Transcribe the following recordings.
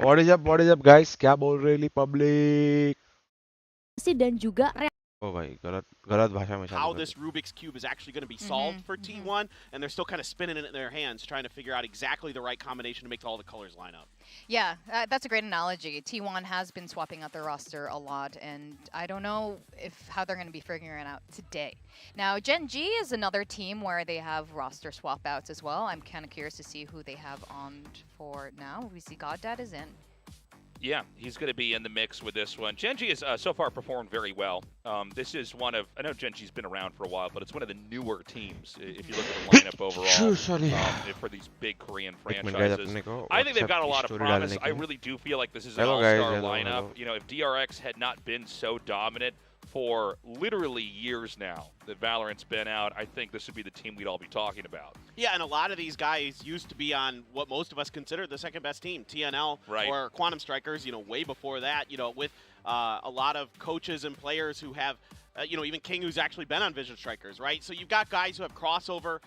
What is up guys? क्या बोल रहे public? Dan juga Oh भाई गलत भाषा में चालू how कर this the. Rubik's Cube is actually going to be solved for T1, and they're still kind of spinning it in their hands, trying to figure out exactly the right combination to make all the colors line up. Yeah, that's a great analogy. T1 has been swapping out their roster a lot, and I don't know how they're going to be figuring it out today. Now, Gen G is another team where they have roster swap outs as well. I'm kind of curious to see who they have on for now. We see Goddad is in. Yeah, he's going to be in the mix with this one. Gen G has so far performed very well. This is one of, I know Gen G's been around for a while, but it's one of the newer teams if you look at the lineup overall for these big Korean franchises. I think they've got a lot of promise. I really do feel like this is an all-star lineup. You know, if DRX had not been so dominant for literally years now that Valorant's been out, I think this would be the team we'd all be talking about. Yeah, and a lot of these guys used to be on what most of us consider the second best team, TNL or Quantum Strikers, you know, way before that, you know, with a lot of coaches and players who have, you know, even King who's actually been on Vision Strikers, right? So you've got guys who have crossover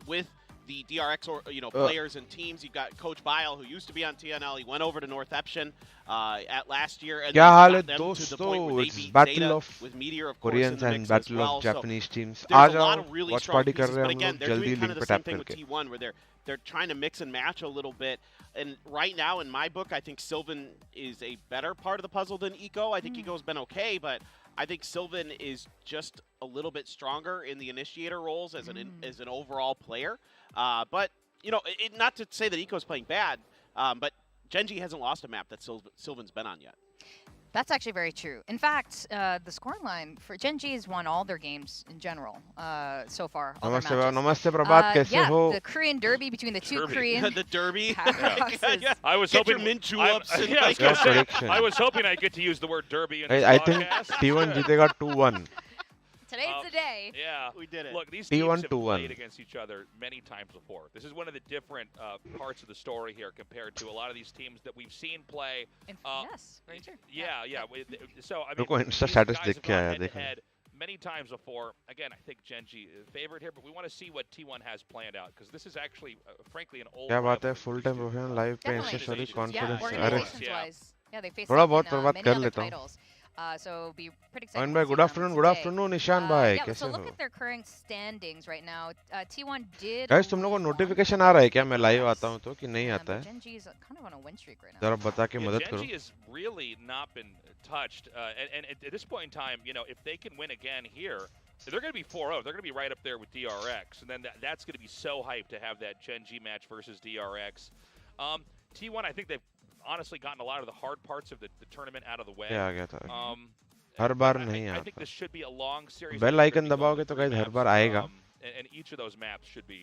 with the DRX or players and teams. You've got Coach Bile who used to be on TNL. He went over to North Epson at last year, and क्या हाल है got them to the point दोस्तों? where they It's beat battle Zeta of with Meteor, of course, in Koreans the and mix as battle well. of So Japanese teams. Uh there's a जाओ, lot of really watch strong party कर pieces, रहे but हैं हम again, लोग they're जल्दी doing kind link of the पे same tap thing with करके. T1 where they're trying to mix and match a little bit. And right now, in my book, I think Sylvan is a better part of the puzzle than 𝐼𝐽𝐿. I think 𝐼𝐽𝐿's been okay, but I think Sylvan is just a little bit stronger in the initiator roles as an overall player. But you know, not to say that 𝐼𝐽𝐿's playing bad, but Gen G hasn't lost a map that Sylvan's been on yet. That's actually very true. In fact, the scoring line for Gen G has won all their games in general so far. नमस्ते प्रभात कैसे हो? The Korean derby between the two Korean the derby. I was Get hoping your mint juleps. I was hoping I get to use the word derby in this I think podcast. T1 जीतेगा 2-1. Today's the day. Yeah, we did it. Look, these teams T1 have 2-1. played against each other many times before. This is one of the different parts of the story here compared to a lot of these teams that we've seen play. Yes, very true. Yeah. So I mean, रुको these Insta guys status have देख के gone आया देखो. head-to-head many times before. Again, I think Gen G is favored here, but we want to see what T1 has planned out because this is actually, frankly, an old. क्या बात है? rivalry Full these time two professional have. live पे Insta story confidence. अरे Organizations-wise, yeah, they faced थोड़ा off बहुत in Prabhat many कर other लेता हूँ. titles. So be pretty excited. Aman to भाई see good them afternoon today. निशान भाई Yeah, कैसे so look हो? at their current standings right now. T1 did. Guys तुम लोगों को नोटिफिकेशन आ रहा है क्या मैं लाइव आता हूँ तो कि नहीं आता है? Gen G is kind of on a win streak right now. जरा बता के मदद Gen करो. G has really not been touched, and at this point in time, you know, if they can win again here, they're going to be 4-0. They're going to be right up there with DRX, and then that's going to be so hyped to have that Gen G match versus DRX. T1, I think they've honestly gotten a lot of the hard parts of the tournament out of the way. क्या आ गया था? हर बार नहीं I आता. think this should be a long series. Bell icon दबाओगे तो guys हर बार आएगा. And each of those maps should be.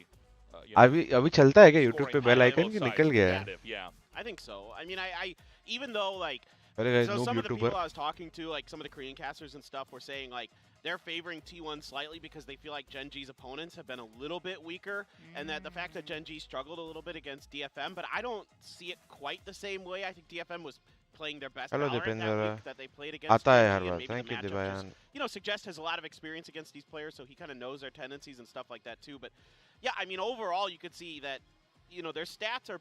अभी चलता है क्या YouTube पे बेल आइकन कि निकल गया है? Yeah. I think so. I mean, I even though like अरे guys so noob some of the YouTuber. people I was talking to, like some of the Korean casters and stuff, were saying like they're favoring T1 slightly because they feel like Gen G's opponents have been a little bit weaker, and that the fact that Gen G struggled a little bit against DFM, but I don't see it quite the same way. I think DFM was playing their best Hello, Valorant that Dipendra. week that they played against आता है Gen her G, and bar. maybe Thank the you matchup दिवायन. just, you know, Suggest has a lot of experience against these players, so he kind of knows their tendencies and stuff like that too. But yeah, I mean, overall, you could see that, you know, their stats are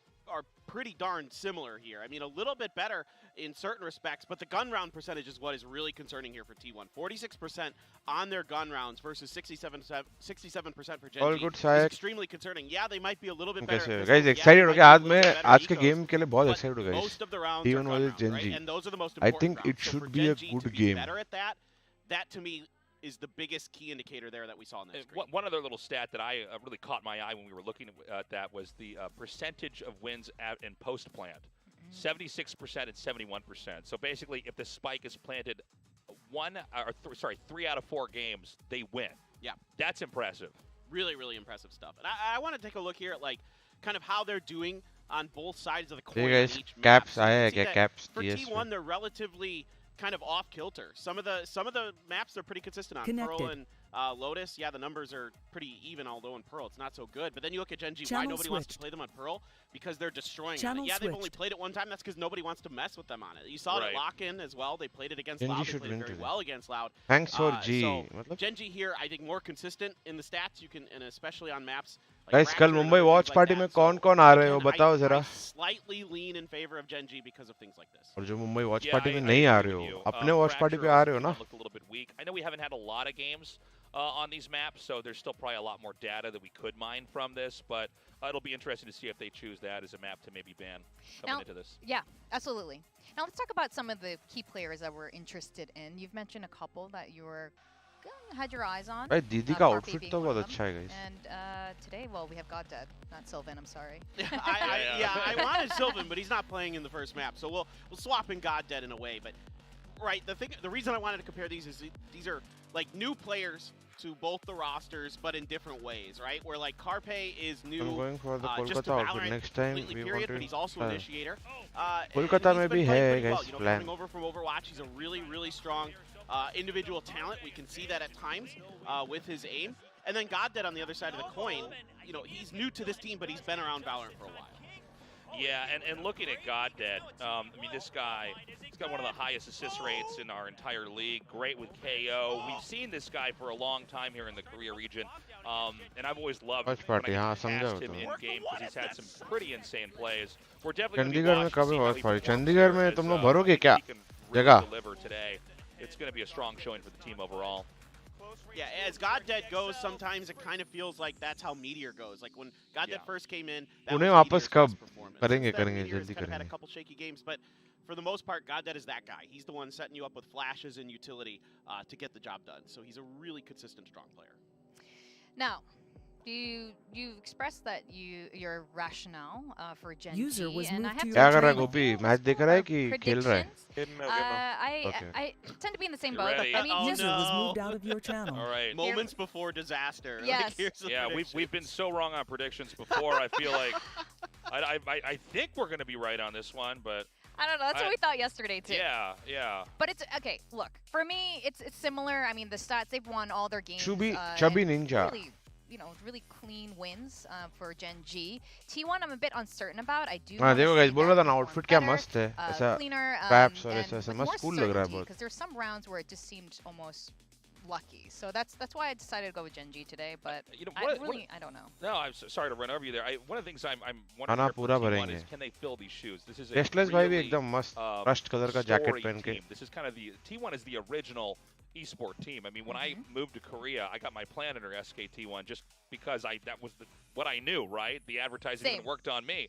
pretty darn similar here. I mean, a little bit better in certain respects, but the gun round percentage is what is really concerning here for T1. 46% on their gun rounds versus 67% for Gen All G good, is Sayak. extremely concerning. Yeah, they might be a little bit better. कैसे at guys pistols. Excited Yeah, हो they गया might आज be a little मैं bit better आज के ecos, game के लिए बहुत but एक्साइटेड हो guys. most of the rounds are T1 gun versus rounds, Gen right? G. And those are the most I important think it rounds. So should for be Gen a G good to be game. better at that to me is the biggest key indicator there that we saw on that screen. One other little stat that I really caught my eye when we were looking at that was the percentage of wins in post-plant. 76% and 71%. So basically, if the spike is planted 3 out of 4 games, they win. Yeah. That's impressive. Really, really impressive stuff. And I want to take a look here at like kind of how they're doing on both sides of the coin. ठीक है in each caps map. आया है See क्या that caps For TS T1, they're relatively kind of off kilter. Some of the maps they're pretty consistent on. Connected. Pearl and Lotus, yeah, the numbers are pretty even, although in Pearl it's not so good. But then you look at Gen G, why Channel nobody wants to switched. play them on Pearl? Because they're destroying Channel it. Yeah, they've only switched. played it one time. That's because nobody wants to mess with them on it. You saw it Right. at Lock-In as well. They played it against Gen G Loud. They should played it win very today. well against Loud. Thanks for जी So मतलब Gen G here, I think more consistent in the stats. You can, and especially on maps guys कल Mumbai watch party में कौन-कौन आ रहे हो बताओ जरा slightly lean in favor of Gen G because of things like this. और जो Mumbai watch party में नहीं आ रहे हो अपने वॉच पार्टी पे आ रहे हो ना looked a little bit weak. I know we haven't had a lot of games on these maps, so there's still probably a lot more data that we could mine from this, but it'll be interesting to see if they choose that as a map to maybe ban coming into this. Yeah, absolutely. Now let's talk about some of the key players that we're interested in. You've mentioned a couple that you were had your eyes on. भाई दीदी का outfit तो बहुत अच्छा है guys. And today, well, we have GodDead, not Sylvan. I'm sorry. I wanted Sylvan, but he's not playing in the first map, so we'll swap in GodDead in a way. But right, the reason I wanted to compare these is these are like new players to both the rosters, but in different ways, right? Where like Carpe is new, I'm going for the just to Kolkata outfit Valorant next time. completely We period, want but to he's also initiator. Kolkata and में he's भी been है playing pretty well, guys you know, plan. coming over from Overwatch, he's a really strong individual talent. We can see that at times with his aim. And then GodDead on the other side of the coin, you know, he's new to this team, but he's been around Valorant for a while. Yeah, and looking at GodDead, I mean, this guy, he's got one of the highest assist rates in our entire league. Great with KO. We've seen this guy for a long time here in the Korea region, and I've always loved Watch party, when I हाँ, get to cast समझा him वो in तो. game because he's had some pretty insane plays. We're definitely going to be Chandigarh में watching to कभी see how watch he party performs Chandigarh here में as, तुम लोग I भरोगे think क्या he can really जगह deliver today. It's going to be a strong showing for the team overall. Yeah, as GodDead goes, sometimes it kind of feels like that's how Meteor goes. Like when GodDead first came in, that was उन्हें Meteor's वापस best कब performance. करेंगे Since then, करेंगे Meteor's जल्दी kind of had a करेंगे. couple shaky games, but for the most part, GodDead is that guy. He's the one setting you up with flashes and utility to get the job done. So he's a really consistent, strong player. Now, you expressed that your rationale for Gen User G, was and I moved have to to क्या your कर रहा है channel. गोपी match देख रहा है कि खेल रहा है predictions. Okay. I tend to be in the same You boat. ready? I mean, Oh, just User was no. moved out of your channel. All right. Moments before disaster. Yes. Like, here's the Yeah, prediction. we've been so wrong on predictions before. I feel like I think we're going to be right on this one, but I don't know. That's what we thought yesterday too. yeah. But it's okay. Look, for me, it's similar. I mean, the stats, they've won all their games. Chubby and Ninja. Really, you know, really clean wins for Gen G. T1, I'm a bit uncertain about. I do. हाँ देखो guys बोल रहा था ना outfit outfit क्या मस्त है ऐसा cleaner, पैप्स और and ऐसा with मस्त more कूल लग रहा है certainty, बहुत. because there's some rounds where it just seemed almost lucky. So that's why I decided to go with Gen G today. But You know, I don't know. No, I'm sorry to run over you there. One of the things I'm wondering खाना here for पूरा T1 भरेंगे. is can they fill these shoes? This is a tasteless भाई भी really, एकदम मस्त rust colour का jacket storied पहन के. team. This is kind of the T1 is the original esport team. I mean, when I moved to Korea, I got my plan under SKT1 just because that was what I knew, right? The advertising Same. even worked on me.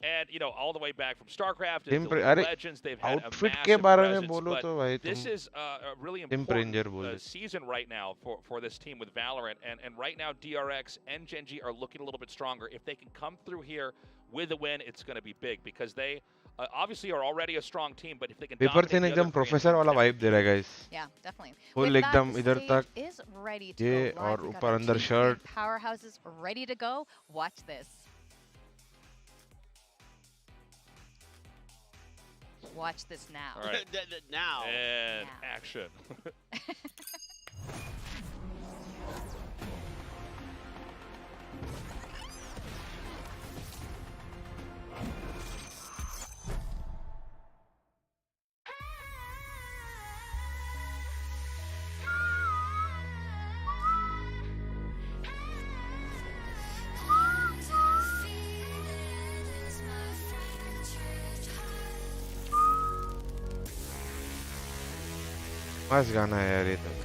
And you know, all the way back from StarCraft and अरे Legends, they've had a outfit massive के बारे में presence. बोलो But तो भाई this तुम is a really Ranger important बोल दे. season right now for this team with Valorant, and right now DRX and Gen G are looking a little bit stronger. If they can come through here with a win, it's going to be big because they obviously are already a strong team. But if they can paper dominate तीन the एकदम other Korean professor teams, वाला that vibe दे रहा है guys. Yeah, definitely. Full With that, एकदम the इधर stage तक is ready to ये go live. और We've got ऊपर our अंदर T1 shirt. powerhouses ready to go. Watch this. Watch this now. All right. Now. and Now. action. मस्त गाना है यार ये तो.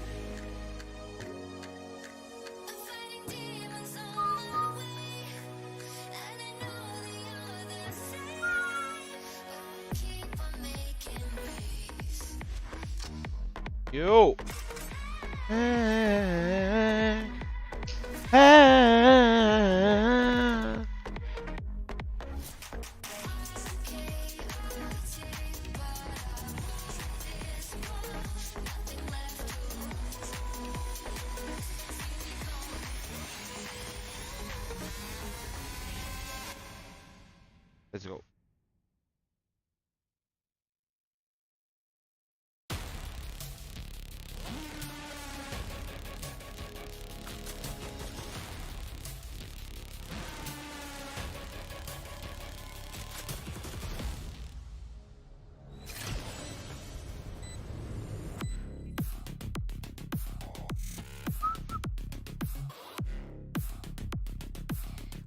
Yo. Let's go.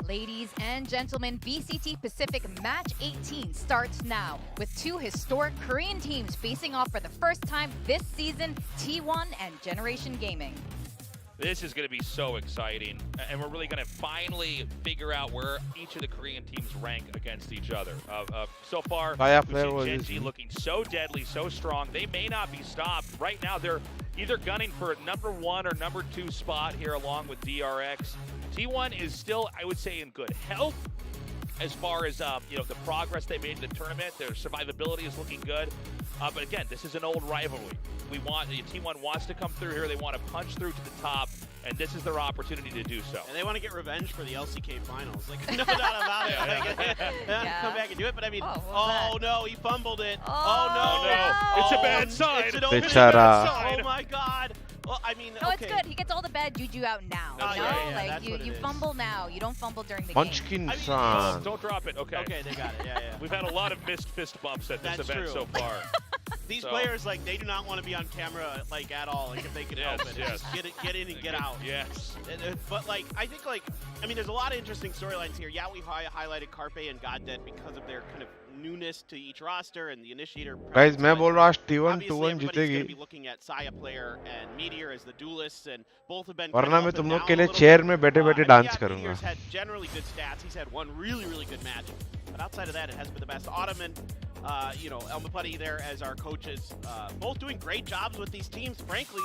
Ladies and gentlemen, BCT Pacific Match 18 starts now with two historic Korean teams facing off for the first time this season, T1 and Generation Gaming. This is going to be so exciting, and we're really going to finally figure out where each of the Korean teams rank against each other. So far, we've seen Gen.G looking so deadly, so strong. They may not be stopped. Right now, they're either gunning for a #1 or #2 spot here along with DRX. T1 is still, I would say, in good health as far as the progress they made in the tournament. Their survivability is looking good. But again, this is an old rivalry. T1 wants to come through here. They want to punch through to the top, and this is their opportunity to do so. And they want to get revenge for the LCK finals. Like, no doubt about it. Come back and do it. But I mean, oh no, he fumbled it. Oh no. It's a bad sign. It's an open bad sign. Oh my God. Well, I mean, no, it's good. He gets all the bad juju out now. You fumble now. You don't fumble during the game. Don't drop it. Okay, they got it. Yeah. We've had a lot of missed fist bumps at this event so far. These players, like, they do not want to be on camera, like, at all. Like, if they can help it, just get in and get out. Yes. But like, I think, like, I mean, there's a lot of interesting storylines here. Yeah, we highlighted Carpe and GodDead because of their kind of newness to each roster and the initiator. Guys, मैं बोल रहा हूँ T1 2-1 जीतेगी. Everybody's going to be looking at 𝘼𝐽𝐿𝐴 Player and Meteor as the duelists, and both have been. वरना मैं तुम लोग के लिए चेयर में बैठे-बैठे डांस करूँगा. Meteor's had generally good stats. He's had one really good match, but outside of that, it has been the best. OMEN, 𝘼𝐿𝐴 there as our coaches, both doing great jobs with these teams. Frankly,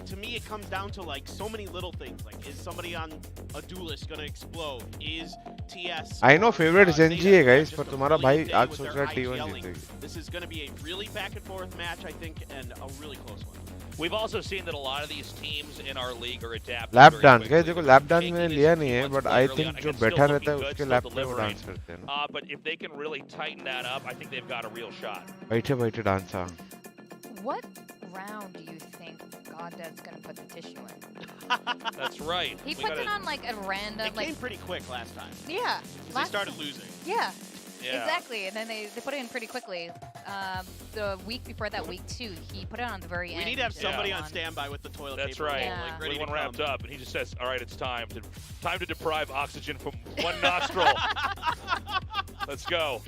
to me, it comes down to like so many little things. Like, is somebody on a duelist gonna explode? Is TS? I know favorite is Gen.G है guys, पर तुम्हारा भाई आज सोच रहा है T1 जीतेगी. This is gonna be a really back and forth match, I think, and a really close one. We've also seen that a lot of these teams in our league are adapting. Lap dance, guys, देखो lap dance मैंने लिया नहीं है, but I think जो बैठा रहता है उसके lap पे वो dance करते हैं. But if they can really tighten that up, I think they've got a real shot. बैठे dance हाँ. What round do you think GodDead's gonna put the tissue in? That's right. He puts it on like a random. It came pretty quick last time. Yeah. They started losing. Yeah. Exactly, and then they put it in pretty quickly. The week before that, week 2, he put it on the very end. We need to have somebody on standby with the toilet paper. That's right. Like, ready Everyone to wrapped up, and he just says, "All right, it's time to deprive oxygen from one nostril." Let's go.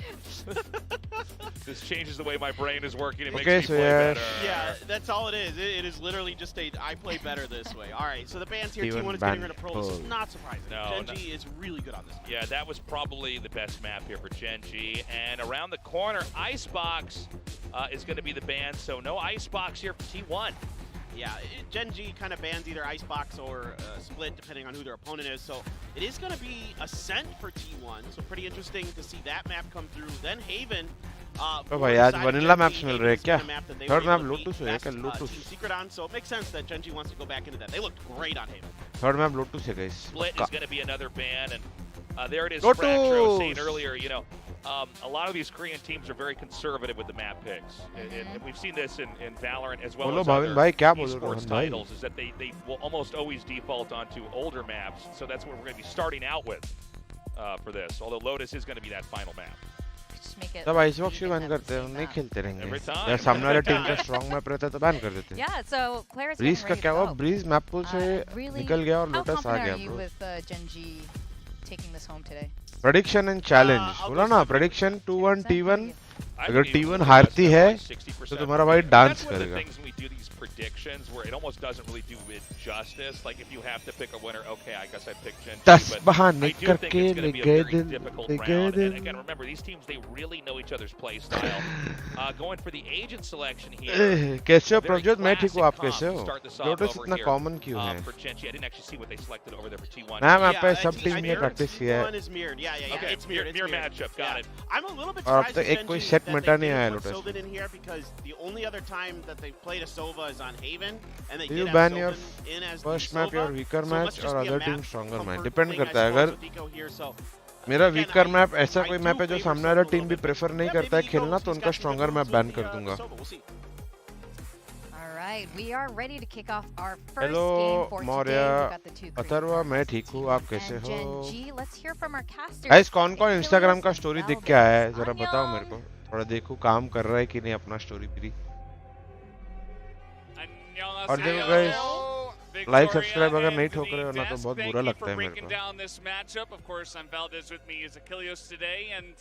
This changes the way my brain is working. It makes me play better. Yeah, that's all it is. It is literally just I play better this way. All right, so the bans here, T1 is getting rid of Pearl. This is not surprising. Gen.G is really good on this. Yeah, that was probably the best map here for Gen.G. And around the corner, Icebox is going to be the ban, so no Icebox here for T1. Yeah, Gen.G kind of bans either Icebox or Split, depending on who their opponent is. So it is going to be Ascent for T1. So pretty interesting to see that map come through. Then Haven. तो भाई आज vanilla maps मिल रहे हैं क्या? Third map Lotus है क्या? Lotus. Secret on, so it makes sense that Gen.G wants to go back into that. They looked great on Haven. Third map Lotus है guys. Split is going to be another ban, and there it is. Fracture, I was saying earlier, a lot of these Korean teams are very conservative with the map picks, and we've seen this in Valorant as well as other esports titles, is that they will almost always default onto older maps, so that's what we're going to be starting out with for this, although Lotus is going to be that final map. तब Icebox भी ban करते हैं, नहीं खेलते रहेंगे. जब सामने वाले टीम का strong map रहता है तो ban कर देते हैं. Yeah, so players Breeze का क्या हुआ? Breeze map pool से निकल गया और Lotus आ गया. How confident are you with Gen.G taking this home today? Prediction and challenge. बोला ना prediction 2-1 T1. अगर T1 हारती है तो तुम्हारा भाई डांस करेगा. Predictions where it almost doesn't really do it justice. Like if you have to pick a winner, okay, I guess I pick Gen.G, but I do think it's going to be a very difficult round. And again, remember, these teams, they really know each other's play style. Going for the agent selection here. कैसे हो प्रज्योत? मैं ठीक हूँ, आप कैसे हो? Lotus इतना common क्यों है? For Gen.G, I didn't actually see what they selected over there for T1. मैं यहाँ पे सब टीम में practice किया है. Okay, it's mirrored matchup, got it. I'm a little bit surprised that एक कोई set meta नहीं आया Lotus. Sova in here because the only other time that they played a Sova is on Haven, and they do you ban your first map your weaker match or other team stronger match? Depend करता है. अगर मेरा weaker map ऐसा कोई map है जो सामने वाला टीम भी prefer नहीं करता है खेलना तो उनका stronger map ban कर दूंगा. Alright, we are ready to kick off our first Hello, game for Maurya, today. We've got the two Atharva, मैं ठीक हूँ, आप कैसे हो? Gen.G, let's hear from our casters. Guys, कौन-कौन Instagram का story देख के आया है? जरा बताओ मेरे को. थोड़ा देखो काम कर रहा है कि नहीं अपना story भी. और देखो guys, लाइक सब्सक्राइब अगर नहीं ठोक रहे हो ना तो बहुत बुरा लगता है मेरे को. Down this matchup. Of course, I'm Valdez. With me is 𝘍𝐿𝐿𝐿 today, and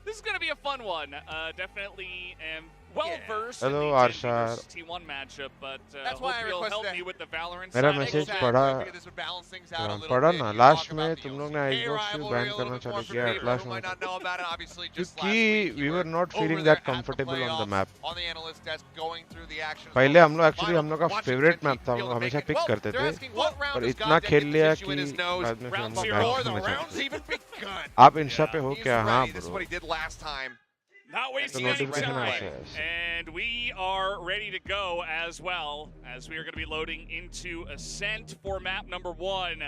this is going to be a fun one. Definitely am well versed in the Gen G T1 matchup, but hope you'll help me with the Valorant मेरा side. Message पढ़ा ना last में तुम लोग ने Xbox को ban करना चालू किया एटलास में क्योंकि we were not feeling that comfortable on the map. पहले हम लोग एक्चुअली हम लोग का फेवरेट मैप था, हम लोग हमेशा पिक करते थे, पर इतना खेल लिया कि बाद में फिर हम लोग बैन करना चाहते थे. आप इंस्टा पे हो क्या? हाँ bro. Not wasting any time, and we are ready to go as well, as we are going to be loading into Ascent for map number 1.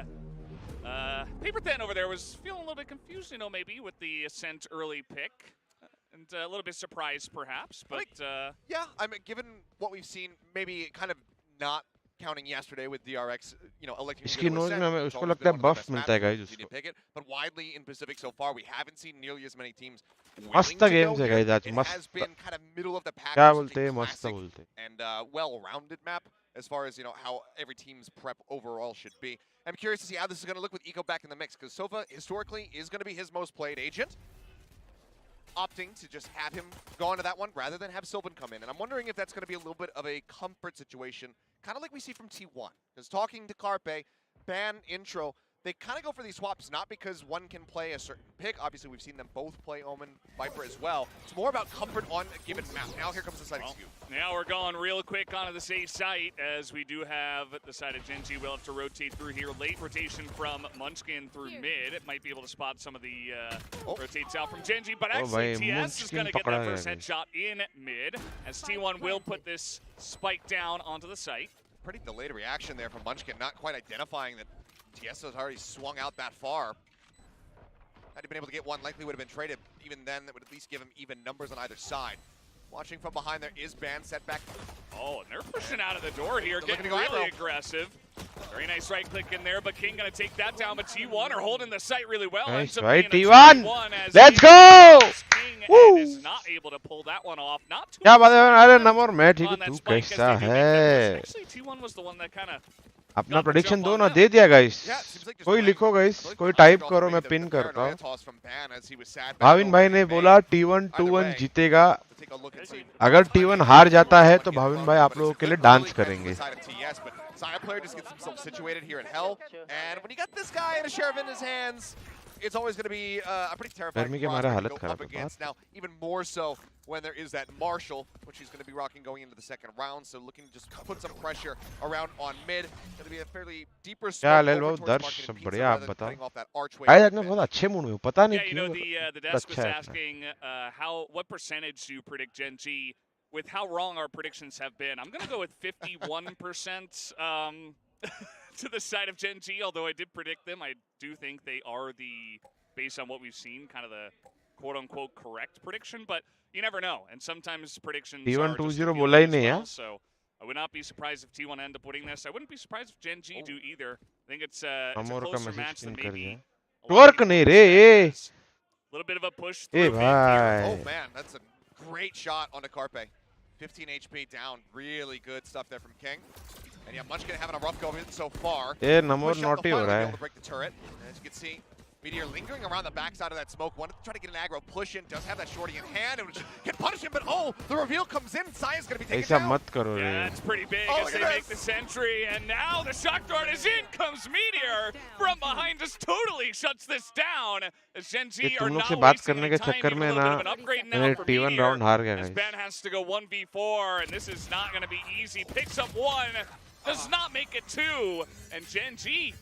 Paper Thin over there was feeling a little bit confused, you know, maybe with the Ascent early pick, and a little bit surprised perhaps, but yeah, I mean, given what we've seen, maybe kind of not counting yesterday with DRX, you know, electing इसकी knows में हमें उसको लगता है बफ मिलता है guys उसको. But widely in Pacific so far, we haven't seen nearly as many teams. मस्त गेम्स है गाइस आज, मस्त. क्या बोलते हैं? मस्त बोलते हैं. And well-rounded map as far as, you know, how every team's prep overall should be. I'm curious to see how this is going to look with Eco back in the mix, because Sofa historically is going to be his most played agent, opting to just have him go into that one rather than have Sylvan come in. And I'm wondering if that's going to be a little bit of a comfort situation, kind of like we see from T1. Because talking to 𝘍𝐿𝐿, ban, intro, they kind of go for these swaps, not because one can play a certain pick. Obviously, we've seen them both play OMEN, Viper as well. It's more about comfort on a given map. Now here comes the side of Skew. Now we're going real quick onto the safe site, as we do have the side of Gen G. We'll have to rotate through here. Late rotation from Munchkin through mid. It might be able to spot some of the rotates out from Gen G, but actually TS is going to get that first headshot in mid, as T1 will put this spike down onto the site. Pretty delayed reaction there from Munchkin, not quite identifying that TS has already swung out that far. Had he been able to get one, likely would have been traded. Even then, that would at least give him even numbers on either side. Watching from behind, there is ban setback. Oh, and they're pushing out of the door here, getting really aggressive. Very nice right click in there, but King gonna take that down, but T1 are holding the site really well. Nice, right, T1! Let's go! King is not able to pull that one off. Not too क्या बात है? अरे number मैं ठीक हूँ, तू कैसा है? Actually, T1 was the one that kind of अपना प्रेडिक्शन दो ना, दे दिया गाइस. कोई लिखो गाइस, कोई टाइप करो, मैं पिन करता हूँ. भाविन भाई ने बोला T1 2-1 जीतेगा. अगर T1 हार जाता है तो भाविन भाई आप लोगों के लिए डांस करेंगे. Zeta player just gets himself situated here in Hell, and when you got this guy and a sheriff in his hands, it's always going to be a pretty terrifying prospect to go up against. Now, even more so when there is that Marshall, which he's going to be rocking going into the second round, so looking to just put some pressure around on mid. Going to be a fairly deeper smoke over towards Market and Pizza rather than cutting off that archway. Yeah, you know, the desk was asking what percentage do you predict Gen G? With how wrong our predictions have been, I'm going to go with 51% to the side of Gen G, although I did predict them. I do think they are based on what we've seen, kind of the quote-unquote correct prediction, but you never know. And sometimes predictions are just बोला ही नहीं है. So I would not be surprised if T1 end up winning this. I wouldn't be surprised if Gen G do either. I think it's a closer match than maybe. Work नहीं रे. A little bit of a push through mid here. Oh man, that's a great shot on 𝘍𝐿𝐿. 15 HP down. Really good stuff there from King. And yeah, Munchkin having a rough go in so far. ये number naughty हो रहा है. To break the turret. As you can see, Meteor lingering around the backside of that smoke. Wanted to try to get an aggro push in. Does have that shorty in hand. It can punish him, but oh, the reveal comes in. 𝘍𝐿 is going to be taken ऐसा down. मत करो रे. Yeah, it's pretty big as they make the sentry, and now the shock dart is in. Comes Meteor from behind, just totally shuts this down. As Gen G are not wasting any time. Even a little bit of an upgrade now for Meteor. As Ben has to go 1v4, and this is not going to be easy. Picks up one, does not make it two, and Gen G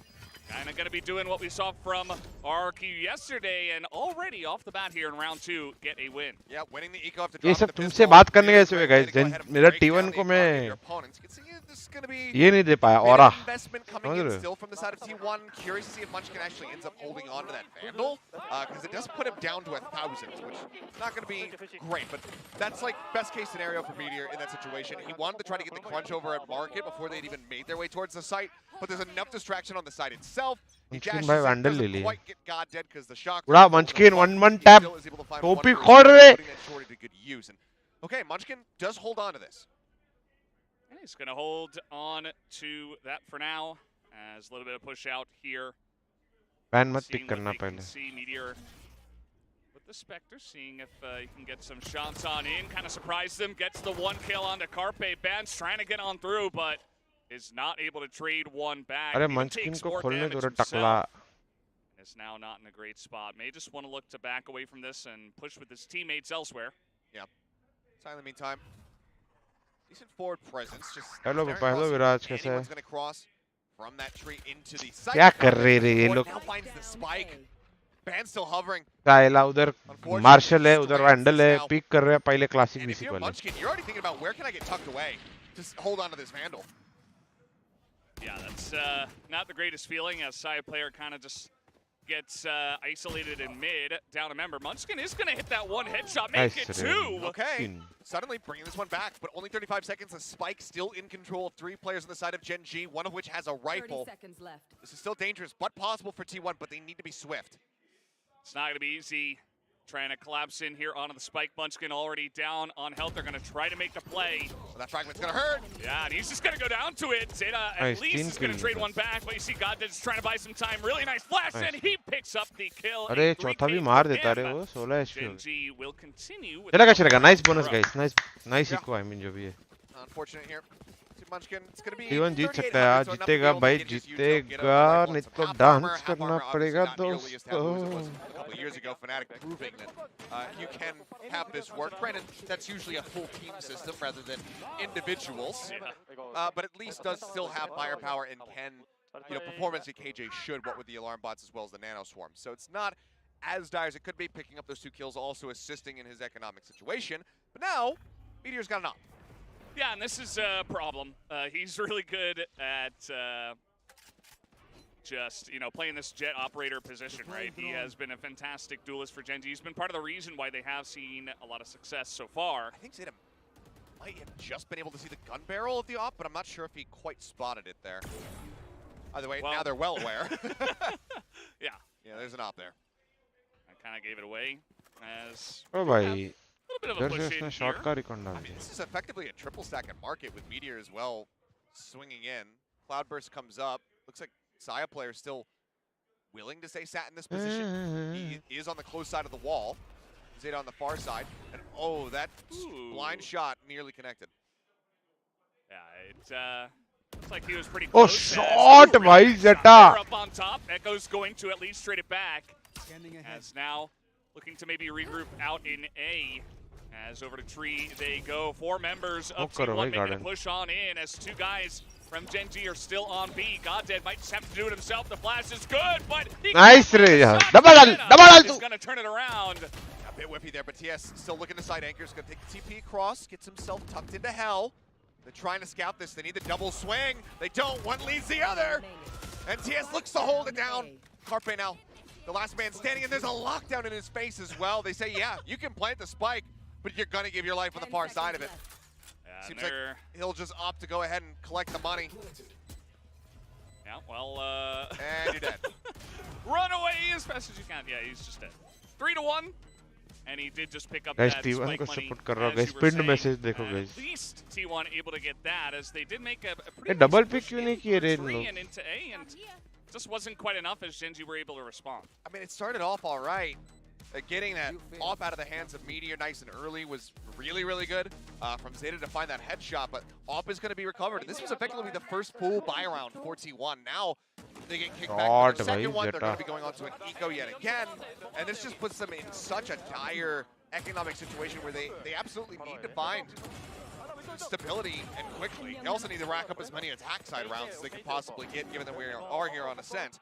kind of going to be doing what we saw from RRQ yesterday, and already off the bat here in round 2, get a win. Yeah, winning the eco after ये सब तुमसे बात करने गए थे guys. मेरा T1 को मैं ये नहीं दे पाया. और investment coming in still from the side of T1. Curious to see if Munchkin actually ends up holding on to that Vandal, because it does put him down to 1,000, which is not going to be great, but that's like best case scenario for Meteor in that situation. He wanted to try to get the crunch over at Market before they'd even made their way towards the site, but there's enough distraction on the side itself. He dashes in, doesn't quite get God dead because the shock. उड़ा Munchkin 1-1 tap. टोपी खोल रहे. Okay, Munchkin does hold on to this. he's going to hold on to that for now. As a little bit of push out here. Ban मत pick करना पहले. See Meteor with the Spectre, seeing if he can get some shots on in. Kind of surprise them. Gets the 1 kill onto 𝘼𝐼𝐍𝐊𝐒. Ban's trying to get on through, but is not able to trade one back. अरे Munchkin को खोलने दो रे टकला. Is now not in a great spot. May just want to look to back away from this and push with his teammates elsewhere. Yeah. So in the meantime, decent forward presence. Just hello Viraj, कैसे है? Anyone's going to cross from that tree into the site. क्या कर रहे रे ये लोग? Now finds the spike. Ban still hovering. Kayla उधर martial है, उधर वैंडल है, पिक कर रहे हैं पहले classic And if BC you're वाले. Munchkin, you're already thinking about where can I get tucked away to hold on to this Vandal. Yeah, that's not the greatest feeling as 𝘼𝐼𝐍𝐿𝐒 kind of just gets isolated in mid. Down a member. Munchkin is going to hit that 1 headshot, make it 2. Okay, suddenly bringing this one back, but only 35 seconds. The spike still in control of 3 players on the side of Gen.G, one of which has a rifle. 30 seconds left. This is still dangerous, but possible for T1, but they need to be swift. It's not going to be easy. Trying to collapse in here onto the spike. Munchkin already down on health. They're going to try to make the play. So that fragment's going to hurt. Yeah, and he's just going to go down to it. Zeta at least is going to trade one back, but you see Goddead's trying to buy some time. Really nice flash, and he picks up the kill. अरे चौथा भी मार देता रे वो 16 HP. Gen.G will continue with चलेगा. Nice bonus guys. Nice eco I mean जो भी है. Unfortunate here. Munchkin, it's going to be T1 जीत सकता है आज, जीतेगा भाई जीतेगा, नहीं तो डांस करना पड़ेगा दोस्तों. Years ago, Fnatic proving that you can have this work. Granted, that's usually a full team system rather than individuals, but at least does still have firepower and can, perform as 𝘍𝐽𝐺 should, what with the alarm bots as well as the nano swarm. So it's not as dire as it could be, picking up those 2 kills, also assisting in his economic situation. But now, Meteor's got an op. Yeah, and this is a problem. He's really good at just, playing this jet operator position, right? He has been a fantastic duelist for Gen.G. He's been part of the reason why they have seen a lot of success so far. I think Zeta might have just been able to see the gun barrel of the op, but I'm not sure if he quite spotted it there. Either way, now they're well aware. Yeah, there's an op there. I kind of gave it away as... Oh, भाई. A little bit of a push in shot here. I mean, this is effectively a triple stack at market with Meteor as well swinging in. Cloudburst comes up. Looks like 𝘼𝐼𝐍𝐿𝐒 player is still willing to stay sat in this position. He is on the close side of the wall. Zeta on the far side. And oh, that blind shot nearly connected. Yeah, it looks like he was pretty close. Oh, shot, bhai, Zeta. Up on top. Echo's going to at least trade it back. As now looking to maybe regroup out in A. As over to tree they go. 4 members of T1 making a push on in as 2 guys from Gen.G are still on B. Goddead might just have to do it himself. The flash is good, but he nice रे यार. Double is going to turn it around. A bit whiffy there, but TS still looking to side anchors. Going to take the TP across, gets himself tucked into hell. They're trying to scout this. They need the double swing. They don't. One leads the other. And TS looks to hold it down. 𝘼𝐼𝐍𝐿𝐒 now, the last man standing, and there's a lockdown in his face as well. They say, yeah, you can plant the spike, but you're going to give your life on the far side of it. Yeah, seems like he'll just opt to go ahead and collect the money. Yeah, well, and you're dead. Run away as fast as you can. Yeah, he's just dead. 3-1. And he did just pick up guys, that T1 spike को money, support कर रहा हूँ guys. as you were Pinned saying. message देखो guys. At least T1 able to get that as they did make a ये pretty double nice pick push क्यों in नहीं किए रे इन towards लोग? B and into A, and just wasn't quite enough as Gen.G were able to respond. I mean, it started off all right. Getting that off out of the hands of Meteor nice and early was really, really good from Zeta to find that headshot, but op is going to be recovered. And this was effectively the first full buy round for T1. Now they get kicked back to the second one. They're going to be going on to an eco yet again. And this just puts them in such a dire economic situation where they absolutely need to find stability and quickly. They also need to rack up as many attack side rounds as they can possibly get, given that we are here on Ascent.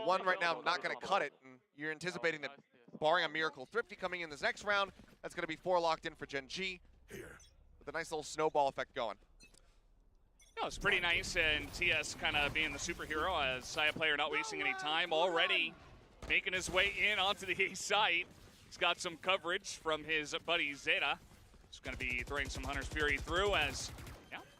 One right now not going to cut it, and you're anticipating that barring a Miracle Thrifty coming in this next round, that's going to be 4 locked in for Gen.G with a nice little snowball effect going. No, it's pretty nice, and TS kind of being the superhero as 𝘼𝐼𝐍𝐿𝐒 player not wasting any time, already making his way in onto the A site. He's got some coverage from his buddy Zeta. He's going to be throwing some Hunter's Fury through as,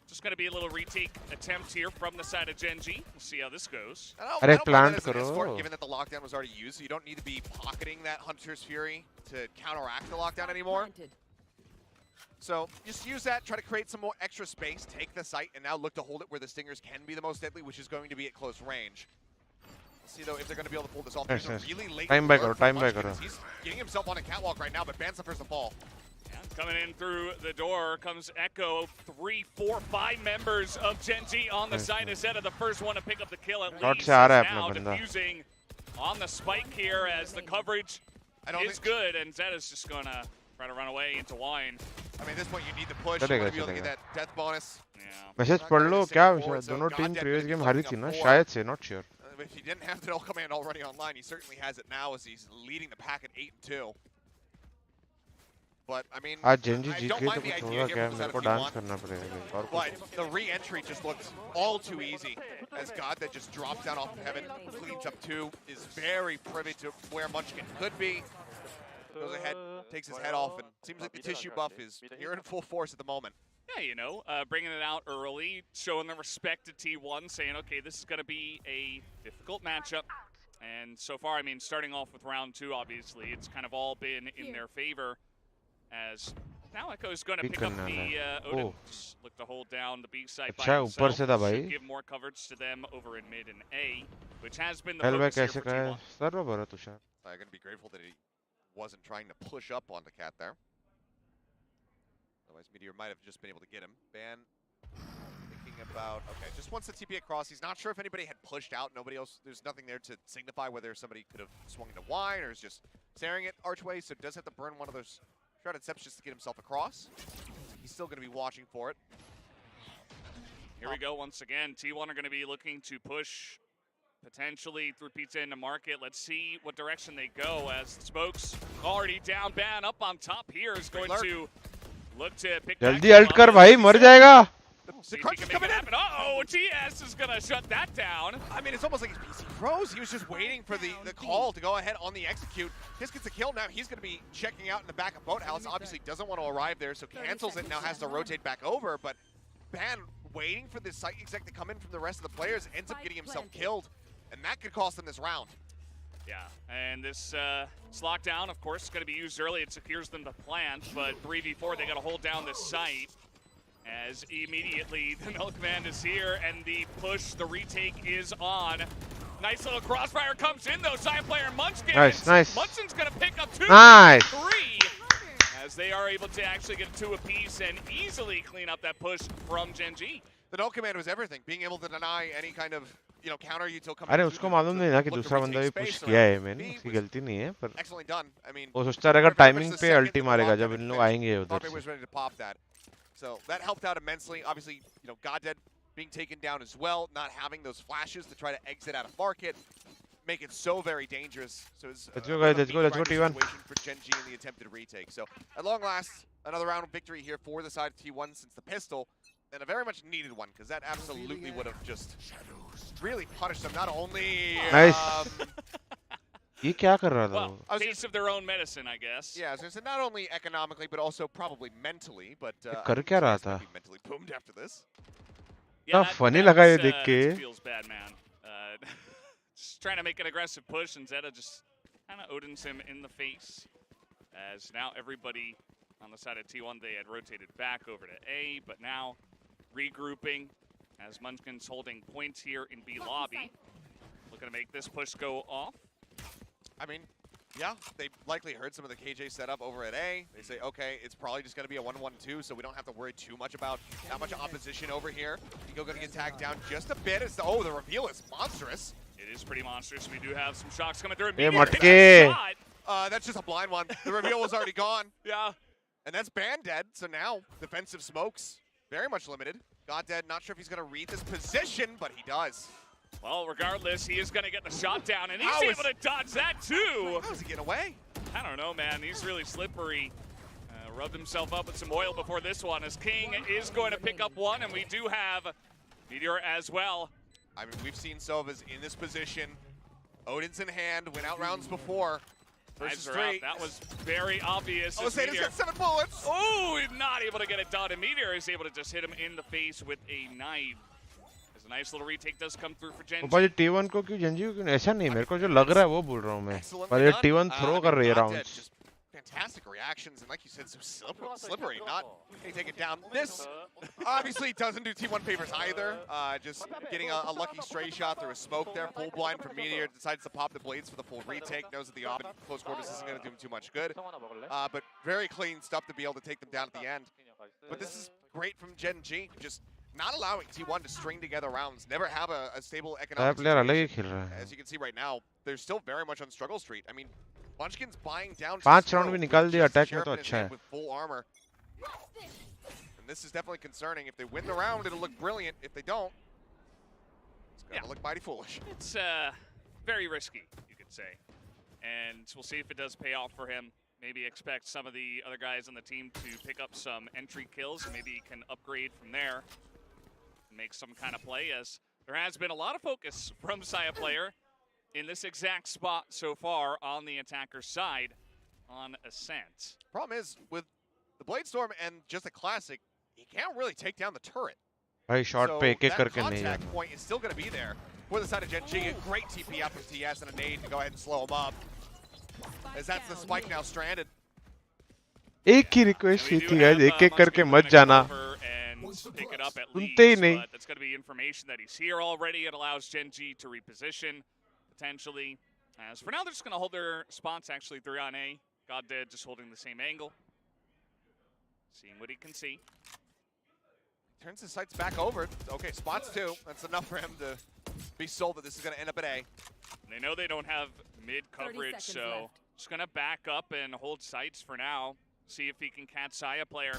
just going to be a little retake attempt here from the side of Gen.G. We'll see how this goes. I don't plan that escort, given that the lockdown was already used, so you don't need to be pocketing that Hunter's Fury to counteract the lockdown anymore. So just use that, try to create some more extra space, take the site, and now look to hold it where the Stingers can be the most deadly, which is going to be at close range. Let's see, though, if they're going to be able to pull this off. Nice, There's nice. a really late Time by alert karo, from time by Munchkin karo. as he's getting himself on a catwalk right now, but Ban suffers the fall. Yeah, coming in through the door comes Echo. 3, 4, 5 members of Gen G on the side of Zeta. The first one to pick up the kill at Shot least. se aa raha hai Now apna banda. defusing on the spike here as the coverage is good, and Zeta's just going to try to run away into wine. I mean, at this point, you need to push. चलेगा, You want to be able to get चलेगा. that death bonus. Yeah. Message पढ़ लो क्या दोनों team previous game हारी थी ना शायद से not sure If he didn't have the null command already online, he certainly has it now as he's leading the pack at 8-2. But I mean, आज Gen Z I Jeet don't गई mind तो the कुछ idea होगा here क्या from मेरे Zeta को if you dance want. करना पड़ेगा और But कुछ the re-entry just looks all too easy as God that just drops down off of heaven, cleans up 2, is very privy to where Munchkin could be. Goes ahead, takes his head off, and seems like the tissue buff is here in full force at the moment. Yeah, you know, bringing it out early, showing the respect to T1, saying, okay, this is going to be a difficult matchup. And so far, I mean, starting off with round 2, obviously, it's kind of all been in their favor. As now Echo's going to pick up the Odin. Just look to hold down the B side by himself. Should give more coverage to them over in mid and A, which has been the focus here for T1. सर्व बरा Tushar I'm going to be grateful that he wasn't trying to push up on the cat there. Otherwise, Meteor might have just been able to get him. Ban thinking about, okay, just wants the TP across. He's not sure if anybody had pushed out. Nobody else, there's nothing there to signify whether somebody could have swung into wine or is just staring at Archway, so does have to burn one of those shrouded steps just to get himself across. He's still going to be watching for it. Here we go once again. T1 are going to be looking to push potentially through pizza into market. Let's see what direction they go as the smokes already down. Ban up on top here is going to look to pick जल्दी alt कर भाई मर जाएगा The crunch is coming in. Uh-oh, TS is going to shut that down. I mean, it's almost like his PC froze. He was just waiting for the call to go ahead on the execute. His gets a kill now. He's going to be checking out in the back of Boathouse. Obviously doesn't want to arrive there, so cancels it. Now has to rotate back over. But Ban waiting for this site exec to come in from the rest of the players. Ends up getting himself killed. And that could cost them this round. Yeah, and this lockdown, of course, is going to be used early. It secures them to plant, but 3v4, they got to hold down this site. As immediately the null command is here, and the push, the retake is on. Nice little crossfire comes in, though. Side player Munchkin. Nice, nice. Munchkin's going to pick up 2, Nice. 3, as they are able to actually get 2 apiece and easily clean up that push from Gen G. The null command was everything. Being able to deny any kind of, counter util coming. अरे उसको मालूम नहीं था कि दूसरा बंदा भी push किया है मैंने उसकी गलती नहीं है पर Excellently done. I mean, वो सोचता रहेगा टाइमिंग पे अल्टी मारेगा जब इन लोग आएंगे उधर RP was से ready to pop that. So that helped out immensely. Obviously, Goddead being taken down as well, not having those flashes to try to exit out of market, make it so very dangerous. So it's let's go guys, let's go T1 for Gen G in the attempted retake. So at long last, another round of victory here for the side of T1 since the pistol, and a very much needed one because that absolutely would have just really punished them. Not only nice ये क्या कर रहा था Well, taste of their own medicine, I guess. Yeah, so not only economically, but also probably mentally. But कर क्या रहा था mentally boomed after this. Yeah, funny लगा ये देख के feels bad, man. Just trying to make an aggressive push, and Zeta just kind of Odins him in the face. As now everybody on the side of T1, they had rotated back over to A, but now regrouping as Munchkin's holding points here in B lobby. Looking to make this push go off. I mean, yeah, they likely heard some of the KJ setup over at A. They say, okay, it's probably just going to be a 1-1-2, so we don't have to worry too much about that much opposition over here. Eco going to get tagged down just a bit. As the reveal is monstrous. It is pretty monstrous. We do have some shocks coming through. Hey, Matke. That's just a blind one. The reveal was already gone. Yeah. And that's Ban dead, so now defensive smokes very much limited. God dead, not sure if he's going to read this position, but he does. Well, regardless, he is going to get the shot down, and he's able to dodge that too. How does he get away? I don't know, man. He's really slippery. Rubbed himself up with some oil before this one, as King is going to pick up one, and we do have Meteor as well. I mean, we've seen Sovas in this position. Odin's in hand, went out rounds before. Versus 3. That was very obvious. Oh, Zeta's got 7 bullets. Oh, not able to get it done. And Meteor is able to just hit him in the face with a knife. As a nice little retake does come through for Gen G. ऊपर T1 को क्यों Gen G को ऐसा नहीं मेरे को जो लग रहा है वो बोल रहा हूँ मैं पर ये T1 थ्रो कर रही है rounds fantastic reactions, and like you said, so slippery, not getting taken down. This obviously doesn't do T1 favors either. Just getting a lucky stray shot through a smoke there, full blind from Meteor, decides to pop the blades for the full retake, knows that the close quarters isn't going to do him too much good. But very clean stuff to be able to take them down at the end. But this is great from Gen G, just not allowing T1 to string together rounds, never have a stable economic situation. As you can see right now, they're still very much on struggle street. I mean, Munchkin's buying down 5 round भी निकाल दिया attack में तो अच्छा है. with full armor. And this is definitely concerning. If they win the round, it'll look brilliant. If they don't, it's going to look mighty foolish. It's very risky, you could say. And we'll see if it does pay off for him. Maybe expect some of the other guys on the team to pick up some entry kills. Maybe he can upgrade from there and make some kind of play, as there has been a lot of focus from 𝘼𝐽𝐿𝐿 Player in this exact spot so far on the attacker's side on Ascent. Problem is, with the Bladestorm and just a classic, he can't really take down the turret. भाई shot पे एक-एक करके नहीं That जाना. contact point is still going to be there for the side of Gen G. A great TP out from TS and a nade to go ahead and slow him up. As that's the spike now stranded. एक ही request की थी guys, एक-एक करके मत जाना. Pick it up at सुनते ही least, नहीं. but that's going to be information that he's here already. It allows Gen G to reposition, potentially. As for now, they're just going to hold their spots, actually, 3 on A. GodDead just holding the same angle. Seeing what he can see. Turns his sights back over. Okay, spots 2. That's enough for him to be sold that this is going to end up at A. They know they don't have mid coverage, so just going to back up and hold sights for now. See if he can catch 𝘼𝐽𝐿𝐿 Player,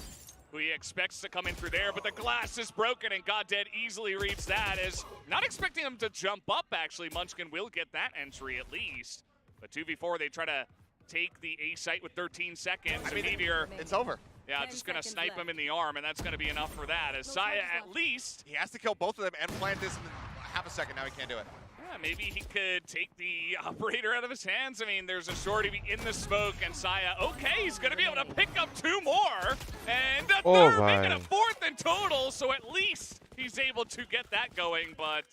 who he expects to come in through there, but the glass is broken, and GodDead easily reads that. As not expecting him to jump up, actually. Munchkin will get that entry at least. But 2v4, they try to take the A site with 13 seconds. I mean, Meteor, it's over. yeah, just going to snipe him in the arm, and that's going to be enough for that. As 𝘼𝐽𝐿, at least, He has to kill both of them and plant this in half a second. Now he can't do it. yeah, maybe he could take the operator out of his hands. I mean, there's a shorty in the smoke, and 𝘼𝐽𝐿, okay, he's going to be able to pick up 2 more. And a third, making a 4th in total, so at least he's able to get that going, but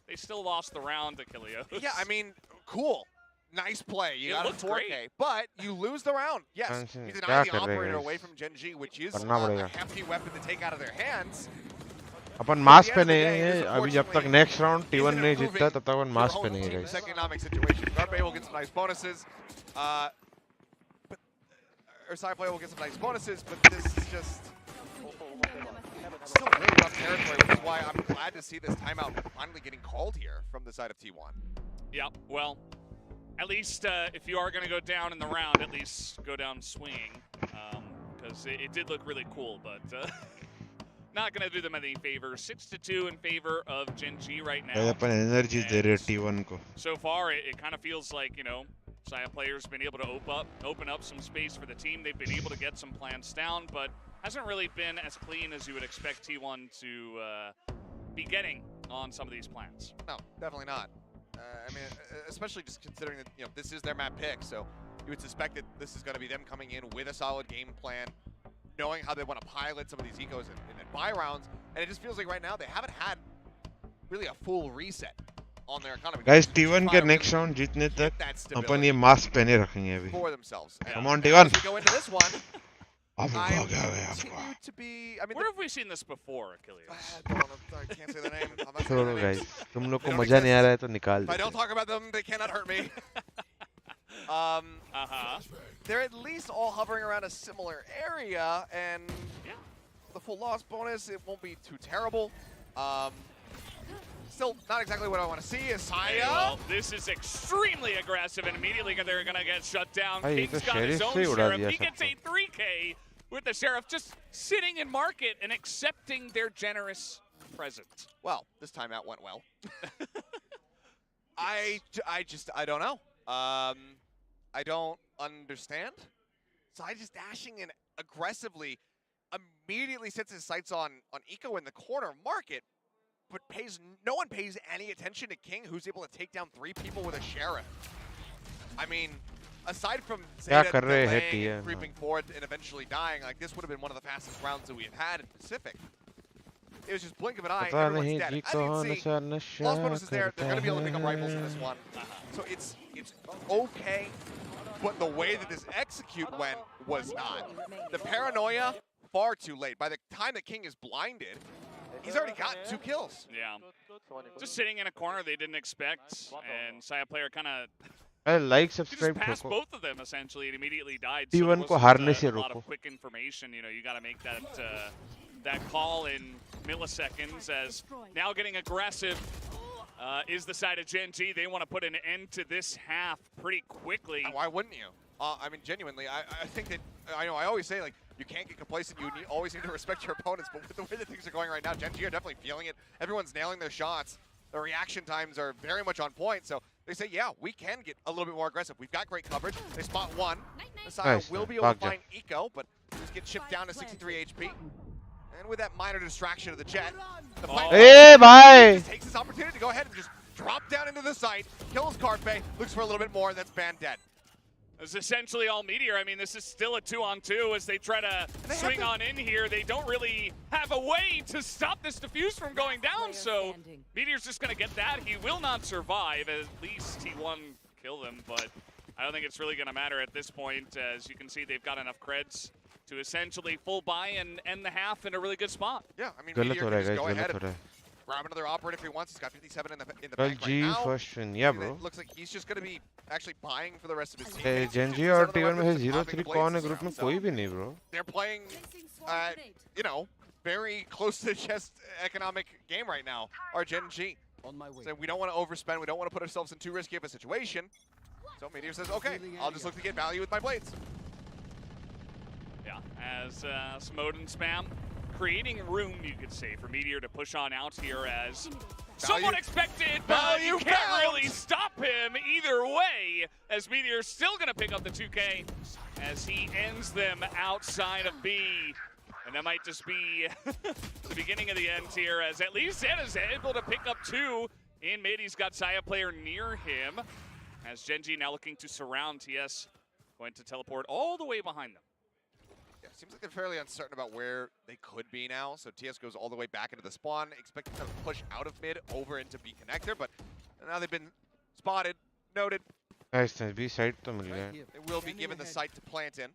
they still lost the round to 𝘼𝐿𝐽𝐿. Yeah, I mean, cool. Nice play. You got a 4K, great. but you lose the round. Yes, you deny the operator away from Gen G, which is a hefty weapon to take out of their hands. अपन मास पे नहीं है अभी. जब तक next round T1 नहीं जीतता तब तक अपन मास पे नहीं है guys. Economic situation. 𝘼𝐽𝐿𝐿 will get some nice bonuses. But 𝘼𝐽𝐿 Player will get some nice bonuses, but this is just still really rough territory, which is why I'm glad to see this timeout finally getting called here from the side of T1. Yeah, well, at least if you are going to go down in the round, at least go down swinging, because it did look really cool, but not going to do them any favors. 6-2 in favor of Gen G right now. Upon energy दे रहे T1 को. So far, it kind of feels like, you know, 𝘼𝐽𝐿 Player's been able to open up some space for the team. They've been able to get some plans down, but hasn't really been as clean as you would expect T1 to be getting on some of these plans. No, definitely not. I mean, especially just considering that, you know, this is their map pick, so you would suspect that this is going to be them coming in with a solid game plan, knowing how they want to pilot some of these ecos and buy rounds, and it just feels like right now they haven't had really a full reset on their economy. Guys, T1 के next round जीतने तक अपन ये मास पहने रखेंगे अभी. For themselves. Come on, T1. As we go into this one, I continue to be. I mean, where have we seen this before, 𝘼𝐽𝐿? I can't say the name. I'm not saying छोड़ो their guys. names. तुम लोग को They don't मजा नहीं आ exist. रहा है तो निकाल If I दो. don't talk about them, they cannot hurt me. They're at least all hovering around a similar area, and the full loss bonus, it won't be too terrible. Still not exactly what I want to see is 𝘼𝐽𝐿. Well, this is extremely aggressive, and immediately they're going to get shut down. Hey, King's the got his Sheriff own से उड़ा Sheriff. दिया He gets a सबको. 3K with the Sheriff just sitting in market and accepting their generous present. Well, this timeout went well. I don't know. I don't understand. 𝘼𝐽𝐿 just dashing in aggressively, immediately sets his sights on Eco in the corner market, but no one pays any attention to King, who's able to take down 3 people with a Sheriff. I mean, aside from Zeta delaying and creeping forward and eventually dying, like this would have been one of the fastest rounds that we've had in Pacific. It was just blink of an eye, everyone's dead. As you can see, lost bonus is there. They're going to be able to pick up rifles in this one. So it's okay. but the way that this execute went was not. The paranoia, far too late. By the time that King is blinded, he's already got 2 kills. Yeah. Just sitting in a corner they didn't expect, and Saya player kind of I like just subscribe passed ठोको both of them essentially and immediately died. So T1 there को wasn't, हारने से a lot रोको of quick information. You know, you got to make that call in milliseconds. As now getting aggressive is the side of Gen.G. They want to put an end to this half pretty quickly. Why wouldn't you? I mean, genuinely, I think that, I know I always say, like, you can't get complacent, always need to respect your opponents, but with the way that things are going right now, Gen.G are definitely feeling it. Everyone's nailing their shots. The reaction times are very much on point, so they say, yeah, we can get a little bit more aggressive. We've got great coverage. They spot one. Messiah will be able to find 𝐼𝐽𝐿𝐒, but just get chipped down to 63 HP. And with that minor distraction of the jet, the bhai! takes this opportunity to go ahead and just drop down into the site, kills 𝐻𝐈𝐍𝐊𝐒, looks for a little bit more, that's ban dead. It's essentially all Meteor. I mean, this is still a 2-on-2 as they try to swing on in here. They don't really have a way to stop this defuse from going down, so Meteor's just going to get that. He will not survive. At least T1 kill him, but I don't think it's really going to matter at this point. As you can see, they've got enough creds to essentially full buy and end the half in a really good spot. Yeah, I mean, Meteor can just go ahead and grab another operator if he wants. He's got 57 in the bank right now. first win, yeah bro. It looks like he's just going to be actually buying for the rest of his team. Gen.G और T1 में 0-3 कौन है group में? कोई भी नहीं bro. They're playing, you know, very close to the chest economic game right now, our Gen.G. So we don't want to overspend. We don't want to put ourselves in too risky of a situation. So Meteor says, okay, I'll just look to get value with my blades. Yeah, as Smode and Spam creating room, you could say, for Meteor to push on out here as somewhat expected, but you can't really stop him either way, as Meteor's still going to pick up the 2K as he ends them outside of B. And that might just be the beginning of the end here, as at least Zeta's able to pick up 2 in mid. He's got Saya player near him, as Gen.G now looking to surround TS, going to teleport all the way behind them. Yeah, seems like they're fairly uncertain about where they could be now. So TS goes all the way back into the spawn, expecting to push out of mid over into B connector, but now they've been spotted, noted. Nice, B side तो मिल गया. They will be given the site to plant in.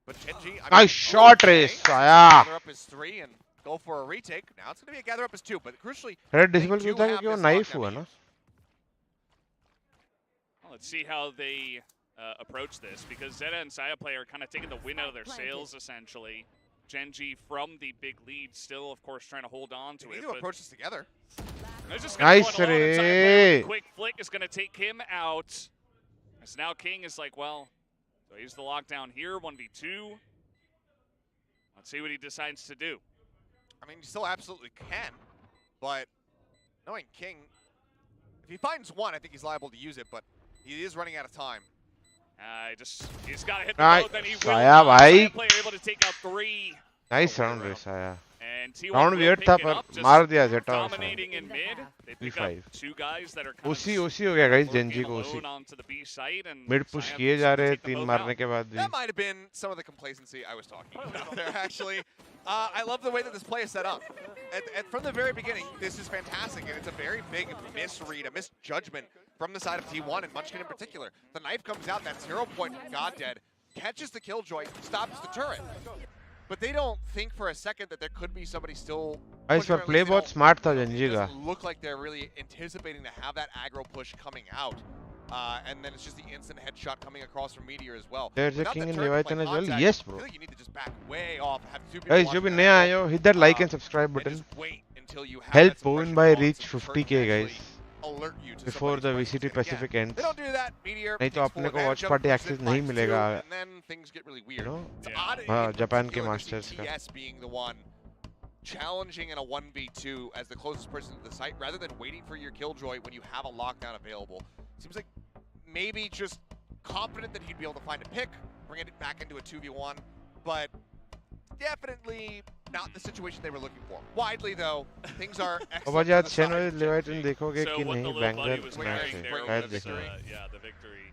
But Gen.G, nice shot race, Saya. Gather up as 3 and go for a retake. Now it's going to be a gather up as 2, but crucially, Red disable क्यों था क्योंकि वो knife हुआ ना. Let's see how they approach this, because Zeta and Saya player are kind of taking the wind out of their sails, essentially. Gen.G from the big lead, still, of course, trying to hold on to it. They need to approach this together. Nice, Ray. Quick flick is going to take him out. So now King is like, well, so he's the lockdown here, 1v2. Let's see what he decides to do. I mean, you still absolutely can, but knowing King, if he finds one, I think he's liable to use it, but he is running out of time. He's got to hit the boat, then he will. Saya player able to take out 3. Nice round रे Saya. And T1 round weird था पर मार दिया Zeta. Dominating in mid. They pick up 2 guys that are kind उसी हो गया guys Gen.G को उसी. Mid push किए जा रहे 3 मारने के बाद भी. That might have been some of the complacency I was talking about there, actually. I love the way that this play is set up. And from the very beginning, this is fantastic, and it's a very big misread, a misjudgment from the side of T1 and Munchkin in particular. The knife comes out, that 0 point from GodDead, catches the killjoy, stops the turret. But they don't think for a second that there could be somebody still. Guys, for play बहुत smart था Gen.G का. Look like they're really anticipating to have that aggro push coming out. And then it's just the instant headshot coming across from Meteor as well. There's a king in Leviathan as well. Yes, bro. I feel like you need to just back way off. Guys, जो भी नया आए हो, hit that like and subscribe button. Help Bhavin by reach 50k, guys. Before the VCT Pacific ends. नहीं तो अपने को watch party access नहीं मिलेगा. You know? हाँ, जापान के masters का. being the one challenging in a 1v2 as the closest person to the site, rather than waiting for your killjoy when you have a lockdown available. Seems like maybe just confident that he'd be able to find a pick, bring it back into a 2v1, but definitely not the situation they were looking for. Widely though, things are excellent. अब आज 6 बजे Leviathan देखोगे कि नहीं banger match है. शायद देखेंगे. Yeah, the victory.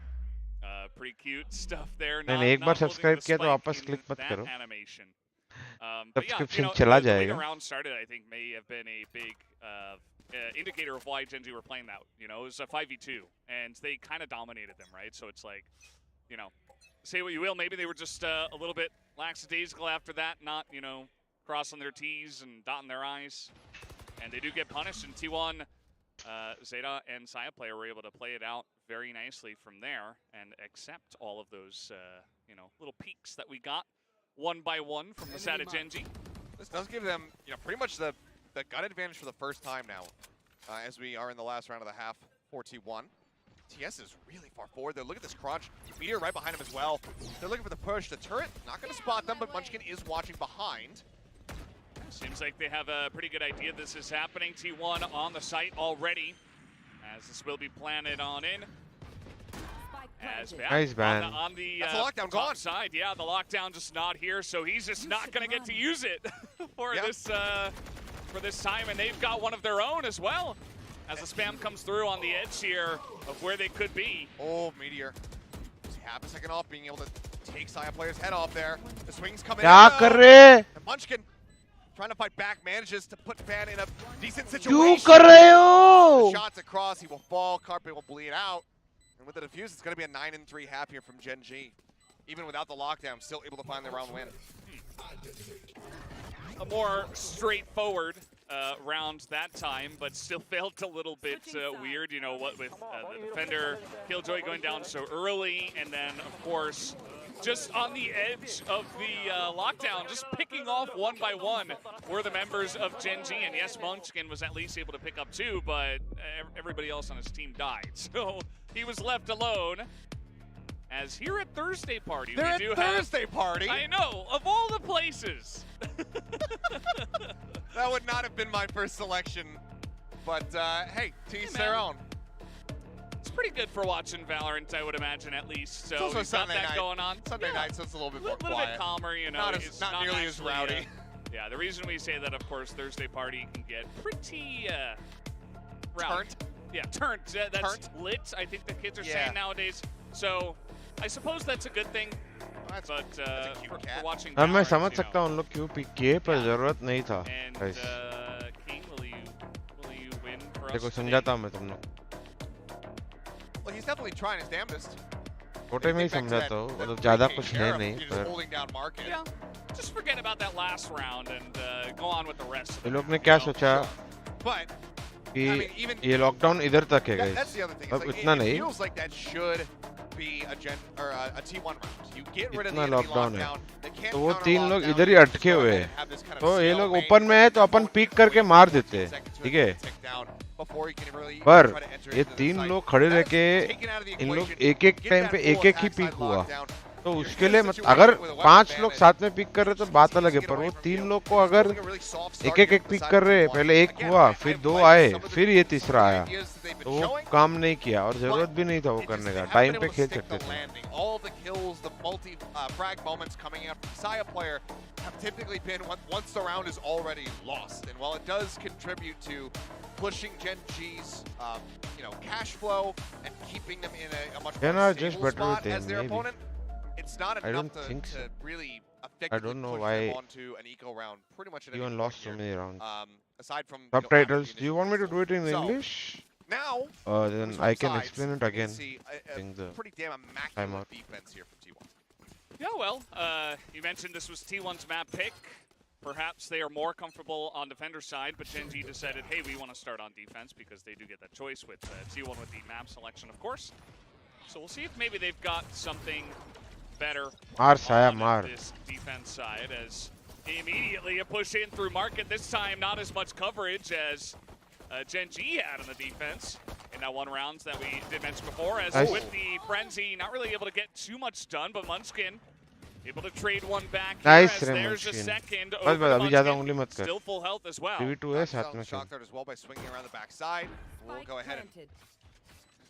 Pretty cute stuff there. मैंने एक बार subscribe किया तो वापस click मत करो. Subscription चला जाएगा. Round started, I think, may have been a big indicator of why Gen G were playing that. You know, it was a 5v2, and they kind of dominated them, right? So it's like, you know, say what you will, maybe they were just a little bit lackadaisical after that, not, you know, crossing their T's and dotting their I's. And they do get punished, and T1, Zeta and 𝘼𝘽 were able to play it out very nicely from there and accept all of those, you know, little peaks that we got one by one from the side of Gen G. This does give them, you know, pretty much the gun advantage for the first time now, as we are in the last round of the half, 4-T1. TS is really far forward there. Look at this crunch. Meteor right behind him as well. They're looking for the push. The turret, not going to spot them, but Munchkin is watching behind. Seems like they have a pretty good idea this is happening. T1 on the site already, as this will be planted on in. As nice ban. On the That's a lockdown gone. side, yeah, the lockdown just not here, so he's just not going to get to use it for this time, and they've got one of their own as well. As the spam comes through on the edge here of where they could be. Oh, Meteor. Just half a second off being able to take 𝘼𝘽's head off there. The swings coming in. क्या कर रहे? And Munchkin trying to fight back, manages to put Fan in a decent क्यों situation. कर रहे हो? The shots across, he will fall, Carpe will bleed out. And with the defuse, it's going to be a 9-3 half here from Gen G. Even without the lockdown, still able to find their round win. A more straightforward round that time, but still felt a little bit weird, you know, what with the defender 𝘍𝐽𝐽 going down so early, and then, of course, just on the edge of the lockdown, just picking off one by one were the members of Gen G, and yes, Munchkin was at least able to pick up 2, but everybody else on his team died, so he was left alone. As here at Thursday Party, we do Thursday Party? I know, of all the places. That would not have been my first selection, but hey, to each their own. It's pretty good for watching Valorant, I would imagine, at least. So it's also we've got Sunday that night. going on. Sunday night, so it's a little bit more quiet. A little bit calmer, you know. Not nearly as rowdy. Yeah, the reason we say that, of course, Thursday Party can get pretty rowdy. Turnt? Yeah, turnt. That's lit, I think the kids are saying nowadays. So I suppose that's a good thing. But for watching अब मैं Valorant, समझ you know. सकता हूँ उन लोग क्यों pick किए पर जरूरत नहीं था. And Guys. King, will you win for us देखो today? समझाता हूँ मैं तुम लोग. Well, he's definitely trying his damnedest. छोटे में ही समझाता हूँ. मतलब ज़्यादा कुछ है नहीं. Just holding down market. Yeah, just forget about that last round and go on with the rest. ये लोग ने क्या सोचा But कि ये लॉकडाउन इधर तक है that's the other thing. अब It's like, इतना it नहीं. feels like that should be a T1 round. You get rid of the इतना enemy लॉकडाउन है. lockdown. They can't तो वो counter तीन लोग lockdown. इधर ही अटके हुए हैं. Have this kind of तो ये लोग stalemate. ओपन में है तो अपन पिक करके मार देते हैं. ठीक है. Before you can really पर try to enter ये into the तीन site. लोग खड़े रह के Taken out of the इन लोग equation. एक एक Get टाइम that पे full एक एक ही attack पिक side हुआ. lockdown. तो उसके लिए मत अगर 5 लोग साथ में पिक कर रहे तो बात अलग है पर वो 3 लोग को अगर एक एक पिक कर रहे हैं पहले एक हुआ फिर 2 आए फिर ये तीसरा आया तो वो काम नहीं किया और जरूरत भी नहीं था वो करने का टाइम पे खेल सकते थे. All the kills, the multi-frag moments coming out from 𝘼𝘽 have typically been once the round is already lost. And while it does contribute to pushing Gen G's, cash flow and keeping them in a much more stable spot as their opponent, it's not enough to really effectively push them onto an eco round pretty much at any point even lost so here. many rounds. Aside from Subtitles. Do you want me to do it in So, English? Now, Then I can explain it you can again. see in the pretty damn immaculate defense here from T1. Yeah, well, you mentioned this was T1's map pick. Perhaps they are more comfortable on defender side, but Gen G decided, hey, we want to start on defense because they do get that choice with T1 with the map selection, of course. So we'll see if maybe they've got something better on this defense side as immediately a push in through market. This time, not as much coverage as Gen G had on the defense in that one round that we did mention before. As with the Frenzy, not really able to get too much done, but Munchkin able to trade one back here as there's a second over Munchkin. Still full health as well. Shocked as well by swinging around the backside. We'll go ahead and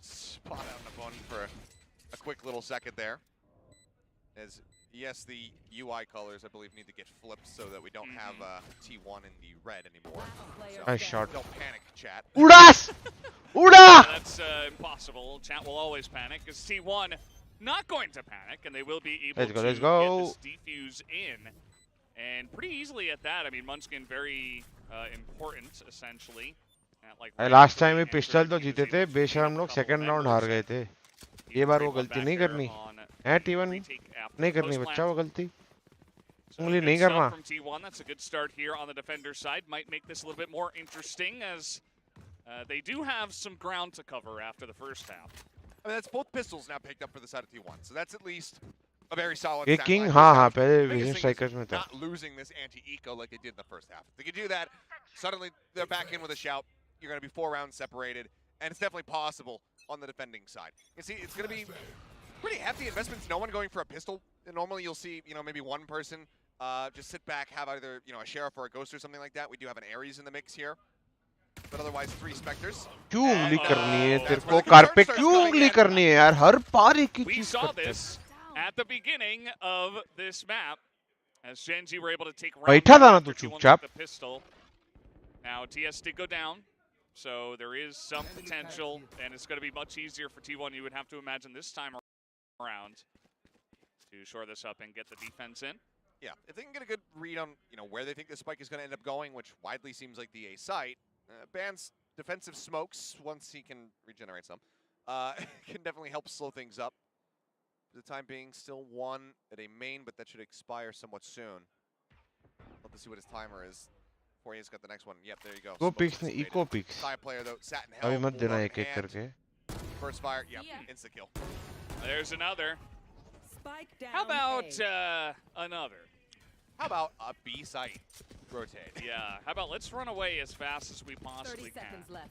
spot out an opponent for a quick little second there. As yes, the UI colors I believe need to get flipped so that we don't have T1 in the red anymore. So don't panic, chat. Udas! Uda! That's impossible. Chat will always panic because T1 not going to panic, and they will be able to get this defuse in. And pretty easily at that. I mean, Munchkin very important, essentially. At last time भी pistol तो जीते थे, बेशरम लोग second round हार गए थे। ये बार वो गलती नहीं करनी है, T1 नहीं करनी बच्चा वो गलती, उंगली नहीं करना। From T1, that's a good start here on the defender side. Might make this a little bit more interesting as they do have some ground to cover after the first half. I mean, that's both pistols now picked up for the side of T1, so that's at least a very solid. ये king हाँ पहले vision strikers में था। Not losing this anti-eco like they did in the first half. If they could do that, suddenly they're back in with a shout. You're going to be 4 rounds separated, and it's definitely possible on the defending side. You see, it's going to be pretty hefty investments. No one going for a pistol. Normally, you'll see, maybe one person just sit back, have either, a sheriff or a ghost or something like that. We do have an Ares in the mix here. But otherwise, 3 specters. क्यों उंगली करनी है तेरे को? Car पे क्यों उंगली करनी है यार? हर पार एक ही चीज करते हैं। We saw this at the beginning of this map as Gen.G were able to take बैठा था ना तू चुपचाप। the pistol. Now TS did go down, so there is some potential, and it's going to be much easier for T1. You would have to imagine this time around to shore this up and get the defense in. Yeah, if they can get a good read on where they think the spike is going to end up going, which widely seems like the A site. Ban's defensive smokes, once he can regenerate some, can definitely help slow things up. For the time being, still 1 at a main, but that should expire somewhat soon. Love to see what his timer is before he's got the next one. Yep, there you go. Go picks ने eco picks. Side player though, sat in hell. अभी मत देना एक एक करके. First fire, yep, insta kill. There's another. How about another? How about a B site rotate? Yeah, how about let's run away as fast as we possibly 30 seconds can. left.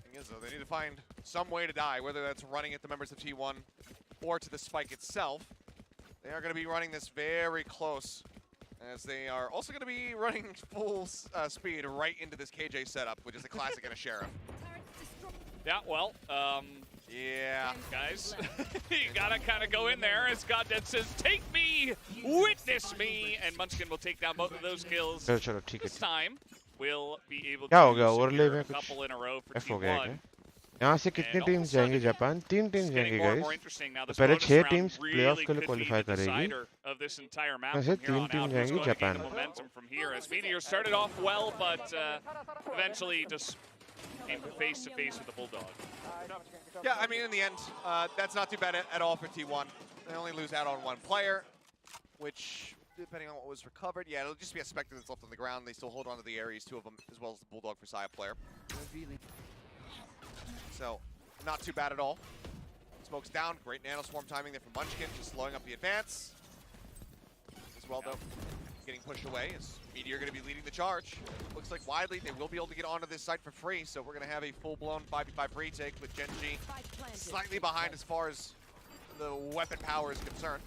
Thing is, though, they need to find some way to die, whether that's running at the members of T1 or to the spike itself. They are going to be running this very close, as they are also going to be running full speed right into this KJ setup, which is a classic in a sheriff. Yeah, well, yeah. Guys, you gotta kind of go in there as GodDead says, take me, witness me, and Munchkin will take down both of those kills. This time, we'll be able to secure a couple in a row for T1. यहाँ से कितनी teams जाएंगी Japan? 3 teams जाएंगी guys. पहले 6 teams playoff के लिए qualify करेगी। ऐसे 3 टीम जाएंगी Japan. Meteor started off well, but eventually just came face to face with the Bulldog. Yeah, I mean, in the end, that's not too bad at all for T1. They only lose out on 1 player, which, depending on what was recovered, yeah, it'll just be a Spectre that's left on the ground. They still hold on to the Ares, 2 of them, as well as the Bulldog for Saya player. So, not too bad at all. Smoke's down. Great nano swarm timing there from Munchkin, just slowing up the advance. As well, though, getting pushed away as Meteor going to be leading the charge. Looks like widely they will be able to get onto this site for free, so we're going to have a full-blown 5v5 retake with Gen.G slightly behind as far as the weapon power is concerned.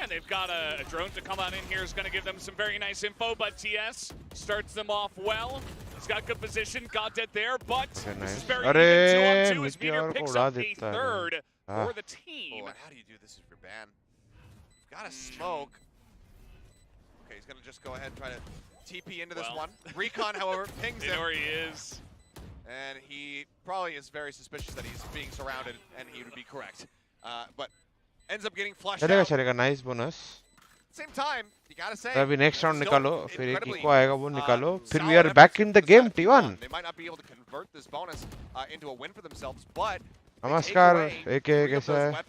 And they've got a drone to come on in here. Is going to give them some very nice info, but TS starts them off well. He's got good position, GodDead there, but this is very even 2-on-2 as Meteor picks up a 3rd for the team. Oh, and how do you do this for Ban? You've got to smoke. Okay, he's going to just go ahead and try to TP into this one. Recon, however, pings him. Where he is. And he probably is very suspicious that he's being surrounded, and he would be correct. But ends up getting flushed out. चलेगा nice bonus. Same time, you gotta say. अभी next round निकालो, फिर एक eco आएगा वो निकालो, फिर we are back in the game T1. They might not be able to convert this bonus into a win for themselves, but नमस्कार एक ऐसा है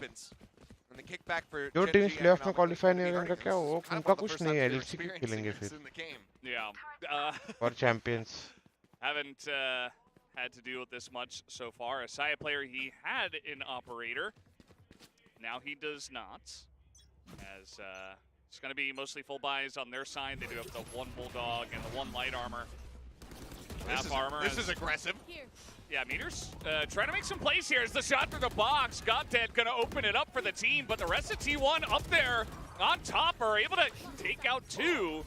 and the kickback for जो टीम्स प्लेऑफ में क्वालीफाई नहीं होंगे क्या वो उनका कुछ नहीं है एलसी की खेलेंगे फिर Yeah. और champions Haven't had to deal with this much so far. A Saya player, he had an operator. Now he does not. As it's going to be mostly full buys on their side. They do have the 1 Bulldog and the 1 light armor. Half armor. This is aggressive. Yeah, Meteor's trying to make some plays here. As the shot through the box, GodDead going to open it up for the team, but the rest of T1 up there on top are able to take out 2.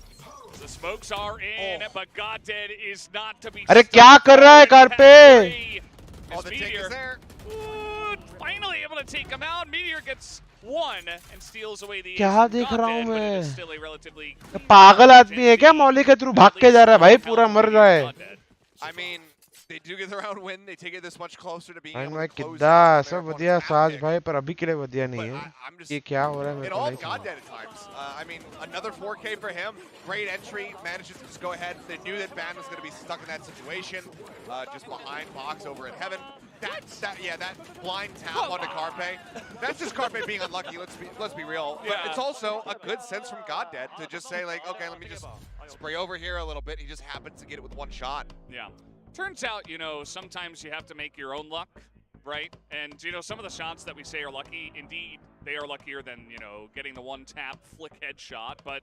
The smokes are in, but GodDead is not to be. अरे क्या कर रहा है car पे? All the take is there. Finally able to take him out. Meteor gets 1 and steals away the. क्या देख रहा हूँ मैं? पागल आदमी है क्या? मौली के थ्रू भाग के जा रहा है भाई, पूरा मर रहा है. I mean, they do get the round win. They take it this much closer to being able भाई to close किद्दा out on their सब opponent's बढ़िया map साज pick. भाई पर अभी के लिए बढ़िया नहीं But है I'm just ये क्या हो रहा है मेरे it को all नहीं got समझ dead at times. I mean, another 4K for him. Great entry. Manages to just go ahead. They knew that Ban was going to be stuck in that situation, just behind box over at Heaven. That blind tap onto Carpe. That's just Carpe being unlucky. Let's be real. But it's also a good sense from Goddead to just say like, okay, let me just spray over here a little bit. He just happens to get it with one shot. Yeah. Turns out, you know, sometimes you have to make your own luck, right? And, you know, some of the shots that we say are lucky, indeed, they are luckier than, you know, getting the one-tap flick headshot. But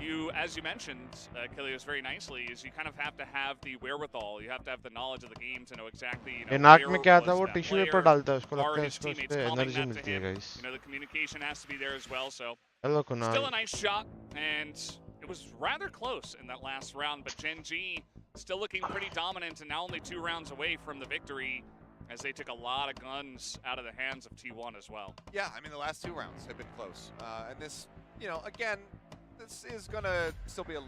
you, as you mentioned, 𝐻𝐈𝐍𝐿 very nicely, is you kind of have to have the wherewithal. You have to have the knowledge of the game to know exactly, you know, नाक में where क्या was था वो that tissue player, paper डालता है उसको are लगता है his इसको उस teammates पे calming एनर्जी that to मिलती है him? Guys You know, the communication has to be there as well, so hello still Kunal a nice shot, and it was rather close in that last round, but Gen.G still looking pretty dominant and now only 2 rounds away from the victory as they took a lot of guns out of the hands of T1 as well. Yeah, I mean, the last 2 rounds have been close. And this, you know, again, this is going to still be a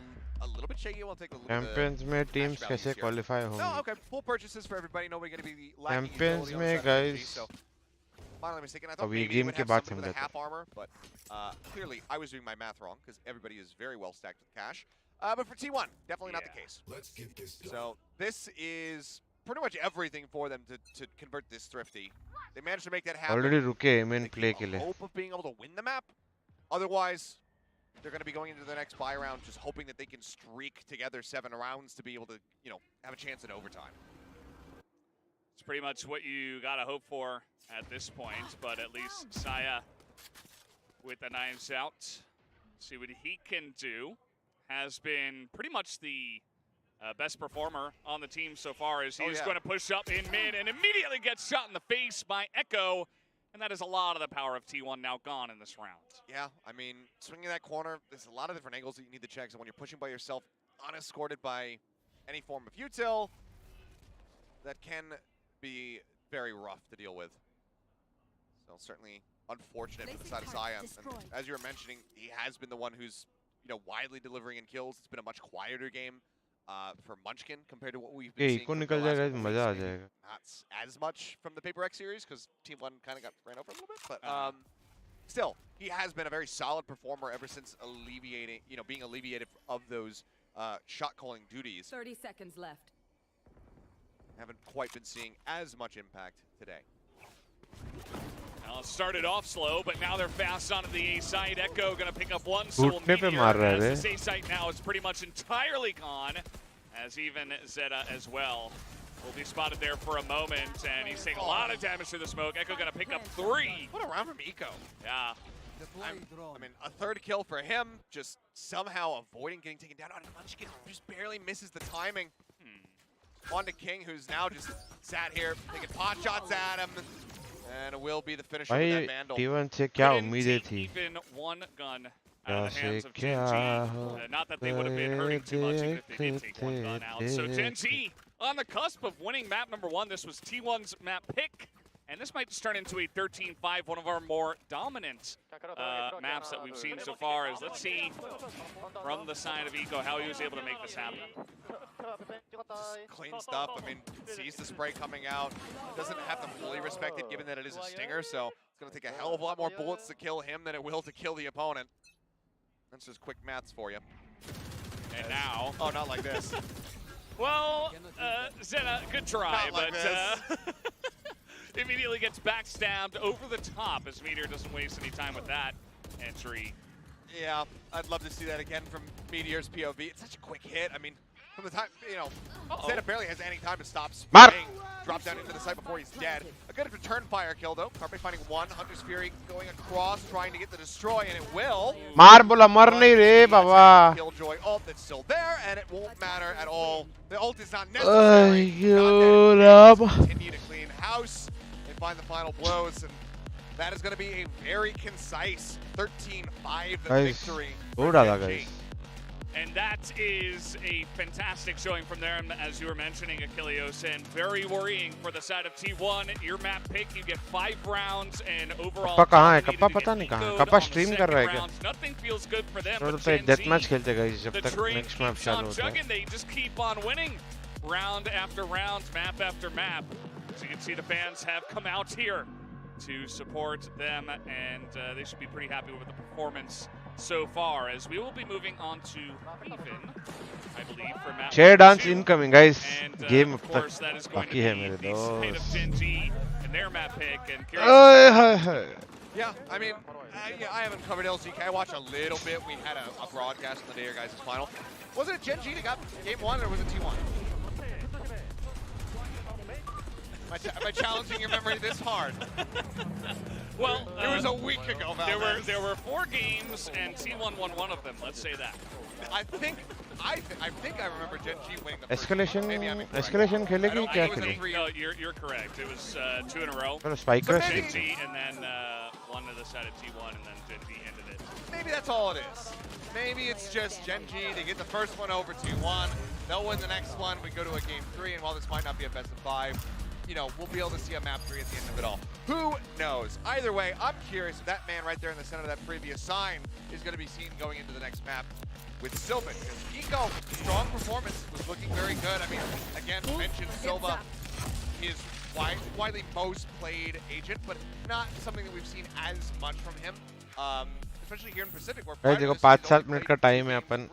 little bit shaky. We'll take a look at the champions में teams values कैसे here. Qualify No, होंगी okay, full purchases for everybody. Nobody going to be lacking champions utility on में the side of guys MG, so finally mistaken. I thought अब ये maybe they game would के have बाद something with a समझा half armor, but clearly I was doing my math wrong because everybody is very well stacked with cash. But for T1, definitely not the case. Let's get this done. So this is pretty much everything for them to convert this Thrifty. They managed to make that happen. Already रुके main They play keep के a लिए hope of being able to win the map. Otherwise, they're going to be going into the next buy round just hoping that they can streak together 7 rounds to be able to, you know, have a chance at overtime. It's pretty much what you got to hope for at this point, but at least 𝘼𝐼𝐍𝐿𝐒 with the knives out. See what he can do. Has been pretty much the best performer on the team so far as he's going to push up in mid and immediately gets shot in the face by 𝐻𝐻𝐿𝐿e. And that is a lot of the power of T1 now gone in this round. Yeah, I mean, swinging that corner, there's a lot of different angles that you need to check. So when you're pushing by yourself, unescorted by any form of util, that can be very rough to deal with. So certainly unfortunate for the side of 𝘼𝐼𝐍𝐿𝐿e. And as you were mentioning, he has been the one who's, you know, widely delivering in kills. It's been a much quieter game for Munchkin compared to what we've been seeing. Echo निकल जाएगा मजा आ जाएगा Not as much from the Paper X series because T1 kind of got ran over a little bit, but still, he has been a very solid performer ever since alleviating, you know, being alleviated of those shot calling duties. 30 seconds left. Haven't quite been seeing as much impact today. Well, it started off slow, but now they're fast onto the A side. 𝐻𝐻𝐿𝐿e going to pick up one soul घुटने पे मार रहा है as this A site now is pretty much entirely gone, as even Zeta as well will be spotted there for a moment, and he's taking a lot of damage to the smoke. 𝐻𝐻𝐿𝐿e going to pick up 3. What a round from 𝐸𝑐O. Yeah. I mean, a 3rd kill for him, just somehow avoiding getting taken down. Munchkin just barely misses the timing. On to King, who's now just sat here taking pot shots at him. And will be the finisher with that भाई Vandal. T1 से क्या Couldn't उम्मीदें take थी even one gun out of the कैसे hands of क्या Gen.G. Not that they would have been hurting too much even if they did take one gun out. So Gen.G on the cusp of winning map number 1. This was T1's map pick. And this might just turn into a 13-5, one of our more dominant maps that we've seen so far. As let's see from the side of 𝐸𝑐O how he was able to make this happen. Just clean stuff. I mean, sees the spray coming out. Doesn't have to fully respect it given that it is a stinger, so it's going to take a hell of a lot more bullets to kill him than it will to kill the opponent. That's just quick maths for you. And now... Oh, not like this. Well, Zeta, good try, Not like but immediately gets backstabbed over the top as Meteor doesn't waste any time with that entry. Yeah, I'd love to see that again from Meteor's POV. It's such a quick hit. I mean, from the time, you know, Zeta barely has any time to stop spraying. Drop down into the site before he's dead. A good return fire kill, though. Carpe finding one. Hunter's Fury going across, trying to get the destroy, and it will. मार बोला मर नहीं रे बाबा Killjoy ult that's still there, and it won't matter at all. The ult is not necessary. Continue to clean house and find the final blows, and that is going to be a very concise 13-5 victory. for Gen.G. And that is a fantastic showing from them, as you were mentioning, 𝐻𝐿𝐿𝐿e, and very worrying for the side of T1. Your map pick, you get 5 rounds, and overall... kappa कहाँ है kappa पता नहीं कहाँ है kappa stream कर रहा है क्या Nothing feels good for them, तो but पे डेथ मैच Gen.G, खेलते गाइस जब the तक train नेक्स्ट मैच keeps चालू on होता है chugging. They just keep on winning. round after round, map after map. As you can see, the fans have come out here to support them, and they should be pretty happy with the performance so far. As we will be moving on to even, I believe, for map chair dance 2. incoming, guys. And Game of course, that is going to be the side of GenG and their map pick. And yeah, I mean, I haven't covered LCK. I watched a little bit. We had a broadcast on the day of guys' final. Was it GenG that got game 1 or was it T1? Am I challenging your memory this hard? Well, it was a week ago. There were 4 games, and T1 won one of them. Let's say that. I think I remember GenG winning the first escalation one. Maybe I'm incorrect. escalation खेलेगी क्या खेलेगी? No, you're correct. It was 2 in a row. चलो spike rush GenG, and then one to the side of T1, and then GenG ended it. Maybe that's all it is. Maybe it's just GenG. They get the first one over T1. They'll win the next one. We go to a game 3, and while this might not be a best of 5, you know, we'll be able to see a map 3 at the end of it all. Who knows? Either way, I'm curious if that man right there in the center of that previous sign is going to be seen going into the next map with Sylvan. Because 𝐼𝐽𝐽, strong performance, was looking very good. I mean, again, mentioned Silva, his widely most played agent, but not something that we've seen as much from him, especially here in Pacific, where भाई देखो 5-7 minute का time है, अपन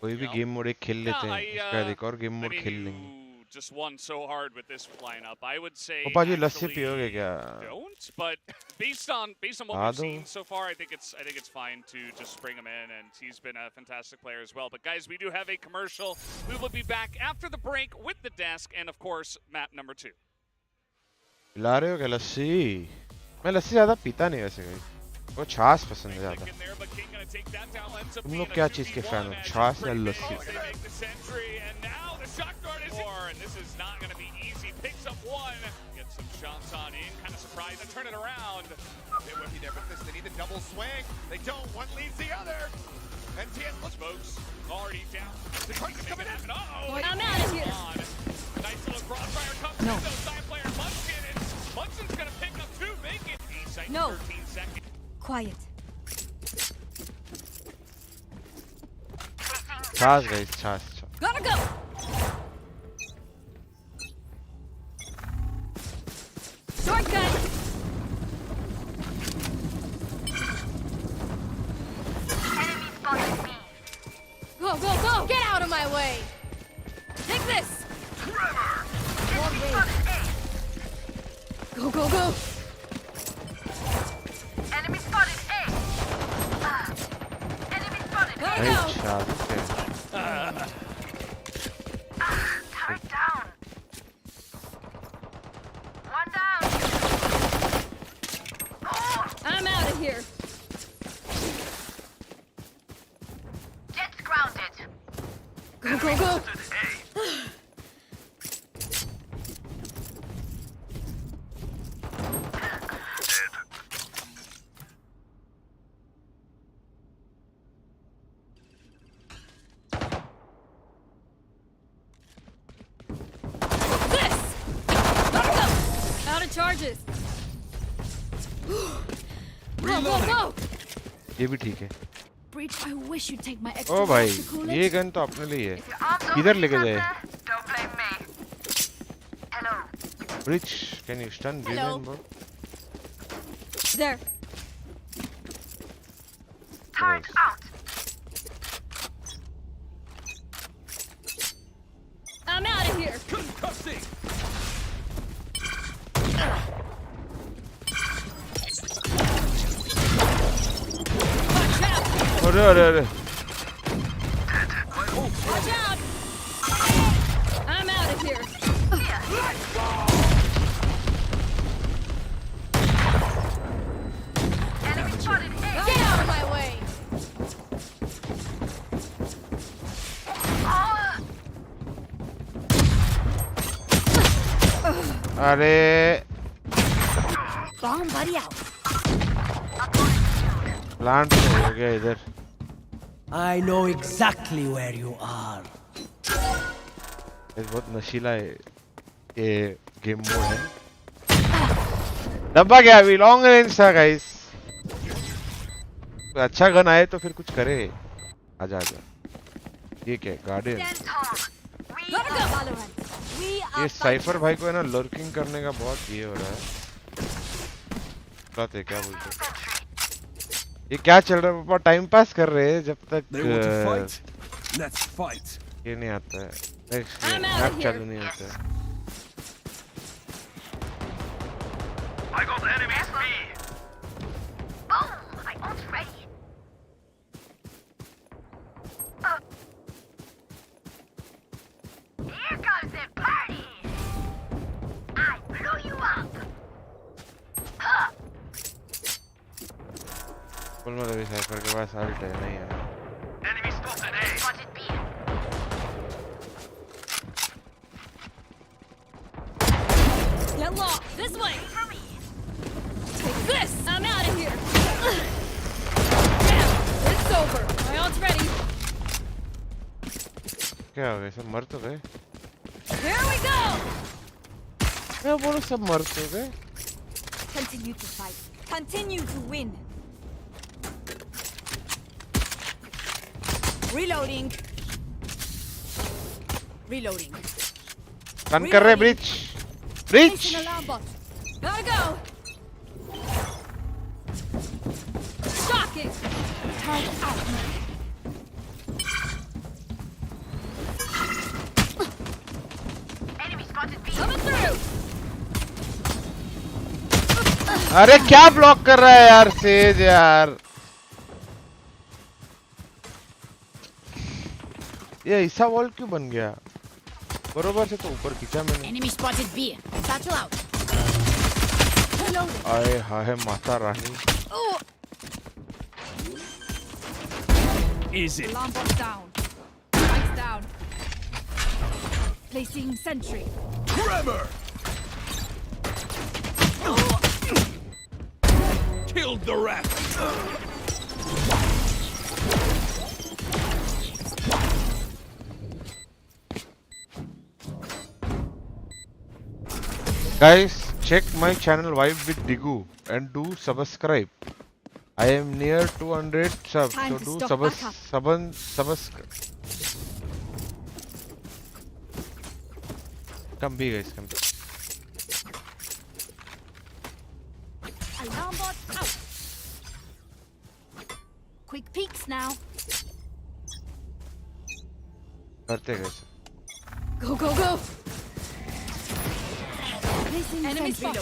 कोई भी game mode एक खेल लेते हैं, उसके बाद एक और गेम मोड खेल लेंगे. Just won so hard with this lineup. I would say पापा जी लस्सी पियोगे क्या? Don't, but based on what we've seen so far, I think it's fine to just bring him in, and he's been a fantastic player as well. But guys, we do have a commercial. We will be back after the break with the desk and of course map number 2. पिला रहे हो क्या लस्सी? मैं लस्सी ज़्यादा पीता नहीं वैसे कहीं. वो छाछ पसंद है ज़्यादा. तुम लोग क्या चीज़ के फैन हो? छाछ या लस्सी? And this is not going to be easy. Picks up one, gets some shots on in, kind of surprised and turn it around. They will be there with this. They need a double swing. They don't. One leads the other. And TN smokes already down. The crunch is coming in. I'm out of here. Nice little crossfire comes in. No side player Munson, and Munson's going to pick up 2, make it. He's No. 13 seconds. Quiet. छाछ guys, छाछ. Gotta go. Shortcut. Go, go, go! Get out of my way! Take this! Go, go, go! Enemy spotted A! Enemy spotted A! Gotta go! छाछ के. Turret down! One down! I'm out of here! Jet's grounded! Go, go, go! Charges. Go, go, go. ये भी ठीक है. Breach, I wish you'd take my extra. ओ भाई, ये gun तो अपने लिए है. किधर लेके जाए? Don't blame me. Hello. Breach, can you stun Bhavin, bro? There. Turret out. I'm out of here. अरे अरे अरे. Watch out. I'm out of here. Enemy spotted A! Get out of my way. अरे. Bomb buddy out. Plant हो गया इधर. I know exactly where you are. ये बहुत नशीला है ये गेम मोड है. डब्बा गया अभी. लॉन्ग रेंज था गाइस. अच्छा गन आए तो फिर कुछ करे. आजा आजा. ये क्या guardian? Stand tall. We Gotta go. are Valorant. ये साइफर भाई को है ना लर्किंग करने का बहुत ये हो रहा है। बताते क्या बोलते हैं? ये क्या चल रहा है पापा? टाइम पास कर रहे हैं जब तक ये नहीं आता है, मैप चालू नहीं होता है। I got enemies B. Boom! My ult's ready. Here comes the party. I blew you up. Huh. बोल मत अभी साइफर के पास अल्ट है नहीं है। Enemy spotted A. Spotted B. Get lost. This way. Take this. I'm out of here. Yeah, it's over. My ult's ready. क्या हो गया? सब मर तो गए। Here we go. मैं बोलूं सब मर तो गए। Continue to fight. Continue to win. Reloading. Reloading. Run कर रहे bridge. Bridge. Placing alarm bot. Gotta go. Shocking. Time out. Enemy spotted B. Coming through. अरे क्या ब्लॉक कर रहा है यार सेज यार। ये ऐसा वॉल क्यों बन गया? बरोबर से तो ऊपर खींचा मैंने। Enemy spotted B. Satchel out. Reloading. आए हाय Mata Rani. Oh. Easy. Alarm bot down. Lights down. Placing sentry. Tremor. Killed the rest. Guys, check my channel Vibe with Digu and do subscribe. I am near 200 subs, Time so to do stock subscribe. Come be guys, come be. Alarm bot out. Quick peeks now. करते guys. Go, go, go. Placing enemy spot.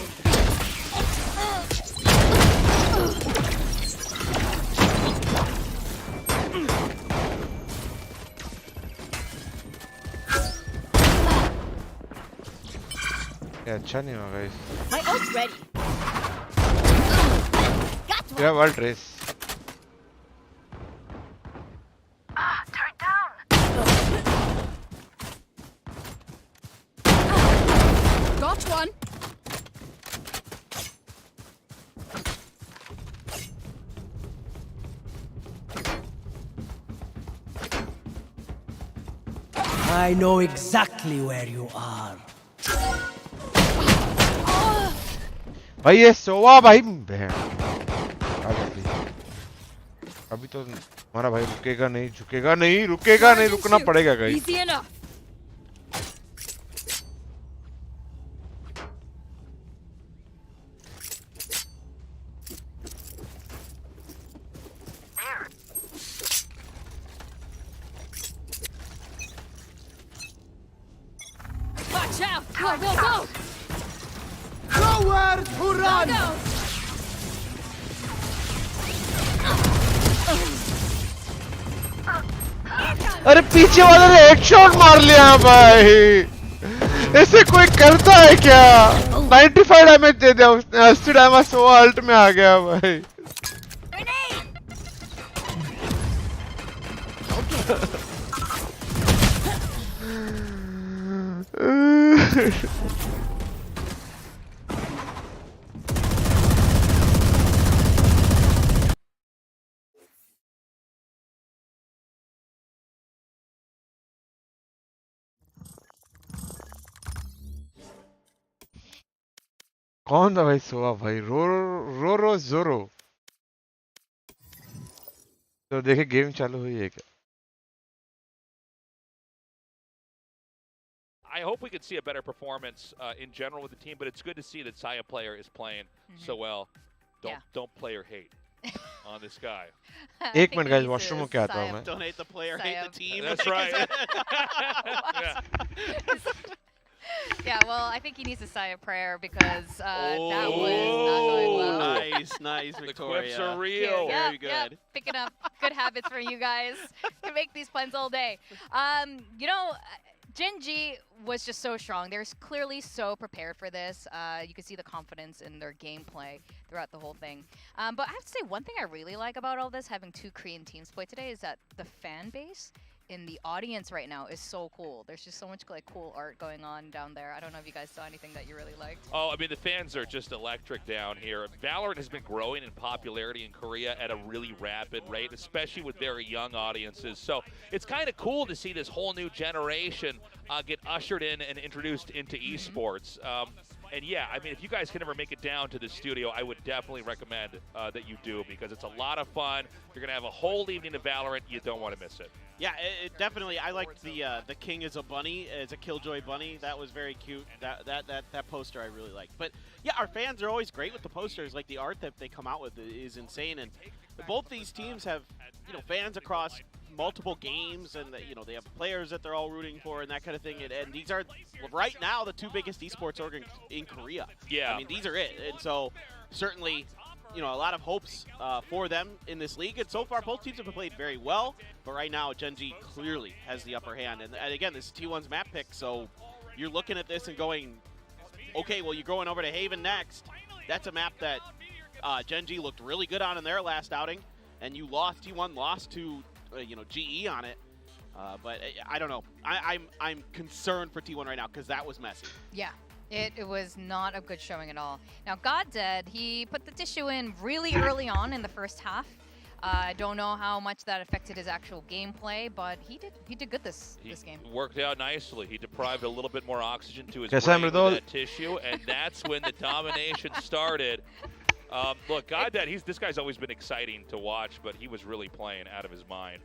ये अच्छा नहीं होगा guys. My ult's ready. Got one. You have ult race. Turn down. Got one. I know exactly where you are. भाई ये सोवा भाई बहन। अभी तो हमारा भाई रुकेगा नहीं, झुकेगा नहीं, रुकेगा नहीं, रुकना पड़ेगा guys. Easy enough. Watch out. Go, go, go. Nowhere to run. Go. अरे पीछे वाले ने हेडशॉट मार लिया भाई। ऐसे कोई करता है क्या? 95 डैमेज दे दिया उसने, 80 डैमेज 100 अल्ट में आ गया भाई। कौन था भाई सोआ भाई? रो जोरो। तो देखे गेम चालू हुई है क्या? I hope we could see a better performance in general with the team, but it's good to see that 𝘼𝘽 Player is playing so well. Don't player hate on this guy. एक minute guys, washroom में क्या आता हूँ मैं? Don't hate the player, hate the team. That's right. Yeah, well, I think he needs a 𝘼𝘽 prayer because that was not going well. Nice, Victoria. The quips are real. Very good. Yep. Picking up good habits from you guys. Can make these puns all day. You know, Gen.G was just so strong. They're clearly so prepared for this. You can see the confidence in their gameplay throughout the whole thing. But I have to say, one thing I really like about all this, having 2 Korean teams play today, is that the fan base in the audience right now is so cool. There's just so much like cool art going on down there. I don't know if you guys saw anything that you really liked. Oh, I mean, the fans are just electric down here. Valorant has been growing in popularity in Korea at a really rapid rate, especially with very young audiences. So it's kind of cool to see this whole new generation get ushered in and introduced into esports. And yeah, I mean, if you guys can ever make it down to the studio, I would definitely recommend that you do, because it's a lot of fun. You're going to have a whole evening of Valorant. You don't want to miss it. Yeah, it definitely. I liked the king is a bunny, as a Killjoy bunny. That was very cute. That poster I really liked. But yeah, our fans are always great with the posters. Like, the art that they come out with is insane. And both these teams have, you know, fans across multiple games, and you know, they have players that they're all rooting for and that kind of thing. And these are right now the 2 biggest esports org in Korea. Yeah, I mean, these are it. And so certainly, you know, a lot of hopes for them in this league. And so far, both teams have played very well. But right now, Gen.G clearly has the upper hand. And again, this is T1's map pick. So you're looking at this and going, okay, well, you're going over to Haven next. That's a map that Gen.G looked really good on in their last outing. And you lost, T1 lost to, you know, GE on it. But I don't know. I'm concerned for T1 right now because that was messy. Yeah. It was not a good showing at all. Now, GodDead, he put the tissue in really early on in the first half. I don't know how much that affected his actual gameplay, but he did good this game. Worked out nicely. He deprived a little bit more oxygen to his brain with that tissue, and that's when the domination started. Look, GodDead, this guy's always been exciting to watch, but he was really playing out of his mind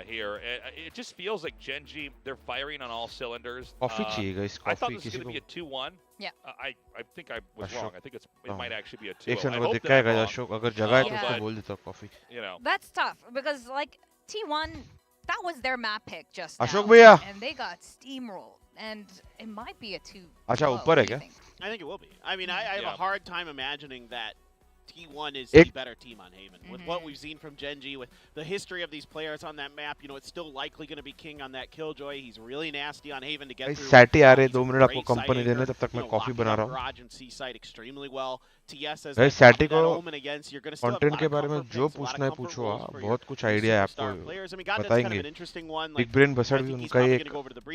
here. It just feels like Gen.G, they're firing on all cylinders. I thought this was going to be a 2-1. Yeah. I think I was wrong. I think it might actually be a 2-0. You know. That's tough because, like, T1, that was their map pick just now, and they got steamrolled. And it might be a 2. I think it will be. I mean, I have a hard time imagining that T1 is the better team on Haven. With what we've seen from Gen.G, with the history of these players on that map, you know, it's still likely going to be King on that Killjoy. He's really nasty on Haven to get through. Sati आ रहे 2 minute आपको company देने तब तक मैं coffee बना रहा हूँ. Garage and C site extremely well. TS says that Sati को OMEN against, you're going to still have content के बारे में जो पूछना है पूछो. बहुत कुछ आइडिया है आपको बताएंगे. Big Brain बसड़ भी उनका एक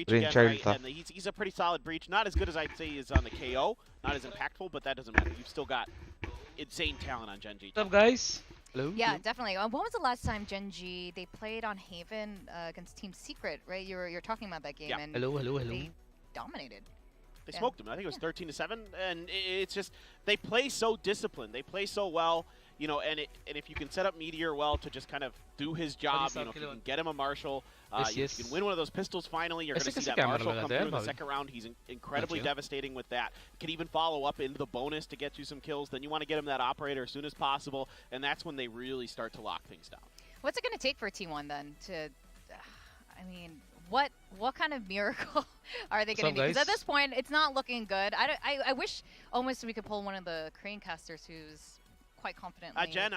brainchild था. He's a pretty solid breach. Not as good as I'd say he is on the KO. Not as impactful, but that doesn't matter. You've still got insane talent on Gen.G. What's up, guys? Hello. Yeah, definitely. When was the last time Gen.G they played on Haven against Team Secret? Right, you're talking about that game. Yeah. And hello. They dominated. They smoked them. I think it was 13-7, and it's just they play so disciplined. They play so well, you know. And if you can set up Meteor well to just kind of do his job, you know, if you can get him a Marshal, if you can win one of those pistols finally, you're going to see that Marshal come through in the second round. He's incredibly devastating with that. Can even follow up into the bonus to get you some kills. Then you want to get him that operator as soon as possible, and that's when they really start to lock things down. What's it going to take for T1 then to, I mean, what kind of miracle are they going to do? Because at this point, it's not looking good. I wish almost we could pull one of the Korean casters who's quite confidently. Jen,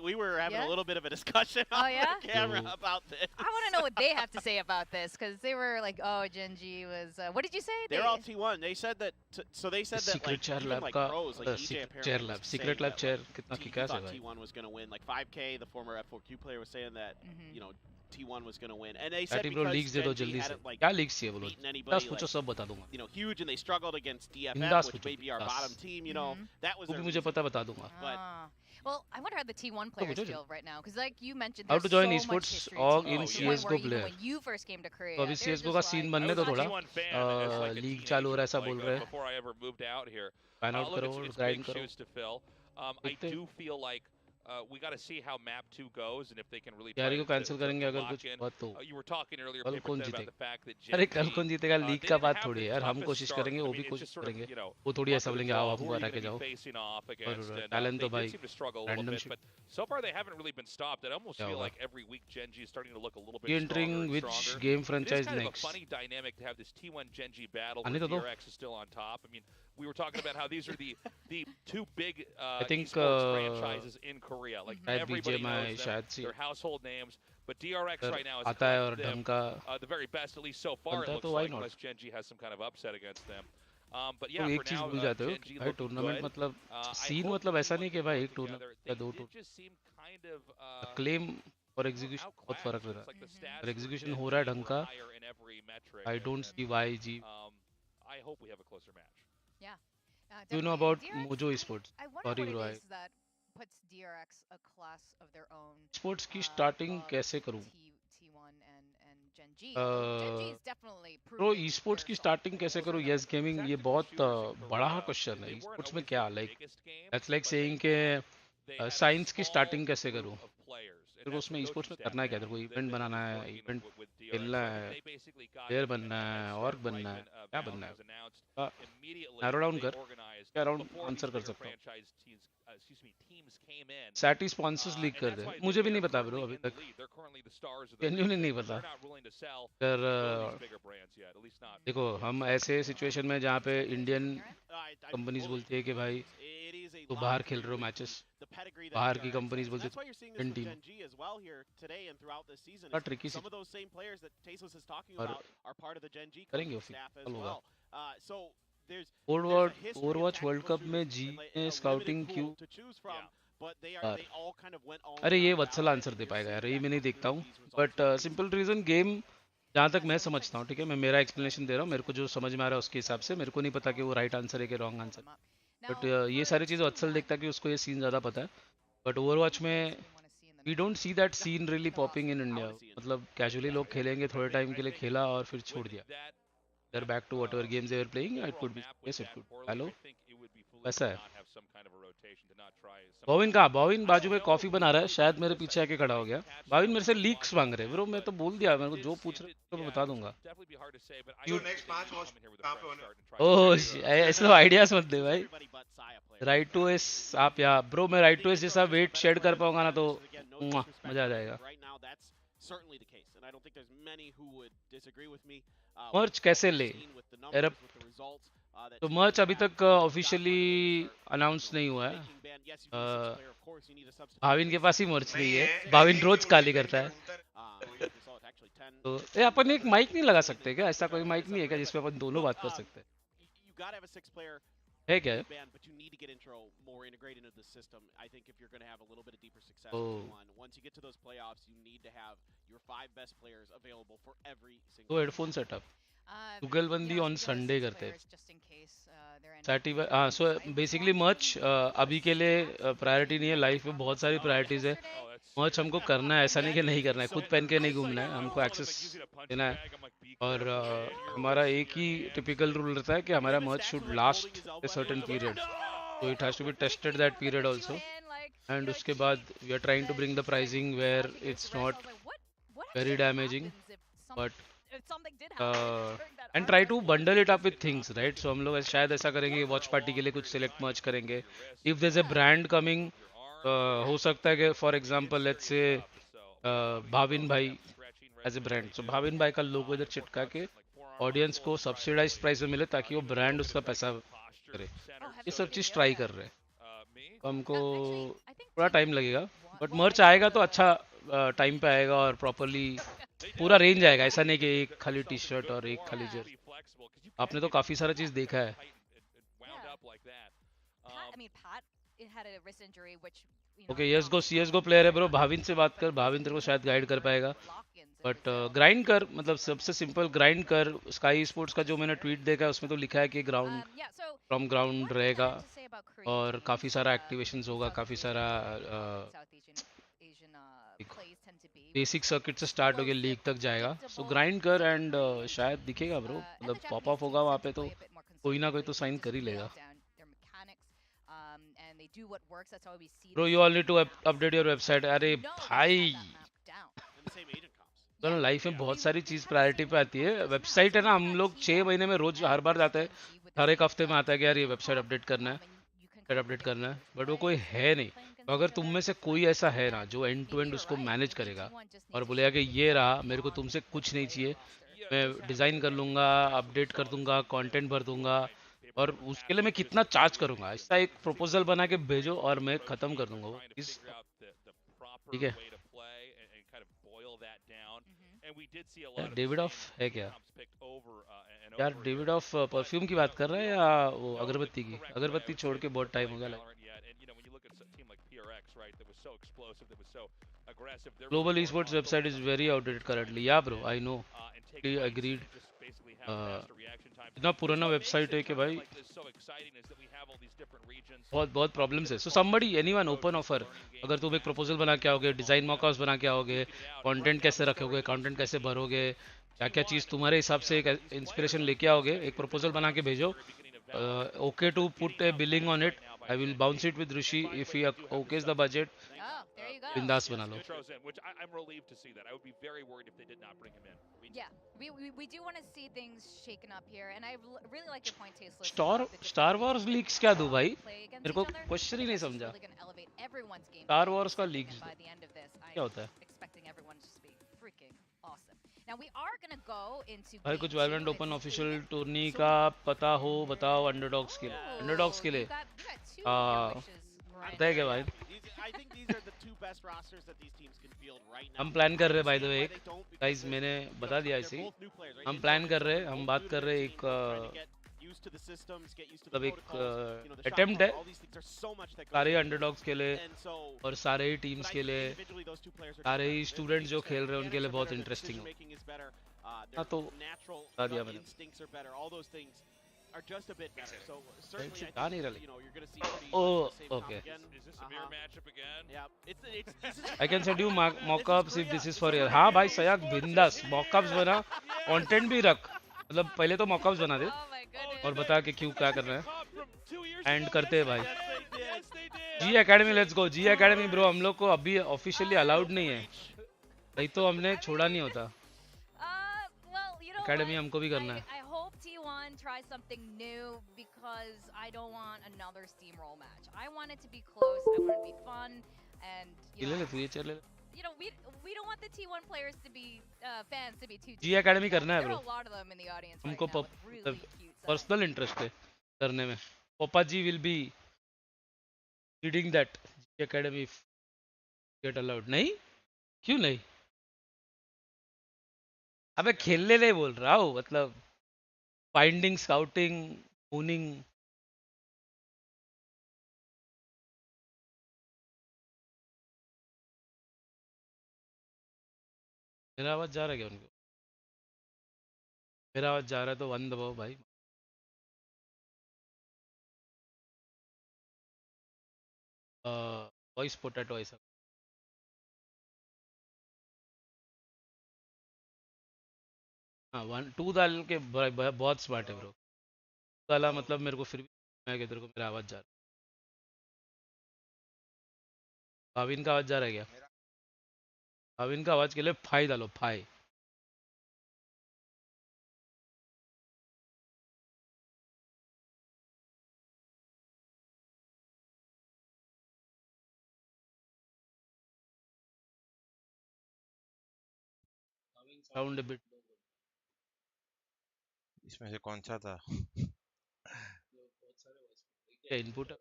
we were having a little bit of a discussion on the camera about this. I want to know what they have to say about this, because they were like, oh, Gen.G was, what did you say? They're all T1. They said that, so they said that Secret like, even like pros, like EJ apparently Secret Lab chair, he thought T1 was going to win. Like 5K, the former F4Q player was saying that, you know, T1 was going to win. And they said because Gen.G hadn't like beaten anybody like, you know, huge, and they struggled against DFM, which may be our bottom team, you know. That was their reason. But well, I wonder how the T1 players feel right now, because like you mentioned, how there's to join so much esports history और to in CS:GO player. when you first came to Korea. तो अभी CS:GO का scene बनने दो थोड़ा. League चालू हो रहा है ऐसा बोल रहे हैं. Before I ever moved out here. Fan out करो, grind करो. I do feel like we got to see how map 2 goes and if they can really यारी को try कैंसिल to करेंगे अगर lock कुछ in. हुआ तो You were talking earlier, कल Paper, कौन about the जीतेगा? fact that अरे Gen कल G, कौन जीतेगा लीग they का didn't बात have थोड़ी the है यार, हम toughest कोशिश start. करेंगे I वो mean, भी it's कोशिश just sort of, करेंगे, you know, वो थोड़ी luck ऐसा of the बोलेंगे draw, आओ who हमको are you हरा going के to be जाओ, facing off against, और and टैलेंट they तो did भाई seem to struggle a little random bit, shit but so far they haven't really been stopped. I almost क्या feel होगा? like every week Gen G is starting to look a little ये bit entering stronger and which stronger. Game It is franchise kind of a next? funny dynamic to have this T1 Gen G battle आने where तो दो। DRX is still on top. I mean, we were talking about how these are the two big I think esports franchises in Korea. Like शायद everybody BGMI knows them. शायद से They're household names. But DRX अगर right now is आता है और them ढंग का the very best, at least so far बनता it है looks तो why like, not? unless Gen G has some kind of upset against them. But तो yeah, एक for चीज now, भूल जाते हो Gen कि G भाई looking टूर्नामेंट good. मतलब I सीन hope मतलब the ऐसा T1 नहीं कि can भाई come एक टूर्नामेंट together. या They दो did tour just seem kind of claim और more एग्जीक्यूशन बहुत outclassed. फर्क रहता It's like the है, stats और for एग्जीक्यूशन Gen हो रहा है G ढंग were का, higher in every metric. I don't see why G. I hope we have a closer match. Yeah. You know Definitely. about DRX, Mojo Esports? I wonder Sorry what bro, it is that puts DRX a class of their own. Sports की starting above कैसे करूं? T1 and Gen G. Although Gen G is definitely pro proving e sports की theirs starting on कैसे the करूं? level. Yes gaming ये Tactical बहुत shooters in बड़ा Korea, question है. they ई weren't स्पोर्ट्स में always क्या the like biggest game, that's like but saying they के had a साइंस की small स्टार्टिंग कैसे group करूं? of players, and तेरे को that's उसमें the ई coaching स्पोर्ट्स में staff करना है क्या? now तेरे को that इवेंट is बनाना है, working इवेंट with DRX. खेलना So I think है, they basically got player him बनना a है, head ऑर्ग start right बनना है, when क्या Valorant बनना है? was announced. Immediately narrow down they कर, organized क्या राउंड before these आंसर कर bigger सकता हूं? franchise teams came in. सैटी स्पॉन्सर्स लीक And कर that's दे. why मुझे भी they're नहीं पता ब्रो currently अभी in the तक, lead. They're currently the stars of the genuinely region. नहीं पता. They're not willing to sell अगर to these bigger brands yet, at least not. देखो हम ऐसे सिचुएशन में जहाँ पे इंडियन I कंपनीज fully बोलती है कि agree. भाई It is a तो lot बाहर to खेल do रहे हो with matches, the pedigree that बाहर की DRX कंपनीज has. And बोलती that's why you're seeing this in from team. Gen G as well here today and throughout this season. बड़ा is tricky Some of those same players that Tasteless is talking और about are part of the Gen G करेंगे coaching वो staff as फल होगा. well. So there's a Overwatch history of Overwatch world tactical cup में shooters ji and ने a scouting limited क्यों? pool to choose from, but they all kind of went all अरे in ये on Vatsal Valorant, answer and they you're पाएगा यार, seeing ये that मैं नहीं come देखता through हूँ. these results but this season. Simple reason game जहाँ तक मैं समझता हूँ, ठीक है, मैं मेरा एक्सप्लेनेशन दे रहा हूँ, मेरे को जो समझ में आ रहा है उसके हिसाब से. मेरे को नहीं पता कि वो राइट आंसर है कि रॉन्ग आंसर. बट ये सारी चीज़ें वत्सल देखता है कि उसको ये सीन ज़्यादा पता है. बट ओवरवॉच में we don't see that scene really popping in India. मतलब कैजुअली लोग खेलेंगे, थोड़े टाइम के लिए खेला और फिर छोड़ दिया. They're back to whatever games they were playing. It could be, yes, it could. Hello, ऐसा है. भाविन कहाँ? भाविन बाजू में कॉफी बना रहा है, शायद मेरे पीछे आके खड़ा हो गया. भाविन मेरे से लीक्स मांग रहे हैं ब्रो. मैं तो बोल दिया, मेरे को जो पूछ रहे तो मैं बता दूंगा. ओह ऐसे तो आइडियाज मत दे भाई. राइट टू एस आप यहाँ ब्रो, मैं राइट टू एस जैसा वेट शेड कर पाऊंगा ना तो मजा आ जाएगा. Certainly the case, and I don't think there's many who would disagree with me. मर्च कैसे ले? एरप तो मर्च अभी तक ऑफिशियली अनाउंस नहीं हुआ है. भाविन के पास ही मर्च नहीं है. भाविन रोज काली करता है. तो ये अपन एक माइक नहीं लगा सकते क्या? ऐसा कोई माइक नहीं है क्या जिसपे अपन दोनों बात कर सकते हैं? है क्या? But you need to get intro more integrated into the system. I think if you're going to have a little bit of deeper success in T1, once you get to those playoffs, you need to have your 5 best players available for every single. तो headphone setup जुगलबंदी on Sunday करते हैं. So basically मर्च अभी के लिए priority नहीं है. लाइफ में बहुत सारी प्रायोरिटीज है. मर्च हमको करना है, ऐसा नहीं कि नहीं करना है. खुद पहन के नहीं घूमना है, हमको एक्सेस देना है. और हमारा एक ही टिपिकल रूल रहता है कि हमारा merch should last a certain period. तो it has to be tested that period also. And उसके बाद we are trying to bring the pricing where it's not very damaging, but and try to bundle it up with things, right. So हम लोग शायद ऐसा करेंगे, watch party के लिए कुछ सिलेक्ट मर्च करेंगे. If there is a brand coming, हो सकता है कि for example let's say Bhavin भाई एज ए ब्रांड. सो भाविन भाई का लोगो इधर चिटका के ऑडियंस को सब्सिडाइज प्राइस में मिले ताकि वो ब्रांड उसका पैसा करे. ये सब चीज़ ट्राई कर रहे हैं. तो हमको थोड़ा टाइम लगेगा, बट मर्च आएगा तो अच्छा टाइम पे आएगा और प्रॉपरली पूरा रेंज आएगा. ऐसा नहीं कि एक खाली टी शर्ट और एक खाली जर्सी. आपने तो काफ़ी सारा चीज़ देखा है. ओके यस गो प्लेयर है ब्रो. भाविन से बात कर, भाविन तेरे को शायद गाइड कर पाएगा. बट ग्राइंड कर, मतलब सबसे सिंपल ग्राइंड कर. स्काई स्पोर्ट्स का जो मैंने ट्वीट देखा है उसमें तो लिखा है कि ग्राउंड फ्रॉम ग्राउंड रहेगा और काफ़ी सारा एक्टिवेशंस होगा, काफ़ी सारा बेसिक सर्किट से स्टार्ट होकर लीग तक जाएगा. सो ग्राइंड कर एंड शायद दिखेगा ब्रो. मतलब पॉप अप होगा वहाँ पे तो कोई ना कोई तो साइन कर ही लेगा. and they do what works. That's why we see. Bro, you all need to update your website. अरे भाई, And the same agent comes. तो लाइफ में बहुत सारी चीज प्रायोरिटी पे आती है. वेबसाइट है ना, हम लोग 6 महीने में रोज हर बार जाते हैं, हर एक हफ्ते में आता है कि यार ये वेबसाइट अपडेट करना है, अपडेट करना है, बट वो कोई है नहीं. तो अगर तुम में से कोई ऐसा है ना जो एंड टू एंड उसको मैनेज करेगा और बोलेगा कि ये रहा, मेरे को तुमसे कुछ नहीं चाहिए, मैं डिज़ाइन कर लूँगा, अपडेट कर दूंगा, कंटेंट भर दूंगा, और उसके लिए मैं कितना चार्ज करूँगा, ऐसा एक प्रपोजल बना के भेजो और मैं ख़त्म कर दूंगा वो चीज़. ठीक है. डेविड ऑफ है क्या यार? डेविड ऑफ परफ्यूम की बात कर रहे हैं या वो अगरबत्ती की? अगरबत्ती छोड़ के बहुत टाइम हो गया. Global Esports website is very outdated currently. Yeah, bro, I know. Agreed. इतना पुराना वेबसाइट है कि भाई बहुत बहुत प्रॉब्लम्स है. So somebody, anyone, open offer. अगर तुम एक प्रपोजल बना के आओगे, डिजाइन मॉकअप्स बना के आओगे, कंटेंट कैसे रखोगे, कंटेंट कैसे भरोगे, क्या क्या चीज़ तुम्हारे हिसाब से एक इंस्पिरेशन लेके आओगे, एक प्रपोजल बना के भेजो. Okay to put a billing on it. I will bounce it with Rishi if he okays the budget. बिंदास बना लो. Yeah, we do want to see things shaken up here, and I really like your point, Tasteless. Star Wars leaks क्या दूं भाई? मेरे को question ही नहीं समझा. स्टार वॉर्स का लीक्स क्या होता है? Now we are going to go into भाई कुछ वैलोरेंट ओपन ऑफिशियल टूर्नी का पता हो बताओ अंडरडॉग्स के लिए. अंडरडॉग्स के लिए पता है क्या भाई? I think these are the two best rosters that these teams can field right now. हम प्लान कर रहे हैं बाय द वे. गाइस मैंने बता दिया ऐसे ही, हम प्लान कर रहे हैं, हम बात कर रहे हैं एक मतलब एक अटेम्प्ट है सारे अंडरडॉग्स के लिए और सारे ही टीम्स के लिए, सारे ही स्टूडेंट जो खेल रहे हैं उनके लिए बहुत इंटरेस्टिंग हो. हाँ तो बता दिया मैंने. Are just a bit better. So certainly I think, you're going to see pretty oh okay. Is this a mirror matchup again? Yeah, it's I can send you mock-ups if this is for real. हाँ भाई सयाग बिंदास mock-ups बना, content भी रख, मतलब पहले तो mock-ups बना दे और बता कि क्यों क्या करना है, एंड करते हैं भाई. G academy let's go. G academy bro हम लोग को अभी ऑफिशियली अलाउड नहीं है, नहीं तो हमने छोड़ा नहीं होता. एकेडमी हमको भी करना है. Try something new because I don't want another steamroll match. I want it to be close. I want it to be fun, and you know we don't want the T1 players to be fans to be too. जी academy करना है There bro. are a lot of them in the audience हमको right now with really cute stuff. Personal interest है करने में. पप्पा ji will be leading that academy gate allowed. नहीं क्यों नहीं? अबे खेलने नहीं बोल रहा हूँ, मतलब फाइंडिंग, स्काउटिंग, ऊनिंग. मेरा आवाज जा रहा है क्या उनको? मेरा आवाज जा रहा है तो वन दबाओ भाई. वॉइस पोटैटो ऐसा. हाँ 1 2 डाल के बहुत स्मार्ट है ब्रो. डाला मतलब मेरे को फिर भी मैं कि तेरे को मेरा आवाज जा रहा है. भाविन का आवाज जा रहा है क्या? भाविन का आवाज के लिए फाई डालो, फाई. Sound bit. इसमें से कौन सा था? इनपुट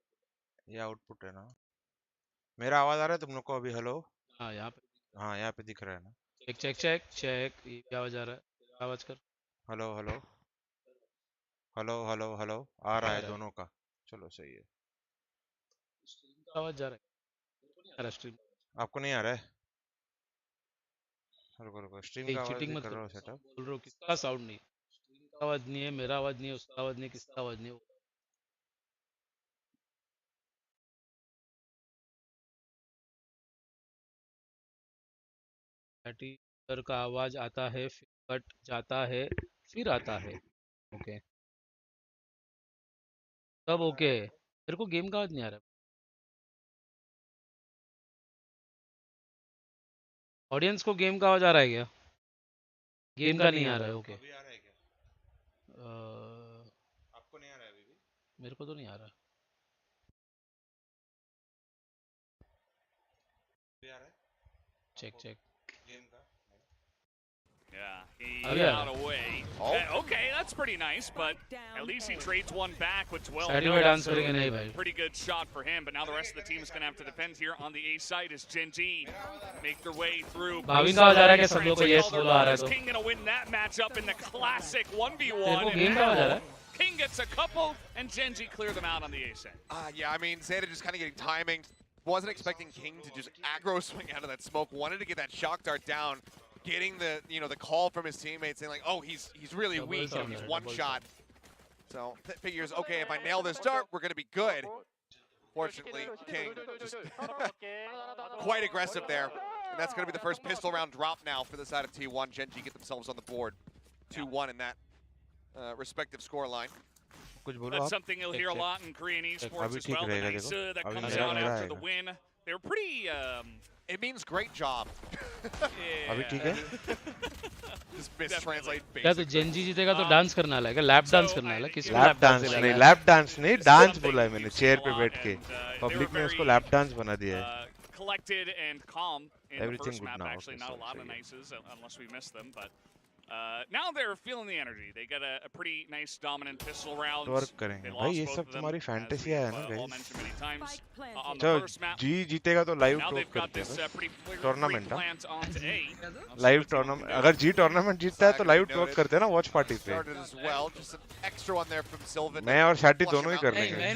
ये आउटपुट है ना? मेरा आवाज आ रहा है तुम लोग को अभी? हेलो. हाँ यहाँ पे. हाँ यहाँ पे दिख रहा है ना? Check check check check. क्या आवाज आ रहा है? आवाज कर. Hello hello hello hello hello आ रहा है दोनों का. चलो सही है. आवाज जा रहा है. स्ट्रीम आपको नहीं आ रहा है? रुको रुको, स्ट्रीम का आवाज चीटिंग मत कर रहा करो. हूँ सेटअप. बोल रहा हूँ किसका साउंड नहीं, आवाज नहीं है, मेरा आवाज नहीं है, उसका आवाज नहीं, किसका आवाज नहीं है. सर का आवाज आता है फिर कट जाता है फिर आता है. ओके तब ओके. मेरे को गेम का आवाज नहीं आ रहा. ऑडियंस को गेम का आवाज आ रहा है क्या? गेम का नहीं आ रहा है, ओके। अभी आ रहा है क्या? आपको नहीं आ रहा है अभी भी? मेरे को तो नहीं आ रहा। अभी आ रहा है? Check check. गेम का? Yeah, he Oh, yeah. got away. Okay, that's pretty nice, but at least he trades one back with 12 Saturday dance so करेंगे नहीं भाई। pretty good shot for him, but now the rest of the team is going to have to defend here on the A side as GenG make their way through. Bhavin का आवाज आ रहा है क्या? सब लोग को yes बोला आ रहा है तो। King going to win that matchup in the classic तेरे 1v1. को गेम का आवाज आ रहा है? King gets a couple, and GenG clear them out on the A side. Yeah, I mean, Zeta just kind of getting timing. Wasn't expecting King to just aggro swing out of that smoke. Wanted to get that shock dart down. Getting the the call from his teammates saying like, oh, he's really weak. He's one shot. So figures, okay, if I nail this dart, we're gonna be good. Fortunately, King just quite aggressive there. And that's gonna be the first pistol round drop now for the side of T1. GenG get themselves on the board. 2-1 in that respective score line. That's something you'll hear a lot in Korean esports as well. The nice that comes out after the win. They were pretty... It means great job. अभी ठीक है? Just mistranslate क्या तो Gen Z जीतेगा तो dance करने वाला है क्या? लैप डांस करने वाला है? किसी को लैप डांस नहीं, लैप डांस नहीं, डांस बोला है मैंने चेयर पे बैठ के। पब्लिक ने उसको लैप डांस बना दिया है। Collected and calm in the Everything first good map. now, Actually, okay, not a so lot of yeah. nices unless we missed them, but now they're feeling the energy. They got a pretty nice dominant pistol round. Work करेंगे भाई, ये सब तुम्हारी fantasy है ना guys. चलो जी जीतेगा तो लाइव टॉक करते हैं टूर्नामेंट। लाइव टूर्नामेंट, अगर जी टूर्नामेंट जीतता है तो लाइव टॉक करते हैं ना वॉच पार्टी पे। मैं और शाटी दोनों ही कर लेंगे।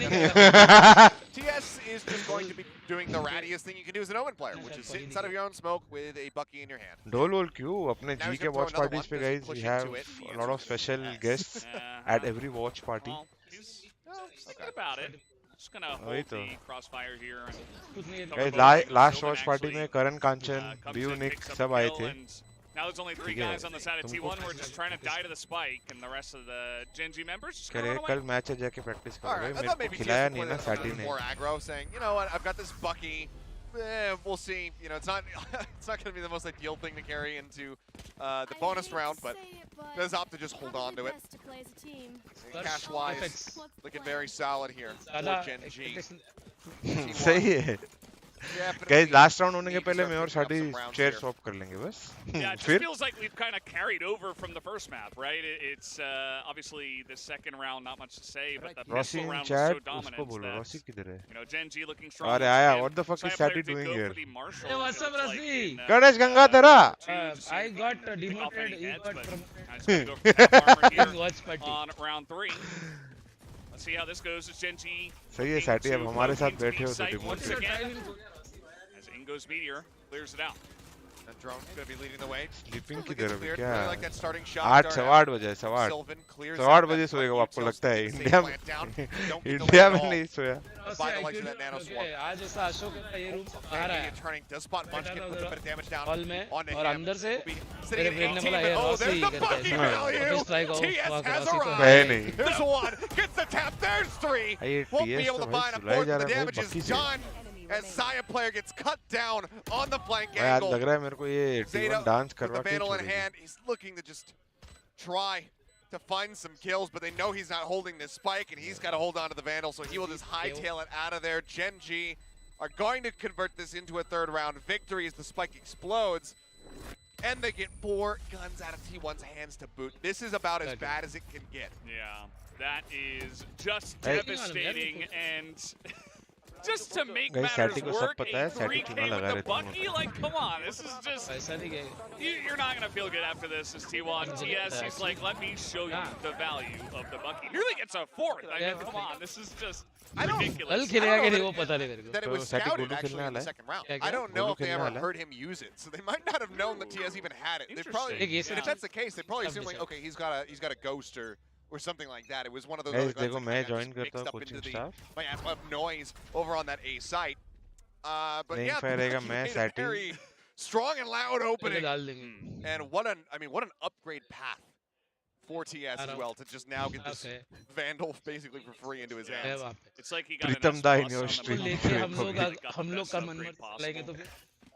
TS is just going to be doing the rattiest thing you can do as an Omen player, which is sit inside of your own smoke with a bucky in your hand. ढोल वोल क्यों? अपने जी के watch parties पे guys we have a lot of special guests at every watch party. Thinking about it. Just gonna hold the crossfire here. Guys last watch party में करण कांचन, बीयू निक सब आए थे। Now there's only 3 guys on the side of T1 who are just trying to die to the spike, and the rest of the GenG members just कह रहे कल match है जाके practice करो भाई। मेरे को खिलाया नहीं ना साटी ने। More aggro, saying, you know what, I've got this bucky. We'll see. It's not going to be the most ideal thing to carry into the bonus round, but does opt to just hold on to it. Cash-wise, looking very solid here for GenG. सही है। Guys last round होने के पहले मैं और शादी chair swap कर लेंगे बस। Yeah, it just feels like we've kind of carried over from the first map, right? It's obviously the second round, not much to say, but the pistol round was so dominant that GenG looking strong. अरे आया, what the fuck is Sati doing here? Hey, what's up, Rasi? Ganesh गंगाधरा। I got demoted on round 3. Let's see how this goes as GenG. सही है साटी, अब हमारे साथ बैठे हो तो demote. As Ingo's Meteor clears it out. That drone's going to be leading the way. Sleeping की तरफ क्या? Like that starting shot. 8 बजे, 8 बजे सोएगा आपको लगता है? इंडिया में नहीं सोया। आज ऐसा अशोक का ये रूम आ रहा है हॉल में और अंदर से मेरे फ्रेंड ने बोला ये रॉसी करके स्ट्राइक ऑफ रॉसी को है नहीं। There's one. Gets the tap. There's 3. Won't be able to bind up more. The damage is done. As Xayah player gets cut down on the flank angle. लग रहा है मेरे को ये T1 डांस करवा with the Vandal in hand, he's looking to just try to find some kills, but they know he's not holding this spike, and he's got to hold on to the Vandal, so he will just hightail it out of there. GenG are going to convert this into a third round victory as the spike explodes, and they get 4 guns out of T1's hands to boot. This is about as bad as it can get. Yeah, that is just devastating, and just to make matters work, a 3K with the bucky, like, come on, this is just, you're not going to feel good after this as T1. TS, he's like, let me show you the value of the bucky. Nearly gets a 4th, I mean, come on, this is just ridiculous. That it was scouted actually in the second round. I don't know if they ever heard him use it, so they might not have known that TS even had it. They probably, and if that's the case, they probably assume like, okay, he's got a ghost or something like that. It was one of those other guns that just mixed up into the noise over on that A site. But yeah, very strong and loud opening. And what an upgrade path for TS as well to just now get this Vandal basically for free into his hands. It's like he got an S+ on the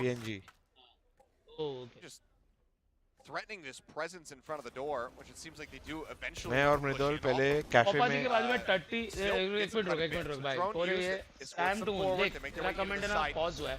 PNG. Oh, okay. Just threatening this presence in front of the door, which it seems like they do eventually. मैं और मृदुल पहले cafe पापा जी में के बाद में 30 एक minute रुक भाई थोड़े ये स्पैम टू देख तेरा कमेंट है ना पॉज हुआ है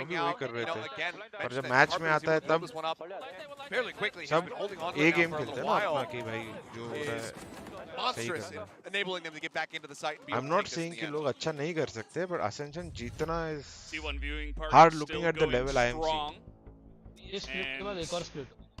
coming वही out. कर रहे You know, थे। again, और mentioned जब that मैच Harper में was आता able है to blow तब this one up fairly quickly. He's सब been holding on to A it now game for a खेलते हैं little ना अपना while. कि भाई जो हो रहा है Monstrous सही in करना। enabling them to get back into the site and be I'm able to not take this in saying the कि end. लोग अच्छा नहीं कर सकते, but Ascension जीतना is C1 viewing party hard still looking at the going level I am strong. seeing. ये split के बाद एक और split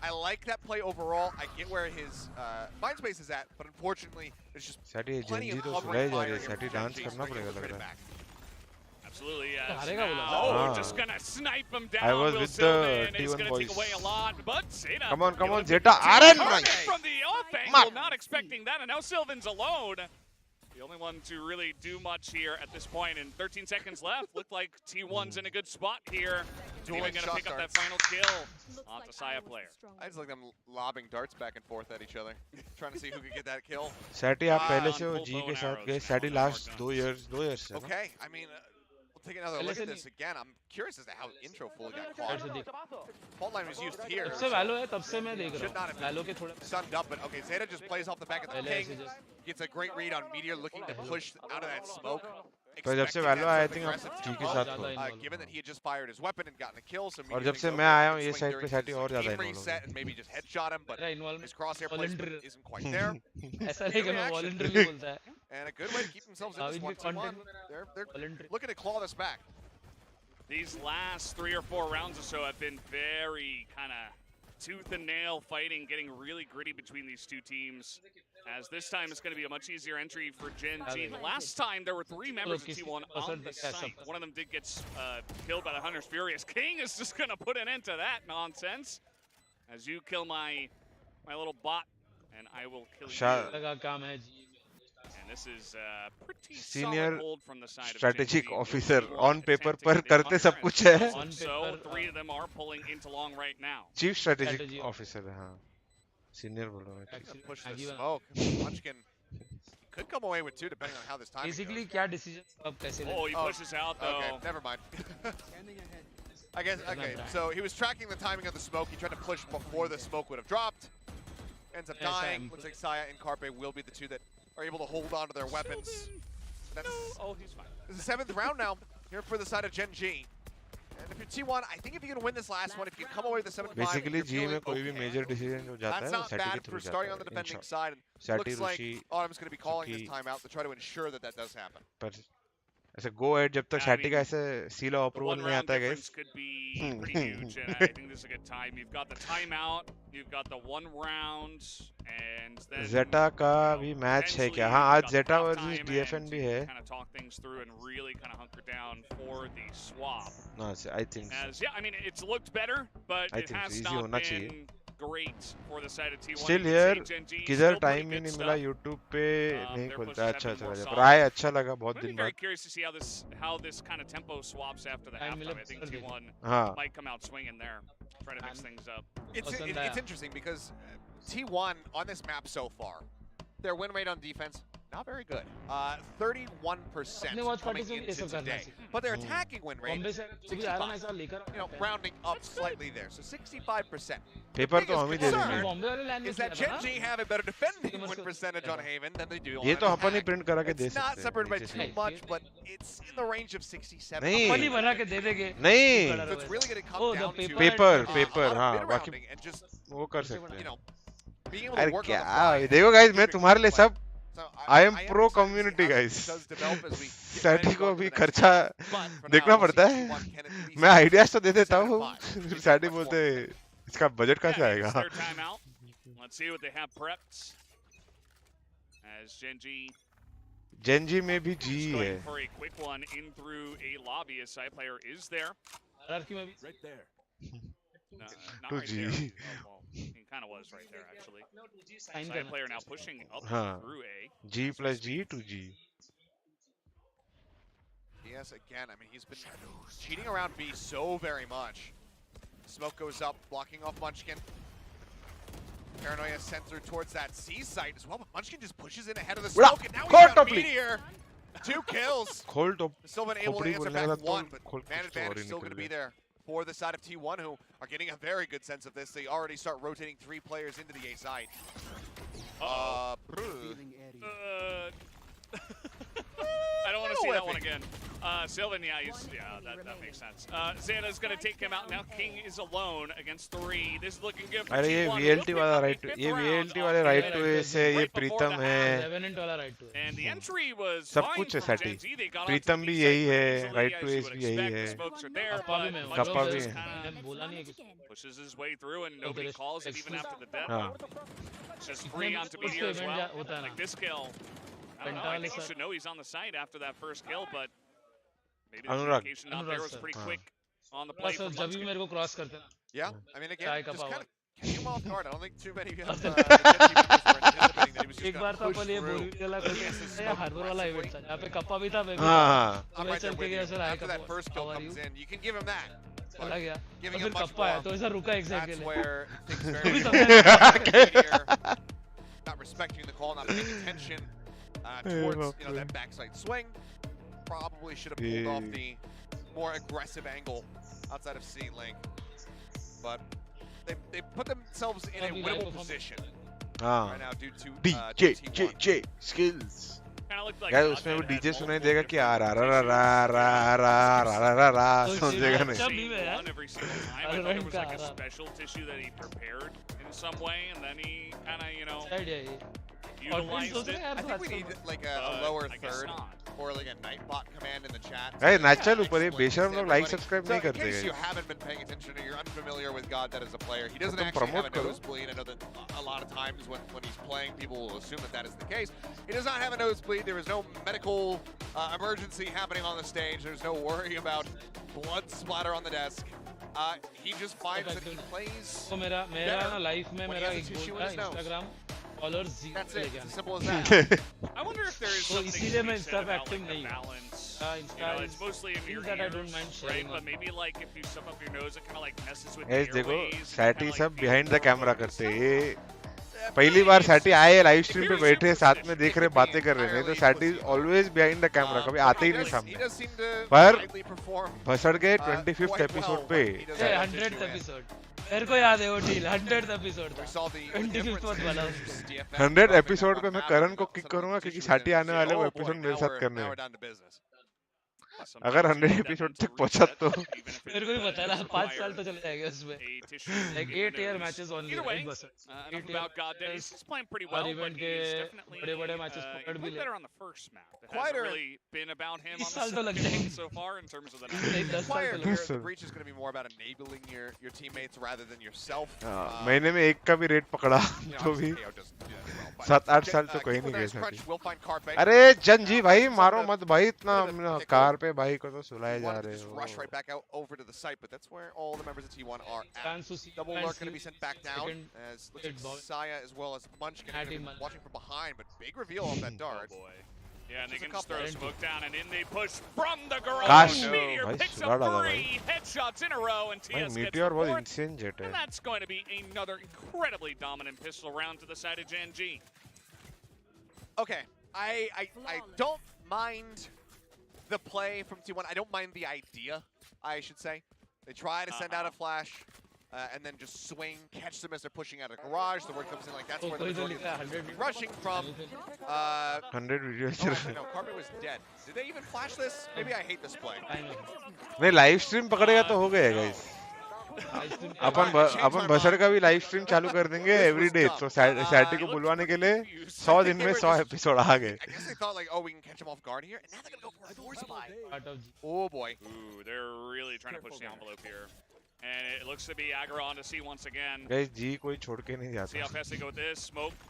I like that play overall. I get where his mind space is at, but unfortunately, there's just Sati plenty Genji of तो covering सुलाई जा fire रही है. here Sati from dance Genji, करना so पड़ेगा they're लग able to रहा get है. back. Absolutely, yes. हारेगा वो लगा. Oh, Ah. just gonna snipe him down. I was Will with the Sylvan. It's T1 gonna boys. take away a lot, but Zeta. Come on, able to Zeta. pick Aren, two right. from the off Come angle, on. not expecting that, and now Sylvan's alone. The only one to really do much here at this point, and 13 seconds left. Looked like T1's in a good spot here Dueling gonna pick up that final kill onto 𝘼𝐽𝐿𝐒 player. I just like them lobbing darts back and forth at each other, trying to see who could get that kill. सैटी आप पहले से हो जी के साथ गए सैटी last 2 years से Okay, I mean, we'll take another look at this again. I'm curious as to how intro fully got caught. Fault line was used here. जब से वैलो है तब से मैं देख Should रहा not हूँ have वैलो के थोड़ा sunned up, but okay, Zeta just plays off the back of the पहले ping. ऐसे just Gets a great read on Meteor, looking to push out of that smoke. पर जब से Expecting वैलो that आया sort of think aggressive अब जी के tempo. साथ हो Given that he had just fired his weapon and gotten a kill, so और Meteor जब being से over मैं आया there, हूँ ये swing साइड during पे सैटी his और ज्यादा game involve reset and maybe just headshot him, but मेरा involvement his crosshair placement isn't quite there. ऐसा नहीं कि मैं वॉलंटरी बोलता है And a good way to keep themselves in this इनके 1-2-1. content They're voluntary looking to claw this back. These last 3 or 4 rounds or so have been very kind of tooth and nail fighting, getting really gritty between these two teams. As this time it's going to be a much easier entry for Gen G. The last time there were 3 members of T1 on the site. One of them did get killed by the Hunter's Furious. King is just going to put an end to that nonsense. As you kill my little bot, and I will kill you. लगा काम है जी And this is pretty Senior solid hold from the side strategic of Gen G. officer on paper Attempting पर to get करते सब Hunter कुछ and है On So paper, 3 of them are pulling into long right now. Chief strategic Strategy. Officer है हाँ senior बोल रहा हूँ Actually, Push the आगे वाला। smoke. Munchkin could come away with 2 depending on how this time basically goes. क्या decision अब कैसे ले Oh, he pushes out though. Okay, never mind. I guess, okay, so he was tracking the timing of the smoke. He tried to push before the smoke would have dropped. Ends up Yes, dying. Looks like 𝘼𝐽𝐿𝐒 and Carpe will be the 2 that are able to hold on to their weapons. That's, Oh, he's fine. this is the 7th round now here for the side of Gen G. And if you're T1, I think if you can win this last one, if you can come away with the 7-5, basically you're जी में feeling कोई भी okay. Major decision जो जाता That's है वो not सैटी के bad through for जाता starting on the है defending in side. And सैटी looks like Rishi Autumn's going to be calling his Suki. timeout to try to ensure that that does happen. पर ऐसे go at जब तक I सैटी का mean, ऐसे silo The approval 1 नहीं round आता है difference guys could be pretty huge, and I think this is a good time. You've got the timeout, you've got the 1 round, and then Zeta का भी match है क्या हाँ आज Zeta वर्सेस DFM भी है kind of talk things through and really kind of hunker down for the swap. no I think As yeah, I mean it's looked better, but I it think has easy not होना been चाहिए great for the side of T1. Still You can here, say Gen G किधर still pretty time ही good नहीं मिला stuff. YouTube पे नहीं they're खुलता pushing अच्छा that चला more जाए पर solid. आए अच्छा लगा बहुत I'm दिन very बाद curious to see how this kind of tempo swaps after the Time halftime. I limit think कर दे। T1 हाँ might come out swinging there, try to mix things up. It's interesting because T1 on this map so far, their win rate on defense, not very good. 31% अपने watch party coming से ये into सब करना today. चाहिए But their attacking win rate, Bombay से जो भी आ रहा है ना ऐसा लेकर you know, rounding up slightly there. So 65%. Paper तो हम ही दे concern देंगे बॉम्बे वाले लाइन में Is that किया था Gen ना G have a better defending win percentage on Haven than they do on ये तो अपन ही attack. प्रिंट करा के दे It's not सकते separated by हैं too much, but it's in the range of 67. नहीं। अपन ही बना के दे देंगे नहीं So it's really going to come Oh, the down to paper paper a paper lot of हाँ bit बाकी rounding and just, वो कर सकते you हैं know, being able to अरे work क्या on the fly. देखो गाइस मैं तुम्हारे लिए सब So I am pro excited to see community, how guys. this does develop as we get सैटी ready to को go to भी the next खर्चा round. But for देखना now, we'll पड़ता see है T1 can at least मैं ideas तो दे देता हूँ 7-5. फिर सैटी बोलते हैं, इसका बजट कहाँ से Yeah, आएगा it's their timeout. Let's see what they have prepped. As Gen G Gen Z में भी जी is है going for a quick one in through a lobby as side player is there. RRQ में भी Right there. No, not To right G. there. Oh, well, he kind of was right there actually. Sign Side करना player now pushing up हाँ through A. G plus G to G Yes, again, I mean, he's been cheating around B so very much. Smoke goes up, blocking off Munchkin. Paranoia sent through towards that C site as well, but Munchkin just pushes in ahead of the Ura, smoke, and now he's caught got Topply. Meteor. 2 kills. खोल तो Still been able to खोपड़ी answer बोलने का back तो one, but खोल man कुछ तो और advantage ही still निकल going to be गया there for the side of T1, who are getting a very good sense of this. They already start rotating 3 players into the A side. I don't want to see that one again. Sylvan, yeah, that makes sense. Zeta's going to take him out now. King is alone against 3. This is looking good for अरे ये T1. VLT वाला right ये VLT वाले right to ए से ये प्रीतम है revenant वाला right to And the entry was सब fine कुछ है from सैटी Gen Z. They got Pritam onto भी the यही side है easily, right as to you as would भी यही expect. The है smokes are there, कप्पा भी but मैं Munchkin कप्पा भी just है kinda मैं बोला नहीं है किसी pushes his way through, and nobody there's calls it even after the death. हाँ It's just free onto Meteor as well. Like this kill. I don't know. I think you should know he's on the site after that first kill, but maybe the Anurag. communication out there was pretty sir. quick on the play बस for जब भी Munchkin. मेरे को cross करते हैं Yeah, I mean, again, Chai just ka kind of power. catching him off guard. I don't think too many of the Gen Z members were anticipating that he was just एक going bar to तो push अपन ये through. बोरी वाला करके या harbour वाला event था जहाँ पे कप्पा भी था मैं भी हाँ था हाँ तो I'm मैं right there चल के with गया you. सर आए After that kappa first how kill are you comes in, you can give him that. चला गया giving और him फिर much कप्पा आया love. तो ऐसा रुका एक That's सेकंड where things वो very भी much समझा here, not respecting the call, not paying attention towards that backside swing. Probably should have pulled off the more aggressive angle outside of C-Link, but they put themselves in a winnable position right now due to DJ skills. Kind of looked like Guys, Zeta उसमें वो had DJ सुनाई multiple देगा कि आ different रा रा रा रा रा रा रा रा रा तो समझेगा अच्छा नहीं भी है यार one every single time. I thought there was like a special tissue that he prepared in some way, and then he kind of, side है ये और फिर utilized सोच it. रहे हैं I think we यार need like a lower I guess third not. or like a Nightbot command in the chat. Guys, to natural explain ऊपर ये to बेशरम लोग like everybody. subscribe So नहीं in करते case you guys. haven't been paying attention or you're unfamiliar with God that as a player, he doesn't तुम actually have a promote करो. nosebleed. I know that a lot of times when he's playing, people will assume that that is the case. He does not have a nosebleed. There is no medical emergency happening on the stage. There's no worry about blood splatter on the desk. He just finds that he plays. तो मेरा ना life में when he मेरा has a एक tissue goal in था his nose. Instagram followers zero That's ले it. गया It's as simple as that. I wonder if there is तो something इसीलिए to मैं be इंस्टा said पे about एक्टिव like the नहीं हूँ balance. Insta It's mostly in your things that I don't ears, mind right? sharing But on. maybe like if you stuff up your nose, it kind of like messes with Guys the देखो airways. and you सैटी kinda, like, सब feel behind the more camera focused. करते हैं ये पहली बार सैटी आए live stream पे बैठे साथ में देख रहे बातें कर रहे नहीं तो सैटी ऑलवेज बिहाइंड द कैमरा कभी आते ही नहीं He सामने does seem to पर widely perform भसड़ गए 25th quite एपिसोड well पे when he does have a 100th tissue in. Episode मेरे को याद है वो डील 100th एपिसोड We था saw the 25th difference मत in वाला users, DFM 100 dropping episode that पे one मैं half करण and को some किक of the करूंगा क्योंकि tissues सैटी in आने his वाले ear. वो Oh boy, एपिसोड मेरे now साथ we're- करने now हैं we're down to business. अगर 100 एपिसोड तक पहुंचा तो मेरे को भी पता है ना 5 साल तो चले जाएंगे उसमें A tissue like in the 8 year nose. Matches only Either way, एक बस enough about God Day. He's playing pretty और well, but इवेंट के he's definitely बड़े-बड़े matches he पकड़ भी played ले। better on the first map. It Quite hasn't a- really been about him 20 on साल the तो लग second जाएंगे। so far in terms of the नहीं, numbers. 10 साल Fire तो here, लग the breach is going to be more about enabling your teammates rather than yourself. महीने में एक का भी रेट पकड़ा You know, तो भी obviously KO doesn't do that well, but 7-8 साल तो King कहीं with नहीं his गए crunch सैटी will find Carpe. अरे जन जी भाई Some मारो of the- मत भाई इतना bit of a pickle. Car पे भाई को तो सुलाए He जा wanted to रहे just rush right हो back out over to the site, but that's where all the members of T1 are at. Chance उसी Double lurk going to be sent back down second as looks like hit ball. Saya as well as Munchkin are Natty gonna be Munch. watching from behind, but big reveal off that Oh dart. boy. Yeah, and they Just a can just couple. throw smoke down, and in they push from the garage. Gosh. Meteor भाई picks सुला up डाला 3 headshots in a row, and भाई TS gets meteor the बहुत fourth. Insane jet है And that's going to be another incredibly dominant pistol round to the side of Gen G. Okay, I don't mind the play from T1. I don't mind the idea, I should say. They try to send out a flash and then just swing, catch them as they're pushing out of the garage. The word comes in like that's तो where the कोई तो majority लिखा है of the 100 be rushing from. 100 video Oh, actually, no, Carpet was dead. Did they even flash this? Maybe I hate this play. I know नहीं live stream पकड़ेगा तो हो गया गाइस अपन भसड़ का भी लाइव स्ट्रीम चालू कर देंगे एवरी डे तो सैटी को बुलवाने के लिए 100 दिन में 100 एपिसोड आ गए I guess they thought like, oh, we can catch him off guard here, and now they're gonna go for a force buy. Part of Oh boy. Ooh, they're really trying to push the envelope here. And it looks to be Aggro on to C once again. Guys जी कोई छोड़ के नहीं See how जाता fast they go with this. Smoke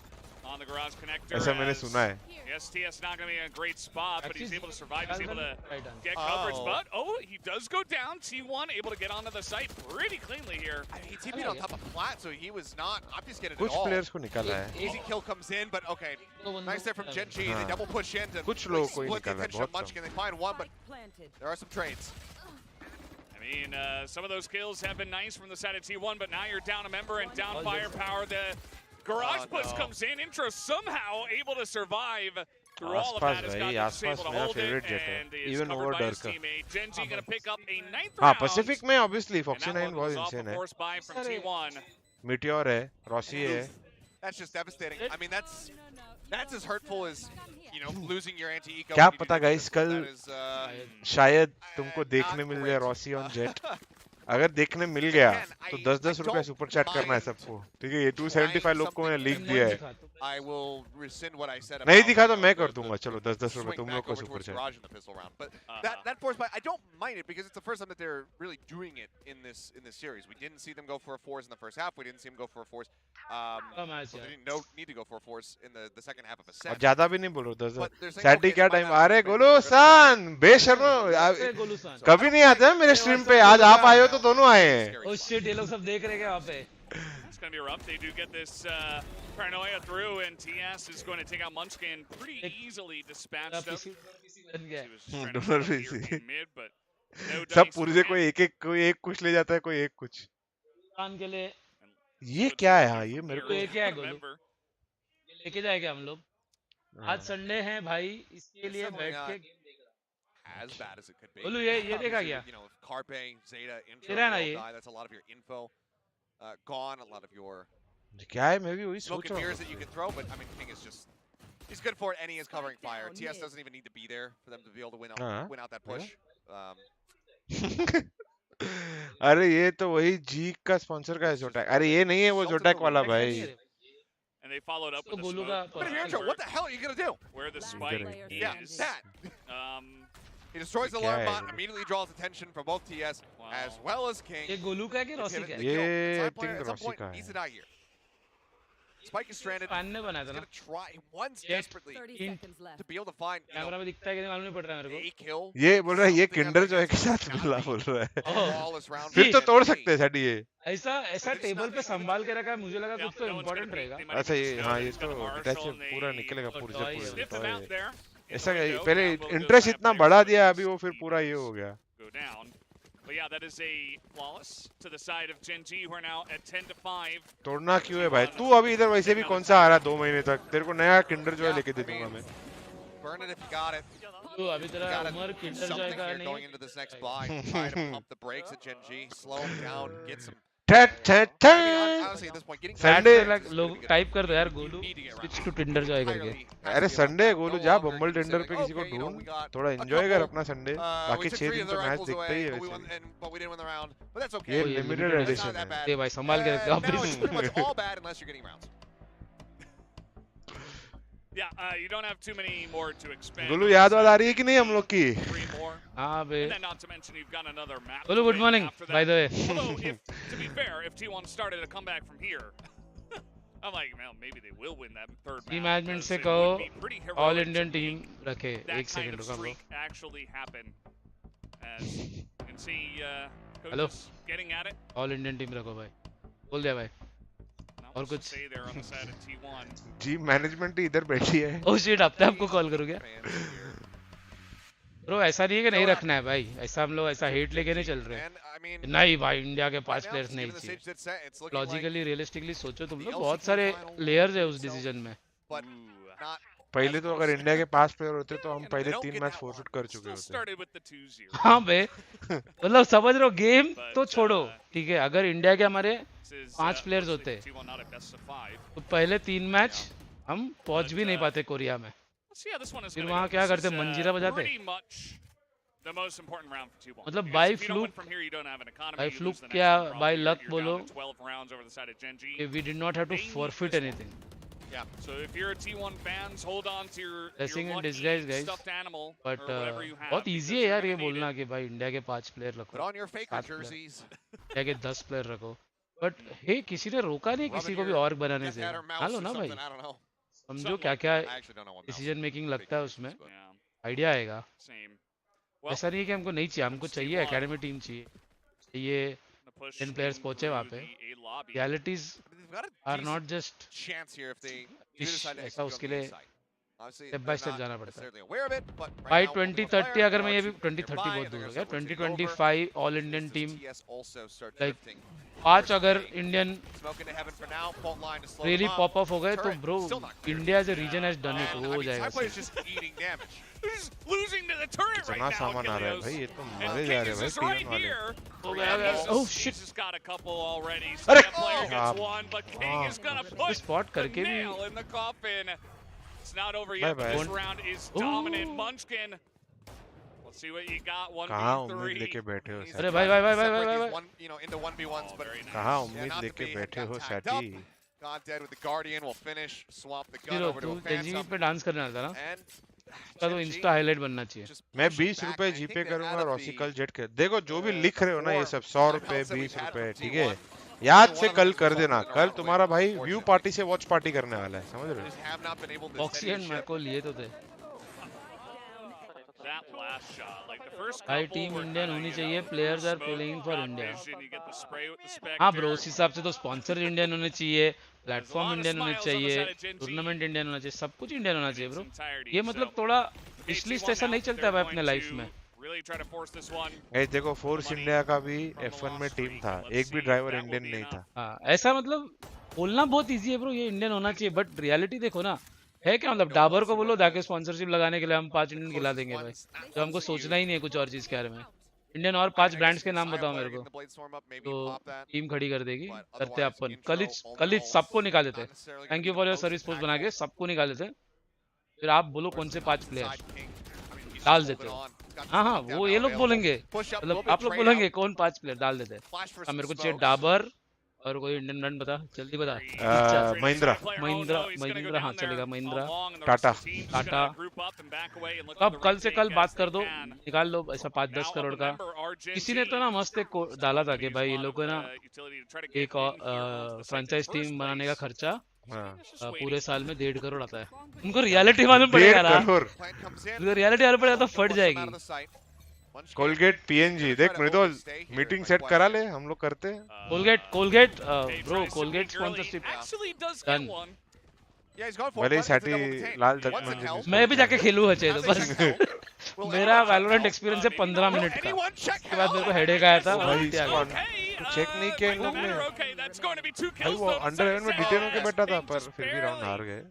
on the garage connector. ऐसा मैंने as- सुना है Yes, TS not going to be in a great spot, but he's Actually, able to survive. He's able to right get coverage. Oh. But, he does go down. T1 able to get onto the site pretty cleanly here. I mean, he TP'd on top of flat, so he was not obfuscated कुछ at all. Players को निकाला है Easy kill comes in, but okay. Nice there from Gen G. They हाँ। double push in to कुछ लोगों को ही split the निकाला है, attention of बहुत Munchkin. They find one, but there are some trades. I mean, some of those kills have been nice from the side of T1, but now you're down a member and down firepower. The garage push no. comes in. Intro somehow able to survive through all of आसपास that. Has भाई, got आसपास able to मेरा hold it favorite jet है, and is even covered over by his Durka. teammate. Gen G going to pick up a 9th हाँ round. Pacific में obviously And Foxy that 9 one बहुत was off a insane है force buy from T1. Meteor है Rossi है That's just devastating. I mean, that's as hurtful as, you know, losing your anti-eco. क्या when you do पता this. Guys कल That is, शायद तुमको देखने not mill great. जाए रॉसी ऑन जेट अगर देखने मिल गया Again, तो I 10-10 रुपए don't सुपर चैट करना है mind सबको ठीक है ये 275 लोग को मैंने लिख दिया है I will rescind what I said. नहीं about, दिखा तो मैं the- कर दूंगा चलो 10-10 रुपए swing तुम back लोग को over super towards chat garage in the pistol round. But that force buy, I don't mind it because it's the first time that they're really doing it in this series. We didn't see them go for a force in the first half. We didn't see them go for a force. Match Well, है they didn't need to go for a force in the second half of a और set. ज्यादा भी नहीं बोलो 10 But they're saying, सैटी okay, क्या it's my time bad, अरे it's my Golu bad. सान बेशर्मो गोलूसान कभी नहीं आते हैं मेरे स्ट्रीम पे आज आप आए हो तो दोनों आए हैं Scary ओ stuff. शिट ये लोग सब देख रहे हैं क्या वहाँ पे It's going to be rough. They do get this paranoia through, and TS is going to take out Munchkin pretty easily dispatched. PC बन गया He was trying to donor get up PC. here in mid, but सब पुर्जे कोई एक कुछ ले जाता है, कोई एक कुछ। के लिए ये क्या है? हाँ ये मेरे को ये क्या है गोलू? लेके जाएंगे हम लोग। आज संडे है भाई, इसके लिए बैठ के as bad as it could be. Golu ये देखा क्या? You know, Carpe, Zeta, intro, तेरा ना all ये? die. That's a lot of your info gone, a lot of your क्या है? मैं भी वही smoke सोच and रहा mirrors हूँ। that you can throw, but I mean, King is just, he's good for it, and he is covering fire. TS doesn't even need to be there for them to be able to win out that push. अरे ये तो वही जी का sponsor का है जोटैक। अरे ये नहीं है वो जोटैक वाला भाई। And they followed up with a Golu smoke. का But if you're intro, what the hell are you gonna do? Where the spike Yeah, is. that. He destroys the क्या alarm है bot, ये? immediately draws attention from both TS as well as King. ये गोलू का है कि They Rossi pivot का to है? kill. ये Side player think at some Rossi point का needs है। to die here. Spike is stranded. पान ने बनाया He's था ना। gonna try. He wants Yeah. desperately 30 In- seconds left. to be able to find, you camera know, में दिखता है कि नहीं मालूम नहीं पड़ रहा है मेरे a kill. ये बोल रहा है ये Something किंडर that जॉय के brings साथ us मिला down बोल रहा है। a flawless round फिर तो for तोड़ Gen Z. सकते हैं सैडी ये। ऐसा टेबल पे संभाल के रखा है, मुझे लगा कुछ तो इम्पोर्टेंट रहेगा। अच्छा ये हाँ ये तो अटैच पूरा निकलेगा और पुर्जे toy है। Sniff them पूरे out there. ऐसा पहले इंटरेस्ट इतना बढ़ा दिया, अभी वो फिर पूरा ये हो गया। Go down. But yeah, that is a flawless to the side of Gen G. We're now at 10-5. तोड़ना क्यों है भाई? तू अभी इधर वैसे भी कौन सा आ रहा है 2 महीने तक, तेरे को नया किंडर जॉय लेके दे दूंगा मैं। Burn it if you got it. तो अभी तेरा Got Umar it. Kinder Joy Something का here नहीं going है। into this next buy. Try to pump the brakes at Gen G, slow him down, get some. ठट ठट I mean, honestly, at this point, getting Sunday back Sunday लोग type कर दो यार Golu switch to Tinder Joy करके। अरे Sunday Golu जा बम्बल tender पे किसी को ढूंढ, थोड़ा एंजॉय कर अपना संडे। बाकी 6 दिन तो मैच देखते ही है वैसे। but we didn't win the round. But that's okay. ये ये limited limited edition It's not that है। bad. ये भाई संभाल के रखते हो Now it's pretty much आप। all bad unless you're getting rounds. Yeah, you don't have too many more to expand. Golu याद वाद आ रही है कि नहीं हम लोग की? 3 more. हाँ बे। And then not to mention you've got another map. Golu to good win morning after that. By the way. Although, to be fair, if T1 started a comeback from here, I'm like, well, maybe they will win that third team map. Management से because it कहो would be pretty heroic all to Indian make team रखे। that एक kind second of रुका हम लोग। streak actually happen. As you can see, Hello. coaches getting at it. All Indian team रखो भाई, बोल दिया भाई। Not और much to कुछ? say there on the side of T1. G management ही इधर बैठी है। ओह शिट, अब आपको कॉल करूँ क्या? ब्रो ऐसा नहीं है कि नहीं रखना है भाई, ऐसा हम लोग ऐसा हेट लेके नहीं चल रहे। And I mean, नहीं भाई, इंडिया के 5 right now, प्लेयर्स नहीं given the चाहिए। stage that's set, it's looking like, logically realistically सोचो तुम लोग, the बहुत LCK सारे final लेयर्स है उस itself, डिसीजन में। but not. पहले तो अगर इंडिया के 5 प्लेयर होते तो हम And पहले they don't 3 get match that forfeit one. कर चुके Still होते। started with the 2-0. हाँ बे, मतलब समझ रहे हो, गेम तो छोड़ो, ठीक है, अगर इंडिया के हमारे This is, 5 प्लेयर्स unfortunately होते for T1 not a best of 5. तो पहले 3 मैच हम पहुंच भी नहीं पाते कोरिया में। Let's see how this one is फिर gonna वहाँ go. क्या This करते, is, मंजीरा बजाते? pretty much the most important round for T1. मतलब Because by if you don't win fluke- from here, you don't have an economy, by you lose fluke the next क्या, one probably, by you're- luck you're बोलो, down to 12 rounds over the side of Gen G. we did not have to They need forfeit this one. anything. Yeah. So if you're a T1 fans, hold on to your Blessing in lucky disguise, guys. stuffed animal but or whatever you have. बहुत because easy है you're यार ये gonna need बोलना it. कि भाई India के 5 player Put रखो, on your faker 7 player, jerseys. India के 10 प्लेयर रखो। बट हे किसी ने रोका नहीं किसी को भी और बनाने से। Death Adder mouse हाँ लो or ना भाई, something, I don't know. समझो क्या क्या I actually don't know what mouse decision making लगता है उसमें, Yeah, आइडिया आएगा। same. Well, ऐसा नहीं है कि हमको नहीं चाहिए, हमको चाहिए एकेडमी टीम चाहिए, चाहिए the push 10 players in पहुंचे वहाँ through पे। the A lobby. Realities I mean, they've got a are decent not just chance here if they do Ish, decide to ऐसा execute उसके on the लिए inside. Obviously, step by they're step not जाना पड़ता है। necessarily aware of it, but right by now, one more 2030 player, अगर मैं ये भी they're 2030 nearby, बहुत and दूर they're हो गया, gonna switch over. 2025 all Indian Does team TS also start like drifting? 5 अगर Indian Smoke into heaven for now, fault line to slow really them up. Pop off हो गए तो Turret, bro still not clear. India as a region has done it, And, वो I हो mean, जाएगा। Side is just eating damage. They're just losing to the turret right इतना now, सामान आ रहा है Achilles. भाई, ये तो And मरे King जा रहे is हैं just भाई right टीम वाले। here. Oh, And yeah, he's oh, just- shit. He's just got a couple already. अरे! Zeta player gets Oh. one, but King is gonna Oh. put Spot the करके भी- nail in the coffin. It's not over yet, but Bye-bye. this round is Ooh. dominant. Munchkin. Let's see what you got. कहाँ उम्मीद 1v3. लेके बैठे हो He's अरे सैटी? भाई भाई भाई भाई separate भाई these भाई one, you know, into 1v1s, but very nice. कहाँ yeah, उम्मीद not to लेके be बैठे got हो tagged सैटी? up. God dead with the Guardian will finish, swap the gun zero over to तू a तेजी Phantom, पे dance करने आता ना, and उसका तो इंस्टा हाईलाइट बनना चाहिए। just मैं pushing 20 back. रुपए I think जीपे that करूंगा out of रॉसी the, कल जेट के। देखो जो भी लिख रहे हो ना ये सब 100 four रुपए rounds that we've 20 had रुपए, from ठीक T1, है, याद only से one कल of them कर is देना। resulting in a कल round तुम्हारा win, भाई व्यू unfortunately. पार्टी से वॉच पार्टी करने वाला है, समझ रहे हो? Just have not been able to oxy steady and the मेरे ship. को लिए तो थे That last shot, like the first भाई couple team were Indian kinda, होनी you चाहिए, know, players are smoke, playing for got India. vision, you get the spray with the हाँ bro, Spectre. उस हिसाब से तो स्पॉन्सर इंडियन होने चाहिए, There's a platform lot of Indian होने smiles on the चाहिए, side of Gen G tournament Indian होना चाहिए, सब कुछ इंडियन होना in चाहिए its ब्रो। entirety. ये So, मतलब थोड़ा okay, विश लिस्ट T1 ऐसा now, नहीं चलता they're है अपने going लाइफ to में। really really try to force this one. Guys देखो फोर्स इंडिया का भी F1 में टीम था, एक भी ड्राइवर इंडियन नहीं था। हाँ ऐसा मतलब बोलना बहुत इजी है ब्रो, ये इंडियन होना चाहिए, बट रियलिटी देखो ना है क्या, मतलब डाबर को बोलो जाके स्पॉन्सरशिप लगाने के लिए हम 5 इंडियन खिला देंगे भाई, तो हमको सोचना ही नहीं है कुछ और चीज के बारे में। इंडियन और 5 ब्रांड्स के नाम बताओ मेरे को, तो टीम खड़ी कर देगी। करते अपन कल ही सबको निकाल देते। Thank you for your service post बना के सबको निकाल देते, फिर आप बोलो कौन से 5 प्लेयर डाल देते हो। हाँ हाँ वो ये लोग बोलेंगे, मतलब आप लोग बोलेंगे कौन 5 प्लेयर डाल देते। अब मेरे को चाहिए डाबर और कोई इंडियन ब्रांड बता, जल्दी बता। महिंद्रा हाँ चलेगा, महिंद्रा, टाटा। अब कल से कल बात कर दो, निकाल लो ऐसा 5-10 करोड़ का। किसी ने तो ना मस्त एक डाला था कि भाई ये लोग ना एक फ्रेंचाइज टीम बनाने का खर्चा पूरे साल में 1.5 करोड़ आता है। उनको रियलिटी मालूम पड़ेगा ना, उनको रियलिटी मालूम पड़ेगा तो फट जाएगी। कोलगेट पीएनजी देख मृदुल, मीटिंग सेट करा ले, हम लोग करते हैं। Colgate bro, Colgate sponsorship done. भले साठी लाल दत्त मैं भी जाके खेलूँ अच्छे तो बस मेरा वैलोरेंट एक्सपीरियंस है 15 मिनट का, उसके बाद मेरे को हेडेक आया था। चेक नहीं किया इन लोग ने भाई, वो अंडर 11 में डिटेल होके बैठा था पर फिर भी राउंड हार गए।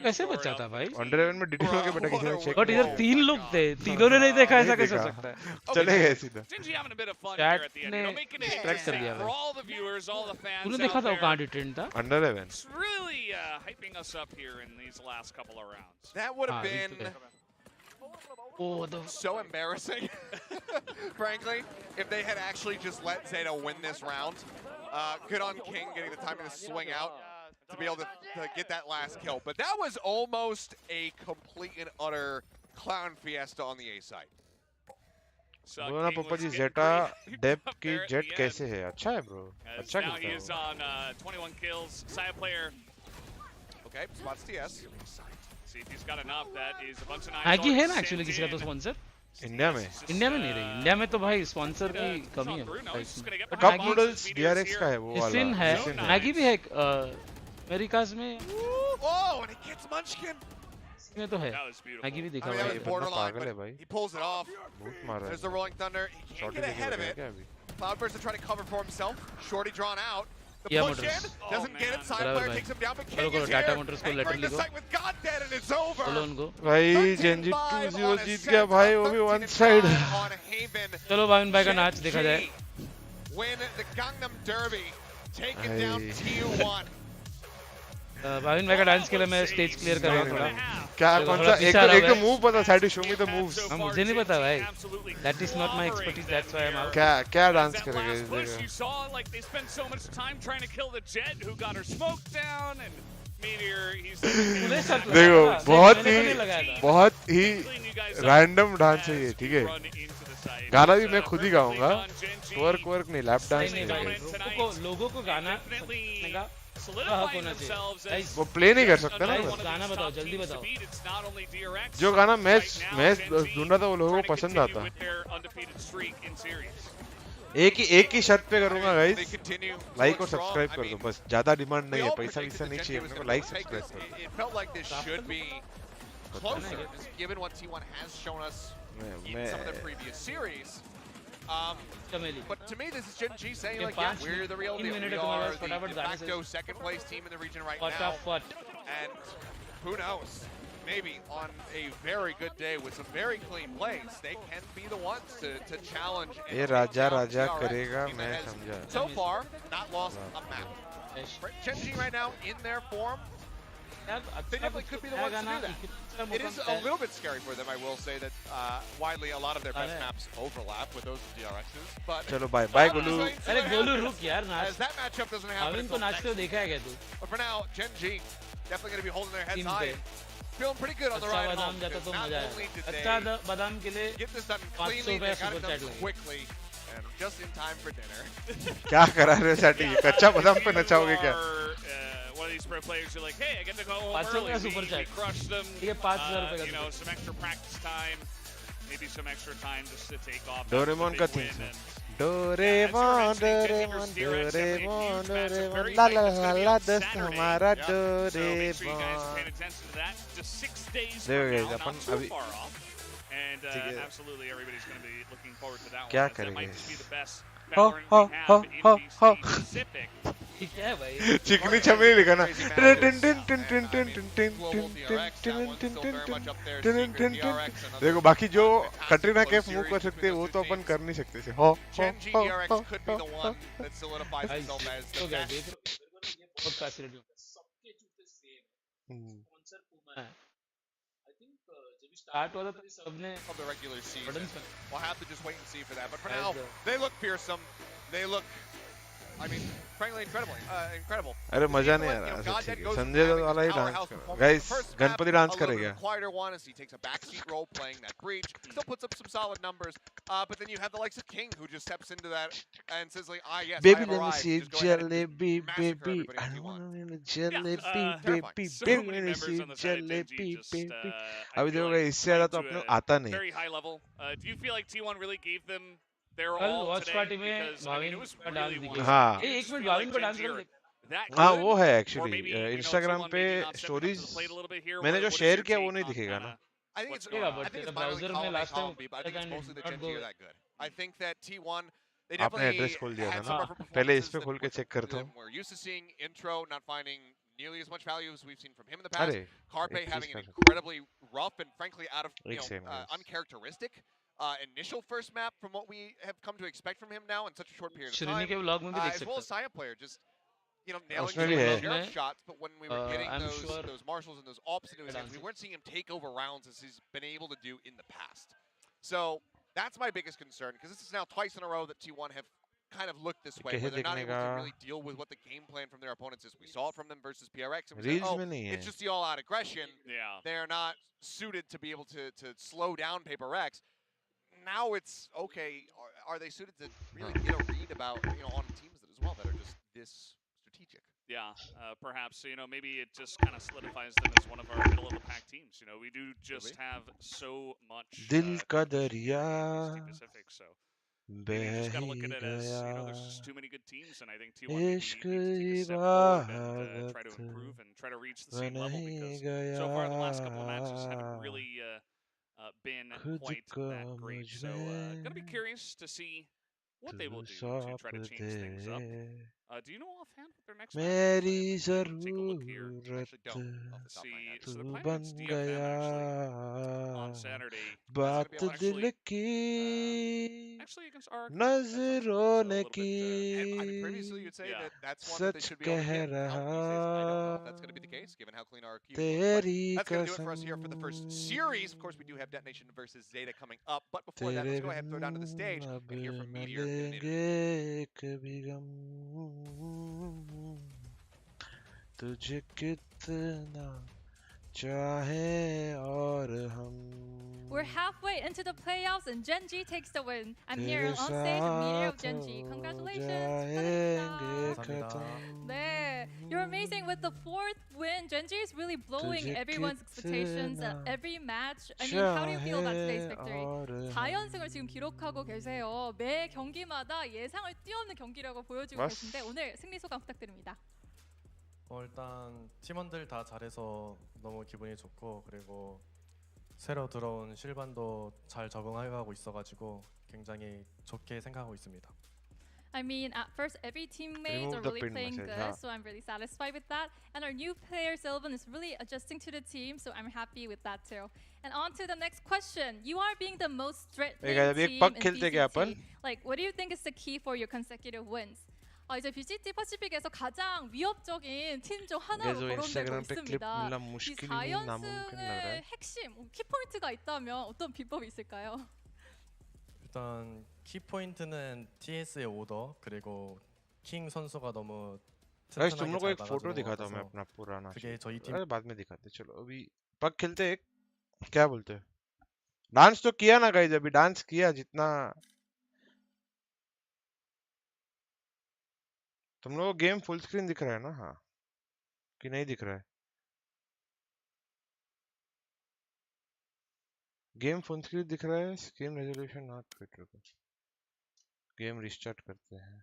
कैसे बचा था भाई अंडर 11 में डिटेल होके बैठा, किसी ने चेक बट इधर 3 लोग थे, तीनों ने नहीं देखा, ऐसा कैसे हो सकता है? चले गए सीधा, चैट ने डिस्ट्रैक्ट कर दिया भाई। तूने देखा था वो कहां डिटेन था? Under 11 hyping us up here in these last couple of rounds. That would have been so embarrassing, frankly, if they had actually just let Zeta win this round. Good on King getting the timing to swing out to be able to get that last kill. But that was almost a complete and utter clown fiesta on the A side. बोलो ना पापा जी, जेटा Depp की jet कैसे है? अच्छा है bro, अच्छा खेलता है। He is on 21 kills. Saya player. Okay, spots TS. See if he's got enough. That is a bunch of nice. Maggi है ना एक्चुअली किसी का तो स्पॉन्सर इंडिया में नहीं रही। इंडिया में तो भाई स्पॉन्सर की कमी है। कप नूडल्स डीआरएक्स का है वो वाला। इसिन है, मैगी भी है अमेरिकाज में। Oh, and it gets Munchkin. में तो है, मैगी भी दिखा हुआ है। पागल है भाई, He pulls it off. Boot मार रहा There's the rolling thunder. He can't get ahead of it. Cloudburst is trying to cover for himself. Shorty drawn out. The push in doesn't get it. Side player takes him down, but King is here. Anchoring the site with God Dead, and it's over. भाई Gen Z 2-0 जीत गया भाई, वो भी one side. चलो भाविन भाई का नाच देखा जाए। Win the Gangnam Derby, taking down TU1. Bhavin भाई का डांस के लिए मैं स्टेज क्लियर कर रहा हूँ थोड़ा। क्या कौन सा एक तो मूव पता, side show me the moves. मुझे नहीं पता भाई, that is not my expertise, that's why I am out. क्या डांस करेंगे इस जगह? You saw like they spent so much time trying to kill the Jet who got her smoked down, and Meteor he's देखो बहुत ही random dance है ये, ठीक है। गाना भी मैं खुद ही गाऊंगा, वर्क नहीं, लैप डांस नहीं। लोगों को गाना वो प्ले नहीं कर सकता ना। गाना बताओ, जल्दी बताओ। जो गाना मैं ढूंढा था वो लोगों को पसंद आता। एक ही शर्त पे करूंगा गाइस, लाइक और सब्सक्राइब कर दो बस, ज्यादा डिमांड नहीं है, पैसा वैसा नहीं चाहिए मेरे को, लाइक सब्सक्राइब कर दो। But to me, this is Gen G saying, like, yeah, we're the real deal. We are the de facto second place team in the region right now. And who knows? Maybe on a very good day with some very clean plays, they can be the ones to challenge. ये राजा करेगा, मैं समझा। So far, not lost a map. Gen G right now in their form. They definitely could be the ones to do that. It is a little bit scary for them, I will say that widely a lot of their best maps overlap with those of DRXs. But चलो bye Golu. अरे गोलू रुक यार, नाच। as that matchup doesn't happen. Bhavin को नाचते हुए देखा है क्या तू? But for now, Gen G definitely going to be holding their heads high. Feeling pretty good on the ride home. Not only did they बादाम के लिए get this done cleanly, they got it done quickly. And just in time for dinner. क्या करा रहे हो साटी? कच्चा बादाम पे नचाओगे क्या? One of these pro players are like, hey, I get to go home early. We crush them. You know, some extra practice time, maybe some extra time just to take off. Doraemon का theme. Doraemon ला ला ला ला दोस्त हमारा Doraemon. देखो guys अपन अभी And absolutely everybody's going to be looking forward to that one. क्या That might करेंगे? just be the best Valorant we have in BC Pacific. क्या है भाई? चिकनी चमेली लिखा ना। देखो बाकी जो कटरीना कैफ मुंह कर सकते हैं वो तो अपन कर नहीं सकते थे। हो Gen.G ERX could be the one that solidifies itself as the best. बहुत फैसिलिटी सबके जूते सेम स्पॉन्सर पूमा है। आई थिंक जब स्टार्ट हुआ था तो सबने of the regular season. We'll have to just wait and see for that. But for now, they look fearsome. They look, I mean, frankly, incredible. अरे मजा नहीं आ रहा है सच्ची। संजय दत्त वाला ही डांस करो। गाइस गणपति डांस करेगा। Quieter one as he takes a backseat role playing that breach. Still puts up some solid numbers. But then you have the likes of King who just steps into that and says like, ah yes, Baby I have let me arrived. see Just go ahead and jalebi massacre baby. everybody I in T1. want a jalebi terrifying. baby. So Baby many let me members see on the side of Gen.G jalebi just, baby. I अभी feel देखो like इससे ज़्यादा तो playing अपने to को आता नहीं। very high level. Do you feel like T1 really gave them their कल all वॉच today? पार्टी में Because I mean, it Bhavin was का डांस really one. दिखा। हाँ। एक मिनट Feel भाविन like को डांस Gen.G कर are that हाँ good, वो है or actually maybe, you know, Instagram T1 पे maybe not stepping up to stories the plate a little bit here. मैंने जो What is शेयर your किया वो take नहीं on दिखेगा ना। kinda I think what's it's going on? I think it's तेरा minor browser column में A, last column time B, but I think it's mostly that Gen.G are that good. I think that T1 they आपने definitely address खोल दिया था had ना। some rougher पहले इस performances पे than खोल के चेक करता हूँ। we're used to seeing. Intro not finding nearly as much value as we've seen from him in the past. अरे Carpe एक having चीज an कर incredibly rough and frankly out of एक second guys. uncharacteristic initial first map from what we have come to expect from him now in such a short period of Srini time. के vlog में भी देख As well सकते as Sia player just nailing उसमें some भी of है। the sheriff shots, but when we were getting I'm those sure those marshals and those ops into his hands, we dancing. weren't seeing him take over rounds as he's been able to do in the past. So that's my biggest concern, because this is now twice in a row that T1 have kind of looked this way, कैसे where they're not देखने able का to really deal with what the game plan from their opponents is. We saw it from them versus PRX, and we said, reels oh, में नहीं है। it's just the all-out aggression. Yeah. They're not suited to be able to slow down Paper Rex. Now it's okay. Are they suited to really get a read about on teams that as well that are just this strategic? Yeah, perhaps. So, maybe it just kind of solidifies them as one of our middle of the pack teams. We do just have so much दिल का competition in दरिया BC Pacific, so maybe you बह just got to look he at it as गया there's just too many good teams, and I think T1 maybe needs इश्क to take a step forward and try to इबादत improve and try to reach the same level, बन because गया so far the last couple of matches haven't really been खुद quite को that great. मुझ So gonna be में curious to see what they will तू do to सौंप try to change things up. They Do you know offhand what their next match मेरी is? Take a look here. ज़रूरत Actually don't off the top of my head. See, so तू they're playing बन against DFM गया actually on Saturday. बात That's gonna be दिल की Actually against our नजरों ने bit, की And I mean, previously you'd say yeah. that that's one that they such should be able to कह get. How easy is it? I don't know if that's going to be the रहा case, given how clean our queue was. तेरी But that's going to do it for us here for the first कसम series. Of course, we do have Detonation versus Zeta coming up. But before that, तेरे let's go ahead and throw down to the stage बिन अब and hear from न Meteor in an interview. लेंगे कभी गम तुझे कितना चाहे और हम We're halfway into the playoffs and Gen.G takes the win. I'm here तेरे on stage with Meteor of साथ Gen.G. हो Congratulations! जाएंगे 축하드립니다. खत्म 네, you're amazing with the fourth win. Gen.G is really blowing तुझे everyone's expectations at कितना every match. I mean, how do you feel about today's चाहे victory? और 4연승을 지금 기록하고 계세요. 매 경기마다 예상을 뛰어넘는 경기력을 보여주고 맞- 계신데 오늘 승리 소감 부탁드립니다. 일단 팀원들 다 잘해서 너무 기분이 좋고, 그리고 새로 들어온 실반도 잘 적응해가고 있어가지고 굉장히 좋게 생각하고 있습니다. I mean, at first, every teammates Remove are the really pin playing message, good, huh? so I'm really satisfied with that. And our new player, Sylvan, is really adjusting to the team, so I'm happy with that too. And on to the next question. You are being the most threatening एक अभी एक team पक in खेलते क्या अपन? PCT. Like, what do you think is the key for your consecutive wins? 이제 BCT 퍼시픽에서 가장 위협적인 팀 중 하나로 ये जो 거론되고 Instagram पे clip 있습니다. मिलना 이 मुश्किल ही नामुमकिन लग रहा है 4연승의 핵심, 키포인트가 있다면 어떤 비법이 있을까요? 일단 키포인트는 TS의 오더, 그리고 킹 선수가 너무 गाइस तुम 튼튼하게 लोग को 잘 एक फोटो 막아주는 것 दिखाता हूँ मैं 같아서 अपना पुराना 그게 저희 팀 अरे बाद में दिखाते चलो अभी पक खेलते एक क्या बोलते हैं डांस तो किया ना गाइस अभी डांस किया जितना तुम लोगों को गेम फुल स्क्रीन दिख रहा है ना हाँ कि नहीं दिख रहा है गेम फुल स्क्रीन दिख रहा है screen resolution not fit game restart करते हैं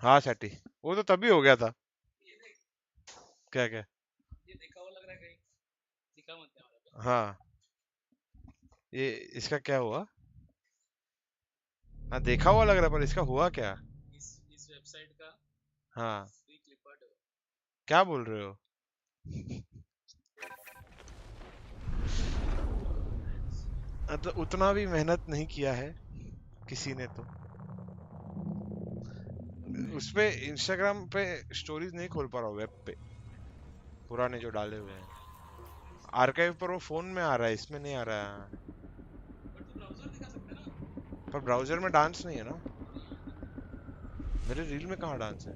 हाँ सैटी, वो तो तभी हो गया था। क्या क्या? हाँ ये इसका क्या हुआ? हाँ देखा हुआ लग रहा है, पर इसका हुआ क्या? इस वेबसाइट का हाँ फ्री क्लिपर्ड है। क्या बोल रहे हो? तो उतना भी मेहनत नहीं किया है किसी ने तो। उसपे इंस्टाग्राम पे स्टोरीज नहीं खोल पा रहा हूँ, वेब पे पुराने जो डाले हुए हैं। आर्काइव पर वो फोन में आ रहा है, इसमें नहीं आ रहा है। पर ब्राउजर में डांस नहीं है ना? मेरे रील में कहाँ डांस है?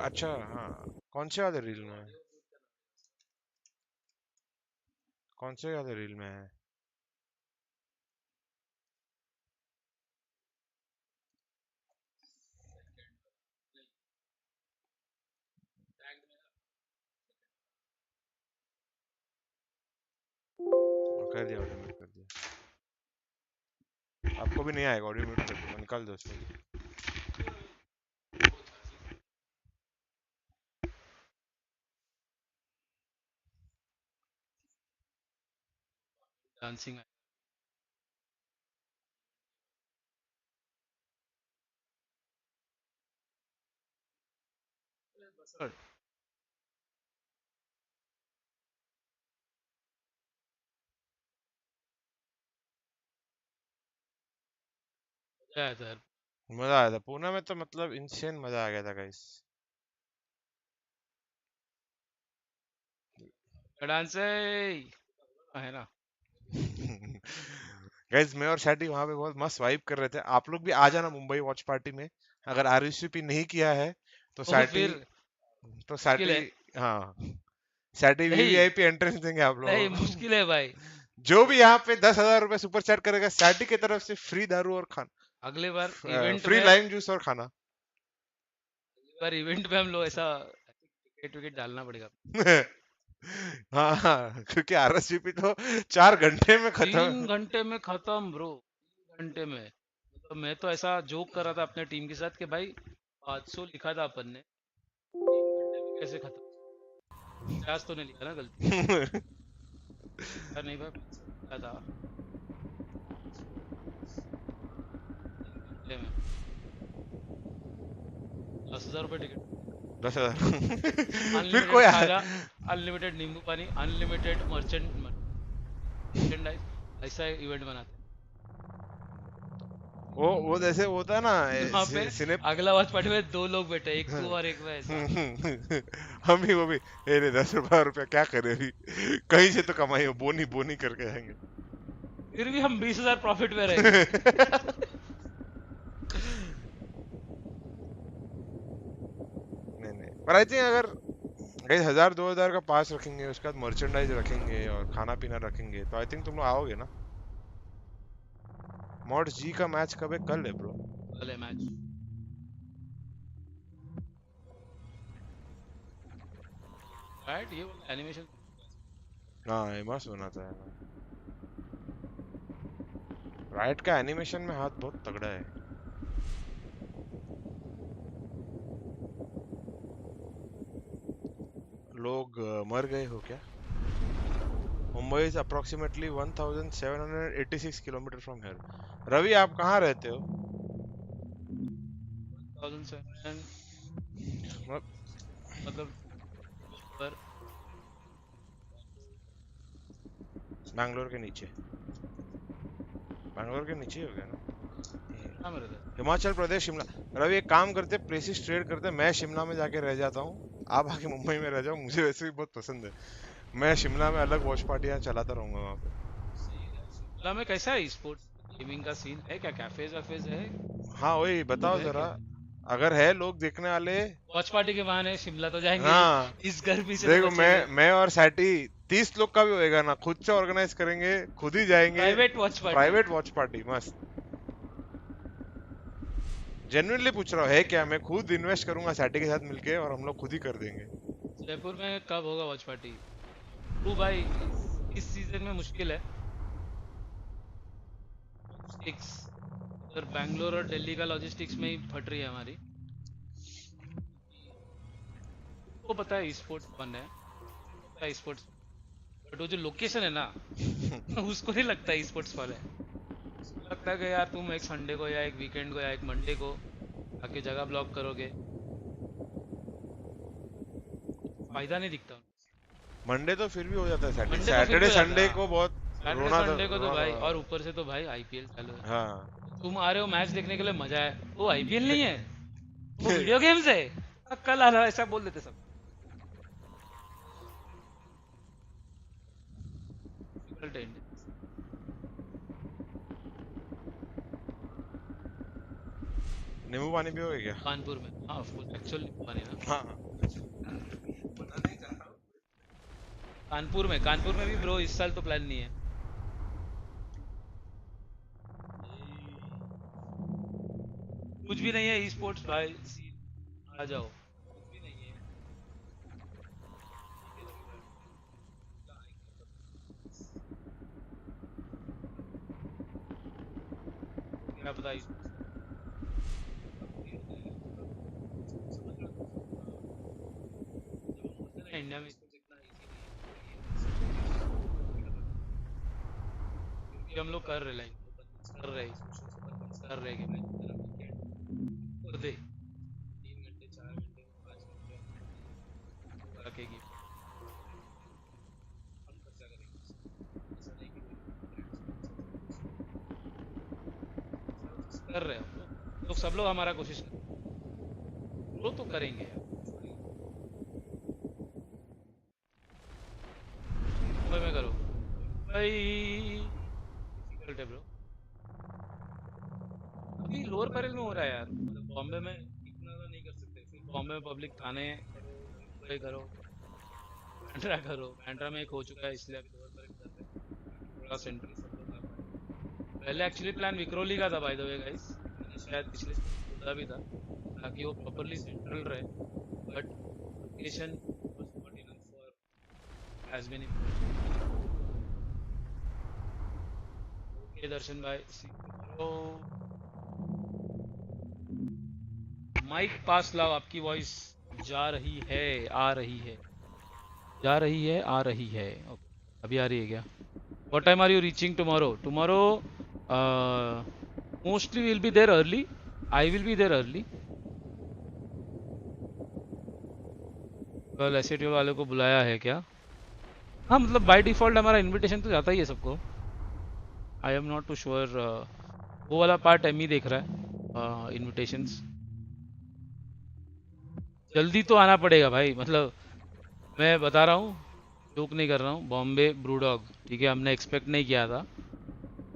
अच्छा हाँ, कौन से वाले रील में है? कौन से वाले रील में है? कर दिया, ऑडियो म्यूट कर दिया। आपको भी नहीं आएगा, ऑडियो म्यूट कर दो, निकाल दो उसको। डांसिंग आया था। मजा आया था पूना में, तो मतलब इंसेन मजा आ गया था गाइस। डांस है ना। गाइस मैं और शैटी वहां पे बहुत मस्त वाइब कर रहे थे। आप लोग भी आ जाना मुंबई वॉच पार्टी में, अगर आरएसवीपी नहीं किया है तो तो शैटी, फिर तो मुश्किल शैटी, है। हाँ शैटी नहीं वीवीआईपी एंट्रेंस देंगे आप नहीं, लोगों को। मुश्किल है भाई। जो भी यहाँ पे 10,000 रुपए सुपर चैट करेगा शैटी की तरफ से फ्री दारू और अगले बार खाना, इवेंट फ्री में लाइम जूस और खाना। हम लोग ऐसा टिकट विकेट डालना पड़ेगा। हाँ हाँ, क्योंकि आरएसवीपी तो 4 घंटे में 3 खत्म। घंटे में खत्म ब्रो, 3 घंटे में। तो मैं तो ऐसा जोक कर रहा था अपने टीम के साथ कि भाई 500 लिखा था अपन ने, 3 घंटे में कैसे खत्म? 50 तो नहीं लिखा ना गलती नहीं भाई, 500 लिखा था 3 घंटे में। 10,000 रुपये टिकट, 10,000। फिर अनलिमिटेड कोई खाना, अनलिमिटेड नींबू पानी, अनलिमिटेड मर्चेंडाइज, ऐसा इवेंट बनाते हैं। वो जैसे होता है ना वहाँ पे सिने। अगला वॉच पार्टी में 2 लोग बैठे, एक तू और एक मैं, ऐसा। हम भी वो भी, अरे 10 रुपया क्या करे अभी, कहीं से तो कमाई हो, बोनी बोनी करके आएंगे। फिर भी हम 20,000 प्रॉफिट में रहेंगे। नहीं नहीं, पर आई थिंक अगर गाइस 1,000-2,000 का पास रखेंगे, उसके बाद मर्चेंडाइज रखेंगे और खाना पीना रखेंगे, तो आई थिंक तुम लोग आओगे ना। मॉड्स जी का मैच कब है? कल है ब्रो। कल है मैच। राइट, ये एनिमेशन हाँ ये मस्त बना था यार। राइट का एनिमेशन में हाथ बहुत तगड़ा है। लोग मर गए हो क्या? Mumbai is approximately 1786 kilometre from here. Ravi आप कहाँ रहते हो? 2007 मतलब पर बैंगलोर के नीचे, बैंगलोर के नीचे हो गया ना। कहाँ में रहता है? हिमाचल प्रदेश शिमला। रवि एक काम करते, प्लेसेस ट्रेड करते, मैं शिमला में जाके रह जाता हूँ, आप आके मुंबई में रह जाओ, मुझे वैसे भी बहुत पसंद है। मैं शिमला में अलग वॉच पार्टियाँ चलाता रहूंगा वहाँ पे। शिमला में कैसा है स्पोर्ट्स गेमिंग का सीन है क्या? कैफेज वैफेज है? हाँ वही बताओ है जरा, क्या? अगर है लोग देखने वाले। वॉच पार्टी के बहाने शिमला तो जाएंगे ही, हाँ इस गर्मी से तो देखो, बचेंगे। मैं और सैटी 30 लोग का भी होएगा ना, खुद से ऑर्गेनाइज करेंगे, खुद ही जाएंगे। Private watch party, private watch party मस्त। जेन्युइनली पूछ रहा हूँ, है क्या? मैं खुद इन्वेस्ट करूंगा सैटी के साथ मिलके और हम लोग खुद ही कर देंगे। जयपुर में कब होगा वॉच पार्टी? तू भाई इस सीजन में मुश्किल है। 6 सर बैंगलोर और दिल्ली का लॉजिस्टिक्स में ही फट रही है हमारी। को पता है स्पोर्ट्स फन है, पता है स्पोर्ट्स, बट वो जो लोकेशन है ना उसको नहीं लगता स्पोर्ट्स फन है। लगता है कि यार तुम एक संडे को या एक वीकेंड को या एक मंडे को आके जगह ब्लॉक करोगे, फायदा नहीं दिखता। मंडे तो फिर भी हो जाता है, मंडे सैटरडे संडे को बहुत सैटरडे संडे को तो भाई, और ऊपर से तो भाई आईपीएल चालू है। हाँ तुम आ रहे हो मैच देखने के लिए, मजा है, वो आईपीएल नहीं है, वो वीडियो गेम्स है, कल आ रहा, ऐसा बोल देते सब। नींबू पानी पियोगे क्या? कानपुर में, हाँ ऑफ कोर्स, एक्चुअली पानी ना। हाँ कानपुर में भी ब्रो इस साल तो प्लान नहीं है। कुछ भी नहीं है ई स्पोर्ट्स भाई, आ जाओ। क्या पता इंडिया में हम लोग कर रहे कि दे 3 घंटे 4 घंटे 5 घंटे रखेगी, हम खर्चा करेंगे। ऐसा नहीं कि कर रहे हो लोग, सब लोग हमारा कोशिश कर, वो तो करेंगे में करो भाई, ब्रो अभी लोअर पैरेल में हो रहा है यार, मतलब बॉम्बे में इतना तो नहीं कर सकते, फिर बॉम्बे में पब्लिक थाने करो, बैंड्रा करो, बैंड्रा में एक हो चुका है इसलिए अभी लोअर पैरेल कर रहे हैं, थोड़ा सेंट्रल सब लोग। पहले एक्चुअली प्लान विक्रोली का था बाय द वे गाइस, मैंने शायद पिछले बोला भी था ताकि वो प्रॉपर्ली सेंट्रल रहे, but location was not enough for has been. Okay Darshan भाई, माइक पास लाओ, आपकी वॉइस जा रही है, आ रही है, जा रही है, आ रही है। ओके अभी आ रही है क्या? What time are you reaching tomorrow? Tomorrow mostly will be there early, I will be there early. कल एसएटीओ वाले को बुलाया है क्या? हाँ मतलब बाय डिफॉल्ट हमारा इनविटेशन तो जाता ही है सबको। I am not too sure, वो वाला पार्ट एम ही देख रहा है, इनविटेशंस। जल्दी तो आना पड़ेगा भाई, मतलब मैं बता रहा हूँ, जोक नहीं कर रहा हूँ। बॉम्बे ब्रूडॉग, ठीक है, हमने एक्सपेक्ट नहीं किया था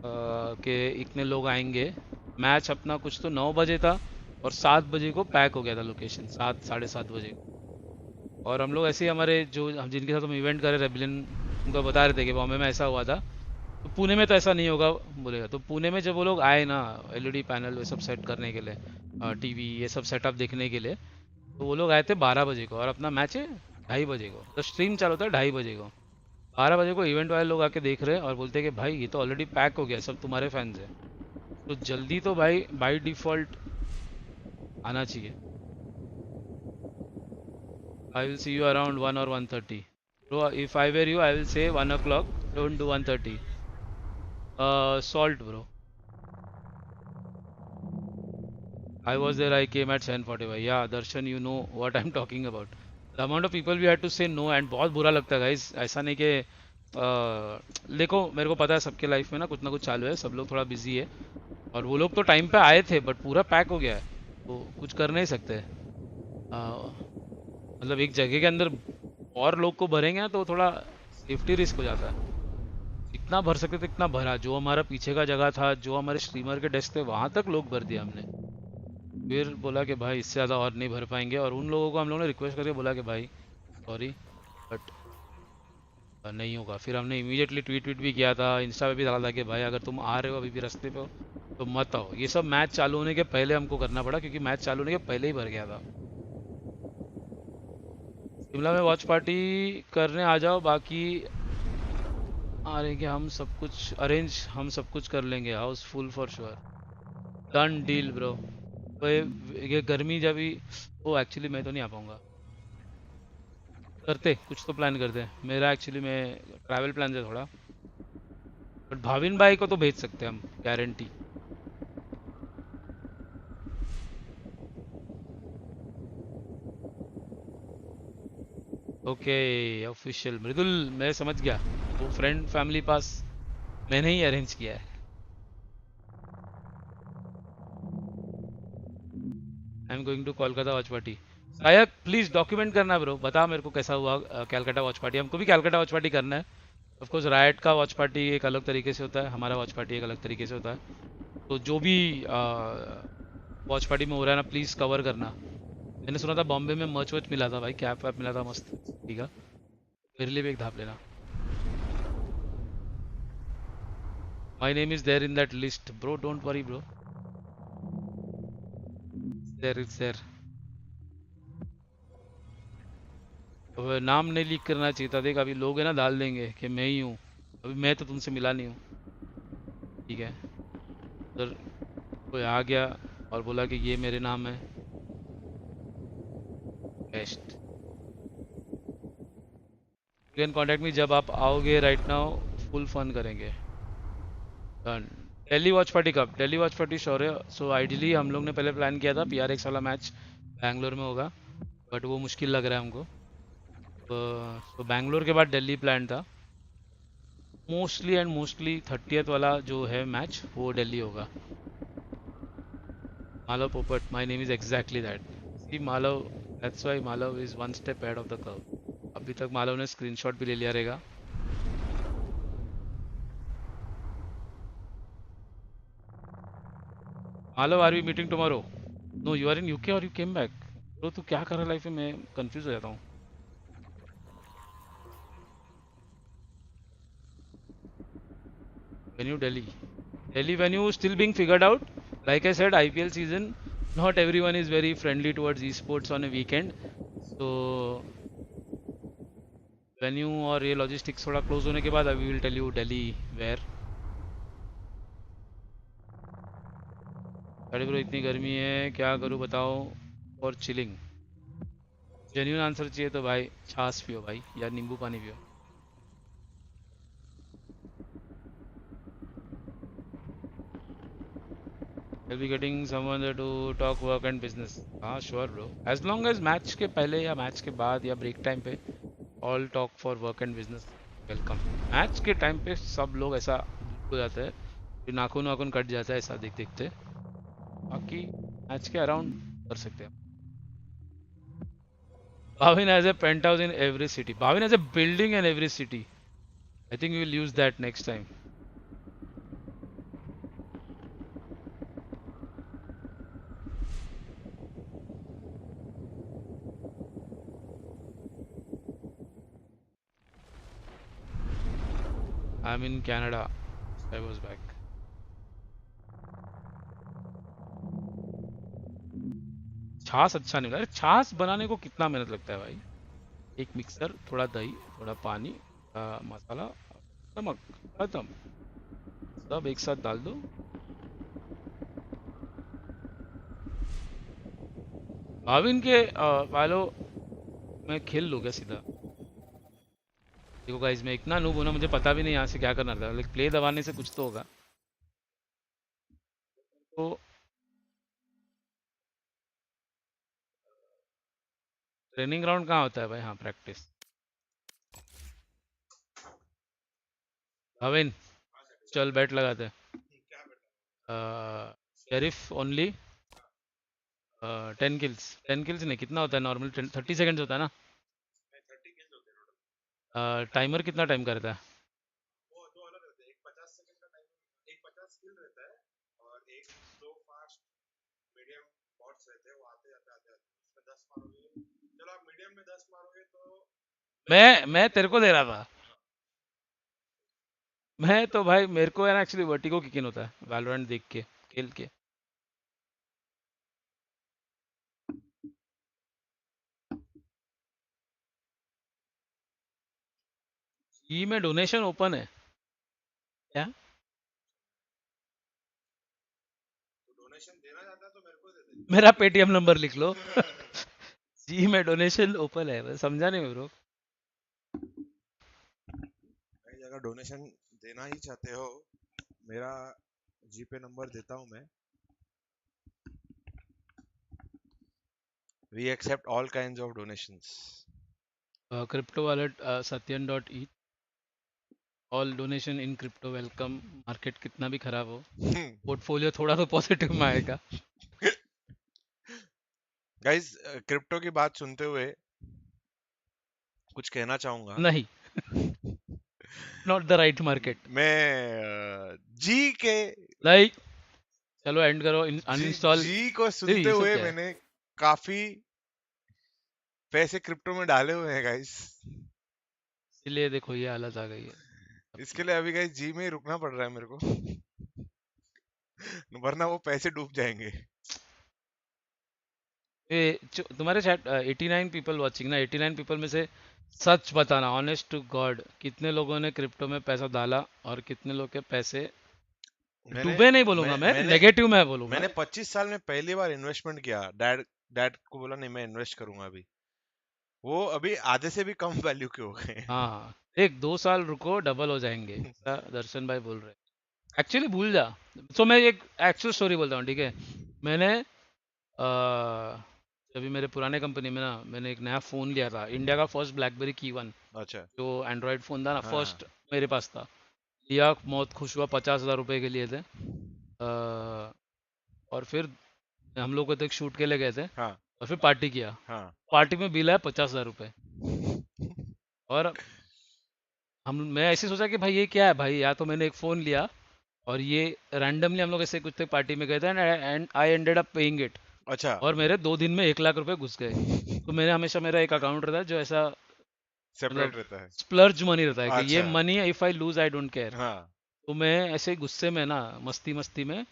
कि इतने लोग आएंगे। मैच अपना कुछ तो 9 बजे था और 7 बजे को पैक हो गया था लोकेशन, 7 साढ़े 7 बजे को। और हम लोग ऐसे ही हमारे जो हम जिनके साथ हम इवेंट कर रहे रेबिलियन, उनको बता रहे थे कि बॉम्बे में ऐसा हुआ था, तो पुणे में तो ऐसा नहीं होगा बोलेगा। तो पुणे में जब वो लोग आए ना एलईडी पैनल ये सब सेट करने के लिए, टीवी ये सब सेटअप देखने के लिए, तो वो लोग आए थे 12 बजे को और अपना मैच है 2:30 बजे को, तो स्ट्रीम चालू होता है 2:30 बजे को। 12 बजे को इवेंट वाले लोग आके देख रहे हैं और बोलते हैं कि भाई ये तो ऑलरेडी पैक हो गया, सब तुम्हारे फैंस हैं, तो जल्दी तो भाई बाय डिफॉल्ट आना चाहिए। I will see you around 1 or 1:30 bro, if I were you I will say 1 o'clock, don't do 1:30. Salt bro, I was there, I came at 7:45. Yeah Darshan, you know what I'm talking about. The amount of people we had to say no, and बहुत बुरा लगता है guys. ऐसा नहीं कि देखो मेरे को पता है सबके लाइफ में ना कुछ चालू है, सब लोग थोड़ा बिजी है, और वो लोग तो टाइम पे आए थे बट पूरा पैक हो गया है, तो कुछ कर नहीं सकते। मतलब एक जगह के अंदर और लोग को भरेंगे ना तो थोड़ा सेफ्टी रिस्क हो जाता है। इतना भर सकते थे इतना भरा, जो हमारा पीछे का जगह था, जो हमारे स्ट्रीमर के डेस्क थे, वहाँ तक लोग भर दिया हमने। फिर बोला कि भाई इससे ज़्यादा और नहीं भर पाएंगे, और उन लोगों को हम लोगों ने रिक्वेस्ट करके बोला कि भाई सॉरी बट नहीं होगा। फिर हमने इमीडिएटली ट्वीट भी किया था, इंस्टा पे भी डाला था कि भाई अगर तुम आ रहे हो अभी भी रास्ते पे हो तो मत आओ। ये सब मैच चालू होने के पहले हमको करना पड़ा, क्योंकि मैच चालू होने के पहले ही भर गया था। शिमला में वॉच पार्टी करने आ जाओ, बाकी आ रहे कि हम सब कुछ अरेंज, हम सब कुछ कर लेंगे, house full for sure. Done deal bro. ये गर्मी जब भी, वो एक्चुअली मैं तो नहीं आ पाऊंगा। करते कुछ तो प्लान करते हैं, मेरा एक्चुअली मैं ट्रैवल प्लान है थोड़ा, बट भाविन भाई को तो भेज सकते हैं हम, गारंटी। ओके ऑफिशियल मृदुल, मैं समझ गया, वो फ्रेंड फैमिली पास मैंने ही अरेंज किया है। I am going to Kolkata watch party. शायद प्लीज डॉक्यूमेंट करना ब्रो, बता मेरे को कैसा हुआ कैलकाटा वॉच पार्टी। हमको भी कैलकाटा वॉच पार्टी करना है। ऑफ कोर्स रायट का वॉच पार्टी एक अलग तरीके से होता है, हमारा वॉच पार्टी एक अलग तरीके से होता है। तो जो भी वॉच पार्टी में हो रहा है ना, प्लीज़ कवर करना। मैंने सुना था बॉम्बे में मर्च वर्च मिला था भाई, कैप वैप मिला था मस्त, ठीक है। मेरे लिए भी एक धाप लेना। My name is there in that list bro, don't worry bro, there is there. अब नाम नहीं लीक करना चाहिए था, देख अभी लोग है ना डाल देंगे कि मैं ही हूँ। अभी मैं तो तुमसे मिला नहीं हूँ, ठीक है। उधर कोई आ गया और बोला कि ये मेरे नाम है, best. You can contact me जब आप आओगे, राइट नाउ फुल फन करेंगे। डन। दिल्ली वॉच पार्टी कब? दिल्ली वॉच पार्टी शौर्य, सो आइडियली हम लोग ने पहले प्लान किया था PRX वाला मैच बैंगलोर में होगा, बट वो मुश्किल लग रहा है हमको। तो बैंगलोर के बाद दिल्ली प्लान था मोस्टली, एंड मोस्टली 30th वाला जो है मैच वो दिल्ली होगा। Malav Popat, my name is exactly that. See Malav, that's why Malav is one step ahead of the curve. अभी तक मालव ने स्क्रीनशॉट भी ले लिया रहेगा। Malav, are we meeting tomorrow? No, you are in UK और यू केम बैक। तो तू क्या कर रहा है लाइफ में, मैं कंफ्यूज हो जाता हूँ। Venue Delhi. Delhi venue still being figured out. Like I said, IPL season, not everyone is very friendly towards esports on a weekend. So venue और ये logistics थोड़ा close होने के बाद I will tell you Delhi where. अरे bro इतनी गर्मी है, क्या करूँ बताओ फॉर चिलिंग। जेन्यून आंसर चाहिए तो भाई छाछ पियो भाई, या नींबू पानी पियो। I'll be getting someone there to talk work and business. हाँ sure bro, as long as match के पहले या मैच के बाद या ब्रेक टाइम पे all talk for work and business welcome. Match के टाइम पे सब लोग ऐसा हो जाता है कि नाखून वाखून कट जाता है ऐसा देख देखते, बाकी मैच के अराउंड कर सकते हैं। Bhavin has a penthouse in every city. Bhavin has a building in every city. I think we will use that next time. I'm in Canada. I was back. छाछ अच्छा नहीं, अरे छाछ बनाने को कितना मेहनत लगता है भाई। एक मिक्सर, थोड़ा दही, थोड़ा पानी, मसाला, नमक, खत्म, सब एक साथ डाल दो। भाविन के वालों मैं खेल लूँ क्या सीधा? देखो गाइस, मैं इतना नूब हूं ना, मुझे पता भी नहीं यहाँ से क्या करना था, लेकिन प्ले दबाने से कुछ तो होगा। तो ट्रेनिंग ग्राउंड कहाँ होता है भाई? हाँ प्रैक्टिस। भाविन चल बैट लगाते हैं। Sheriff only 10 kills. 10 किल्स नहीं, कितना होता है नॉर्मल? 30 सेकंड्स होता है ना? टाइमर कितना टाइम करता है? मैं तेरे को दे रहा था। मैं तो भाई, मेरे को है ना एक्चुअली वर्टिगो किक इन होता है वैलोरेंट देख के, खेल के। ई में डोनेशन ओपन है क्या? मेरा पेटीएम नंबर लिख लो। जी में डोनेशन ओपन है, मैं समझा नहीं ब्रो। अगर डोनेशन देना ही चाहते हो, मेरा जीपे नंबर देता हूं मैं। We accept all kinds of donations. Crypto wallet satyan.e, all donation in crypto welcome. Market कितना भी खराब हो, पोर्टफोलियो थोड़ा तो पॉजिटिव में आएगा। गाइस, क्रिप्टो की बात सुनते हुए कुछ कहना चाहूंगा। नहीं, नॉट द राइट मार्केट। मैं जी के लाइक चलो एंड करो, अनइंस्टॉल। जी को सुनते हुए मैंने काफी पैसे क्रिप्टो में डाले हुए हैं गाइस, इसलिए देखो ये हालत आ गई है। इसके लिए अभी गाइस जी में ही रुकना पड़ रहा है मेरे को, वरना वो पैसे डूब जाएंगे। तुम्हारे चैट 89 पीपल वाचिंग ना, 89 पीपल में से सच बताना, ऑनेस्ट टू गॉड, कितने लोगों ने क्रिप्टो में पैसा डाला और कितने लोग के पैसे डूबे? नहीं बोलूंगा मैं, नेगेटिव में बोलूंगा। मैंने 25 साल में पहली बार इन्वेस्टमेंट किया। डैड को बोला नहीं मैं इन्वेस्ट करूंगा अभी, वो अभी आधे से भी कम वैल्यू के हो गए। हाँ, एक 2 साल रुको, डबल हो जाएंगे। दर्शन भाई बोल रहे एक्चुअली भूल जा। तो मैं एक एक्चुअल स्टोरी बोलता हूँ, ठीक है। मैंने अभी मेरे पुराने कंपनी में ना, मैंने एक नया फ़ोन लिया था, इंडिया का फर्स्ट ब्लैकबेरी की1। अच्छा। जो एंड्रॉयड फ़ोन था ना, फर्स्ट मेरे पास था। लिया, बहुत खुश हुआ, 50,000 रुपये के लिए थे। और फिर हम लोग को एक शूट के लिए गए थे। और फिर पार्टी किया। पार्टी में बिल आया 50,000 रुपये। और मैं ऐसे सोचा कि भाई ये क्या है भाई, या तो मैंने एक फ़ोन लिया और ये रैंडमली हम लोग ऐसे कुछ पार्टी में गए थे and I ended up paying it. अच्छा। और मेरे 2 दिन में 1 लाख रुपए घुस गए। तो मैंने हमेशा, मेरा एक अकाउंट रहता है जो ऐसा सेपरेट रहता है, स्प्लर्ज मनी रहता है। अच्छा। कि ये money if I lose I don't care. तो मैं ऐसे गुस्से में ना, मस्ती में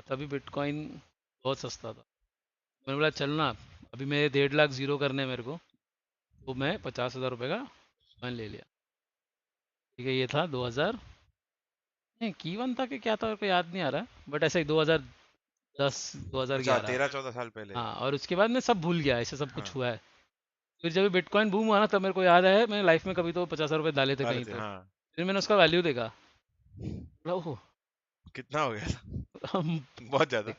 तभी बिटकॉइन बहुत सस्ता था, मैंने बोला चल ना, अभी मेरे 1.5 लाख जीरो करने मेरे को, तो मैं 50,000 रुपये का कॉइन ले लिया। ठीक है, ये था 2000 नहीं की1 था कि क्या था, कोई याद नहीं आ रहा, बट ऐसे ही 2010 2011, 13-14 साल पहले। हाँ। और उसके बाद मैं सब भूल गया, ऐसे सब कुछ हुआ है। फिर जब बिटकॉइन बूम हुआ ना, तब मेरे को याद है मैंने लाइफ में कभी तो 50,000 रुपये डाले थे कहीं तो। फिर मैंने उसका वैल्यू देखा, ओह कितना हो गया था? बहुत ज्यादा।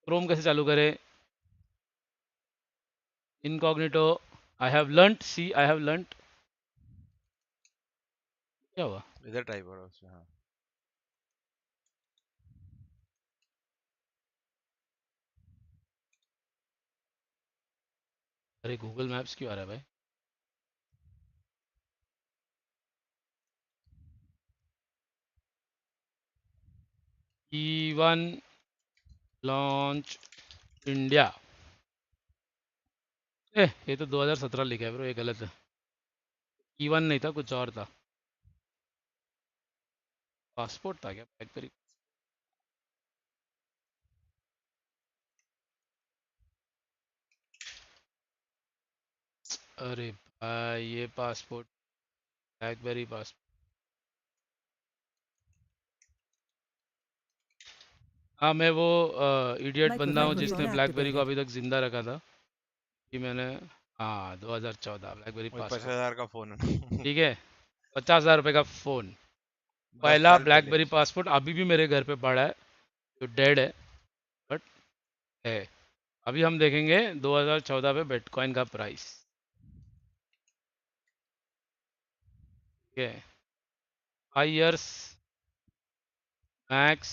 क्रोम कैसे चालू करें? Incognito. I have learned, see I have learned. क्या हुआ? इधर टाइप हो रहा है। हाँ, अरे गूगल मैप्स क्यों आ रहा है भाई? की1 लॉन्च इंडिया। ये तो 2017 लिखा है ब्रो, ये गलत है। की1 नहीं था, कुछ और था। पासपोर्ट था क्या? ब्लैकबेरी। अरे भाई ये पासपोर्ट, ब्लैकबेरी पासपोर्ट। हाँ, मैं वो इडियट बंदा हूँ जिसने ब्लैकबेरी को अभी तक जिंदा रखा था। कि मैंने, हाँ 2014 ब्लैकबेरी पासपोर्ट। 50,000 का फोन है। ठीक है, 50,000 रुपये का फ़ोन, पहला ब्लैकबेरी पासपोर्ट अभी भी मेरे घर पे पड़ा है, जो डेड है बट है। अभी हम देखेंगे 2014 पे बिटकॉइन का प्राइस। ठीक है, 5 इयर्स मैक्स,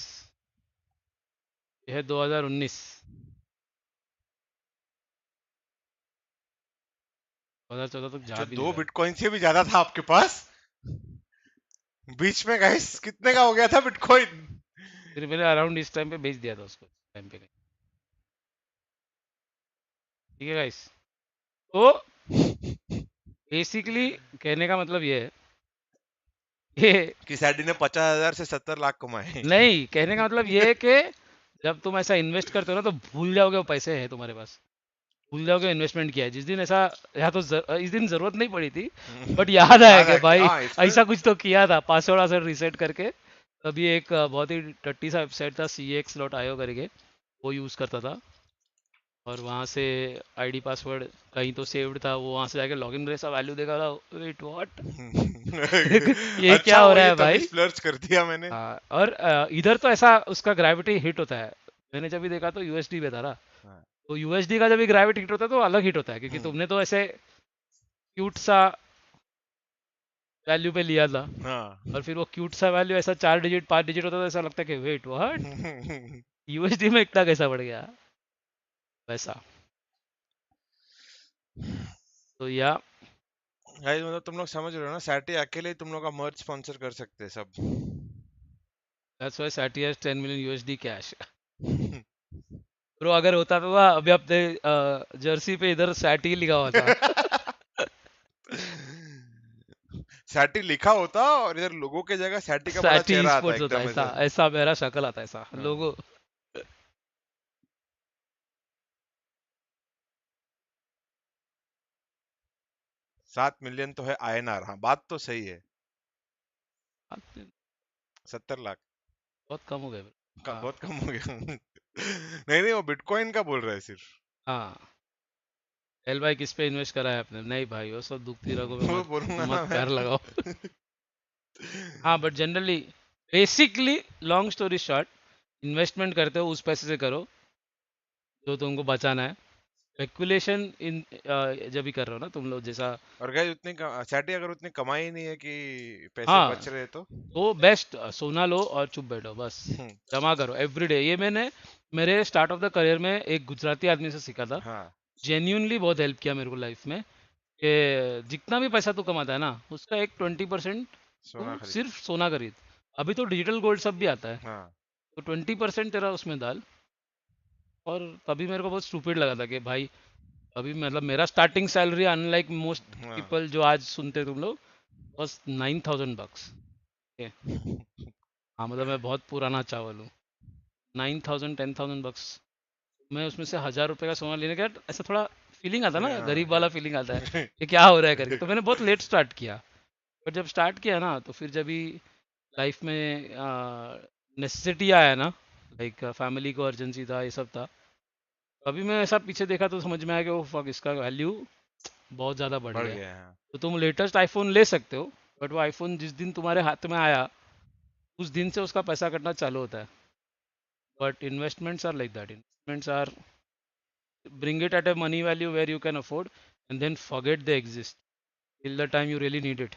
यह है 2019। 2014 तक जा भी 2 बिटकॉइन से भी ज्यादा था आपके पास बीच में गाइस। कितने का हो गया था बिटकॉइन? फिर मैंने अराउंड इस टाइम पे बेच दिया था उसको, टाइम पे। ठीक है गाइस, तो बेसिकली कहने का मतलब ये है कि सैडी ने 50,000 से 70 लाख कमाए। नहीं, कहने का मतलब ये है कि जब तुम ऐसा इन्वेस्ट करते हो ना, तो भूल जाओगे वो पैसे है तुम्हारे पास, भूल जाओगे इन्वेस्टमेंट किया है। जिस दिन ऐसा, या तो इस दिन जरूरत नहीं पड़ी थी, बट याद आया कि भाई ऐसा कुछ तो किया था, पासवर्ड वासवर्ड रीसेट करके अभी एक बहुत ही टट्टी सा वेबसाइट था cx.io करके, वो यूज़ करता था और वहाँ से आईडी पासवर्ड कहीं तो सेव्ड था, वो वहाँ से जाके लॉगिन करे, सब वैल्यू देखा था, वेट व्हाट ये क्या अच्छा हो वो रहा ये है तभी भाई। स्प्लर्ज कर दिया मैंने। हाँ, और इधर तो ऐसा उसका ग्रेविटी हिट होता है, मैंने जब भी देखा तो यूएसडी पे था ना, हाँ। तो यूएसडी का जब भी ग्रेविटी हिट होता है तो अलग हिट होता है, क्योंकि तुमने तो ऐसे क्यूट सा वैल्यू पे लिया था, हाँ। और फिर वो क्यूट सा वैल्यू ऐसा 4 डिजिट 5 डिजिट होता है, तो ऐसा लगता है कि वेट व्हाट यूएसडी में इतना कैसा बढ़ गया वैसा। तो या गाइस मतलब तुम लोग समझ रहे हो ना, सैटी अकेले ही तुम लोग का मर्च स्पॉन्सर कर सकते हैं सब। दैट्स व्हाई सैटी has 10 million USD cash. Bro अगर होता तो ना अभी अपने जर्सी पे इधर सैटी लिखा हुआ था सैटी लिखा होता और इधर लोगों के जगह सैटी का बड़ा सैटी चेहरा आता स्पोर्ट्स होता, एकदम ऐसा ऐसा। ऐसा मेरा शक्ल आता, ऐसा हाँ। लोगो। 7 मिलियन तो है आईएनआर। हाँ बात तो सही है। 70 लाख बहुत कम हो गए। बहुत कम हो गया नहीं नहीं वो बिटकॉइन का बोल रहा है सिर्फ। हाँ एल भाई किस पे इन्वेस्ट करा है आपने? नहीं भाई वो सब दुखती रगों पे वो बोलूंगा ना मत मैं। पैर लगाओ हाँ but generally basically long story short, investment करते हो उस पैसे से करो जो तुमको बचाना है। स्पेकुलेशन इन जब भी कर रहे हो ना तुम लोग जैसा, और गाइस उतनी सैटी अगर उतनी कमाई नहीं है कि पैसे हाँ बच रहे तो बेस्ट सोना लो और चुप बैठो बस, जमा करो एवरीडे। ये मैंने मेरे स्टार्ट ऑफ द करियर में एक गुजराती आदमी से सीखा था, हाँ जेन्यूनली बहुत हेल्प किया मेरे को लाइफ में, कि जितना भी पैसा तू कमाता है ना उसका एक 20% सोना तू खरीद। सिर्फ सोना खरीद। अभी तो डिजिटल गोल्ड सब भी आता है, हाँ तो 20% तेरा उसमें डाल। और तभी मेरे को बहुत स्टूपिड लगा था कि भाई अभी मतलब मेरा स्टार्टिंग सैलरी अनलाइक मोस्ट हाँ पीपल जो आज सुनते तुम लोग बस $9,000। हाँ मतलब मैं बहुत पुराना चावल हूँ। 9,000 $10,000, मैं उसमें से 1,000 रुपये का सोना लेने का ऐसा थोड़ा फीलिंग आता ना, गरीब वाला फीलिंग आता है कि क्या हो रहा है करके, तो मैंने बहुत लेट स्टार्ट किया। पर जब स्टार्ट किया ना तो फिर जब भी लाइफ में नेसेसिटी आया ना, लाइक फैमिली को अर्जेंसी था, ये सब था, अभी मैं ऐसा पीछे देखा तो समझ में आया कि वो फक इसका वैल्यू बहुत ज़्यादा बढ़ बढ़ गया। गया है। तो तुम लेटेस्ट आईफोन ले सकते हो, बट वो आईफोन जिस दिन तुम्हारे हाथ में आया उस दिन से उसका पैसा कटना चालू होता है। But investments are like that, investments are bring it at a money value where you can afford and then forget they exist till the time you really need it,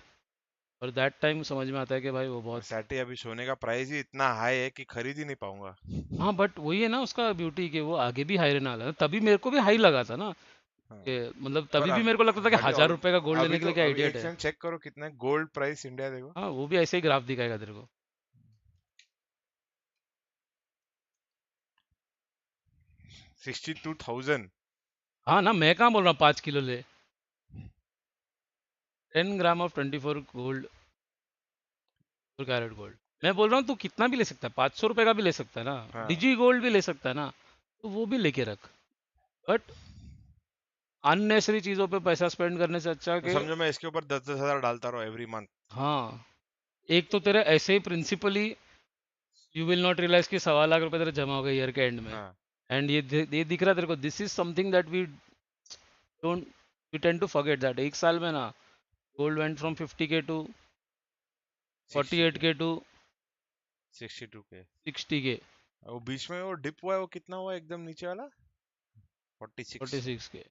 और दैट टाइम समझ में आता है कि भाई वो बहुत। सैटी अभी सोने का प्राइस ही इतना हाई है कि खरीद ही नहीं पाऊंगा। हाँ बट वही है ना उसका ब्यूटी कि वो आगे भी हाई रहने वाला है, तभी मेरे को भी हाई लगा था ना कि मतलब तभी भी मेरे को लगता था कि 1,000 रुपये का गोल्ड लेने के लिए क्या अभी आइडियट एक है। सेकंड चेक करो कितना गोल्ड प्राइस इंडिया देखो। हाँ वो भी ऐसे ही ग्राफ दिखाएगा तेरे को। 62,000। हाँ ना मैं कहाँ बोल रहा हूँ 5 किलो ले, 10 gram of 24 gold, 4 carat gold. मैं बोल रहा हूँ तू कितना भी ले सकता है, 500 रुपये का भी ले सकता है ना, हाँ। डिजी गोल्ड भी ले सकता है ना, तो वो भी लेके रख। बट अननेसरी चीज़ों पे पैसा स्पेंड करने से अच्छा तो कि समझो मैं इसके ऊपर 10-10 हजार डालता रहा एवरी मंथ। हाँ एक तो तेरे ऐसे ही principally you will not realise कि 1,25,00,000 रुपये तेरे जमा हो गए ईयर के एंड में। हाँ एंड ये दिख रहा है तेरे को, this is something that don't we tend to forget that एक साल में ना gold went from 50K to 48K to 62K। 60K वो बीच में वो डिप हुआ है वो कितना हुआ एकदम नीचे वाला 46।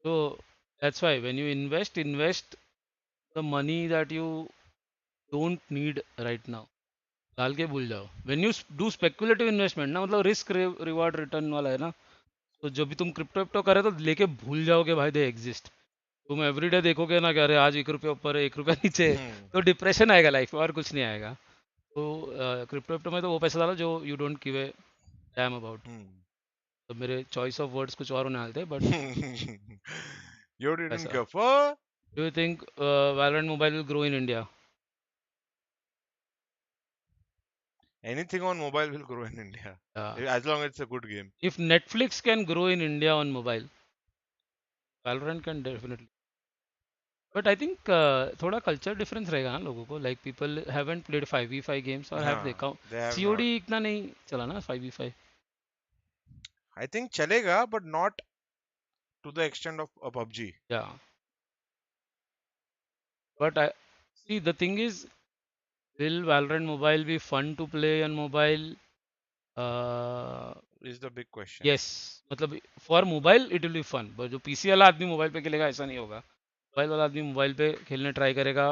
So that's why when you invest the money that you don't need right now, डाल के भूल जाओ। when you do speculative investment ना, मतलब रिस्क रिवॉर्ड रिटर्न वाला है ना, तो जो भी तुम क्रिप्टो विप्टो करे तो लेके भूल जाओगे भाई दे एग्जिस्ट। तुम एवरीडे देखोगे ना कि अरे आज 1 रुपया ऊपर है 1 रुपया नीचे, तो डिप्रेशन आएगा लाइफ में और कुछ नहीं आएगा। तो क्रिप्टो विप्टो में तो वो पैसा डालो जो you don't give a damn about. तो मेरे चॉइस ऑफ वर्ड्स कुछ और होने वाले थे बट You didn't ऐसा। go for Do you think Valorant Mobile will grow in India? anything on mobile will grow in India Yeah. as long as it's a good game. If Netflix can grow in India on mobile, Valorant can definitely. But I think थोड़ा culture difference रहेगा ना लोगों को. Like people haven't played 5v5 games or have they? COD इतना नहीं चला ना 5v5. I think चलेगा, but not to the extent of PUBG. Yeah. But I see the thing is, will Valorant Mobile be fun to play on mobile? Is the big question. Yes. मतलब for mobile it will be fun. But जो PC वाला आदमी mobile पे खेलेगा ऐसा नहीं होगा. Mobile वाला आदमी मोबाइल पे खेलने ट्राई करेगा.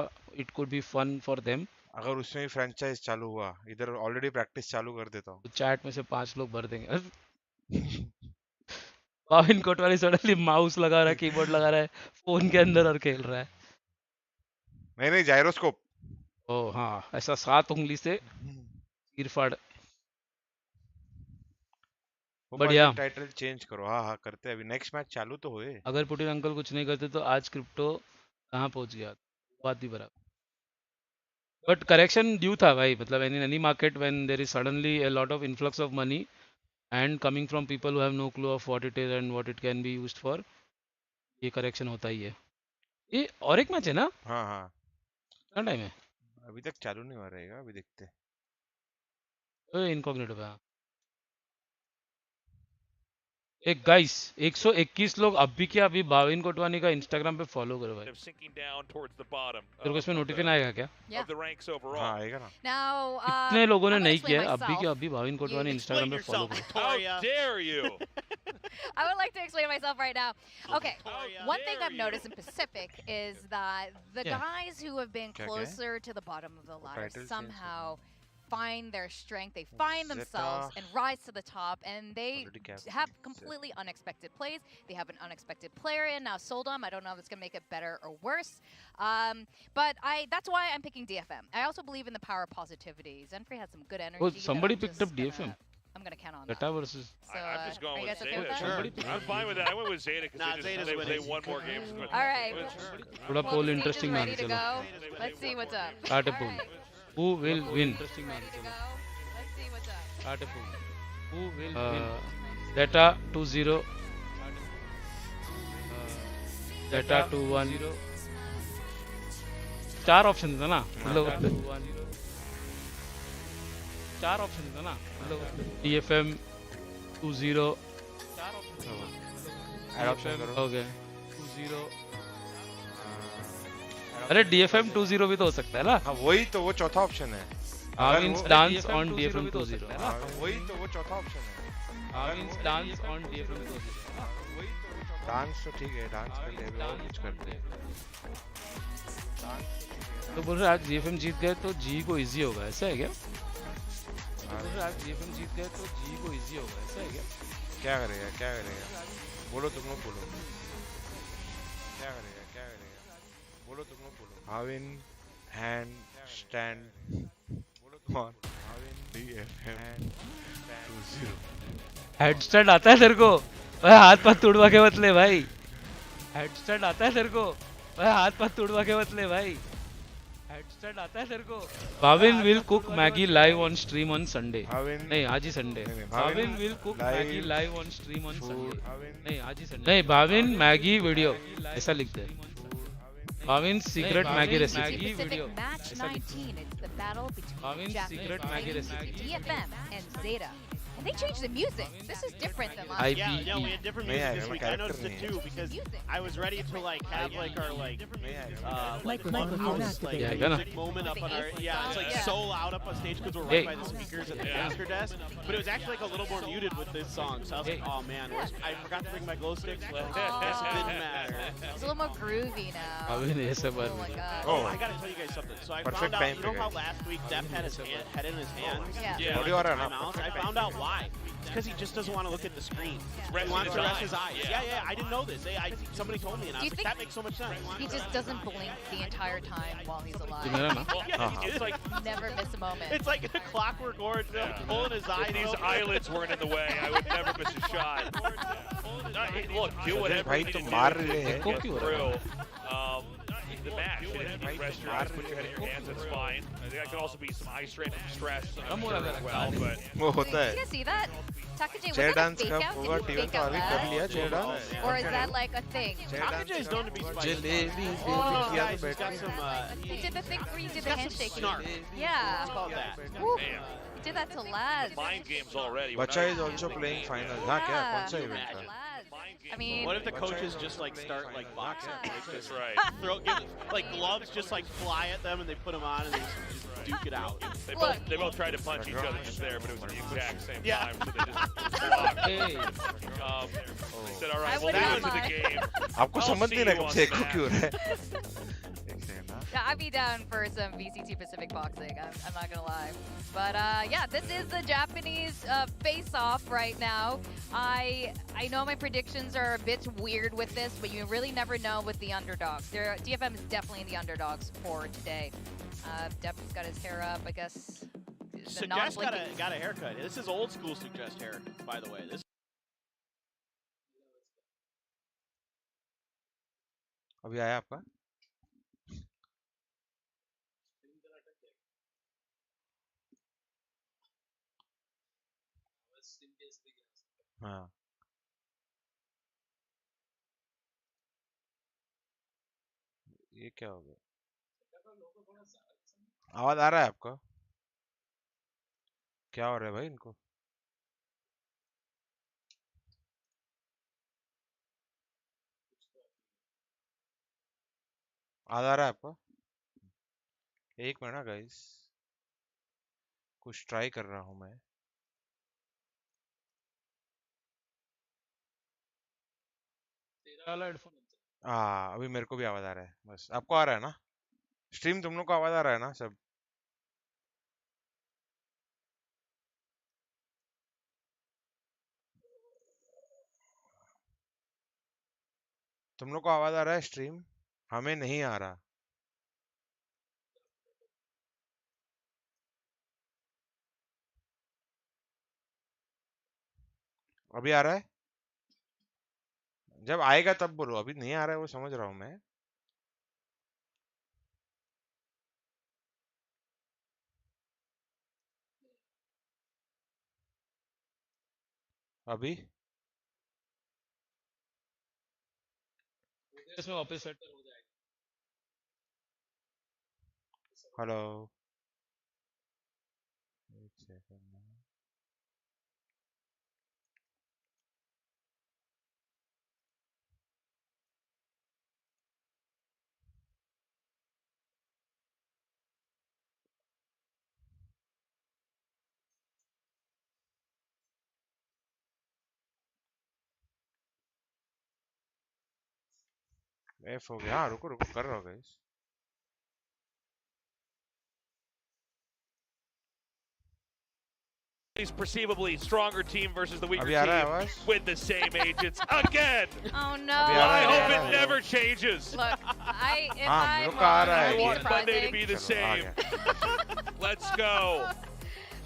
It could be fun for them. अगर उसमें ही फ्रेंचाइज चालू हुआ, इधर ऑलरेडी प्रैक्टिस चालू कर देता हूँ. तो चैट में से 5 लोग भर देंगे. भाविन कोटवानी सडनली माउस लगा रहा है, कीबोर्ड लगा रहा है फोन के अंदर और खेल रहा है. नहीं जायरोस्कोप. ओ हाँ, ऐसा 7 उंगली से चीरफाड़. बढ़िया. टाइटल चेंज करो. हाँ करते हैं. अभी नेक्स्ट मैच चालू तो होए. अगर पुटिन अंकल कुछ नहीं करते तो आज क्रिप्टो कहाँ पहुंच गया. बात ही बराबर. बट करेक्शन ड्यू था भाई. मतलब in any market when there is suddenly a lot of influx of money and coming from people who have no clue of what it is and what it can be used for, ये correction होता ही है. ये और एक match है ना. हाँ कितना टाइम है. अभी तक चालू नहीं हो रहेगा. अभी देखते हैं. इनकॉग्निटो पे. एक गाइस 121 लोग अब भी क्या अभी भाविन कोटवानी का इंस्टाग्राम पे फॉलो करो भाई. तेरे को इसमें नोटिफिकेशन आएगा क्या? हाँ आएगा ना. Now, कितने लोगों ने I'm gonna नहीं explain किया अब भी myself. क्या अभी भाविन कोटवानी इंस्टाग्राम पे फॉलो करो. How dare you? I would like to explain myself right now. Okay, one thing I've noticed in Pacific is that the guys who have been closer to the bottom of the ladder somehow find their strength, they find themselves and rise to the top, and they have completely unexpected plays. They have an unexpected player in now. Soldom, I don't know if it's gonna make it better or worse, but that's why I'm picking DFM. I also believe in the power of positivity. Zenfree has some good energy. Oh, somebody picked up DFM. I'm gonna count on Zeta that. versus. So, I'm just going are you with guys okay with Zeta. that? Sure. I'm fine with that. I went with Zeta because they won more games. All right. थोड़ा Well, poll the stage interesting is मान ready to चलो. go. Let's see what's up. Start a poll. Alright. Who will win? Ready to go. Let's see what's up. Start a poll. Who will win? Zeta 2-0. Zeta 2-1. 4 option था ना. मतलब 4 option था ना. मतलब DFM 2-0. Add option करो. हो गया 2-0. अरे DFM 2-0 भी तो हो सकता है ना. हाँ वही तो वो चौथा ऑप्शन है. Avins dance on DFM 2-0. वही तो वो चौथा ऑप्शन है. Avins dance on DFM 2-0. Dance तो ठीक है. डांस कर ले. और कुछ करते हैं. तो बोल रहे आज DFM जीत गए तो जी को इजी होगा. ऐसा है क्या? बोल रहे आज DFM जीत गए तो जी को इजी होगा. ऐसा है क्या? क्या करेगा. बोलो तुम लोग बोलो. क्या करेगा. बोलो तुम लोग बोलो. Bhavin hand stand. बोलो तुम. Bhavin DFM 2-0. हेडस्टैंड आता है तेरे को. भाई हाथ पाथ तोड़वा के मत ले भाई. हेडस्टैंड आता है तेरे को. भाई हाथ पाथ तोड़वा के मत ले भाई. हेडस्टैंड आता है तेरे को. Bhavin will cook Maggie live on stream on Sunday. नहीं आज ही Sunday. Bhavin will cook Maggie live on stream on Sunday. नहीं आज ही संडे. नहीं Bhavin Maggie video ऐसा लिख दे. Bhavin's secret Maggie recipe video. Match 19. It's the battle between Bhavin's Japanese secret Maggie recipe. DFM and Zeta. And they changed the music. This is different than last IB. week. Yeah, we had different Yeah, music this week. I noticed it too because I was ready to like have like our like house like Yeah, gonna. music moment up on our it's like so loud up on stage because we're Hey. right by the speakers at the master desk. But it was actually like a little more muted with this song. So I was like, oh man, I forgot to bring my glow sticks. But this didn't matter. It's a little more groovy now. Bhavin ऐसा Oh my god. Oh, I gotta tell you guys something. So I Perfect found out. time You know for how guys. last week Depp had his head in his hands? Yeah. Audio आ रहा है ना. Timeouts? I found out why. It's because he just doesn't want to look at the screen. He wants to rest his eyes. Yeah. I didn't know this. Somebody told me, and I was like, that makes so much sense. He just doesn't blink the entire time while he's alive. मेरा ना. It's like Never miss a moment. it's like a clockwork orange, pulling his eyes. If these open. eyelids weren't in the way, I would never miss a shot. Look, do whatever भाई you need तो to do मार to रहे हैं. को क्यों हो रहा है? through. the match. You rest your eyes, put your head in your hands, that's fine. That could also be some ice rain from stress as well, but... वो होता है. Did you see that? Takajay, was Chair that a dance fake का out? होगा Did you TV fake तो out अभी कर that? लिया chair dance. Or is that like a thing? Takajay is known to be spicy. Jalebi Oh, किया guys, तो he's got बैठ some, He did the thing where you did the got some handshake. snark. Yeah. Let's call it that. Woo. Man, He did that to Laz. mind games already. Bacha is also playing finals. हाँ क्या कौन सा Yeah. event था? Laz. Mind games. I mean, What if the coaches just like start like boxing? Yeah. Like just right. like gloves just like fly at them and they put them on and they just duke it out. They Look. both tried to punch each other just there, but it was at the exact same Yeah. time, so they just blocked. Hey. They said, all I right, well, would that not was the mind. game. आपको I'll समझ see नहीं रहा you कब on से एको that. क्यों रहा है? एक second, हाँ. yeah, I'd be down for some VCT Pacific boxing. I'm not gonna lie. But yeah, this is the Japanese face-off right now. I know my predictions are a bit weird with this, but you really never know with the underdogs. DFM is definitely the underdogs for today. Dev's got his hair up, I guess. The Suggest non-blinking- got a haircut. This is old school Suggest hair, by the way. This अभी आया आपका? हाँ. ये क्या हो गया? आवाज आ रहा है आपको? क्या हो रहा है भाई इनको? आवाज आ रहा है आपको? एक मिनट गाइस, कुछ ट्राई कर रहा हूँ मैं. हाँ अभी मेरे को भी आवाज आ रहा है. बस आपको आ रहा है ना? स्ट्रीम तुम लोग को आवाज आ रहा है ना सब? तुम लोग को आवाज आ रहा है स्ट्रीम? हमें नहीं आ रहा. अभी आ रहा है? जब आएगा तब बोलो. अभी नहीं आ रहा है वो समझ रहा हूँ मैं. अभी इसमें वापस सेटल हो जाएगा. हेलो. एक सेकंड. एफ हो गया. हाँ रुको रुको कर रहा हूँ guys. Perceivably stronger team versus the weaker अभी आ रहा है team आवाज? with the same agents again. Oh no! अभी आ रहा I है, hope आ रहा it है. never changes. Look, if हाँ, I'm लोग आ wrong, रहा है. I it'd be want Monday to surprising. be the चलो, आ same. गया. Let's go.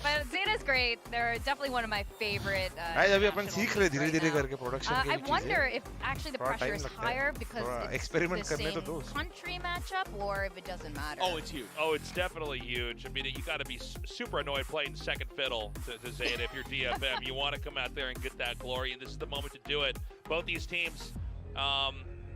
But Zeta's great. They're definitely one of my favorite. Guys अभी अपन national सीख रहे teams धीरे right धीरे now. करके प्रोडक्शन की I चीजें. wonder if actually the थोड़ा pressure time is लगता है. higher because थोड़ा it's experiment the करने तो same दो. country matchup, or if it doesn't matter. Oh, it's huge. Oh, it's definitely huge. I mean, you got to be super annoyed playing second fiddle to Zeta if you're DFM. You want to come out there and get that glory, and this is the moment to do it. Both these teams,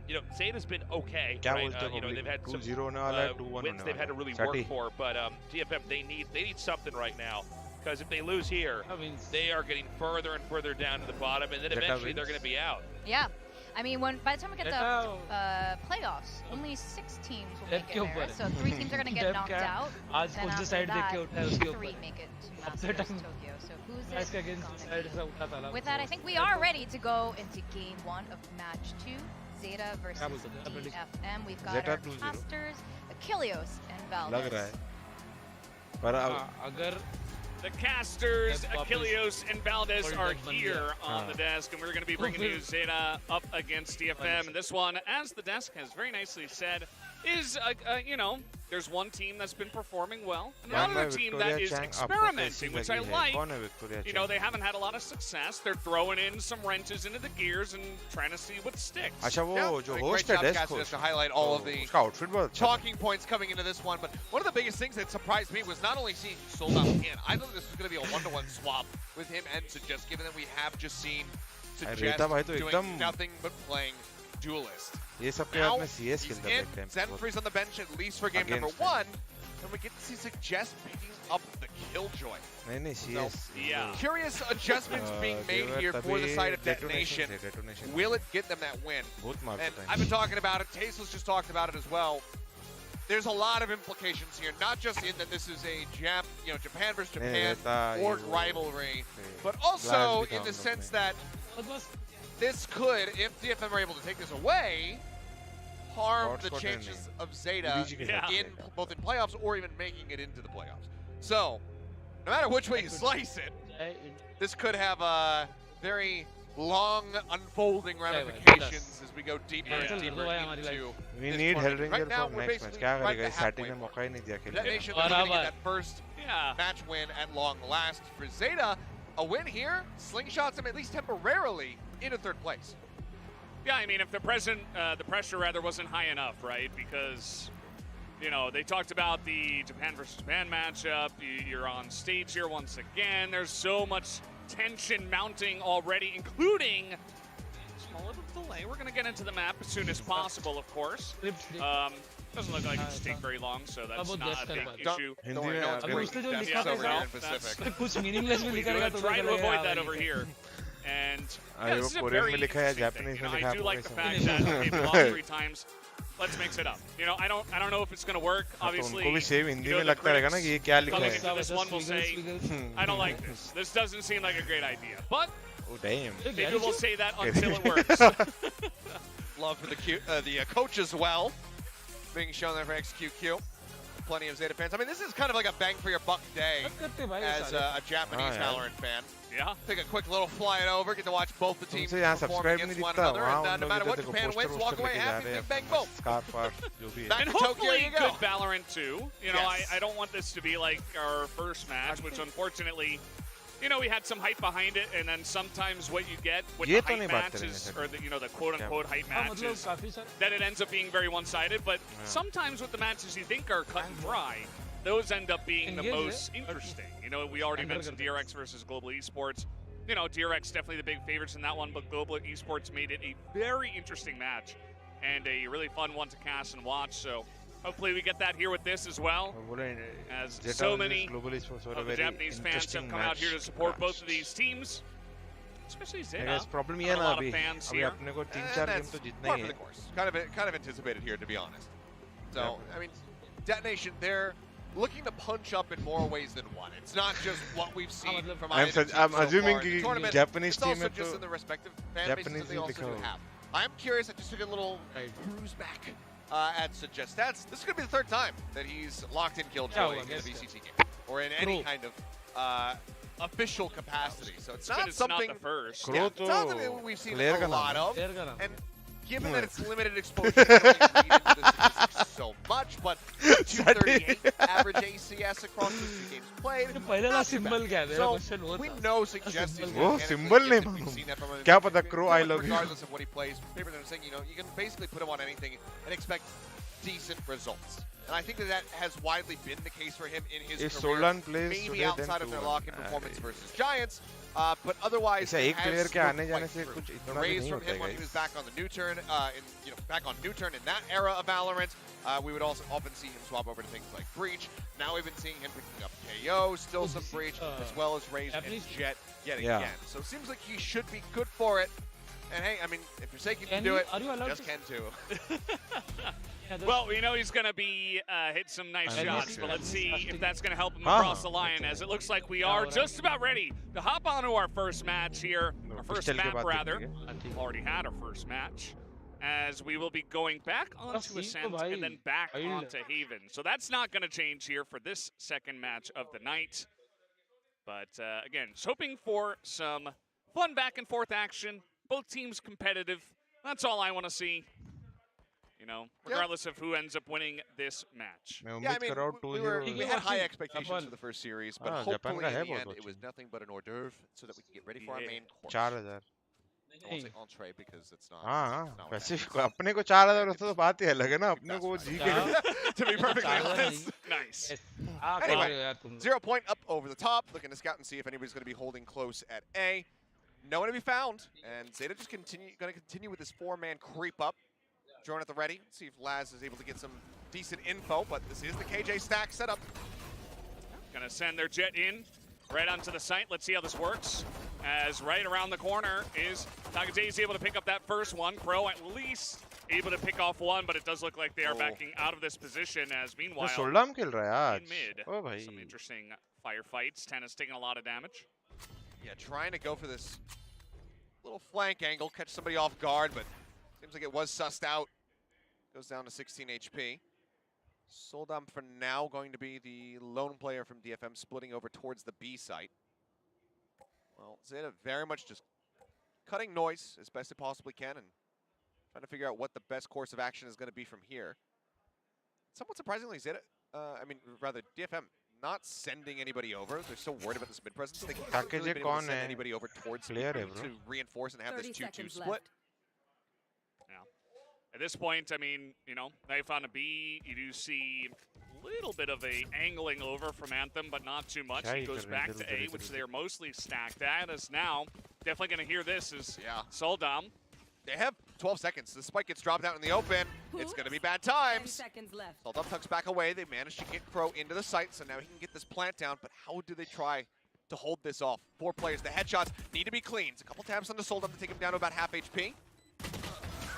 you know, Zeta's been okay, क्या right? बोलते हो You know, they've had some 2-0 होने वाला है, 2-1 wins होने they've had to वाला really है. work Sati. for, but DFM, they need something right now. Because if they lose here, I mean, they are getting further and further down to the bottom, and then Zeta eventually they're wins. going to be out. Yeah. I mean, by the time we get to Zeta- playoffs, only 6 teams will make it के ऊपर there. है. So 3 teams are going to get Dev knocked क्या out. आज Then कौन सी after side देख के that, उठा है उसके 3 ऊपर. make it to अपने Masters time Tokyo. So who's match का it against gonna side be? से उठा था. With that, I think we are ready to go into game 1 of match 2. Zeta versus बोलते थे? DFM. We've got Zeta our 2-0. casters, 𝐻𝐽𝐿𝐿 and Valdez. लग रहा है. पर अब अगर The casters, That's 𝐻𝐽𝐿𝐿 and Valdez World are Cup here Bandia. on the desk, and we're going to be bringing you Zeta up against DFM. And this one, as the desk has very nicely said, is, you know, there's one team that's been performing well, and another team that is experimenting, which I like. You know, they haven't had a lot of success. They're throwing in some wrenches into the gears and trying to see what sticks. अच्छा वो जो host great है job, Cassius, to highlight all of the talking points coming into this one. But one of the biggest things that surprised me was not only seeing sold out in. I thought this was going to be a one-to-one swap with him and Suggest, given that we have just seen Suggest doing nothing but playing Duelist. Now, he's in. Zenfree's on the bench at least for game number 1. And we get to see Suggest picking up the Killjoy. So, curious adjustments being made here for the side of Detonation. Will it get them that win? And I've been talking about it. Tasteless just talked about it as well. There's a lot of implications here, not just in that this is a Japan versus Japan org rivalry, but also in the sense that this could, if DFM are able to take this away, harm the chances of Zeta in both in playoffs or even making it into the playoffs. So, no matter which way you slice it, this could have a very long unfolding ramifications as we go deeper and deeper into We need HellrangeR for next match. क्या करेगा? इस starting में मौका ही नहीं दिया खेलने. Detonation looking at that first match win at long last for Zeta. A win here slingshots him at least temporarily into 3rd place. Yeah, I mean, if the pressure rather wasn't high enough, right? Because, you know, they talked about the Japan versus Japan matchup. You're on stage here once again. There's so much tension mounting already, including small little delay. We're going to get into the map as soon as possible, of course. Doesn't look like it should take very long, so that's not a big issue. Don't worry, no one's great. We're trying to avoid that over here. And yeah, this is a very interesting thing. You know, I do like the fact that okay, we lost 3 times. Let's mix it up. You know, I don't know if it's going to work. Obviously, उनको भी same Hindi में लगता रहेगा ना कि ये क्या लिखा है. This one will say, I don't like this. This doesn't seem like a great idea. But maybe we'll say that until it works. Love for the coach as well, being shown there for XQQ. Plenty of Zeta fans. I mean, this is kind of like a bang for your buck day as a Japanese Valorant fan. Yeah. Take a quick little fly it over, get to watch both the teams perform against one another, and no matter what Japan wins, walk away happy, big bang boom. And hopefully good Valorant too. You know, I don't want this to be like our first match, which unfortunately, you know, we had some hype behind it, and then sometimes what you get with the hype matches, or the, you know, the quote-unquote hype matches, that it ends up being very one-sided. But sometimes with the matches you think are cut and dry, those end up being the most interesting. You know, we already mentioned DRX versus Global Esports. You know, DRX definitely the big favorites in that one, but Global Esports made it a very interesting match and a really fun one to cast and watch. So hopefully we get that here with this as well, as so many of the Japanese fans have come out here to support both of these teams, especially Zeta. Problem a lot of fans here. That's part of the course. Kind of anticipated here, to be honest. So, I mean, Detonation, they're looking to punch up in more ways than one. It's not just what we've seen from either team I'm so assuming far in the tournament. Japanese it's team also just in the respective fan bases that they also do have. I'm curious, I just took a little cruise back at Suggest Stats. This is going to be the 3rd time that he's locked in Killjoy in the VCT game, or in any kind of official capacity. So it's not something, not the first. Yeah, it's not something that we've seen a lot of. And given that it's limited exposure, we don't need to read into the statistics so much, but 238 average ACS across the 2 games played. So we know Suggest is symbol नहीं मालूम. क्या पता Crow I love you. Regardless of what he plays, papers are saying, you know, you can basically put him on anything and expect decent results. And I think that has widely been the case for him in his career. Maybe outside of their lock-in performance versus Giants. But otherwise, it has the raise from him when he was back on the new turn, back on new turn in that era of Valorant. We would also often see him swap over to things like Breach. Now we've been seeing him picking up KO, still some Breach, as well as Raze and Jet yet again. So it seems like he should be good for it. And hey, I mean, if Forsaken can do it, just can too. Well, we know he's going to be hit some nice shots, but let's see if that's going to help him across the line, as it looks like we are just about ready to hop onto our first match here, our first map rather. Already had our first match, as we will be going back onto Ascent and then back onto Haven. So that's not going to change here for this second match of the night. But again, just hoping for some fun back and forth action, both teams competitive. That's all I want to see. you know, regardless of who ends up winning this match. मैं Yeah, I उम्मीद mean, कर रहा हूँ we 2-0 had high expectations for the first series, but Japan hopefully का है in the बहुत end it अच्छी was nothing but an hors d'oeuvre so that we can get ready for our main course. 4000 I won't say entree because it's not. हाँ it's not what वैसे that means. अपने को 4000 होता तो बात ही अलग है ना अपने को वो जी के To be perfectly honest. Nice. Anyway, 0 point up over the top, looking to scout and see if anybody's going to be holding close at A. No one to be found, and Zeta just going to continue with this 4-man creep up. Drone at the ready. See if Laz is able to get some decent info, but this is the KJ stack setup. Gonna send their jet in right onto the site. Let's see how this works. As right around the corner is 𝐻𝐿rangeR is able to pick up that first one. Crow at least able to pick off one, but it does look like they are backing out of this position. As meanwhile, सोल्डाम खेल रहा है in आज mid, ओ भाई some interesting firefights. Tennis taking a lot of damage. Yeah, trying to go for this little flank angle, catch somebody off guard, but seems like it was sussed out. Goes down to 16 HP. Soldam for now going to be the lone player from DFM, splitting over towards the B site. Well, Zeta very much just cutting noise as best it possibly can and trying to figure out what the best course of action is going to be from here. Somewhat surprisingly, Zeta, rather DFM, not sending anybody over. They're so worried about this mid presence. They can't really been able to send anybody over towards Player to reinforce and have this 2-2 split. At this point, I mean, you know, knife on a B, you do see a little bit of a angling over from Anthem, but not too much. He goes back to A, which they're mostly stacked at, as now, definitely going to hear this is Soldam. They have 12 seconds. The spike gets dropped out in the open. It's going to be bad times. Soldam tucks back away. They managed to get Crow into the site, so now he can get this plant down, but how do they try to hold this off? 4 players. The headshots need to be cleaned. A couple taps onto Soldam to take him down to about half HP.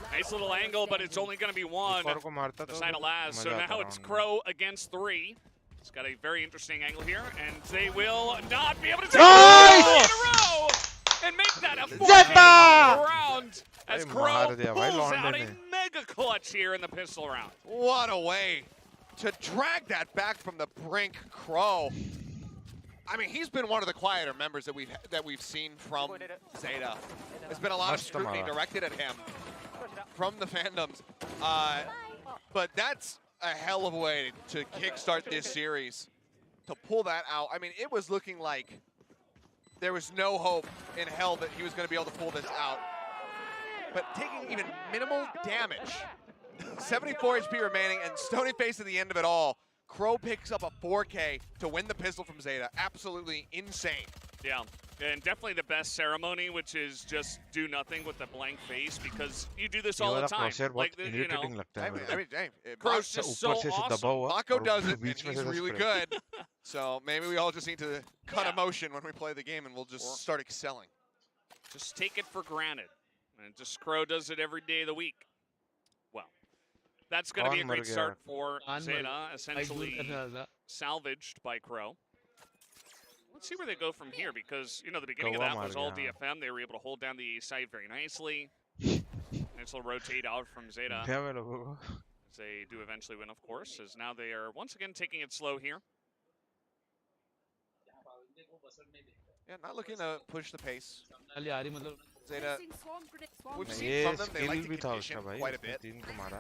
Nice little angle, but it's only going to be one. The side of Laz. So now it's Crow against 3. It's got a very interesting angle here, and they will not be able to take it in a row and make that a 4-game round as Crow pulls out a mega clutch here in the pistol round. What a way to drag that back from the brink, Crow. I mean, he's been one of the quieter members that we've seen from Zeta. There's been a lot of scrutiny directed at him from the fandoms, but that's a hell of a way to kickstart this series. To pull that out, I mean, it was looking like there was no hope in hell that he was going to be able to pull this out. But taking even minimal damage, 74 HP remaining, and Stony Face at the end of it all. Crow picks up a 4K to win the pistol from Zeta. Absolutely insane. Yeah, and definitely the best ceremony, which is just do nothing with a blank face, because you do this all the time. Like, you know, Crow's just so awesome. Mako does it, and he's really good. So maybe we all just need to cut emotion when we play the game, and we'll just start excelling. Just take it for granted. And just Crow does it every day of the week. Well, that's going to be a great start for Zeta, essentially salvaged by Crow. Let's see where they go from here, because, you know, the beginning of that was all DFM. They were able to hold down the site very nicely. Nice little rotate out from Zeta. As they do eventually win, of course, as now they are once again taking it slow here. Yeah, not looking to push the pace. Zeta, we've seen ये from them, they like skill to भी था condition उसका भाई quite a bit. 3 को मारा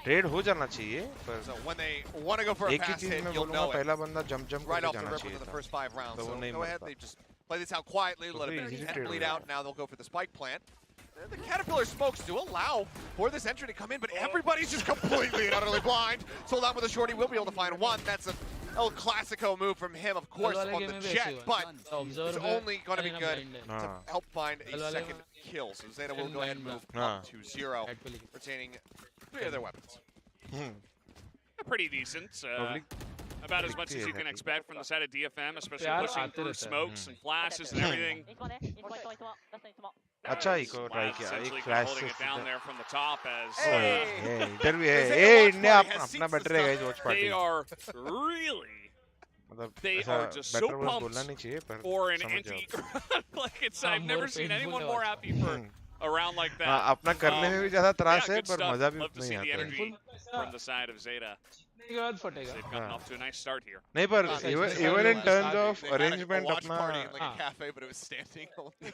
trade हो जाना चाहिए पर So when they want to go for a एक ही fast चीज hit, मैं you'll बोलूंगा know it. पहला बंदा जंप Right करके off the जाना rip चाहिए within the था first 5 rounds. तो So वो नहीं go ahead, मरता they just play this out quietly, let भी it easily bleed trade out. Now they'll go for the spike plant. The Caterpillar smokes do allow for this entry to come in, but everybody's just completely and utterly blind. Sold out with a shorty, will be able to find one. That's a 𝐿𝐶lassico move from him, of course, on the jet, but it's only going to be good to help find a second kill. So Zeta will go ahead and move up to 0, retaining 3 of their weapons. Pretty decent. About as much as you can expect from the side of DFM, especially pushing through smokes and flashes and everything. अच्छा eco try किया एक flash holding it down there from the top as इधर भी है ए इनने अपना better है guys watch party they are really they are just so pumped for an anti like it's I've never seen anyone more happy for a round like that. अपना करने में भी ज्यादा त्रास है पर मजा भी उतना ही आता है from the side of Zeta. के बाद फटेगा. They've gotten off to a nice start here. नहीं पर even in terms of arrangement watch अपना party in like a cafe, but it was standing only.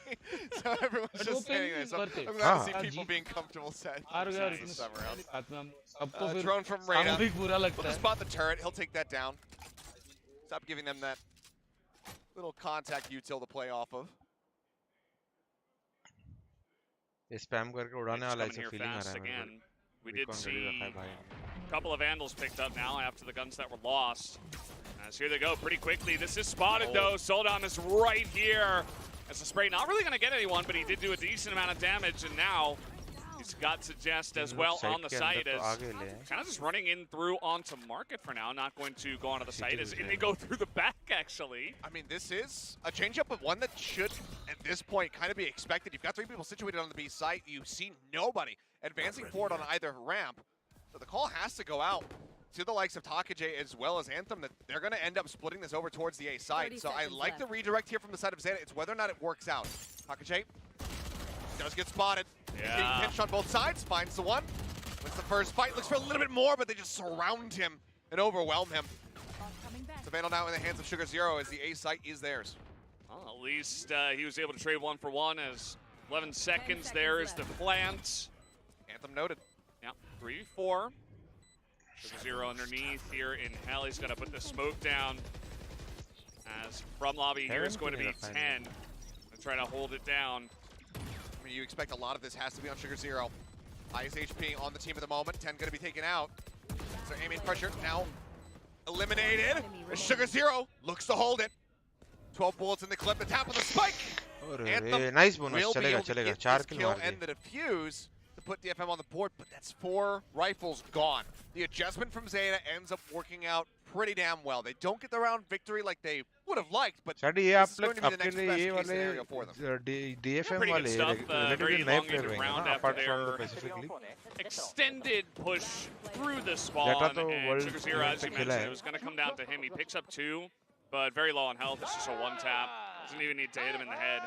So everyone's But just वो standing there. पे So भी I'm glad to see हाँ, people being comfortable set. हार गया in the summer round. साथ में हम सबको फिर Drone from Reyna. हमें भी बुरा We'll लगता just है. spot the turret. He'll take that down. Stop giving them that little contact util to play off of. Spam करके उड़ाने It's वाला coming ऐसा here फीलिंग आ fast रहा है मेरे again. We को. did Recon ready रखा है see भाई. a couple of vandals picked up now after the guns that were lost. As here they go pretty quickly. This is spotted though. Soldan is right here. As the spray not really going to get anyone, but he did do a decent amount of damage, and now he's got Suggest as well on the site. As kind of just running in through onto market for now, not going to go onto the site. As they go through the back actually. I mean, this is a changeup, but one that should, at this point, kind of be expected. You've got three people situated on the B site. You see nobody advancing forward on either ramp. So the call has to go out to the likes of 𝘼𝐽𝐿𝐻 as well as Anthem that they're going to end up splitting this over towards the A site. So I like the redirect here from the side of Zeta. It's whether or not it works out. 𝘼𝐽𝐿𝐻 does get spotted. He's getting pinched on both sides, finds the one. Wins the first fight, looks for a little bit more, but they just surround him and overwhelm him. The Vandal now in the hands of 𝘼𝐽𝐿𝐻 as the A site is theirs. Well, at least he was able to trade 1-for-1 as 11 seconds there is the plant. Anthem noted. Yeah, 3-4. 𝘼𝐽𝐿𝐻 underneath here in hell. He's going to put the smoke down. As from lobby here is going to be 10. They're trying to hold it down. I mean, you expect a lot of this has to be on 𝘼𝐽𝐿𝐻. Highest HP on the team at the moment. 10 going to be taken out. So aiming pressure now eliminated. 𝘼𝐽𝐿𝐻 looks to hold it. 12 bullets in the clip. The tap of the spike. Anthem nice bonus. will be चलेगा able to चलेगा. get 4 this kill kill मार and दिए. the defuse to put DFM on the board, but that's 4 rifles gone. The adjustment from Zeta ends up working out pretty damn well. They don't get the round victory like they would have liked, but शायद ये this is आप going to be the आपके next लिए best ये case वाले scenario for them. DFM Pretty good वाले stuff, relatively very नए player elongated रहेंगे round ना after apart from the their Pacific League. Extended push through the spawn, Zeta तो and world 𝘼𝐽𝐿𝐻, as you पे खेला mentioned, है. it was going to come down to him. He picks up 2, but very low on health. It's just a one-tap. Doesn't even need to hit him in the head.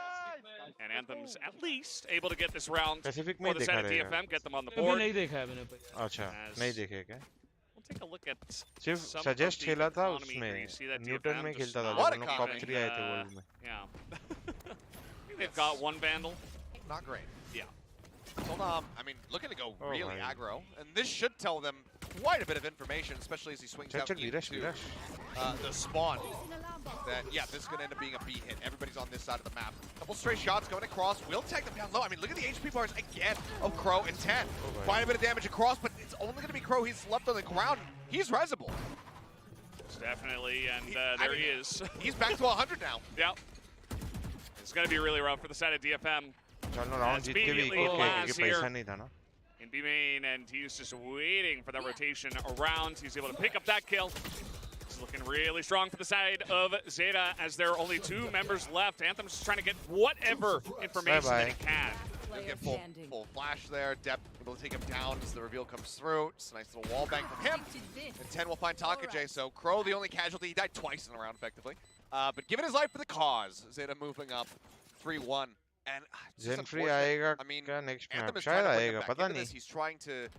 And Anthem's at least able to get this round Pacific में for the देखा side of रहेगा. DFM, get them on the अभी board. नहीं देखा है मैंने. अच्छा नहीं देखे क्या? We'll take a look at सिर्फ some सजेस्ट of the खेला था economy here. You see उसमें that न्यूटन DFM में just खेलता था not जब हम लोग टॉप 3 आए थे वर्ल्ड में. Yeah. I think they've got one Vandal. Not great. Yeah. Soldan, I mean, looking to go really my. aggro, and this should tell them quite a bit of information, especially as he swings out into the spawn. That, yeah, this is going to end up being a B hit. Everybody's on this side of the map. Couple stray shots going across. Will take them down low. I mean, look at the HP bars again of 𝘼𝐽𝐿𝐻 and 10. Quite a bit of damage across, but it's only going to be 𝘼𝐽𝐿𝐻. He's left on the ground. He's resable. Definitely, and there he is. He's back to 100 now. Yep. It's going to be really rough for the side of DFM. चलो round जीत के भी immediately क्योंकि last पैसा here. नहीं था ना. In B main, and he's just waiting for that rotation around. He's able to pick up that kill. It's looking really strong for the side of Zeta as there are only 2 members left. Anthem's just trying to get whatever information that he can. He'll get full flash there. Depth able to take him down as the reveal comes through. Just a nice little wall bang from him. And 10 will find 𝘼𝐽𝐿𝐻. So 𝘼𝐽𝐿, the only casualty. He died twice in the round, effectively. But giving his life for the cause. Zeta moving up 3-1. And Zenfree आएगा I mean, क्या next Anthem map? is शायद trying to bring आएगा him back पता into नहीं. this. He's trying to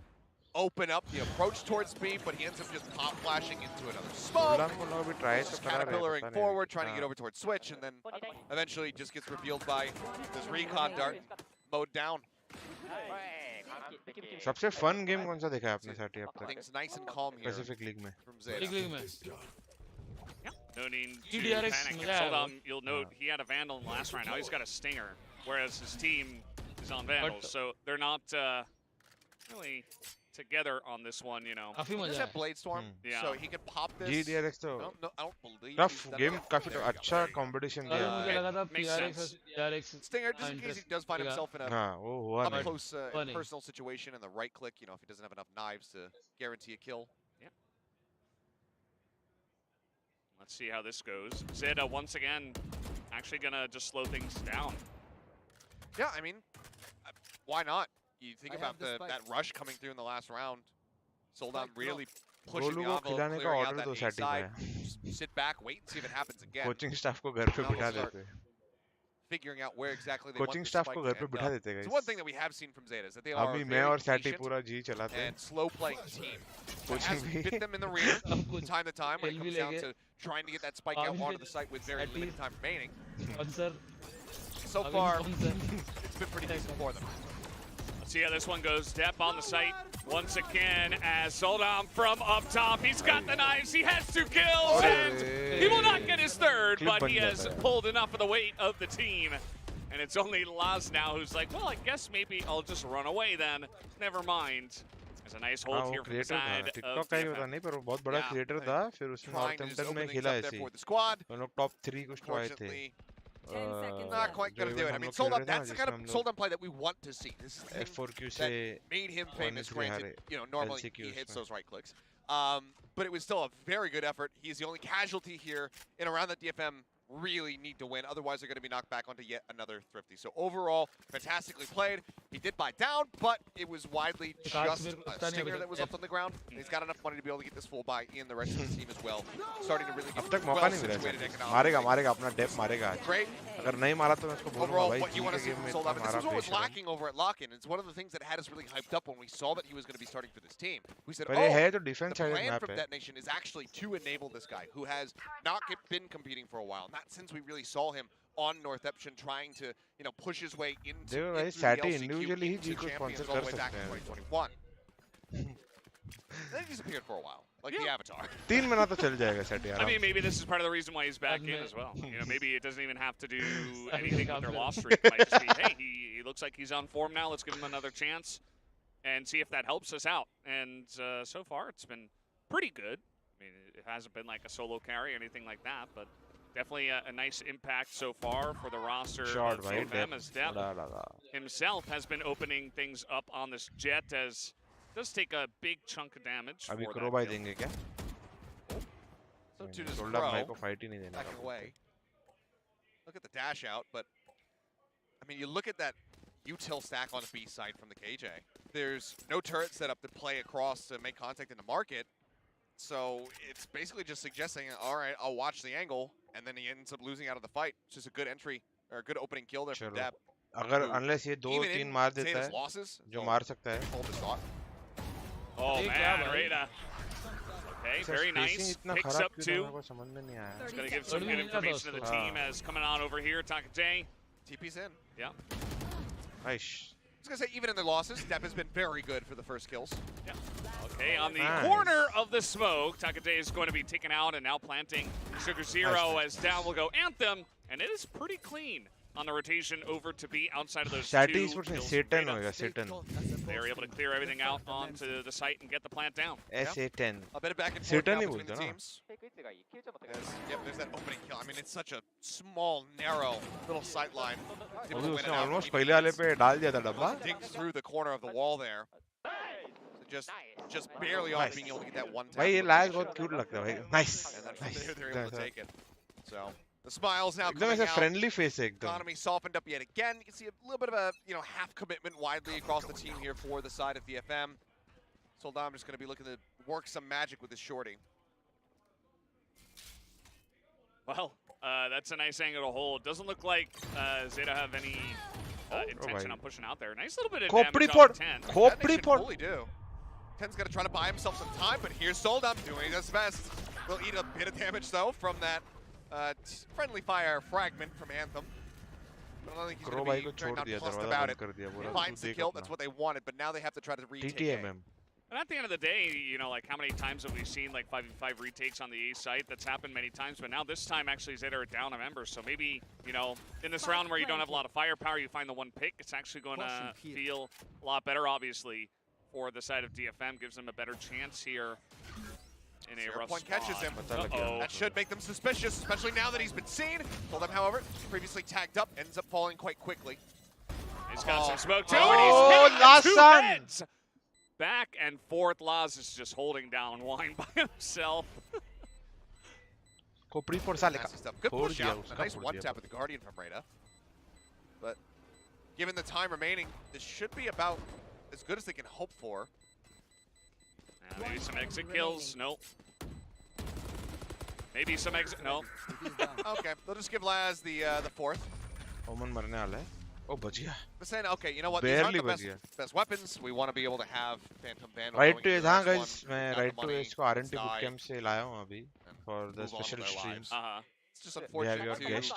open up the approach towards B, but he ends up just pop flashing into another smoke. को लोग भी try तो Just करा रहे हैं, caterpillaring पता नहीं. forward, trying to get हाँ. over towards Switch, and then eventually just gets revealed by this recon dart mowed down. सबसे fun game कौन सा देखा है आपने साथी अब तक? Things nice and calm here Pacific League में. from Zeta. No need to DRX panic. And मजा आया Soldan, you'll note he had a Vandal in the last round. Now he's got a Stinger, whereas his team is on Vandals. So they're not really together on this one, you know. काफी He मजा does आया. have Blade Storm, Yeah. so he could pop this. DRX तो I don't believe tough he's done game that. काफी There we अच्छा go. competition अभी दिया. मुझे लगा था Makes PRX sense. PRX Stinger, just in case he does find himself in a हाँ वो हुआ नहीं. up-close Funny. personal situation and the right click, you know, if he doesn't have enough knives to guarantee a kill. Let's see how this goes. Zeta once again actually gonna just slow things down. Yeah, I mean, why not? You think about that rush coming through in the last round. Soldan really pushing the Golu को envelope, खिलाने का clearing out order that दो A साथी का side. है. Just sit back, wait and see if it happens again. Coaching staff को घर पे Now बिठा we'll start देते. figuring out where exactly they coaching want staff the को spike घर to पे end बिठा up. देते हैं So guys. one thing that we have seen from Zeta is that they are अभी a मैं और very सैटी patient पूरा जी चलाते हैं. and slow playing team. It Coaching has भी. bit them in the rear from time to time when it Hill भी comes down लेके. to trying to get that spike out onto the site with very Sati. limited time remaining. Sponsor. So far, it's been pretty decent for them. Let's see how this one goes. Depp on the site once again as Soldam from up top. He's got the knives. He has 2 kills, and he will not get his third, but he has pulled enough of the weight of the team. And it's only Laz now who's like, well, I guess maybe I'll just run away then. Never mind. There's a nice hold here from the side of TikTok का ही होता नहीं पर वो बहुत बड़ा creator था फिर उसने Trying to just नॉर्थहैम्पटन में open things खेला up there ऐसे for the squad. हम लोग टॉप 3 कुछ तो आए थे Unfortunately, not quite going to do it. I mean, Soldam, that's the kind of Soldam play that we want to see. This is the thing F4Q that से made him famous. Granted, you know, normally he LCQs hits में. those right clicks. But it was still a very good effort. He's the only casualty here in a round that DFM really need to win. Otherwise, they're going to be knocked back onto yet another Thrifty. So overall, fantastically played. He did buy down, but it was widely just a stinger that was left on the ground. And he's got enough money to be able to get this full buy in the rest of the team as well. Starting to really अब get तक मौका well नहीं मिला situated इसे. economically. मारेगा अपना Depp मारेगा आज. Great. अगर नहीं मारा तो मैं उसको बोलूंगा Overall, भाई what जी you want के to see गेम from में Soldam, इतना and this मारा is what was pressure. lacking over at Lock-In. It's one of the things that had us really hyped up when we saw that he was going to be starting for this team. We said, पर ये है oh, तो defence the side plan map from है. Detonation is actually to enable this guy who has not been competing for a while. Not since we really saw him on Northampton trying to, you know, push his way into, देखो भाई into the सैटी LCQ, individually he into जी को champions sponsor all the कर way back सकते in हैं. 2021. Then he disappeared for a while, like the Avatar. 3 महीना तो चल जाएगा सैटी I आराम mean, से. maybe this is part of the reason why he's back in as well. You know, maybe it doesn't even have to do anything with their loss streak. It might just be, hey, he looks like he's on form now. Let's give him another chance and see if that helps us out. And so far, it's been pretty good. I mean, it hasn't been like a solo carry or anything like that, but definitely a nice impact so far for the roster Short, of right? DFM, as Depp himself has been opening things up on this jet, as does take a big chunk of damage. अभी for crow that buy kill. देंगे क्या? So to just solder भाई को Crow, fight ही नहीं देना. backing away. Look at the dash out, but I mean, you look at that util stack on the B side from the KJ. There's no turret set up to play across to make contact in the market. So it's basically just suggesting, all right, I'll watch the angle, and then he ends up losing out of the fight. It's just a good entry, or a good opening kill there from चलो. Depp. अगर unless ये 2-3 मार देता Zeta's है losses, जो मार सकता है. hold his thought. Oh man, Rita. Okay, very nice. Picks up 2. समझ में नहीं आया. It's going to give some good information to the team as coming on over here, Takajay. TP's in. Yeah. Nice. I was going to say, even in their losses, Depp has been very good for the first kills. Yeah. Okay, on the Nice. corner of the smoke, Takajay is going to be taken out and now planting Sugar Zero as down will go Anthem, and it is pretty clean on the rotation over to be outside of those सैटी 2 sports में kills. सेटन होगा सेटन. They were able to clear everything out onto the site and get the plant down. S10. A bit of back and forth Satan now he between the बोलते हैं ना. teams. Yep, there's that opening kill. I mean, it's such a small, narrow little sight line. अभी उसने almost पहले वाले पे डाल दिया था डब्बा. Digs through the corner of the wall there. So just barely off being able to get that one tap. भाई ये लैग बहुत क्यूट लगता है भाई. Nice. And then from there, they're able to take it. So the smiles now एकदम coming ऐसे out. Friendly face है एकदम. Economy softened up yet again. You can see a little bit of a half commitment widely across the team here for the side of DFM. Soldam just going to be looking to work some magic with his shorty. Well, that's a nice angle to hold. Doesn't look like Zeta have any intention on pushing out there. Nice little bit of damage off 10. That they should fully do. 10's going to try to buy himself some time, but here's Soldam doing his best. Will eat a bit of damage, though, from that friendly fire fragment from Anthem. But I don't think he's going to be very nonplussed about it. Finds the kill, that's what they wanted, but now they have to try to retake it. And at the end of the day, like how many times have we seen like 5v5 retakes on the A site? That's happened many times, but now this time actually Zeta are down a member. So maybe, in this round where you don't have a lot of firepower, you find the one pick, it's actually going to feel a lot better, obviously, for the side of DFM. Gives them a better chance here in a rough Point spot. catches him. Uh-oh. That should make them suspicious, especially now that he's been seen. Soldam, however, previously tagged up, ends up falling quite quickly. He's got some smoke too, Oh, and he's hit last two son. heads. Back and forth, Laz is just holding down Wine by himself. Nasty stuff. Good push out. A nice one tap with the Guardian from Reda. But given the time remaining, this should be about as good as they can hope for. Maybe some exit kills. Nope. Maybe some exit. No. Okay, they'll just give Laz the fourth. ओमन मरने वाला है ओ बच गया But saying, okay, you know what? These aren't barely the बच गया best weapons. We want to be able to have Phantom Vandal. Right going to into as the हाँ next guys one. मैं Got the right to money, as को RNT die, boot camp से लाया हूं अभी for the move on special with their streams lives. It's just we have your unfortunate guest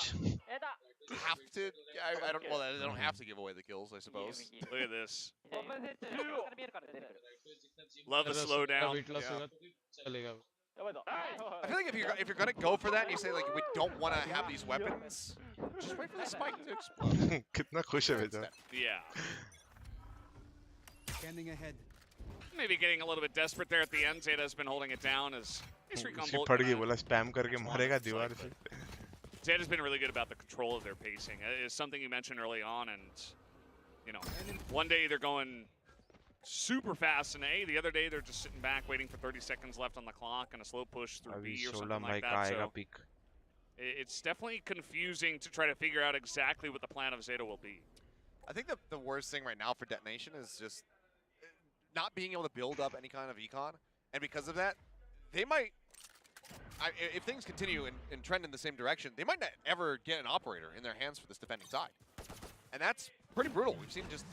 to have to. I don't. Well, they don't have to give away the kills, I suppose. Look at this. Love the slowdown. weight loss होगा तो चलेगा I feel like if you're gonna go for that and you say like we don't want to have these weapons, just wait for the spike to explode. कितना खुश है बेटा Yeah. Scanning ahead. Maybe getting a little bit desperate there at the end. Zeta's been holding it down as his recon उसकी bolt. फट गई बोला spam करके मारेगा दीवार से Zeta's been really good about the control of their pacing. It's something you mentioned early on, and you know, one day they're going super fast in A, the other day they're just sitting back waiting for 30 seconds left on the clock and a slow push through अभी B or 16 something like mic that. आएगा So pick it's definitely confusing to try to figure out exactly what the plan of Zeta will be. I think the worst thing right now for Detonation is just not being able to build up any kind of econ, and because of that, they might. If things continue and trend in the same direction, they might not ever get an operator in their hands for this defending side. And that's pretty brutal. We've seen just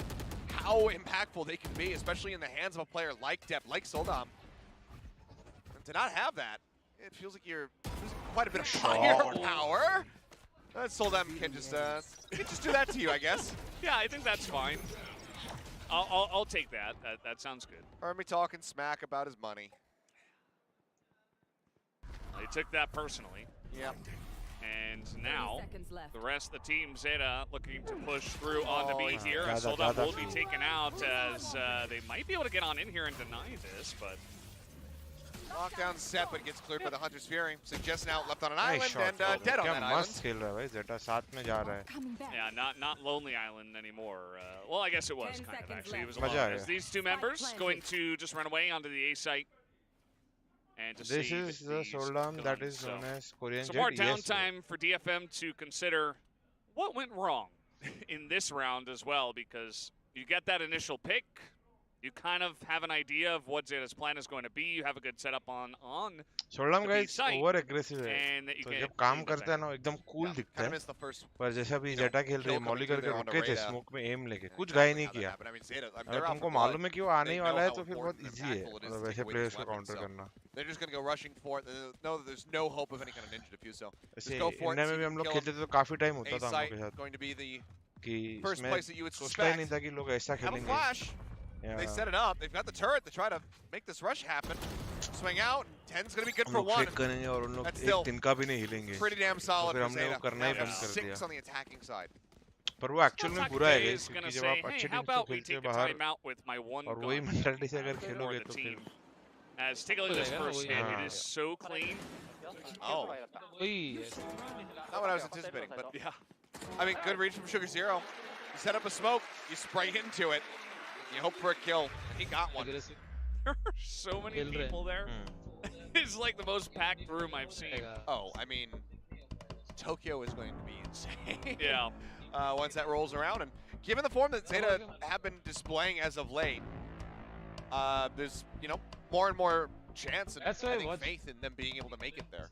how impactful they can be, especially in the hands of a player like Depp, like Soldam. And to not have that, it feels like you're losing quite a bit of firepower. Soldam can just do that to you, I guess. Yeah, I think that's fine. I'll take that. That sounds good. Heard me talking smack about his money. They took that personally. Yep. And now, the rest of the team, Zeta, looking to push through onto B here. Soldam will be taken out as they might be able to get on in here and deny this, but... Lockdown set, but gets cleared by the Hunter's Fury. Suggests now left on an island and dead on that island. खेल रहा है भाई Zeta साथ में जा रहा है Yeah, not Lonely Island anymore. Well, I guess it was kind of actually. It was मजा alone. आया. As these two members going to just run away onto the A site. And to This see is if the these Soldam that guns, is known as Korean so Jet. more Yes. downtime for DFM to consider what went wrong in this round as well, because you get that initial pick, you kind of have an idea of what Zeta's plan is going to be. You have a good setup on Soldam the guys site, over aggressive है and that you तो can जब काम करता है ना एकदम cool दिखता Kind of है missed the first. पर जैसा भी Zeta खेल रही है मॉली करके रुके थे स्मोक में एम लेके कुछ गाय नहीं किया But I mean, Zeta, अगर तुमको मालूम है कि वो आने ही वाला है तो फिर बहुत इजी है मतलब वैसे प्लेयर्स को काउंटर करना They're just going to go rushing for it. No, there's no hope of any kind of ninja diffuse. So just ऐसे go for it. इंडिया में भी हम लोग खेलते थे तो काफी टाइम होता था हम लोग के साथ Going to be the कि first इसमें place that you would सोचता ही नहीं suspect. था कि लोग ऐसा Have a खेलेंगे flash. They set it up. They've got the turret to try to make this rush happen. Swing out. 10's going to be good हम for लोग one. Fake करेंगे और उन लोग That's एक still दिन का भी नहीं हिलेंगे Pretty damn solid फिर for हमने वो Zeta. करना ही Now बंद कर 6 दिया on the attacking side. पर वो एक्चुअल में बुरा है is guys, going to क्योंकि जब say, आप hey, अच्छे how टीम से about we खेलते take हो a बाहर timeout with my one और वही gun मेंटालिटी से अगर for खेलोगे the तो team. फिर As take a look at this first hit, it is so clean. Oh. वही Not what I was anticipating, but yeah. I mean, good read from Sugar Zero. You set up a smoke, you spray into it, you hope for a kill, and he got one. aggressive There are so many खेल रहे हैं। people there. It's like the most packed room I've seen. Oh, I mean, Tokyo is going to be insane. Yeah. Once that rolls around, and given the form that Zeta have been displaying as of late, there's more and more chance and That's why I think what- faith in them being able to make it there.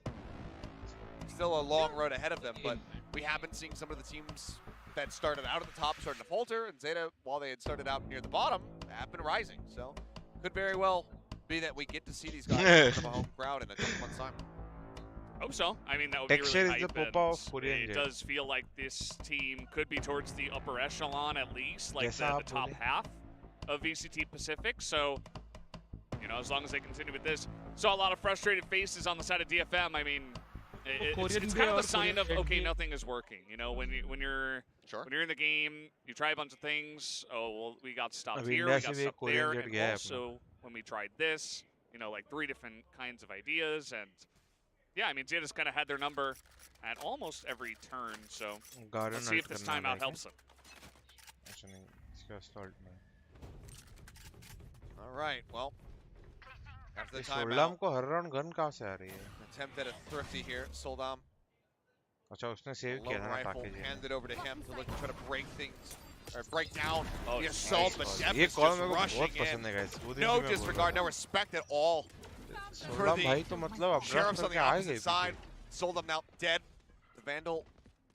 Still a long road ahead of them, but we have been seeing some of the teams that started out at the top starting to falter, and Zeta, while they had started out near the bottom, have been rising. So could very well be that we get to see these guys in front of a home crowd in a couple months' time. Hope so. I mean, that would be Texture really is hype. the Popa of Korean It Jet. does feel like this team could be towards the upper echelon at least, like Yes, the top absolutely. half of VCT Pacific. So, as long as they continue with this. Saw a lot of frustrated faces on the side of DFM. I mean, it's kind of a sign of, okay, nothing is working. When you're in the game, you try a bunch of things. Oh, well, we got stopped अभी here, we India got से भी एक stopped Korean there, jet and गया है also when we tried this, like 3 different kinds of ideas. And yeah, I mean, Zeta's kind of had their number at almost every turn. So garden let's see if this timeout helps them. अच्छा नहीं इसका start में All right, well, after the सोल्डम timeout, को हर round gun कहाँ से आ रही है attempt at a thrifty here. Soldam, अच्छा उसने सेव lone किया था ना rifle टाके जी handed over to him to look to try to break things, or break down Oh, the nice. assault, but Depp ये is कॉल just मेरे को बहुत rushing पसंद in. है गाइस वो दिन No भी मैं बोल disregard, no respect at all. सोल्डम भाई तो मतलब अपना Sheriff's on करके the आ opposite गए side. Soldam now dead. The Vandal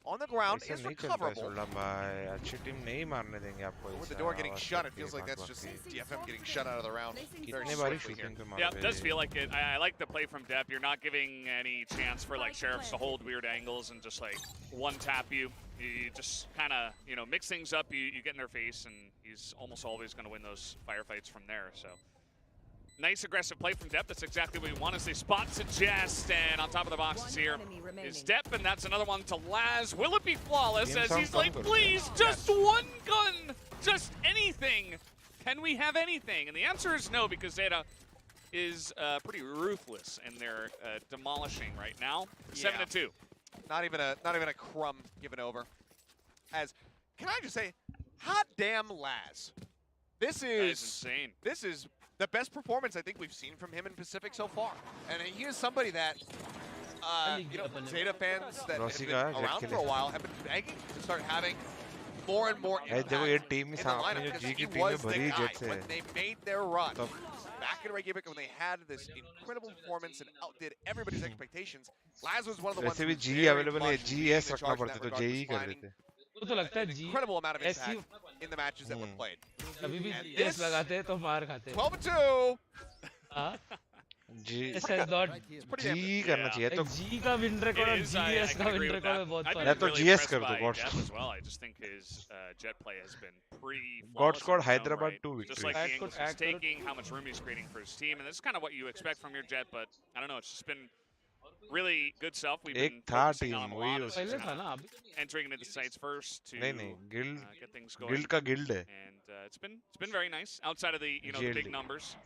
on the ground ऐसा is नहीं चलता है recoverable. सोल्डम भाई, अच्छी टीम नहीं मारने देंगे आपको With the ऐसा door getting और shut, it करके feels like that's भाग just भाग के। DFM getting shut out of the round. Very कितने बारी swiftly here. शूटिंग पे Yeah, मार it does रहे feel like it. I like the play from Depp. You're not giving any chance for like Sheriffs to hold weird angles and just like one tap you. You just kind of, you know, mix things up. You get in their face, and he's almost always going to win those firefights from there. So nice aggressive play from Depp. That's exactly what we want as they spot Suggest, and on top of the boxes here is Depp, and that's another one to Laz. Will it be flawless as he's like, please, just one gun, just anything. Can we have anything? And the answer is no, because Zeta is pretty ruthless in their demolishing right now. 7-2. Not even a crumb given over. As, can I just say, hot damn Laz. This is insane. This is the best performance I think we've seen from him in Pacific so far. And he is somebody that, you know, Zeta fans that have been around for a while have been begging to start having more and more impact देखो ये team in he the lineup जो because ji he की team was में the भरी guy jet से when they made their run. Back in Reykjavik when they had this incredible performance and outdid everybody's expectations, Laz was one of the ones वैसे who भी was जी very available है, much जी leading एस the रखना charge in पड़ता that तो regard, जे was ही कर finding देते। तो लगता है an ji incredible amount of ऐसी impact in the matches that were played. अभी भी And एस this- लगाते हैं तो मार खाते हैं 12-2. हाँ जी एस हैज नॉट जी करना चाहिए तो जी का विन रिकॉर्ड और जीएस का विन रिकॉर्ड में बहुत I've फर्क been है तो really GS impressed कर दो, by God Depp Squad. as well. I just think his jet play has been pretty God flawless Squad in its own Hyderabad right. 2 Just victory. like the Accurate, angles he's accurate. taking, how much room he's creating for his team, and this is kind of what you expect from your jet. But I don't know, it's just been really good stuff. We've एक been था focusing team on him a वही lot as उसका पहले he's था kind ना of अभी entering into the sites first to नहीं guild get things going. Guild का गिल्ड है And it's been very nice outside of the the JLD. big numbers.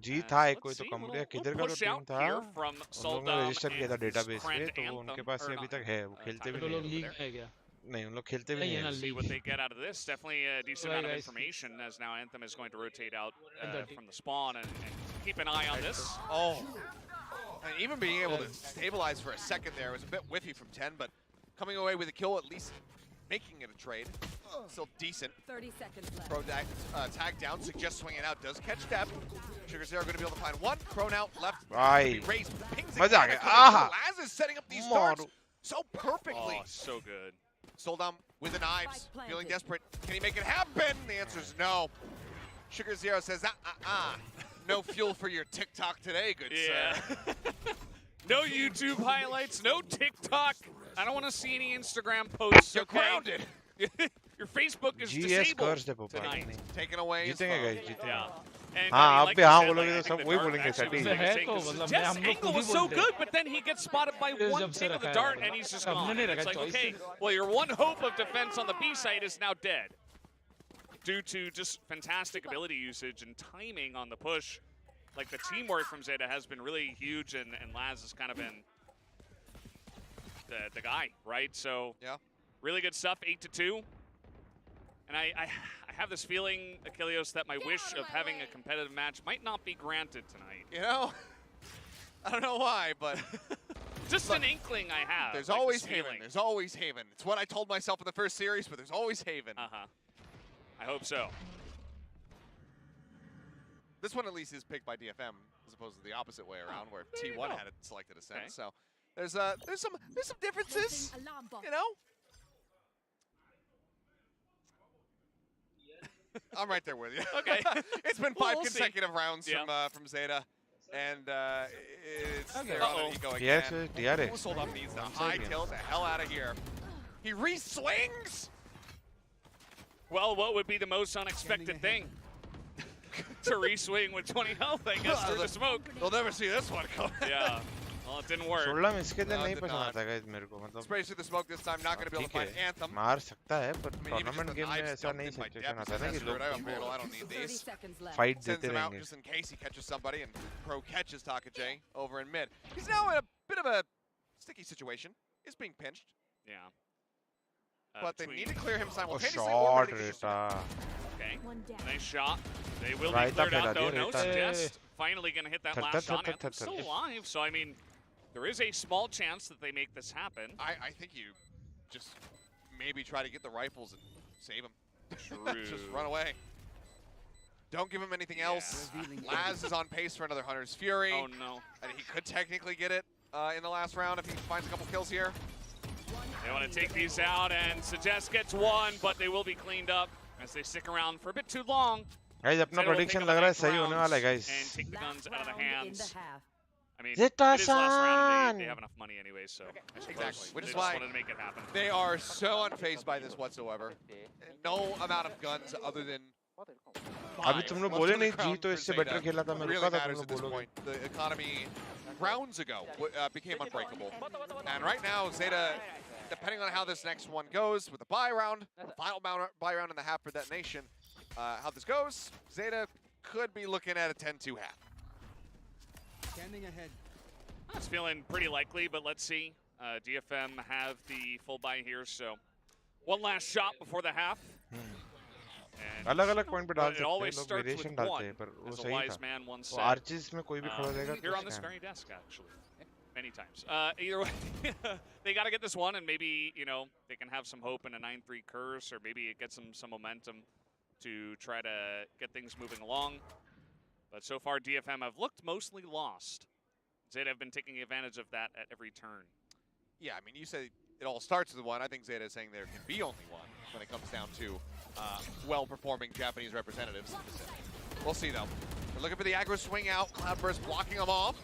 जी So था एक let's कोई तो see, कंपनी little किधर का तो push टीम out था here from उन लोगों ने Soldam रजिस्टर किया था and his डेटाबेस पे friend तो वो Anthem, उनके पास or ही अभी not, तक है वो खेलते भी तो नहीं लोग है लीग में है क्या नहीं उन लोग खेलते भी नहीं नहीं है ना है See league what they get out of this. Definitely a decent Bye, amount of guys. information as now Anthem is going to rotate out Anthem. from the spawn and keep an eye on this. Oh. And even being able to stabilize for a second there was a bit whiffy from 10, but coming away with a kill, at least making it a trade. Still decent. 30 seconds left. Pro tag down, suggests swinging out, does catch Depp. SugarZero going to be able to find one. Crone out, left. भाई Raised, pings मजा आ again. गया आहा Laz is setting up these मारो darts so perfectly. Oh, so good. Soldam with the knives, feeling desperate. Can he make it happen? The answer is no. SugarZero says, no fuel for your TikTok today, good Yeah. sir. No YouTube highlights, no TikTok. I don't want to see any Instagram posts. You're Okay? grounded. Your Facebook is GS disabled कर्स है पापा tonight. Taken away his जीतेंगे phone. Guys जीतेंगे Yeah. And हाँ I आप like भी you हाँ said, बोलोगे like, I तो सब think वही the बोलेंगे dart actually सेटिंग was है insane तो 'cause मतलब Jeff's हम लोग angle खुद ही was so बोलते हैं। good, but then he gets spotted by जब one से tick of the रखा है dart मतलब and he's just हमने gone. नहीं It's रखा like, choice okay, he. well, your one hope of defense on the B side is now dead due to just fantastic ability usage and timing on the push. Like, the teamwork from Zeta has been really huge, and Laz has kind of been the guy, right? So, Yeah. really good stuff, 8-2. And I have this feeling, 𝘍𝐿𝐼𝐍𝐿𝐒, that my wish of having a competitive match might not be granted tonight. You know, I don't know why, but Just an inkling I have. there's like always this Haven. feeling. There's always Haven. It's what I told myself in the first series, but there's always Haven. Uh-huh. I hope so. This one at least is picked by DFM as opposed to the opposite way around, where there you T1 go. had it selected Ascent. Okay. So there's some differences, Placing alarm bot. you know. I'm right there with you. Okay. It's been Well, 5 we'll see. consecutive rounds Yeah. from Zeta, and it's Okay. they're on Uh-oh. an eco Yes, again. DRX. Soldam needs to One high second. tilt the hell out of here. He re-swings. Well, what would be the most unexpected thing? To re-swing with 20 health, I guess, through the smoke. They'll never see this one coming. Yeah. Well, it didn't work. सोल्डम इसके दिन No, नहीं did पसंद not. आता guys मेरे को मतलब Sprays through the smoke this time, not going to be able to ठीक find है Anthem. मार सकता है पर I mean, even just tournament the game में knives ऐसा dumped नहीं in by सिचुएशन Depp आता है ना कि is लोग desperate. I'm brutal. I don't need 30 these. seconds left. Fight Sends देते him out रहेंगे just in case he catches somebody, and Pro catches 𝘍𝐿𝐼𝐍𝐿𝐒 over in mid. He's now in a bit of a sticky situation. He's being pinched, Yeah. but they need to clear him ओ simultaneously. Shot or mitigate just रेटा Okay. One down. Nice shot. They will be Right up cleared out, है, though. Radia, No right up. suggest. Finally going to hit that last shot. Third. Anthem's still alive, so I mean, there is a small chance that they make this happen. I think you just maybe try to get the rifles and save him. True. Just run away. Don't give him anything else. Laz is on pace for another Hunter's Fury. Oh no. And he could technically get it in the last round if he finds a couple kills here. They want to take these out, and Suggest gets one, but they will be cleaned up as they stick around for a bit too long. Guys, अपना Zeta will prediction pick लग up रहा है the सही होने वाला है guys. and take the guns out of the hands. I mean, Zeta it is last round, and they san. have enough money anyway, so I suppose Exactly, which they is just why wanted to make it happen. they are so unfazed by this whatsoever. No amount of guns other than अभी तुम लोग बोले नहीं जी तो इससे better खेला था मैं really रुका था matters तुम at लोग this बोलोगे. point. The economy rounds ago became unbreakable, and right now Zeta, depending on how this next one goes with the buy round, final buy round in the half for detonation, how this goes, Zeta could be looking at a 10-2 half. Standing ahead. It's feeling pretty likely, but let's see. DFM have the full buy here, so one last shot before the half. And अलग-अलग point पे डाल it सकते हैं always लोग starts variation with डालते one, हैं पर वो as a सही wise था. man once वो said. arches में कोई भी खड़ा रहेगा Here तो on this scam. very desk, actually, many times. Either way, they got to get this one, and maybe they can have some hope in a 9-3 curse, or maybe it gets them some momentum to try to get things moving along. But so far, DFM have looked mostly lost. Zeta have been taking advantage of that at every turn. Yeah, I mean, you say it all starts with one. I think Zeta is saying there can be only one when it comes down to well-performing Japanese representatives. We'll see, though. They're looking for the aggro swing out. Cloudburst blocking them off.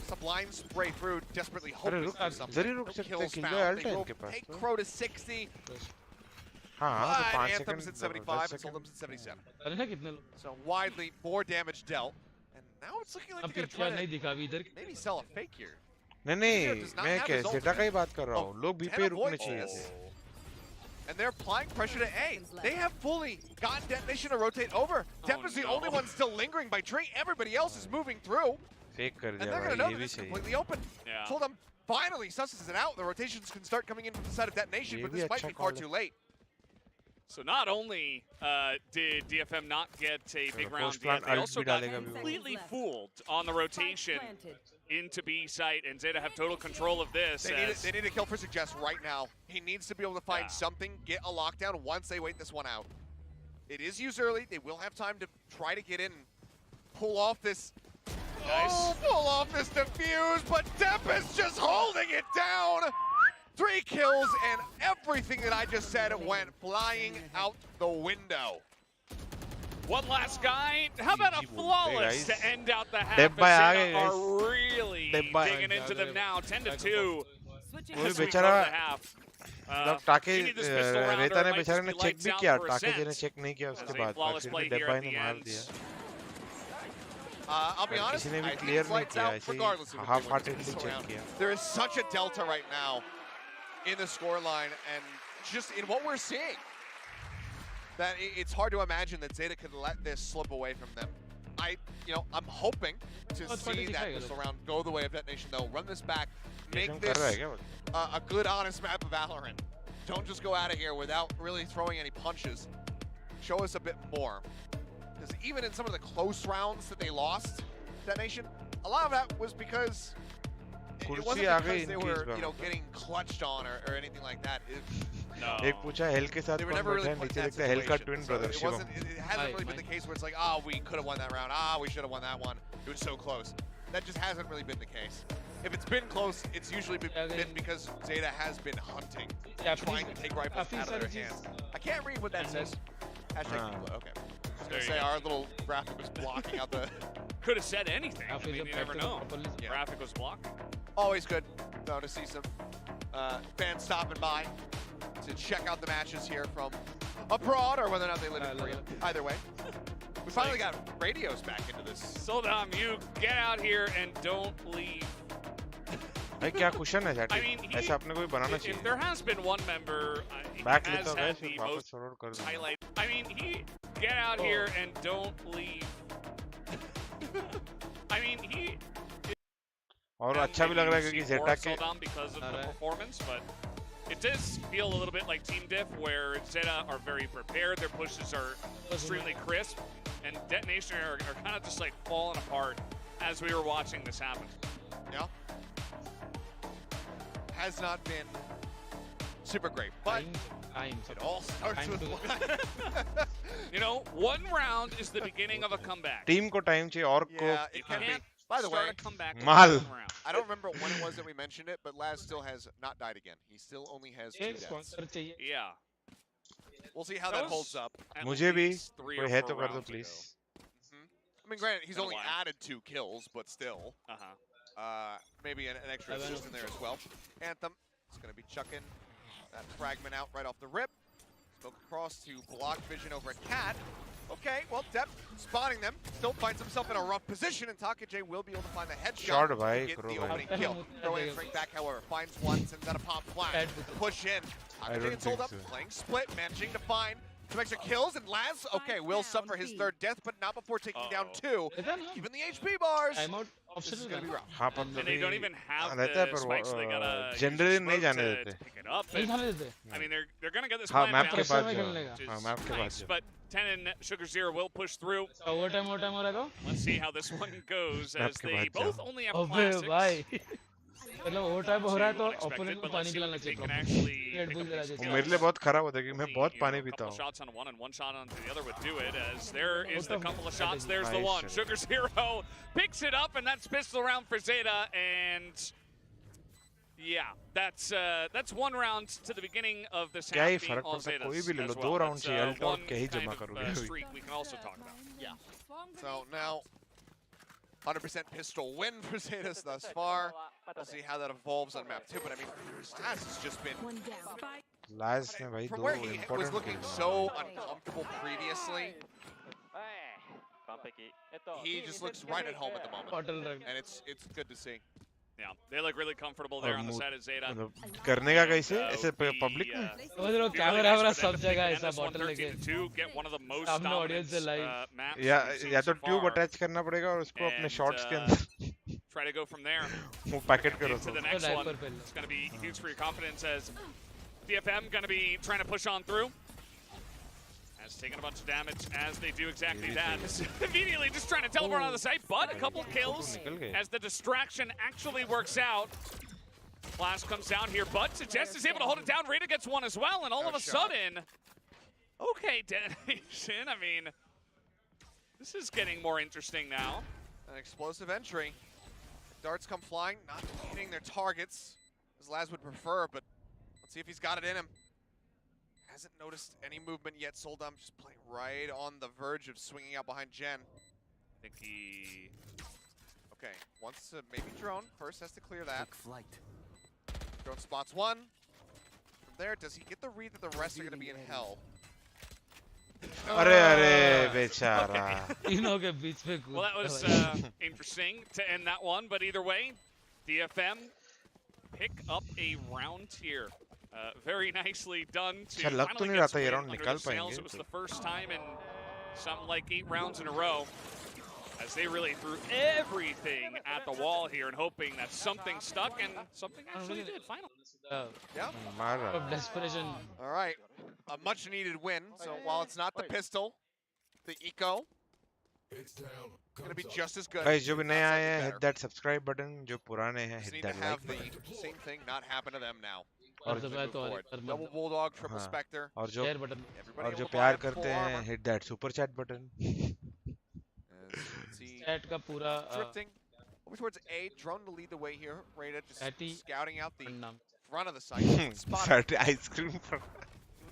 Some blind spray through, desperately hoping for something. No kills found. They will take Crow to 60. हाँ तो 5 Anthem's at seconds 75 and Solemn's at 77. अरे ना कितने लोग So widely more damage dealt. And now it's looking like अब they're picture going नहीं to दिखा अभी इधर maybe sell a fake here. नहीं नहीं मैं क्या Zeta का ही बात कर रहा हूँ. लोग B पे रुकने चाहिए थे. And they're applying pressure to A. They have fully gotten detonation to rotate over. Def is the only one still lingering by tree. Everybody else is moving through. Fake कर And दिया they're भाई going to know ये that भी it's सही. completely open. Yeah. Told them finally susses it out. The rotations can start coming in from the side of detonation, ये but भी this might अच्छा be far call है. too late. So not only did DFM not get a big round post plant yet, they ult also भी got डालेगा भी वो. completely fooled on the rotation into B site, and Zeta have total control of this. They need a kill for Suggest right now. He needs to be able to find Yeah. something, get a lockdown once they wait this one out. It is used early. They will have time to try to get in and pull off this. Nice. Oh, pull off this defuse, but Dep is just holding it down. 3 kills, and everything that I just said went flying out the window. One last guy. How about a flawless to end out the half? Dead by As Zeta आगे, guys. are really Dead by. digging into them now. 10-2. वो As we बेचारा go to the half. मतलब टाके you need this pistol rounder, रेता it ने might बेचारे just ने be check lights भी out किया. for टाके जी ने Ascent. चेक नहीं किया उसके As a बाद flawless फिर play भी here डेबाई at ने the मार end. दिया. I'll be honest, किसी ने भी I think clear it's नहीं lights किया. out ऐसे ही regardless of if they win half-heartedly this check round. किया. There is such a delta right now in the scoreline, and just in what we're seeing, that it's hard to imagine that Zeta could let this slip away from them. I'm hoping to see that pistol round go the way of detonation. They'll run this back, make this a good, honest map of Valorant. Don't just go out of here without really throwing any punches. Show us a bit more. Because even in some of the close rounds that they lost, detonation, a lot of that was because it wasn't because they were, getting clutched on or anything like that. No. एक पूछा hello के साथ They were कौन never बैठा really है put in नीचे that देखते हैं हेल का situation. Twin So brother it Shivam. hasn't really been the case where it's like, we could have won that round. We should have won that one. It was so close. That just hasn't really been the case. If it's been close, it's usually been because Zeta has been hunting, trying to take rifles out of their hands. I can't read what that says. Hashtag okay. I was going to say our little graphic was blocking out the... Could have said anything. I mean, you never know. Yeah. Graphic was blocking. Always good, though, to see some fans stopping by to check out the matches here from abroad or whether or not they live in Korea. Either way. We finally got radios back into this. Soldam, you get out here and don't leave. भाई क्या question है I mean, ऐसा अपने को भी बनाना if चाहिए. there has been one member, he Back has लेता हूँ had guys, फिर the वापस most फॉरवर्ड कर दूँगा. highlight. I mean, he get out here and don't leave. I mean, he. और अच्छा भी लग रहा है क्योंकि Zeta के Soldam because of the performance, but it does feel a little bit like Team Diff, where Zeta are very prepared. Their pushes are extremely crisp, and Detonation are kind of just like falling apart as we were watching this happen. Yeah. Has not been super great, but it all starts with one. You know, one round is the beginning of a comeback. Team को time चाहिए और को Yeah, it can be. By the way, start a comeback. Mal. I don't remember when it was that we mentioned it, but Laz still has not died again. He still only has 2 deaths. Yeah. We'll see how that holds up. मुझे भी कोई है तो कर दो please. I mean, granted, he's only added 2 kills, but still. Maybe an extra assist in there as well. Anthem is going to be chucking that fragment out right off the rip. Smoke across to block vision over at Cat. Okay, well, Depp spotting them. Still finds himself in a rough position, and 𝘍𝐽𝐽 will be able to find the headshot to get the opening kill. Throw in right back, however, finds one, sends out a pop flash. Push in. 𝘍𝐽𝐽 gets hold up, playing split, managing to find some extra kills, and Laz, okay, will suffer his 3rd death, but not before taking down 2. Keeping the HP bars. This is going to be rough. And they don't even have the spikes, so they gotta generally नहीं smoke जाने to देते. pick it up. I mean, they're gonna get this हाँ plan map down, के बाद which जाओ. is हाँ map के बाद nice, जाओ. but 10 and 𝘍𝐽𝐽 will push through. overtime हो रहा है तो Let's see how this one goes Map as के they बाद both जाओ. only have अबे classics. भाई मतलब overtime हो रहा है तो Unexpected, opponent को but पानी let's see पिलाना if they चाहिए can proper. actually Red pick Bull up पिला these चाहिए. kills. मेरे लिए बहुत खराब होता है क्योंकि मैं See, बहुत you know, पानी a पीता couple हूँ. shots on one and one shot onto the other would do it, as there is the Awesome. couple of shots. There's the Nice. one. 𝘍𝐽𝐽 picks it up, and that's pistol round for Zeta, and yeah, that's 1 round to the beginning of this क्या ही half being फर्क all पड़ता है Zetas कोई भी ले लो as 2 well. Round That's, चाहिए alt और one क्या ही kind जमा of, करोगे अभी. streak we can also talk about. Yeah. So now, 100% pistol win for Zetas thus far. We'll see how that evolves on map 2, but I mean, Laz has just been, Laz ने भाई from 2 where he was important looking kills. so uncomfortable previously, he just looks right at home at the moment. Bottle run. And it's good to see. Yeah, they look really comfortable there on the side of Zeta. मतलब करने का कैसे ऐसे public में समझ रहे हो camera वैमरा सब जगह ऐसा बॉटल लेके सामने ऑडियंस से लाइव या तो ट्यूब अटैच करना पड़ेगा और उसको अपने शॉट्स के अंदर try to go from there वो पैकेट करो to the next one. It's going to be huge for your confidence as DFM going to be trying to push on through. Has taken a bunch of damage as they do exactly that. Immediately just trying to teleport on the site, but a couple of kills as the distraction actually works out. Flash comes down here, but 𝑗est is able to hold it down. Reyna gets one as well, and all of a sudden, okay, detonation. I mean, this is getting more interesting now. An explosive entry. Darts come flying, not hitting their targets, as Laz would prefer, but let's see if he's got it in him. Hasn't noticed any movement yet. 𝘍𝐽𝐽 just playing right on the verge of swinging out behind Jen. I think he... Okay, wants to maybe drone. First has to clear that. Drone spots one. From there, does he get the read that the rest are going to be in hell? अरे अरे बेचारा. तीनों के बीच में Well, that was interesting to end that one, but either way, DFM pick up a round here. Very nicely done to लग तो नहीं रहा था ये राउंड निकाल पाएंगे. It was the first time in something like 8 rounds in a row, as they really threw everything at the wall here and hoping that something stuck, and something actually did finally. Yeah. Of desperation. All right, a much needed win. So while it's not the pistol, the eco going to be just as good. Guys, जो भी नए आए हैं, hit that subscribe button. जो पुराने हैं, Just hit need that to like have button. the same thing not happen to them now. और Double Bulldog, Triple हाँ. Spectre. और जो शेयर बटन Everybody और able जो to buy प्यार up full करते हैं, armor. hit that super chat button. See, chat का पूरा drifting over towards A. Drone to lead the way here. Reyna just scouting out the front of the site. Saturday ice cream for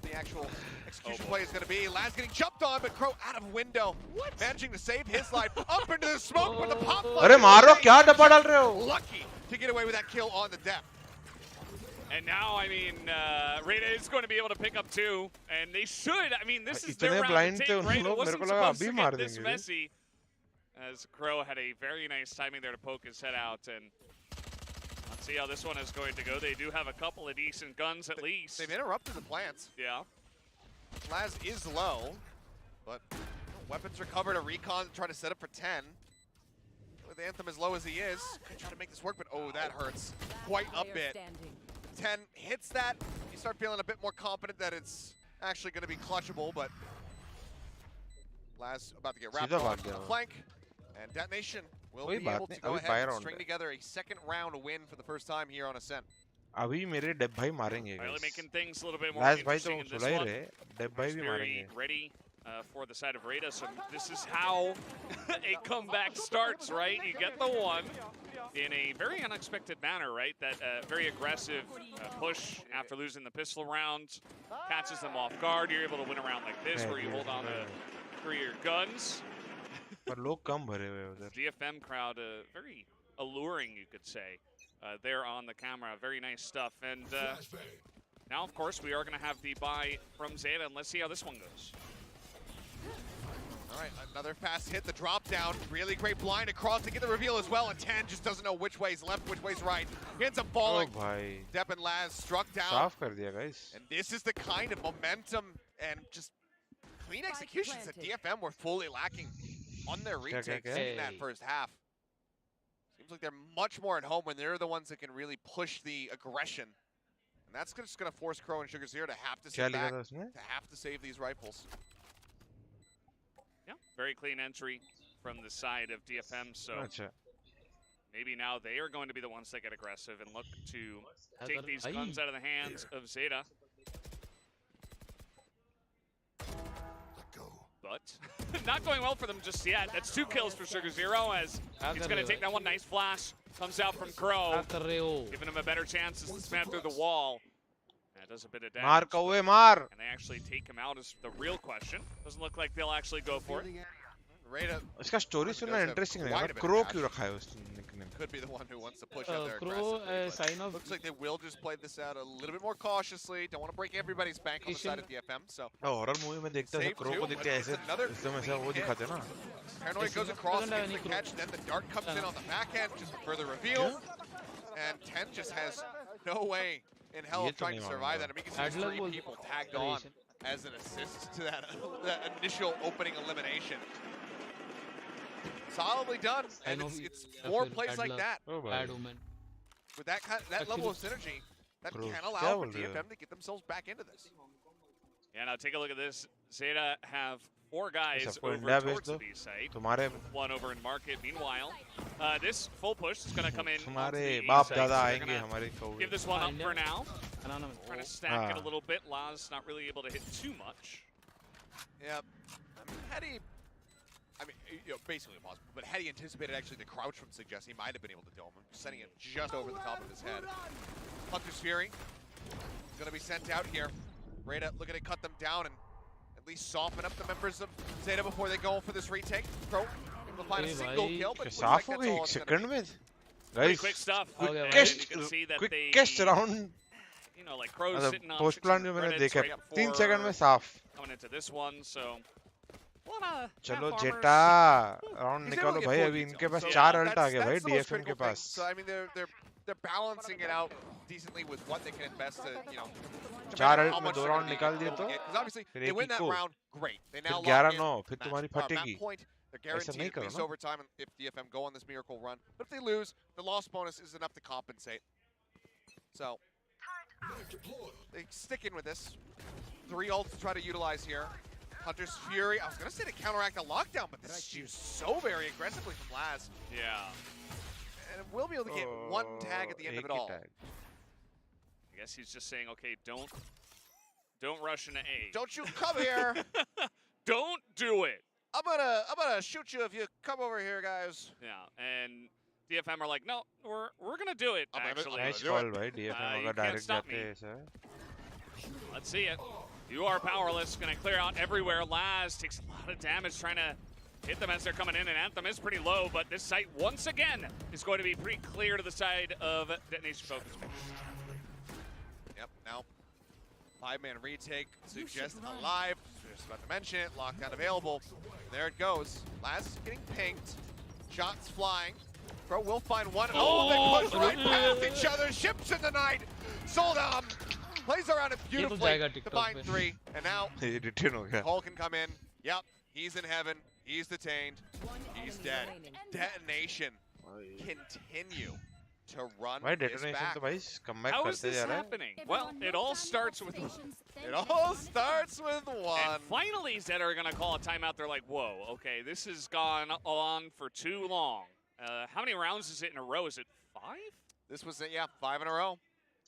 What the actual execution play is going to be. Laz getting jumped on, but 𝘍𝐽𝐽 out of window. Managing to save his life. Up into the smoke with the pop flash. अरे मारो क्या डब्बा डाल रहे हो? Lucky to get away with that kill on the depth. And now, I mean, Reyna is going to be able to pick up 2, and they should. I mean, this is their इतने round blind to थे take, उन right? It लोग, मेरे wasn't को लगा supposed अभी to मार get this देंगे. messy. As 𝘍𝐽𝐽 had a very nice timing there to poke his head out, and let's see how this one is going to go. They do have a couple of decent guns at least. They've interrupted the plants. Yeah. Laz is low, but weapons recovered. A recon to try to set up for 10. With Anthem as low as he is, could try to make this work, but oh, that hurts quite a bit. 10 hits that. You start feeling a bit more confident that it's actually going to be clutchable, but Laz about to get wrapped on the flank. And Detonation will be able to go ahead and string together a second round win for the first time here on Ascent. अभी मेरे डेब भाई मारेंगे. Really making things a little bit more Laz भाई तो interesting in this सुला ही one. रहे. डेब भाई भी Very मारेंगे. ready for the side of Rada. So this is how a comeback starts, right? You get the one in a very unexpected manner, right? That very aggressive push after losing the pistol round catches them off guard. You're able to win a round like this where you hold on to 3 of your guns. पर लोग कम भरे हुए हैं उधर. DFM crowd, very alluring, you could say. There on the camera, very nice stuff. And now, of course, we are going to have the buy from Zeta, and let's see how this one goes. All right, another fast hit, the drop down. Really great blind across to get the reveal as well. And 10 just doesn't know which way's left, which way's right. He ends up falling. Oh, भाई. Depp and Laz struck down. साफ कर दिया guys. And this is the kind of momentum and just clean executions that DFM were fully lacking on their retakes in that first half. Seems like they're much more at home when they're the ones that can really push the aggression. And that's just going to force Crow and _Zero to have to sit back, to have to save these rifles. Yeah, very clean entry from the side of DFM, so maybe now they are going to be the ones that get aggressive and look to take these guns out of the hands of Zeta. But not going well for them just yet. That's 2 kills for 𝘼𝐺𝑜 as he's going to take that one. Nice flash. Comes out from Crow, giving him a better chance as this man through the wall. That does a bit of damage. मार. And they actually take him out is the real question. Doesn't look like they'll actually go for it. इसका story सुनना interesting है यार. Crow क्यों रखा है उसने nickname? Could be the one who wants to push out there aggressively. Looks like they will just play this out a little bit more cautiously. Don't want to break everybody's bank on the side of DFM. So horror movie में देखते हैं crow को देखते हैं ऐसे एकदम ऐसा वो दिखाते हैं ना. Paranoid goes across, gets the catch, then the dart comes in on the backhand, just for further reveal. And 10 just has no way in hell of trying to survive that. I mean, you can see 3 people tagged on as an assist to that initial opening elimination. Solidly done, and it's more plays like that. With that level of synergy, that can allow for DFM to get themselves back into this. Yeah, now take a look at this. Zeta have 4 guys over towards the B site. 1 over in market. Meanwhile, this full push is going to come in onto the A site. So give this one up for now. Trying to stack it a little bit. Laz not really able to hit too much. Yeah, had he, basically impossible, but had he anticipated actually the crouch from 𝘼𝐺, he might have been able to dome him, sending it just over the top of his head. Hunter's Fury is going to be sent out here. Rada looking to cut them down and at least soften up the members of Zeta before they go for this retake. Pro able to find a single kill, but साफ हो गई 1 second में. Guys, quick stuff. Quickest round. You know, like Crow's sitting on post plan जो मैंने देखा 3 second में साफ. Coming into this one, so चलो जेटा राउंड निकालो भाई. अभी इनके पास 4 अल्ट आ गए भाई DFM के पास. So I mean they're balancing it out decently with what they can invest to, 4 alt में 2 राउंड निकाल दिए तो because obviously they win that round, great. They now 11-9 फिर तुम्हारी फटेगी. They're guaranteed at least overtime if DFM go on this miracle run. But if they lose, the loss bonus is enough to compensate. So they stick in with this. 3 ults to try to utilize here. Hunter's Fury, I was going to say to counteract a lockdown, but this is used so very aggressively from Laz. Yeah. And we'll be able to get 1 tag at the end of it all. I guess he's just saying, okay, don't rush into A. Don't you come here. Don't do it. I'm gonna shoot you if you come over here, guys. Yeah, and DFM are like, no, we're gonna do it. Actually, nice call, भाई. DFM अगर direct जाते हैं ऐसा. Let's see it. You are powerless. Going to clear out everywhere. Laz takes a lot of damage trying to hit them as they're coming in, and Anthem is pretty low, but this site, once again, is going to be pretty clear to the side of Detonation Focus. Yep, now 5-man retake. 𝘼𝐺 alive. Just about to mention it. Lockdown available. There it goes. Laz is getting pinged. Shots flying. Pro will find one. Oh, they push right past each other. Ships in the night. 𝘼𝐺 plays around it beautifully to find 3. And now Cole can come in. Yep, he's in heaven. He's detained. He's dead. Detonation continue to run his back. How is this happening? Well, it all starts with 1. And finally, Zeta are going to call a timeout. They're like, whoa, okay, this has gone on for too long. How many rounds is it in a row? Is it 5? This was, 5 in a row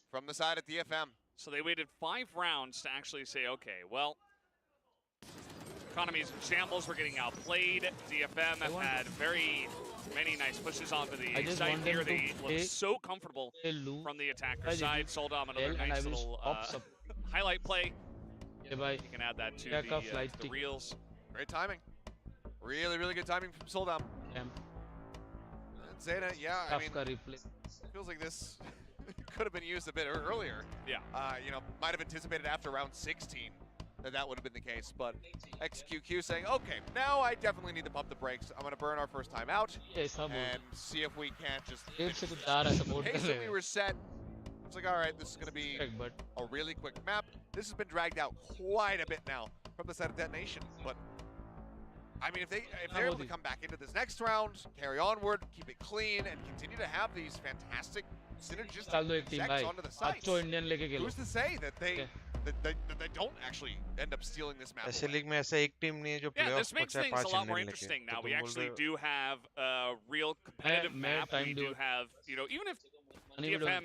from the side of DFM. So they waited 5 rounds to actually say, okay, well, Economy's in shambles. We're getting outplayed. DFM have had very many nice pushes onto the side here. They look so comfortable from the attacker side. 𝘼𝐽𝐿, another nice little highlight play. You can add that to the reels. Great timing. Really, really good timing from 𝘼𝐽𝐿. And Zeta, yeah, I mean, feels like this could have been used a bit earlier. Yeah. You know, might have anticipated after round 16 that would have been the case, but 𝑋𝐈𝐍𝐿 saying, okay, now I definitely need to pump the brakes. I'm going to burn our first time out and see if we can't just we were set. It's like, all right, this is going to be a really quick map. This has been dragged out quite a bit now from the side of Detonation, but I mean, if they're able to come back into this next round, carry onward, keep it clean, and continue to have these fantastic synergistic checks onto the sites, who's to say that they don't actually end up stealing this map? ऐसे league में ऐसा एक team नहीं है जो Yeah, playoff this makes things a lot more interesting now. We actually do have a real competitive map. We do have, you know, even if DFM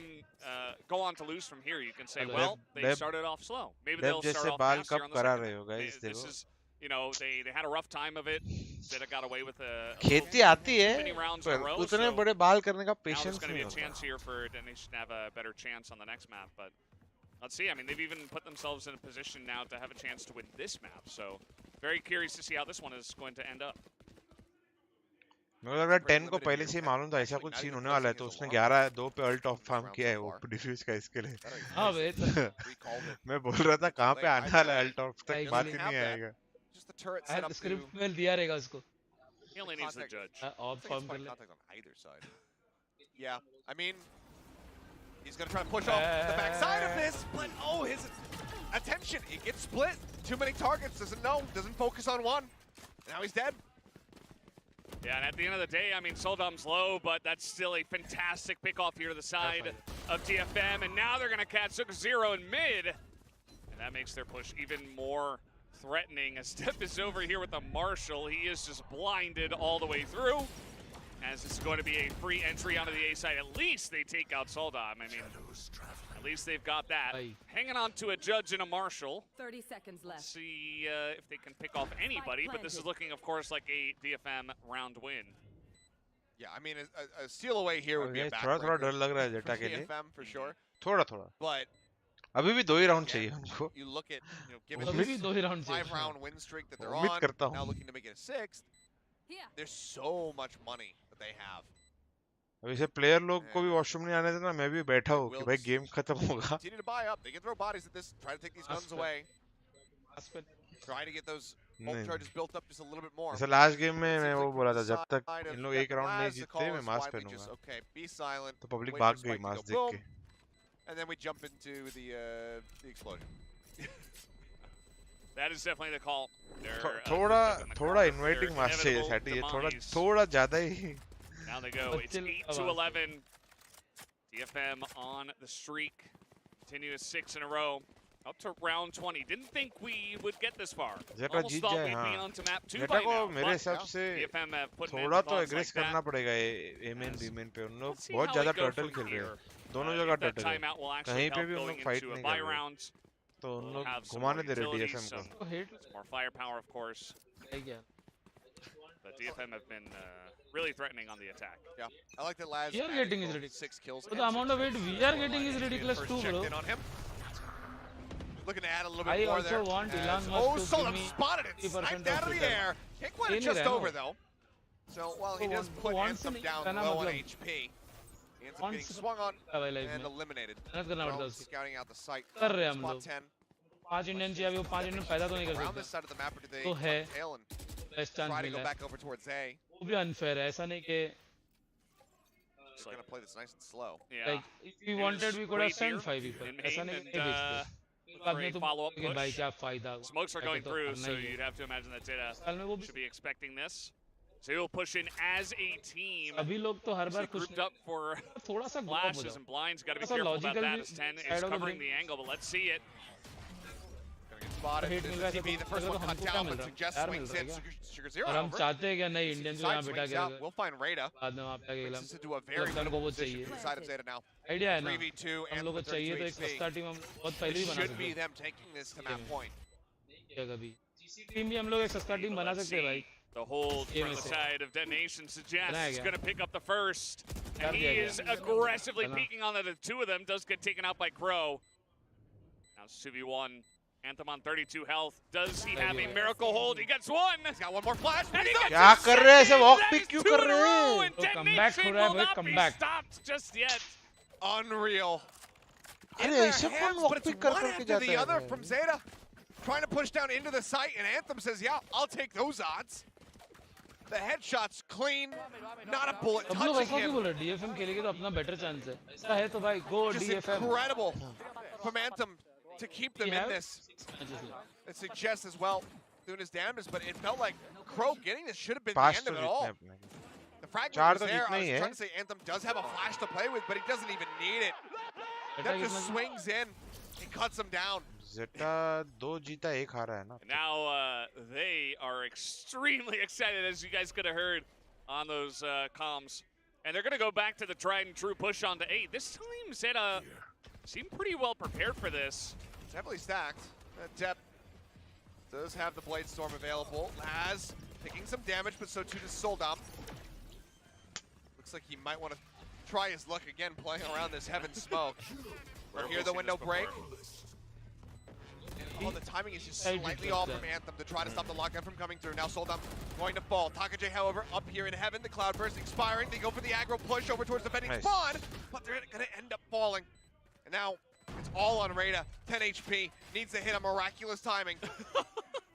go on to lose from here, you can say, well, they started off slow. Maybe they'll start off fast here on the second. This is, you know, they had a rough time of it. Zeta got away with खेती आती है पर उतने बड़े बाल करने का patience नहीं होता. Now there's going to be a chance here for Detonation to have a better chance on the next map, but let's see. I mean, they've even put themselves in a position now to have a chance to win this map, so very curious to see how this one is going to end up. मुझे लग रहा है 10 को पहले से ही मालूम था ऐसा कुछ सीन होने वाला है, तो उसने 11-2 पे अल्ट ऑफ फार्म किया है वो डिफ्यूज का इसके लिए. हाँ भाई मैं बोल रहा था कहाँ पे आने वाला है अल्ट ऑफ, तक बात ही नहीं आएगा. स्क्रिप्ट में दिया रहेगा उसको. He only needs the judge. Contact on either side. Yeah, I mean, he's going to try to push off the backside of this, but oh, his attention, it gets split. Too many targets, doesn't focus on one. Now he's dead. Yeah, and at the end of the day, I mean, 𝘼𝐿𝐿's low, but that's still a fantastic pick off here to the side of DFM, and now they're going to catch 𝑋𝐈𝐍𝐿 in mid, and that makes their push even more threatening. A step is over here with the Marshall. He is just blinded all the way through, as this is going to be a free entry onto the A side. At least they take out 𝘼𝐿𝐿. I mean, at least they've got that. Hanging on to a judge and a Marshall. 30 seconds left. Let's see if they can pick off anybody, but this is looking, of course, like a DFM round win. Yeah, I mean, a steal away here would be a backbreaker. थोड़ा डर लग रहा है जेटा के लिए. DFM for sure. थोड़ा. But अभी भी 2 ही राउंड चाहिए हमको. You look at, you know, given this 5-round win streak that they're on, now looking to make it a 6th. There's so much money that they have. अभी से player लोग को भी वॉशरूम नहीं आने देना, मैं भी बैठा हूँ कि भाई गेम खत्म होगा. Continue to buy up. They can throw bodies at this. Try to take these guns away. Try to get those ult charges built up just a little bit more. जैसे लास्ट गेम में मैं वो बोला था जब तक इन लोग एक राउंड नहीं जीतते मैं मास्क पहनूंगा. Okay, be silent. तो पब्लिक भाग गई मास्क देख के. And then we jump into the explosion. That is definitely the call. थोड़ा इनवाइटिंग मास्क चाहिए सैटी, ये थोड़ा ज़्यादा ही. Now they go. It's 8-11. DFM on the streak. Continue to 6 in a row. Up to round 20. Didn't think we would get this far. Almost thought we'd be on to map 2 by now. मेरे हिसाब से DFM have put थोड़ा तो एग्रेस करना पड़ेगा amen बीमेन पे. उन लोग बहुत ज़्यादा टर्टल खेल रहे हैं. दोनों जगह टर्टल है. कहीं पे भी उन लोग फाइट नहीं कर रहे. तो उन लोग घुमाने दे रहे DFM को. More firepower, of course. But DFM have been really threatening on the attack. Yeah, I like that Laz. We are getting is ridiculous. 6 kills. The amount of weight we are getting is ridiculous too, bro. Looking to add a little bit more there. I also want Elon Musk to give me spotted it. Sniped out of the air. Can't quite adjust over though. So while he does put Anthem down low on HP, he ends up getting swung on and eliminated. Scouting out the site. Spot 10. 5 Indian चाहिए, अभी वो 5 Indian पैदा तो नहीं कर Around this side of the map, or do they तो है tail and best chance try to मिला go है. back over towards A? वो भी अनफेयर है, ऐसा नहीं कि Just gonna play this nice and slow. Yeah. like if we wanted we could have sent 5 people. ऐसा नहीं कि भेजते. बाद में तो follow-up कि भाई क्या फायदा. Smokes are going through, so you'd have to imagine that Zeta should be expecting this. So he'll push in as a team. अभी लोग तो हर बार grouped up for थोड़ा सा flashes and blinds. Got to be careful about that as 10 is covering the angle, but let's see it. Spotted. TB, the first one cut down, but suggests swings in. 𝘼𝐿𝐿 और हम चाहते हैं क्या नहीं Indian को यहाँ बैठा के we'll find Rada. बाद में वहाँ पे अकेला This is to a very good position for the side of Zeta now. Idea है ना 3v2 हम and लोग को चाहिए तो एक सस्ता टीम हम बहुत पहले ही बना should be सकते them taking this to map point. हैं कभी टीम भी हम लोग एक सस्ता टीम बना सकते हैं भाई. The hold from the side of Detonation suggests he's going to pick up the first. And he is aggressively peeking on the two of them. Does get taken out by Crow. Now 2v1. Anthem on 32 health. Does he have a miracle hold? He gets one. He's got one more flash. And he gets क्या कर रहे हैं ऐसे walk That pick is क्यों two कर in a रहे row, हैं? and तो comeback Detonation हो रहा है will भाई, not be comeback. stopped just yet. Unreal. अरे In their ऐसे कौन hands, walk but it's pick कर one करके after जाता the है other भाई? from Zeta. Trying to push down into the site, and Anthem says, yeah, I'll take those odds. The headshot's clean, not a bullet अब लोग touching ऐसा क्यों him. बोल रहे हैं? DFM खेलेंगे तो अपना better chance है. ऐसा है तो भाई go Just DFM. incredible from Anthem to keep them in this. It suggests as well doing his damage, but it felt like Crow getting this should have been the pass end तो of it जीतने all. हैं अपने. The fragment चार was तो there. जीतने I he was है. trying to say Anthem does have a flash to play with, but he doesn't even need it. That just swings in. He cuts him down. Zeta 2 जीता 1 हारा है ना. Now they are extremely excited, as you guys could have heard on those comms. And they're going to go back to the tried and true push on to 8. This time, Zeta seemed pretty well prepared for this. It's heavily stacked. Dep does have the Blade Storm available. As taking some damage, but so too does Soldam. Looks like he might want to try his luck again playing around this Heaven Smoke. We'll hear the window break. Oh, the timing is just slightly off from Anthem to try to stop the lockdown from coming through. Now Soldam going to fall. 𝘍𝐿𝐼𝐍𝐿𝐒, however, up here in Heaven. The Cloud Burst expiring. They go for the aggro push over towards the defending spawn, but they're going to end up falling. And now it's all on Reyna. 10 HP. Needs to hit a miraculous timing.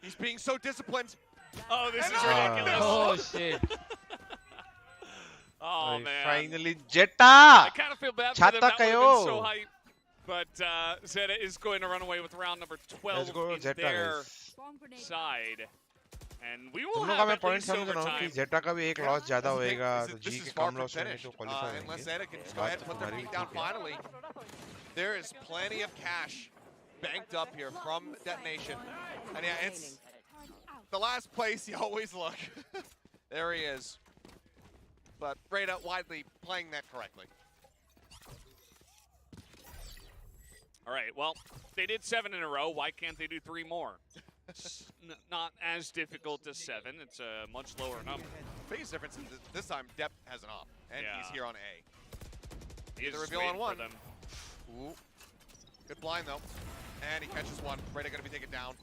He's being so disciplined. Oh, this is ridiculous. Oh shit. Oh, man. Finally Zeta. I kind of feel bad for them. छाता That would have कयो. been so hype. But Zeta is going to run away with round number 12 Let's go in Zeta, their guys. side. And we will तुम लोग have का मैं at point least समझ रहा हूँ overtime. कि Zeta का भी एक लॉस ज्यादा होएगा तो This G is के far कम from लॉस होने finished. तो क्वालीफाई Unless होंगे. Zeta can just go ahead and put their feet down finally. There is plenty of cash banked up here from Detonation. And yeah, it's the last place you always look. There he is. But Reyna widely playing that correctly. All right, well, they did 7 in a row. Why can't they do 3 more? It's not as difficult as 7. It's a much lower number. Biggest difference is this time Dep has an op, and he's here on A. He is The just reveal on waiting one. for them. Ooh. Good blind though. And he catches one. Reyna gonna be taken down.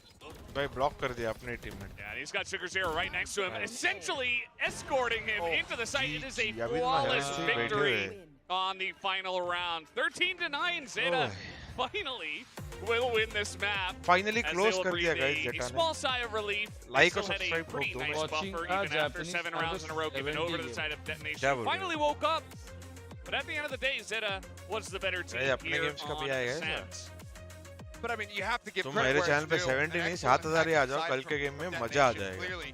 भाई block कर दिया अपने team में. Yeah, and he's got SugarZero right next to him, essentially escorting him into the site. It is a Yeah, we flawless might have victory to on the final round. 13-9, Zeta finally will win this map. Finally as close they will कर दिया breathe guys a Zeta ने. small sigh of relief. Like They और still had a subscribe pretty करो, nice दोनों. Watching buffer our even after Japanese 7 rounds in a row given 70 over to the game. side of क्या Detonation. बोल रहे Finally woke up. But at the end of the day, Zeta was the better team भाई, अपने here games का भी on आएगा Ascent. But I mean, you have to give तुम credit मेरे where चैनल it's पे due. 70 An नहीं excellent 7000 ही आ जाओ. attack कल के from गेम में Detonation. मजा आ जाएगा. Clearly,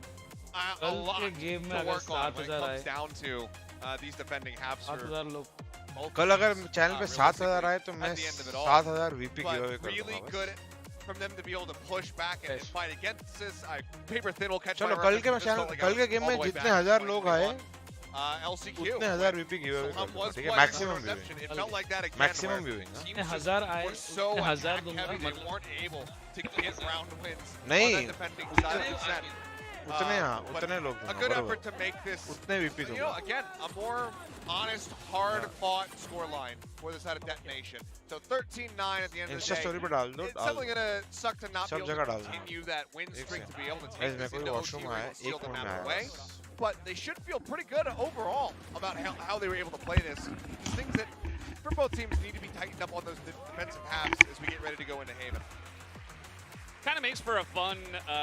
a कल lot के गेम में to अगर work on when it 7000 comes आए, down to these defending halves. 7000 लोग. कल अगर चैनल पे 7000 आए तो मैं at the end of it all. 7000 VP But give away कर really दूंगा good बस. from them to be able to push back and fight against this. Paper thin will catch चलो my कल के reference. चैनल This कल के felt game all में the way जितने back to 1000 लोग आए 2021. LCQ. उतने 1000 VP गिव अवे कर Soham दूंगा. was ठीक है playing maximum for reception. It viewing. felt like that again. Maximum where viewing, huh? teams मैं 1000 आए, were so मैं 1000 attack दूंगा, heavy, they मतलब- weren't able to get round wins on नहीं, that defending side of the set. उतने हाँ but उतने लोग a दूंगा good बराबर. effort to make this, उतने VP you know, दूंगा. again, a more honest, hard-fought scoreline for this side of Detonation. So 13-9 at the end of the Insta day. story पे डाल दो. It's definitely gonna suck to not be सब able जगह to डाल दो. continue that win streak, एक to be able to Guys, take मैं this कोई into वॉशरूम OT आया and steal एक the मिनट में map आया away. बस. But they should feel pretty good overall about how they were able to play this. Just things that, for both teams, need to be tightened up on those defensive halves as we get ready to go into Haven. Kind of makes for a fun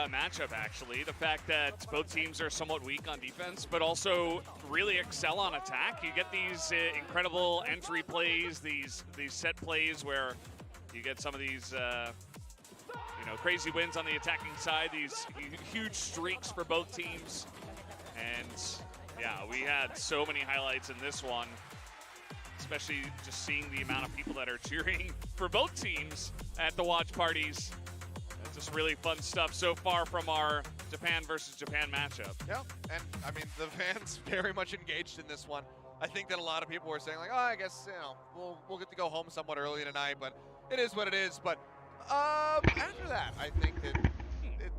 matchup, actually. The fact that both teams are somewhat weak on defense, but also really excel on attack. You get these incredible entry plays, these set plays where you get some of these crazy wins on the attacking side, these huge streaks for both teams. And yeah, we had so many highlights in this one, especially just seeing the amount of people that are cheering for both teams at the watch parties. Just really fun stuff so far from our Japan versus Japan matchup. Yeah, and I mean, the fans very much engaged in this one. I think that a lot of people were saying like, oh, I guess, we'll get to go home somewhat early tonight, but it is what it is. But after that, I think that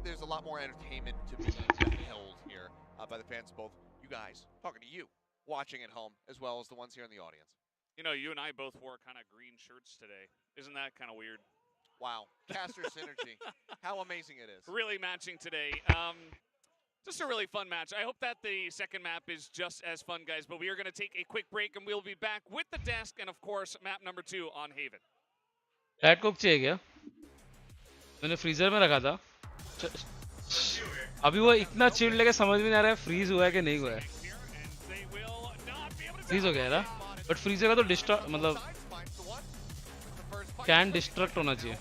there's a lot more entertainment to be held here by the fans, both you guys, talking to you, watching at home, as well as the ones here in the audience. You know, you and I both wore kind of green shirts today. Isn't that kind of weird? Wow, caster synergy. How amazing it is. Really matching today. Just a really fun match. I hope that the second map is just as fun, guys, but we are going to take a quick break, and we'll be back with the desk and, of course, map number 2 on Haven. Red Coke चाहिए क्या? मैंने freezer में रखा था. अभी वो इतना chilled लगे समझ में नहीं आ रहा है फ्रीज हुआ है कि नहीं हुआ है. फ्रीज हो गया ना? बट फ्रीजर का तो डिस्ट्रक्ट मतलब कैन डिस्ट्रक्ट होना चाहिए.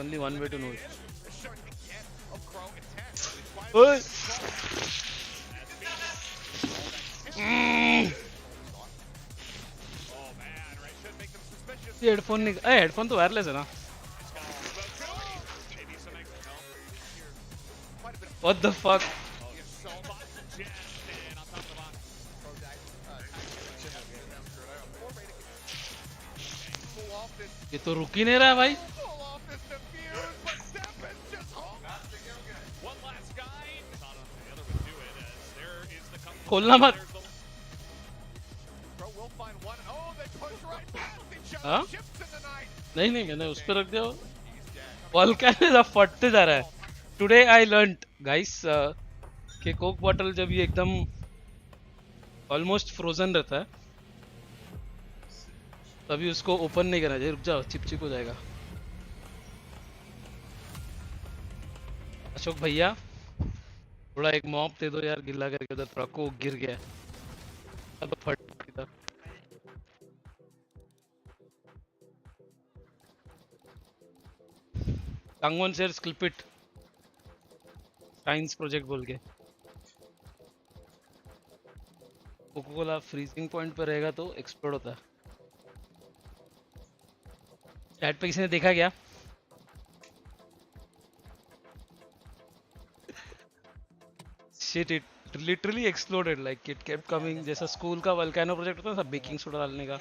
Only one way to know it. ओए! ये हेडफोन नहीं, हेडफोन तो वायरलेस है ना? What the fuck? ये तो रुक ही नहीं रहा है भाई. खोलना मत. हाँ? नहीं नहीं मैंने उस पर रख दिया. वॉल्केनो फटते जा रहा है. टुडे आई लर्नड गाइस कि कोक बॉटल जब ये एकदम ऑलमोस्ट फ्रोजन रहता है तभी उसको ओपन नहीं करना चाहिए. रुक जाओ, चिपचिप हो जाएगा. अशोक भैया थोड़ा एक मॉप दे दो यार, गिल्ला करके उधर थोड़ा कोक गिर गया. अब फट इधर. कांगवन share clip it science project बोल के. कोको कोला फ्रीजिंग पॉइंट पर रहेगा तो एक्सप्लोड होता है. चैट पे किसी ने देखा क्या? Shit, it literally exploded, like it kept coming. जैसा स्कूल का वोल्केनो प्रोजेक्ट होता है सब बेकिंग सोडा डालने का.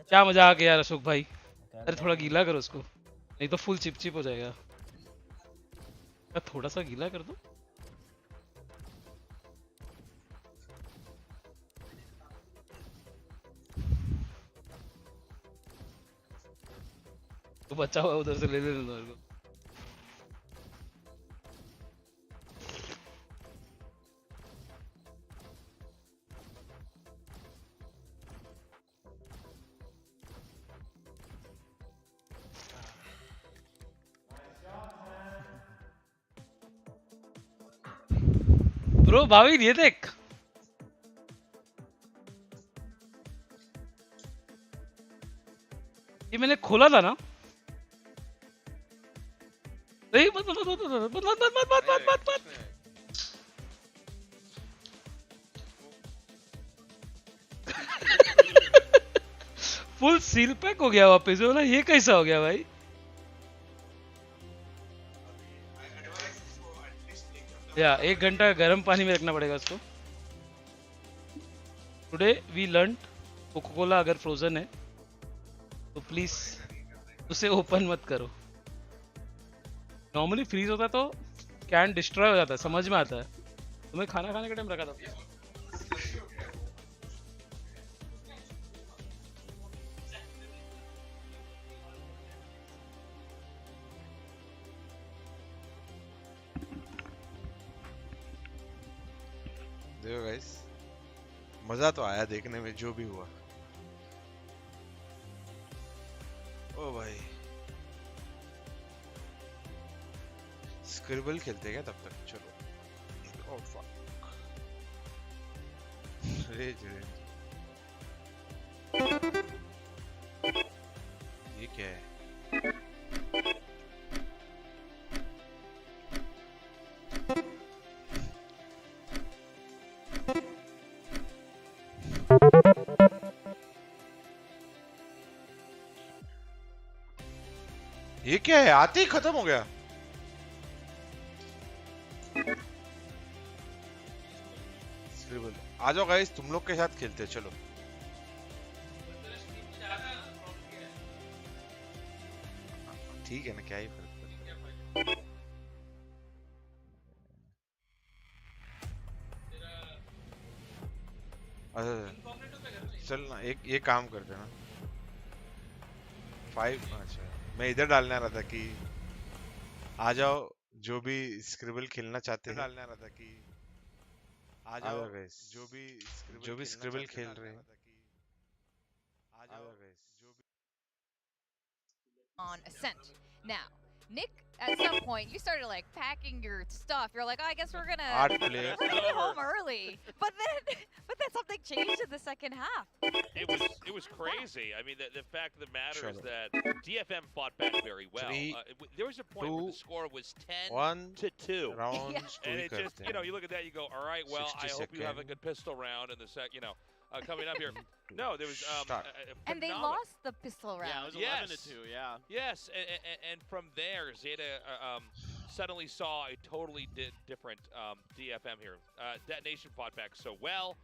क्या मजा आ गया यार अशोक भाई. अरे थोड़ा गीला करो उसको, नहीं तो फुल चिपचिप हो जाएगा. थोड़ा सा गीला कर दो. तो बचा हुआ उधर से ले लेने दो मेरे को. ब्रो भाविन ये देख. ये मैंने खोला था ना. नहीं मत मत मत मत मत मत मत मत मत मत. फुल सील पैक हो गया वापस. बोला ये कैसा हो गया भाई. या 1 घंटा गर्म पानी में रखना पड़ेगा उसको. Today we learn Coca Cola अगर फ्रोजन है तो प्लीज उसे ओपन मत करो. नॉर्मली फ्रीज होता है तो कैन डिस्ट्रॉय हो जाता है, समझ में आता है. तुम्हें खाना खाने का टाइम रखा था. देखो गाइस, मजा तो आया देखने में जो भी हुआ. ओ भाई स्क्रिबल खेलते क्या तब तक. चलो. Oh fuck. रेज ये क्या है? ये क्या है? आते ही खत्म हो गया. आ जाओ गाइस, तुम लोग के साथ खेलते हैं. चलो ठीक है ना, क्या ही फर्क पड़ता है. चल ना ये काम करते हैं ना 5 अच्छा मैं इधर डालने आ रहा था कि आ जाओ जो भी स्क्रिबल खेलना चाहते हैं डालने आ रहा था कि आ जाओ गाइस जो भी स्क्रिबल खेल रहे हैं आ जाओ गाइस जो भी on Ascent. Now, Nick, at some point, you started like packing your stuff. You're like, oh, I guess we're gonna go home early. But then something changed in the second half. It was crazy. I mean, the fact of the matter is that DFM fought back very well. There was a point where the score was 10-2. And it just, you know, you look at that, you go, all right, well, I hope you have a good pistol round in the coming up here. No, there was and they lost the pistol round. Yeah, it was 11-2. Yeah. Yes, and from there, Zeta suddenly saw a totally different DFM here. Detonation fought back so well.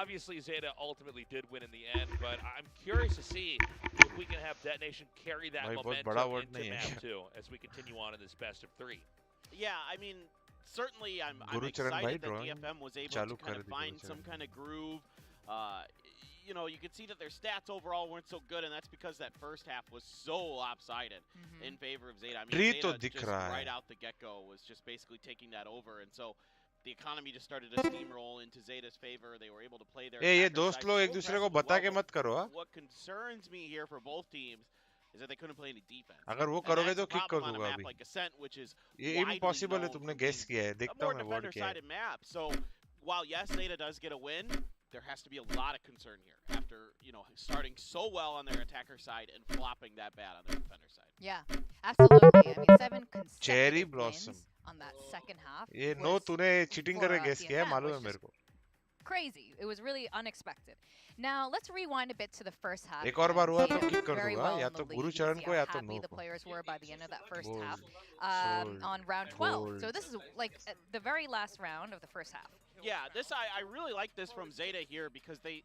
Obviously, Zeta ultimately did win in the end, but I'm curious to see if we can have Detonation carry that momentum into map 2 as we continue on in this best of 3. Yeah, I mean, certainly I'm excited that DFM was able to kind of find some kind of groove. You know, you could see that their stats overall weren't so good, and that's because that first half was so lopsided in favor of Zeta. I mean, Zeta just right out the get-go was just basically taking that over, and so the economy just started to steamroll into Zeta's favor. They were able to play their ये दोस्त लोग एक दूसरे को बता के मत करो हाँ. What concerns me here for both teams is that they couldn't play any defense. अगर वो करोगे तो किक कर दूंगा अभी. Like Ascent, which is ये impossible है तुमने guess किया है. देखता हूँ मैं board क्या है. Map. So while yes, Zeta does get a win, there has to be a lot of concern here after, you know, starting so well on their attacker side and flopping that bad on their defender side. Yeah, absolutely. I mean, 7 consecutive wins on that second half. ये no तूने cheating करके guess किया है मालूम है मेरे को. Crazy. It was really unexpected. Now let's rewind a bit to the first half. एक और बार हुआ तो किक कर दूंगा या तो गुरुचरण को या तो no. The players were by the end of that first half on round 12. So this is like the very last round of the first half. Yeah, this I really like this from Zeta here because they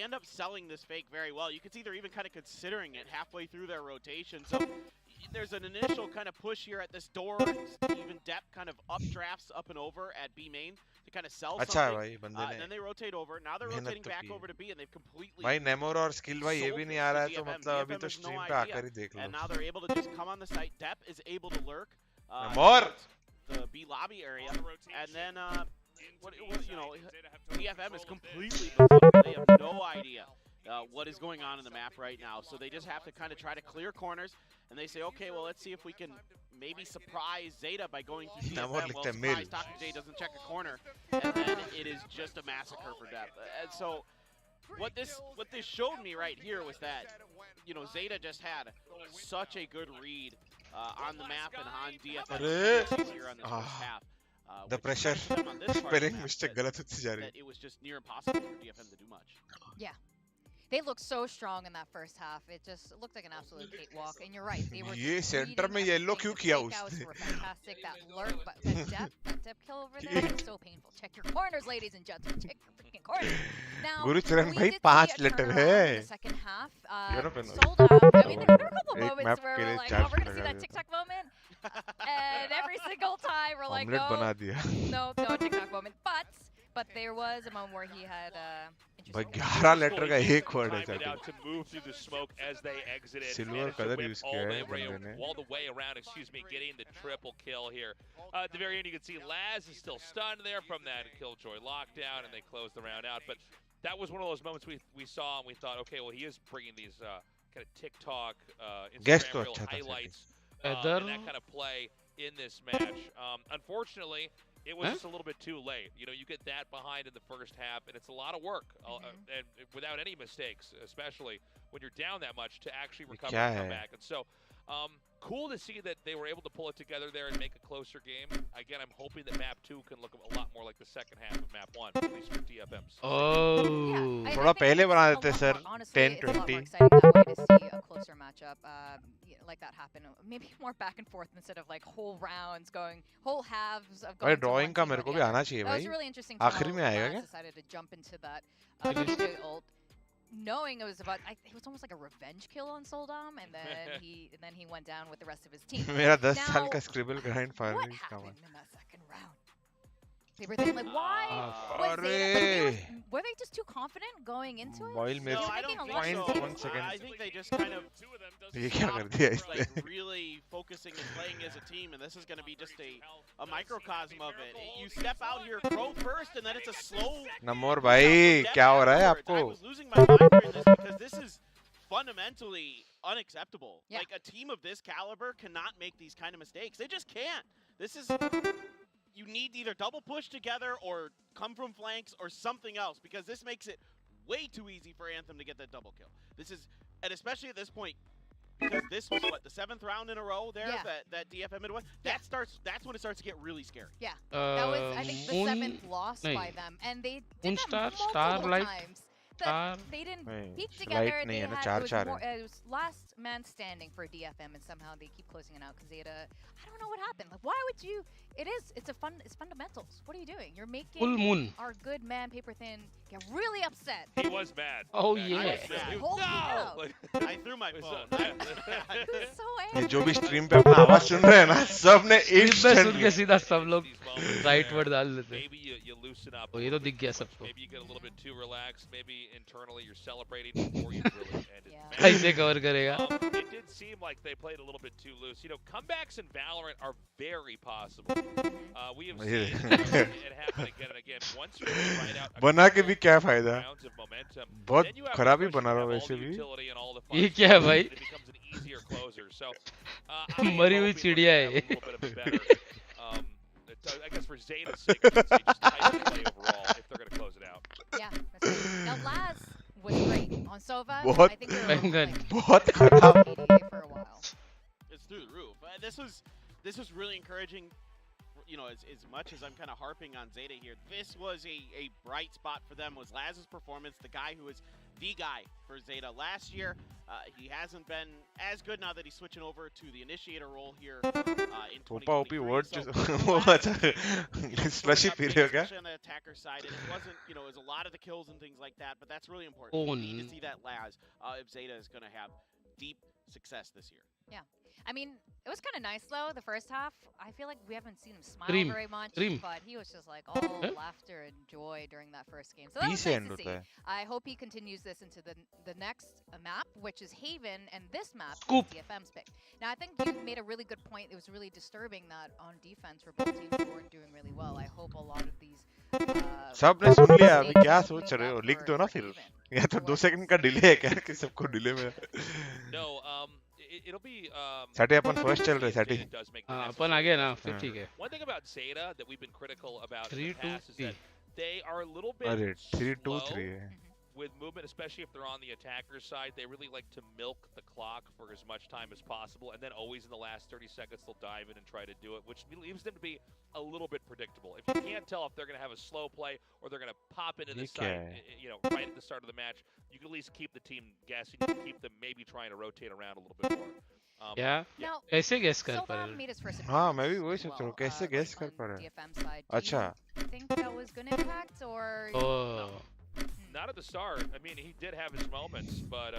end up selling this fake very well. You can see they're even kind of considering it halfway through their rotation. So there's an initial kind of push here at this door, even depth kind of updrafts up and over at B main to kind of sell something. And then they rotate over. Now they're rotating back over to B and they've completely भाई नेमोर और skill भाई ये भी नहीं आ रहा है तो मतलब अभी तो स्ट्रीम पे आकर ही देख लो. And now they're able to just come on the site. Dep is able to lurk the B lobby area, and then you know, DFM is completely befuddled. They have no idea what is going on in the map right now. So they just have to kind of try to clear corners, and they say, okay, well, let's see if we can maybe surprise Zeta by going through DFM. Well, surprise, Dr. J doesn't check a corner, and then it is just a massacre for Dep. And so what this showed me right here was that, you know, Zeta just had such a good read on the map and on DFM here on this first half. The pressure, spelling mistake गलत होती जा रही है. It was just near impossible for DFM to do much. Yeah. They looked so strong in that first half. It just looked like an absolute cakewalk. And you're right. They were ये center में yellow क्यों किया उसने? Were fantastic. That lurk, but that depth kill over there is so painful. Check your corners, ladies and gentlemen. Check your freaking corners. Now, Gurucharan भाई 5 letter है. The second half, sold out. I mean, there were a couple moments where we're like, oh, we're gonna see that TikTok moment. And every single time we're like, no TikTok moment. But there was a moment where he had भाई 11 letter का एक word है sir. To move through the smoke as they exited. Silver color use किया है बंदे ने. All the way around, getting the triple kill here. At the very end, you can see Laz is still stunned there from that Killjoy lockdown, and they closed the round out. But that was one of those moments we saw, and we thought, okay, well, he is bringing these kind of TikTok, Instagram real highlights, and that kind of play in this match. Unfortunately, it was just a little bit too late. You know, you get that behind in the first half, and it's a lot of work, and without any mistakes, especially when you're down that much, to actually recover and come back. And so, cool to see that they were able to pull it together there and make a closer game. Again, I'm hoping that map 2 can look a lot more like the second half of map 1, at least for DFMs. Oh, थोड़ा पहले बना देते sir. 10-20. It's a lot more exciting that way to see a closer matchup like that happen. Maybe more back and forth instead of like whole rounds going, whole halves of going. भाई drawing का मेरे को भी आना चाहिए भाई. That was really interesting. आखिरी में आएगा क्या? Decided to jump into that ult, knowing it was about, it was almost like a revenge kill on Soldom, and then he went down with the rest of his team. मेरा 10 साल का scribble grind finally what happened in that second round? Paper Thin, like why was Zeta, were they just too confident going into it? Boil No, I don't think so. 1 second. I think they just kind of ये क्या कर दिया like इसने? really focusing and playing as a team, and this is going to be just a microcosm of it. You step out here, Crow first, and then it's a slow. नमोर भाई क्या हो रहा है I आपको? was losing my mind during this because this is fundamentally unacceptable. Yeah. Like a team of this caliber cannot make these kind of mistakes. They just can't. This is. You need to either double push together or come from flanks or something else, because this makes it way too easy for Anthem to get that double kill. This is, and especially at this point, because this was what, the 7th round in a row there that DFM had won. That's when it starts to get really scary. Yeah, that was I think the 7th loss by them, and they did that multiple times. They didn't peek together. They had, it was last man standing for DFM, and somehow they keep closing it out because Zeta. I don't know what happened. Like, why would you? It's fundamentals. What are you doing? You're making our good man Paper Thin get really upset. He was mad. Oh yeah. I threw my phone. ये जो भी stream पे अपना आवाज सुन रहे हैं ना, सब ने सुन के सीधा सब लोग राइट वर्ड डाल देते हैं. Maybe you loosen up. ये तो दिख गया सबको. Maybe you get a little bit too relaxed. Maybe internally you're celebrating before you really ended. ऐसे कवर करेगा. It did seem like they played a little bit too loose. You know, comebacks in Valorant are very possible. We have seen it happen again and again. Once you ride out बना के भी क्या फायदा? rounds of momentum, बहुत then you have खराब ही to push, बना you रहा have हूँ all वैसे the भी. utility and all the ये fun क्या है भाई? it becomes an easier closer. So, मरी हुई चिड़िया है ये. I guess for Zeta's sake, I should say just tighter play overall if they're going to close it out. Yeah, that's right. Now Laz was great on Sova. बहुत I think they were like, बहुत खराब. for a while. It's through the roof. This was really encouraging. You know, as much as I'm kind of harping on Zeta here, this was a bright spot for them. Was Laz's performance, the guy who was the guy for Zeta last year. He hasn't been as good now that he's switching over to the initiator role here in 2023. word So, especially period क्या? on the attacker side, and it wasn't, you know, it was a lot of the kills and things like that, but that's really important. We need to see that Laz if Zeta is going to have deep success this year. Yeah. I mean, it was kind of nice though, the first half. I feel like we haven't seen him smile very much, but he was just like all laughter and joy during that first game. So that was nice to see. I hope he continues this into the next map, which is Haven, and this map is DFM's pick. Now, I think you made a really good point. It was really disturbing that on defense for both teams who weren't doing really well. I hope a lot of these सबने सुन लिया. अभी क्या सोच रहे हो? लिख दो ना फिर. या तो 2 सेकंड का डिले है क्या कि सबको डिले में? No, it'll be Saturday upon first चल रहे Saturday. अपन आगे ना फिर ठीक है. One thing about Zeta that we've been critical about in 3 the past is that they are a little bit अरे 3-2-3 slow है. with movement, especially if they're on the attacker's side. They really like to milk the clock for as much time as possible, and then always in the last 30 seconds they'll dive in and try to do it, which leaves them to be a little bit predictable. If you can't tell if they're going to have a slow play or they're going to pop into the side, you know, right at the start of the match, you can at least keep the team guessing. You can keep them maybe trying to rotate around a little bit more. कैसे guess कर पा रहे हो? हाँ मैं भी वही सोच रहा हूँ कैसे गेस कर पा रहे हैं. अच्छा. Think that was going to impact or? Not at the start. I mean, he did have his moments, but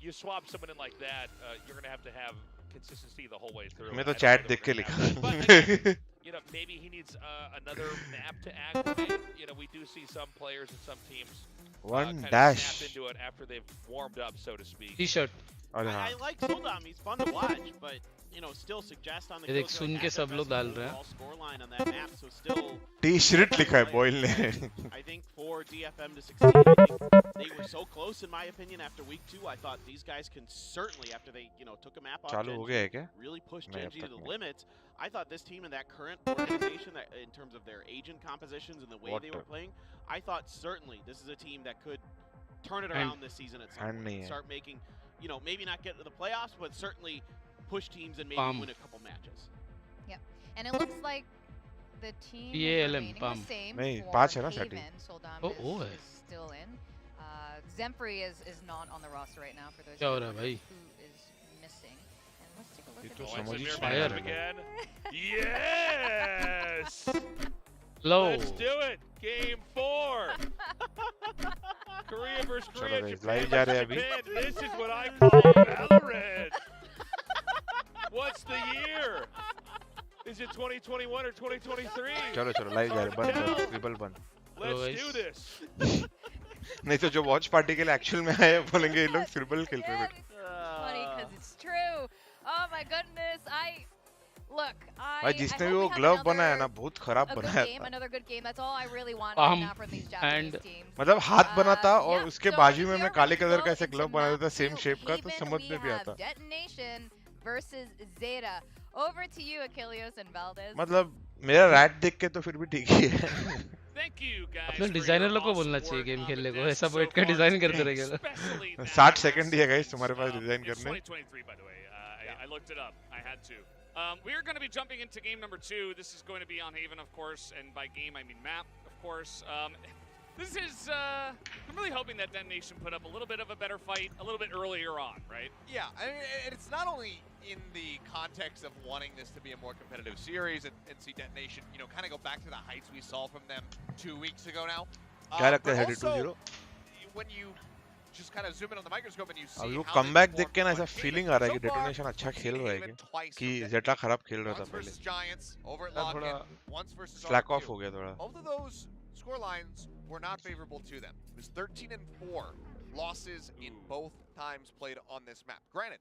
you swap someone in like that, you're going to have consistency the whole way through. मैं तो chat देख के लिखा. You know, maybe he needs another map to acclimate. You know, we do see some players and some teams One kind dash. of snap into it after they've warmed up, so to speak. T-shirt. I like Soldam. He's fun to watch, but you know, still suggest on the देख सुन के सब लोग डाल रहे हैं. scoreline on that map, so still T-shirt लिखा है Boyle ने. I think for DFM to succeed, I think they were so close in my opinion after week 2. I thought these guys can certainly, after they, you know, took a map off चालू हो गया है क्या? really push Genji to the limits. I thought this team in that current organization, that in terms of their agent compositions and the way they were playing, I thought certainly this is a team that could turn it around this season at some point. Start making, you know, maybe not get to the playoffs, but certainly push teams and maybe win a couple matches. Yeah, and it looks like the team is remaining the same for Haven. Soldam is still in. Zemfrey is not on the roster right now for those who is missing. And let's take a look at this. Again. Yes! Low. Let's do it. Game 4. Korea versus Korea. Japan versus Japan. This is what I call Valorant. What's the year? Is it 2021 or 2023? चलो चलो live जा रहे बंद scribble बंद Let's do this. नहीं तो जो watch party के लिए एक्चुअल में आए बोलेंगे ये लोग स्क्रिबल खेल रहे हैं Funny because it's true. Oh my goodness, look. भाई जिसने भी वो ग्लव बनाया ना बहुत खराब बनाया था Another good game. That's all I really want right now from these Japanese teams. मतलब हाथ बना था और उसके बाजू में मैं काले कलर का ऐसे ग्लव बनाया था सेम शेप का तो समझ में भी आता Detonation versus Zeta. Over to you, 𝘍𝐽𝐿𝐻 मतलब मेरा रैट देख के तो फिर भी ठीक ही है Thank you guys. अपने डिजाइनर लोग को बोलना चाहिए गेम खेलने को ऐसा बैठ कर डिजाइन करते रहेगा 60 सेकंड ही है गाइस तुम्हारे पास डिजाइन करने 2023 by the way. I looked it up. I had to. We're going to be jumping into game number 2. This is going to be on Haven, of course, and by game I mean map, of course. This is, I'm really hoping that Detonation put up a little bit of a better fight a little bit earlier on, right? Yeah, I mean, it's not only in the context of wanting this to be a more competitive series and see Detonation, you know, kind of go back to the heights we saw from them 2 weeks ago now. क्या लगता है also, 32-0 when you just kind of zoom in on the microscope and you see अब वो how comeback they देख के ना ऐसा performed feeling on आ रहा है Haven. कि So far, डेटोनेशन अच्छा खेल रहा है Haven twice कि from जेटा खराब खेल रहा था once पहले versus Giants over at थोड़ा Lock-in, once versus slack R2. Of हो गया थोड़ा Both of those score lines were not favorable to them. It was 13-4 losses in both times played on this map. Granted,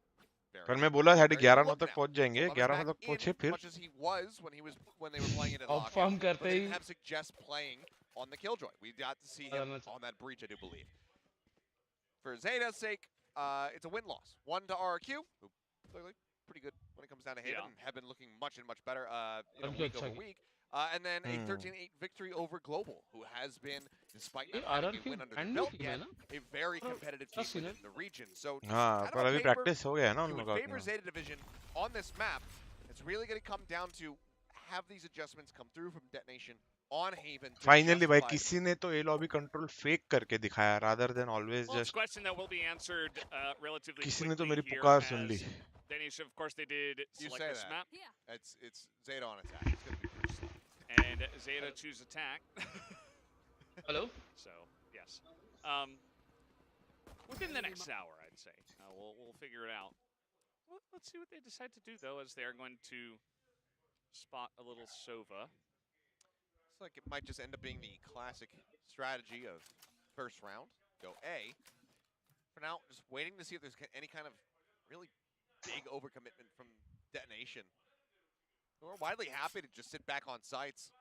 पर मैं बोला था 11-9 तक पहुंच जाएंगे 11-9 तक पहुंचे फिर much as he was when they were playing it at अब Lock-in, फॉर्म but करते they he didn't have suggest playing on the Killjoy. We got to see him on that breach, I do believe. For Zeta's sake, it's a win-loss. 1 to RRQ, who clearly pretty good when it comes down to Haven, and have been looking much and much better week over week. And then a 13-8 victory over Global, who has been, despite not having a win under the belt yet, a very competitive team within the region. So, हाँ पर अभी practice हो गया है ना उन लोगों favor Zeta Division on this map. It's really going to come down to have these adjustments come through from Detonation on Haven. Finally भाई किसी ने तो ए लॉबी कंट्रोल फेक करके दिखाया rather than always Well, it's just a question that will be answered relatively किसी ने तो quickly मेरी here पुकार सुन as Lee Detonation, of course, they did You select say this that. map. Yeah. It's Zeta on attack. It's going to be pretty slow. And Zeta choose attack. Hello? So, yes. Within the next hour, I'd say. We'll figure it out. Let's see what they decide to do, though, as they are going to spot a little Sova. Looks like it might just end up being the classic strategy of first round. Go A. For now, just waiting to see if there's any kind of really big overcommitment from Detonation. We're widely happy to just sit back on sites,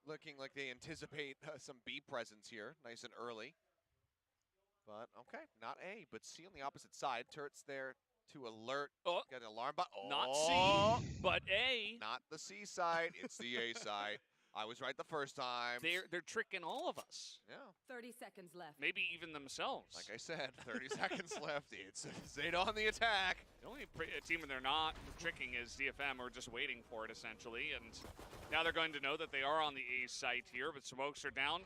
looking like they anticipate some B presence here, nice and early. But, okay, not A, but C on the opposite side. Turret's there to alert. Oh. Got an alarm bot. Oh. Not C, but A. Not the C side, it's the A side. I was right the first time. They're tricking all of us. Yeah. 30 seconds left. Maybe even themselves. Like I said, 30 seconds left. It's Zeta on the attack. The only team they're not tricking is DFM. We're just waiting for it, essentially. And now they're going to know that they are on the A site here, but smokes are down.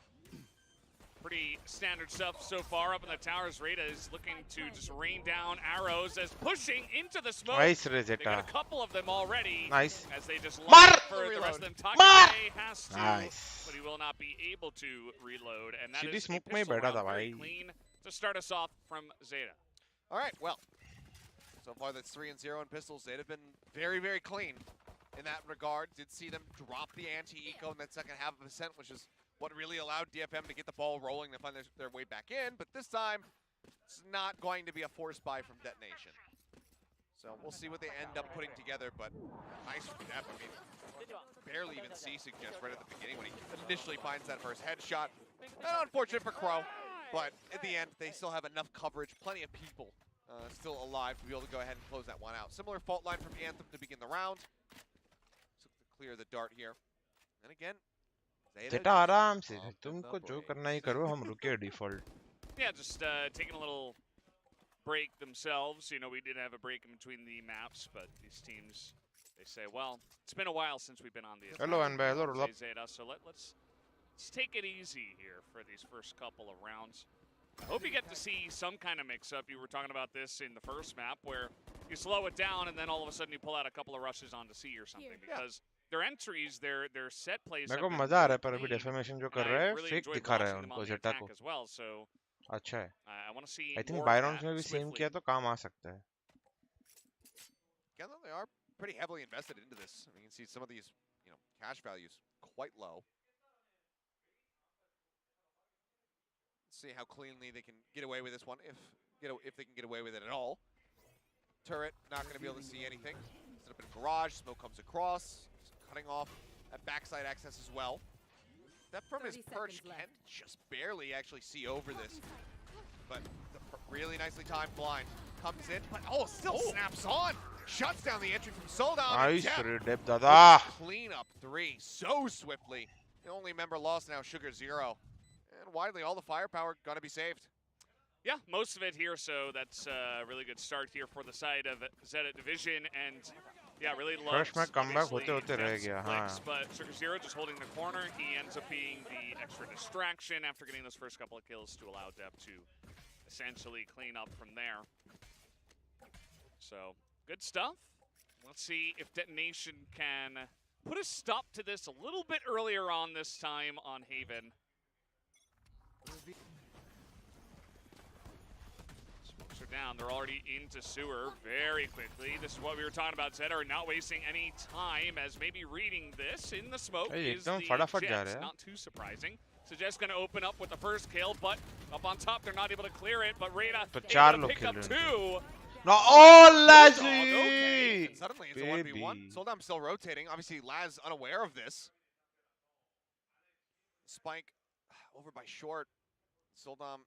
Pretty standard stuff so far up in the towers. Rada is looking to just rain down arrows as pushing into the smoke. Nice, They got a couple of them already. Nice. As they just line for the rest of them. Takane has to, Nice. but he will not be able to reload. And that Sidhi is a smoke में ही pistol बैठा round, था very भाई. clean to start us off from Zeta. All right, well, so far that's 3-0 in pistols. Zeta have been very, very clean in that regard. Did see them drop the anti-eco in that second half of Ascent, which is what really allowed DFM to get the ball rolling to find their way back in. But this time, it's not going to be a force buy from Detonation. So we'll see what they end up putting together. But nice from Def. I mean, barely even see suggest right at the beginning when he initially finds that first headshot. Unfortunate for Crow, but at the end, they still have enough coverage, plenty of people still alive to be able to go ahead and close that one out. Similar fault line from Anthem to begin the round. So to clear the dart here. And again, Zeta आराम से तुमको जो करना ही करो हम रुके default. Yeah, just taking a little break themselves. You know, we did have a break in between the maps, but these teams, they say, well, it's been a while since we've been on the Hello, Anbay. Hello, Rollup. Zeta, so let's take it easy here for these first couple of rounds. I hope you get to see some kind of mix-up. You were talking about this in the first map, where you slow it down and then all of a sudden you pull out a couple of rushes onto C or something, because their entries, their set plays. मेरे को मजा आ रहा है पर अभी defamation जो कर रहा है fake दिखा रहा है उनको Zeta को. अच्छा है. I think Byron's में भी same किया तो काम आ सकता है. Again, they are pretty heavily invested into this. I mean, you can see some of these, cash values quite low. Let's see how cleanly they can get away with this one, if they can get away with it at all. Turret, not going to be able to see anything. Set up in a garage, smoke comes across, cutting off that backside access as well. That from his perch can just barely actually see over this. But the really nicely timed blind comes in, but still snaps on. Shuts down the entry from 𝘼𝐿. Nice redep, dada. Clean up 3 so swiftly. The only member lost now, 𝘍𝐿𝐼𝐍𝐿𝐒. And widely, all the firepower going to be saved. Yeah, most of it here, so that's a really good start here for the side of Zeta Division, and yeah, really loves First match comeback hote reh gaya, flicks, but 𝘍𝐿𝐼𝐍𝐿𝐼 just holding the corner. He ends up being the extra distraction after getting those first couple of kills to allow Dep to essentially clean up from there. So, good stuff. Let's see if Detonation can put a stop to this a little bit earlier on this time on Haven. Smokes are down. They're already into sewer very quickly. This is what we were talking about. Zeta are not wasting any time, as maybe reading this in the smoke is the Jets. Not too surprising. So Jets going to open up with the first kill, but up on top they're not able to clear it. But Reyna able to pick up 2. No, oh, okay. And suddenly it's a 1v1. 𝘼𝐿𝐼𝐍𝐿𝐼 still rotating. Obviously, 𝘍𝑎𝑍 unaware of this. Spike over by short. 𝘼𝐿𝐼𝐍𝐿𝐼,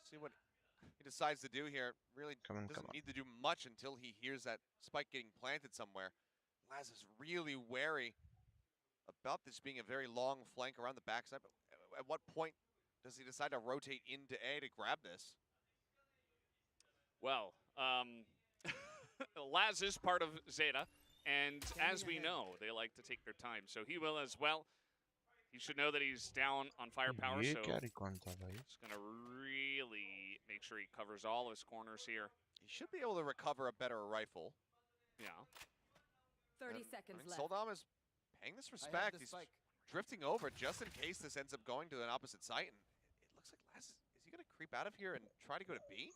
see what he decides to do here. Really doesn't need to do much until he hears that spike getting planted somewhere. 𝘍𝑎𝑍 is really wary about this being a very long flank around the backside. But at what point does he decide to rotate into A to grab this? Well, 𝘍𝑎𝑍 is part of Zeta, and as we know, they like to take their time. So he will as well. He should know that he's down on firepower, so he's going to really make sure he covers all his corners here. He should be able to recover a better rifle. Yeah. 30 seconds left. 𝘼𝐿𝐼𝐍𝐿𝐼 is paying this respect. He's drifting over just in case this ends up going to an opposite site. And it looks like 𝘍𝑎𝑍, is he going to creep out of here and try to go to B?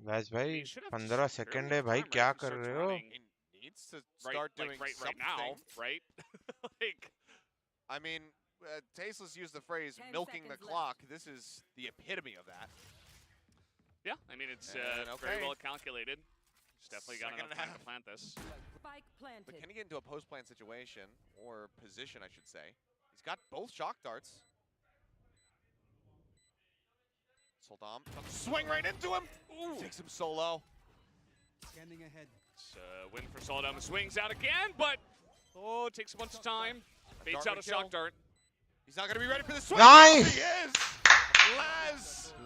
Guys, bhai, 15 second hai, bhai, kya kar rahe ho? He needs to start doing something. Right now, right? I mean, Tasteless used the phrase milking the clock. This is the epitome of that. Yeah, I mean, it's very well calculated. He's definitely got enough time to plant this. Spike planted. But can he get into a post-plant situation, or position, I should say? He's got both shock darts. 𝘼𝐿𝐼𝐍𝐿𝐼, swing right into him! Ooh. Takes him solo. Scanning ahead. It's a win for 𝘼𝐿𝐼𝐍𝐿𝐼. Swings out again, but it takes a bunch of time. Baits out a shock dart. He's not going to be ready for the swing. Nice! He is!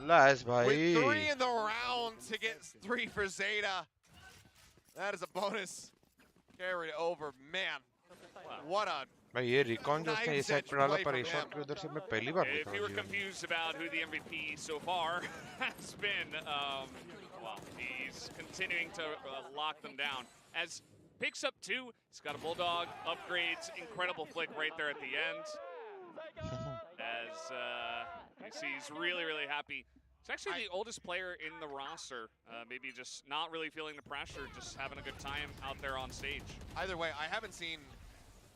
𝘍𝑎𝑍, bhai. With 3 in the round to get 3 for Zeta. That is a bonus. Carried over. Man, what a भाई ये recon जो उसने ये side पे डाला पर shot के उधर से मैं पहली बार देख If you were confused about who the MVP so far has been, well, he's continuing to lock them down. As picks up 2, he's got a Bulldog, upgrades, incredible flick right there at the end. As you see, he's really, really happy. He's actually the oldest player in the roster. Maybe just not really feeling the pressure, just having a good time out there on stage. Either way, I haven't seen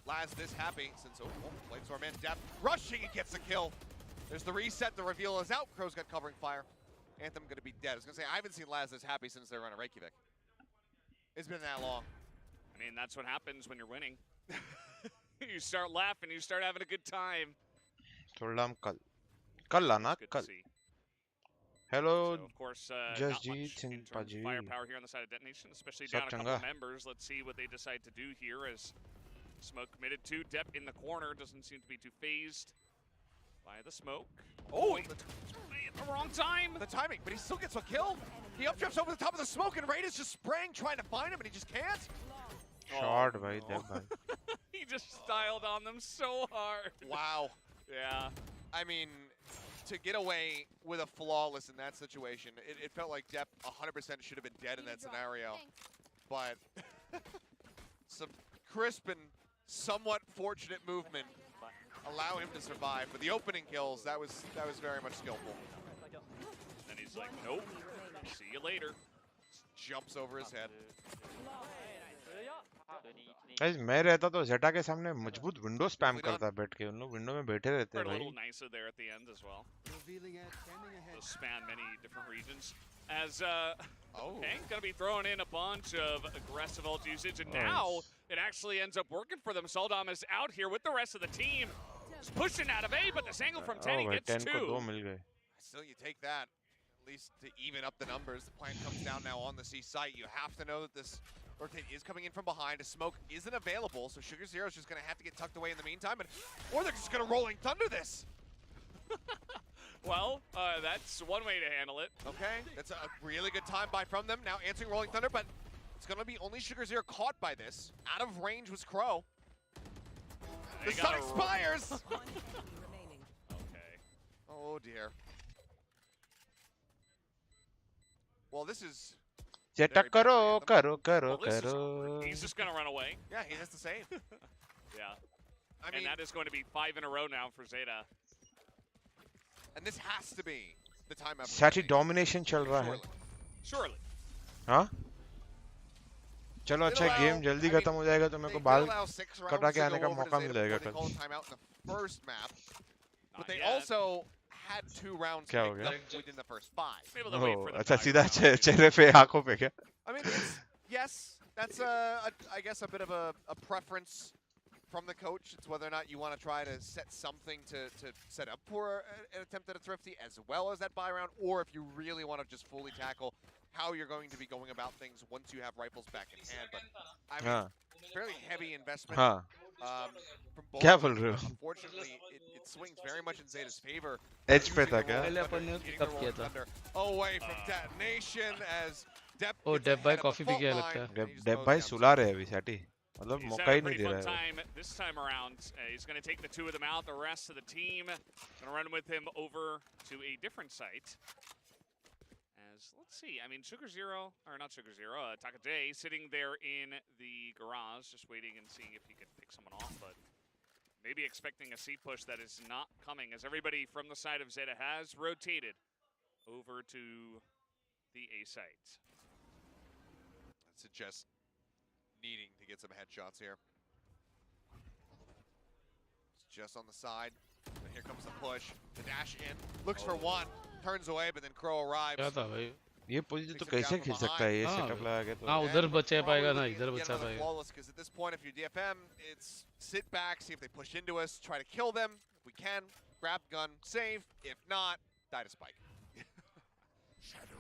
𝘍𝑎𝑍 this happy since Flamestorm and Dep rushing and gets the kill. There's the reset, the reveal is out. Crow's got covering fire. Anthem gonna be dead. I was gonna say, I haven't seen 𝘍𝑎𝑍 this happy since they were on a Reykjavik. It's been that long. I mean, that's what happens when you're winning. You start laughing, you start having a good time. 𝘼𝐿𝐼𝐍𝐿𝐼 kal lana kal. Hello, so of course, Just not much in terms of firepower here on the side of Detonation, especially down a couple members. Let's see what they decide to do here as smoke committed to. Dep in the corner doesn't seem to be too phased by the smoke. Oh, at the wrong time. The timing, but he still gets a kill. He upjumps over the top of the smoke, and Raid is just spraying, trying to find him, and he just can't. Short, bhai, Dep bhai. He just styled on them so hard. Wow. Yeah. I mean, to get away with a flawless in that situation, it felt like Dep 100% should have been dead in that scenario. But some crisp and somewhat fortunate movement allow him to survive. But the opening kills, that was very much skillful. And he's like, nope, see you later. Jumps over his head. Guys मैं रहता तो जेटा के सामने मजबूत window spam करता बैठ के, उन लोग विंडो में बैठे रहते हैं A भाई. little nicer there at the end as well. Revealing it, scanning ahead. They'll span many different regions. As Hank gonna be throwing in a bunch of aggressive ult usage, and now it actually ends up working for them. Soldom is out here with the rest of the team. He's pushing out of A, but this angle from 10, he gets 10 को 2 two. मिल गए. Still, you take that, at least to even up the numbers. The plant comes down now on the C site. You have to know that this rotate is coming in from behind. A smoke isn't available, so Sugar Zero is just going to have to get tucked away in the meantime, or they're just going to Rolling Thunder this. Well, that's one way to handle it. Okay, that's a really good time by from them. Now answering Rolling Thunder, but it's going to be only Sugar Zero caught by this. Out of range was Crow. The sun expires! One enemy remaining. Okay. Oh dear. Well, this is... जेटा करो करो करो Well, this is करो. awkward. He's just gonna run away. Yeah, he has to save. Yeah. I mean, And that is going to be 5 in a row now for Zeta. and this has to be the time of सैटी domination चल रहा है. Surely. हाँ? चलो अच्छा game जल्दी खत्म हो जाएगा तो मेरे को बाल कटा के आने का मौका मिल जाएगा कल. First map, but Not they yet. also had 2 rounds क्या हो picked गया? up within the first 5. Maybe they'll wait oh for the अच्छा time सीधा round. चेहरे पे आंखों पे क्या? I mean, yes, that's I guess a bit of a preference from the coach. It's whether or not you want to try to set something to set up for an attempt at a thrifty as well as that buy round, or if you really want to just fully tackle how you're going to be going about things once you have rifles back in hand. But I mean, हाँ fairly heavy investment हाँ. from both. क्या of बोल them. रहे हो? Unfortunately, it swings very much in Zeta's favor. एज पे Using था the क्या? Rolling पहले अपन Thunder, ने getting pick up the किया Rolling था. Thunder away from detonation as Depp ओ gets डेप भाई ahead of कॉफी the पी fault गया line, लगता है. and he just डेब mows भाई down सुला रहे हैं अभी सैटी. मतलब He's मौका had ही a नहीं pretty दे fun रहा है. time this time around. He's going to take the 2 of them out. The rest of the team going to run with him over to a different site. As let's see, I mean, Sugar Zero, or not Sugar Zero, Taka J sitting there in the garage, just waiting and seeing if he could pick someone off, but maybe expecting a C push that is not coming, as everybody from the side of Zeta has rotated over to the A site. I'd suggest needing to get some headshots here. It's just on the side. But here comes the push. The dash in. Looks for one. Turns away, but then Crow arrives. क्या था भाई? ये position तो कैसे खींच सकता है ये हाँ, सेटअप लगा के तो. हाँ उधर बचा पाएगा ना इधर बचा Another पाएगा. flawless, because at this point, if you're DFM, it's sit back, see if they push into us, try to kill them. If we can, grab gun, save. If not, die to spike.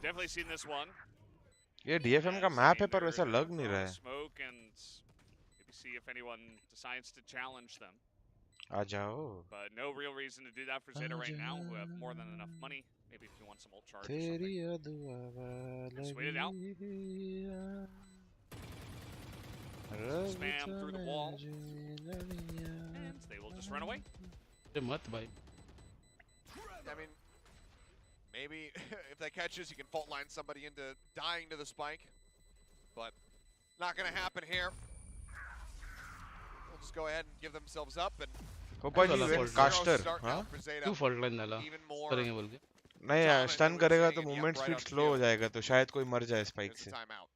Definitely seen this one. ये DFM का map है पर वैसा लग नहीं रहा है. Smoke and maybe see if anyone decides to challenge them. आ जाओ. But no real reason to do that for Zeta right now, who have more than enough money. Maybe if you want some ult charge or तेरी something. अदुआ वाला Just wait it out. Spam through the wall. And they will just run away. मत भाई. I mean, maybe if that catches, you can fault line somebody into dying to the spike. But not going to happen here. They'll just go ahead and give themselves up. And Hopa ji Zero went caster. start हाँ? now for Zeta. क्यों fault line डाला? Even more करेंगे बोल के. नहीं यार dominant stun than we were करेगा seeing तो in the movement up right speed out slow हो field. जाएगा तो शायद कोई मर जाए स्पाइक Here's से. the timeout.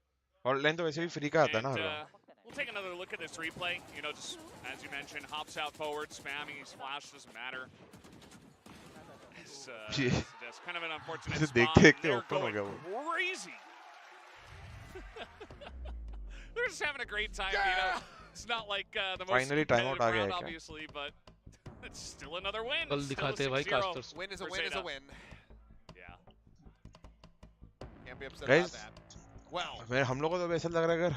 और लाइन तो वैसे भी फ्री का आता है ना And, her bar. we'll take another look at this replay. You know, just as you mentioned, hops out forward, spamming his flash, doesn't matter. It's just kind of an unfortunate इसे spot. देखते देखते They're open हो going गया वो. crazy. They're just having a great time. You know, it's not like the most Finally, timeout competitive आ गया round, है क्या? obviously, but it's still another win. कल Still a दिखाते हैं भाई 6-0 casters. Win is a for win is a Zeta. win. Yeah. Can't be upset Guys, about that. Well, हम लोगों को तो ऐसा लग रहा है अगर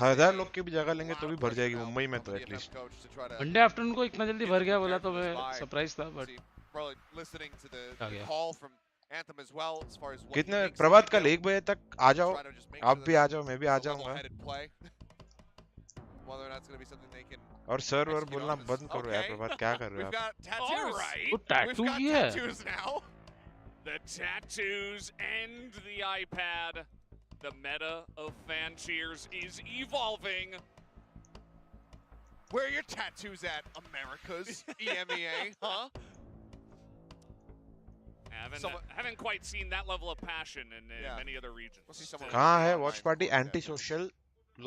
हजार लोग की भी जगह लेंगे तो भी भर जाएगी मुंबई में तो एटलीस्ट. मंडे आफ्टरनून को इतना जल्दी भर गया बोला तो मैं सरप्राइज था but probably listening to the आ गया. call from Anthem as well as far as what कितने he thinks प्रभात they कल can 1 बजे तक आ जाओ. try to just make आप sure भी that आ जाओ मैं भी आ it's a जाऊंगा. level-headed play. Whether or not it's going to be something they can और सर और execute बोलना on is- बंद करो यार Okay. प्रभात क्या कर रहे We've हो आप. got tattoos. All right. वो We've टैटू got की है. tattoos now. The tattoos and the iPad. The meta of fan cheers is evolving. Where are your tattoos at, Americas? EMEA, huh? Haven't quite seen that level of passion in Yeah. many other regions. We'll see someone कहाँ है online watch party for that. Anti social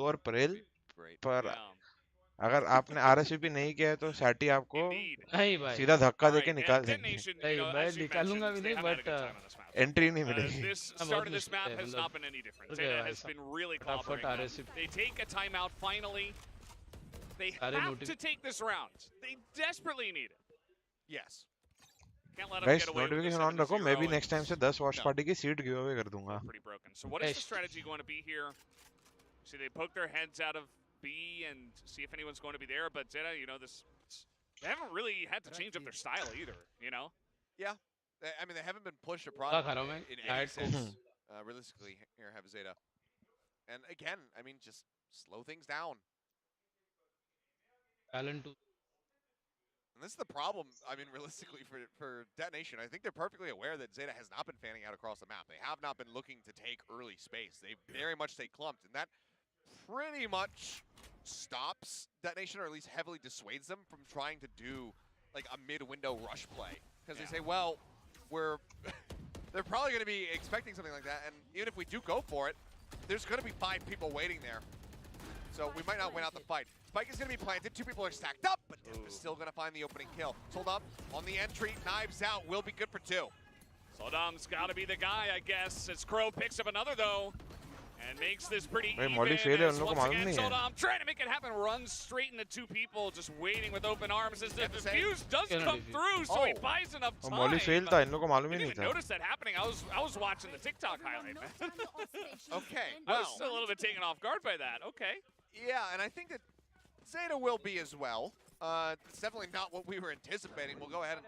lower Parel Great. पर Yeah. अगर आपने RSVP नहीं किया है तो सैटी आपको नहीं भाई सीधा धक्का All देके right, निकाल Detonation, देंगे. you know, मैं as you निकालूंगा mentioned, भी they नहीं haven't had a but good time on this map. Entry नहीं मिलेगी. This बहुत start of this मुश्किल map है, has मतलब not been any different. हो गया Zeta भाई has साहब. been really फटाफट cooperating. RSVP. They take a timeout finally. They सारे have notice- to take this round. They desperately need it. Yes. Can't let them Guys, get away with the notification on 7-0 रखो. मैं भी and next time से 10 watch party की seat give away कर दूंगा. pretty broken. So what is the Yes. strategy going to be here? See, they poke their heads out of B and see if anyone's going to be there. But Zeta, you know, they haven't really had to change up their style either, you know? Yeah. I mean, they haven't been pushed or क्या brought खा रहा हूँ मैं? in any Diet sense. Coke. Realistically, here have Zeta. And again, I mean, just slow things down. Talent too. And this is the problem, I mean, realistically, for Detonation. I think they're perfectly aware that Zeta has not been fanning out across the map. They have not been looking to take early space. They very much stay clumped, and that pretty much stops Detonation, or at least heavily dissuades them from trying to do, like, a mid-window rush play. Because they say, well, they're probably going to be expecting something like that, and even if we do go for it, there's going to be 5 people waiting there. So we might not win out the fight. Spike is going to be planted. 2 people are stacked up, but Death is still going to find the opening kill. Sold up on the entry. Knives out will be good for 2. Soldam's got to be the guy, I guess, as Crow picks up another, though, and makes this pretty भाई even. Molly fail है, As उन लोगों को once मालूम again, नहीं है. Soldam trying to make it happen, runs straight into 2 people, just waiting with open arms as the Get the save. defuse does Get a come defuse. through, so he Oh. buys enough और time. Molly fail था, इन लोगों को मालूम ही Didn't नहीं even था. notice that happening. I was watching the TikTok highlight, man. Okay, I well. was still a little bit taken off guard by that. Okay. Yeah, and I think that Zeta will be as well. It's definitely not what we were anticipating. We'll go ahead and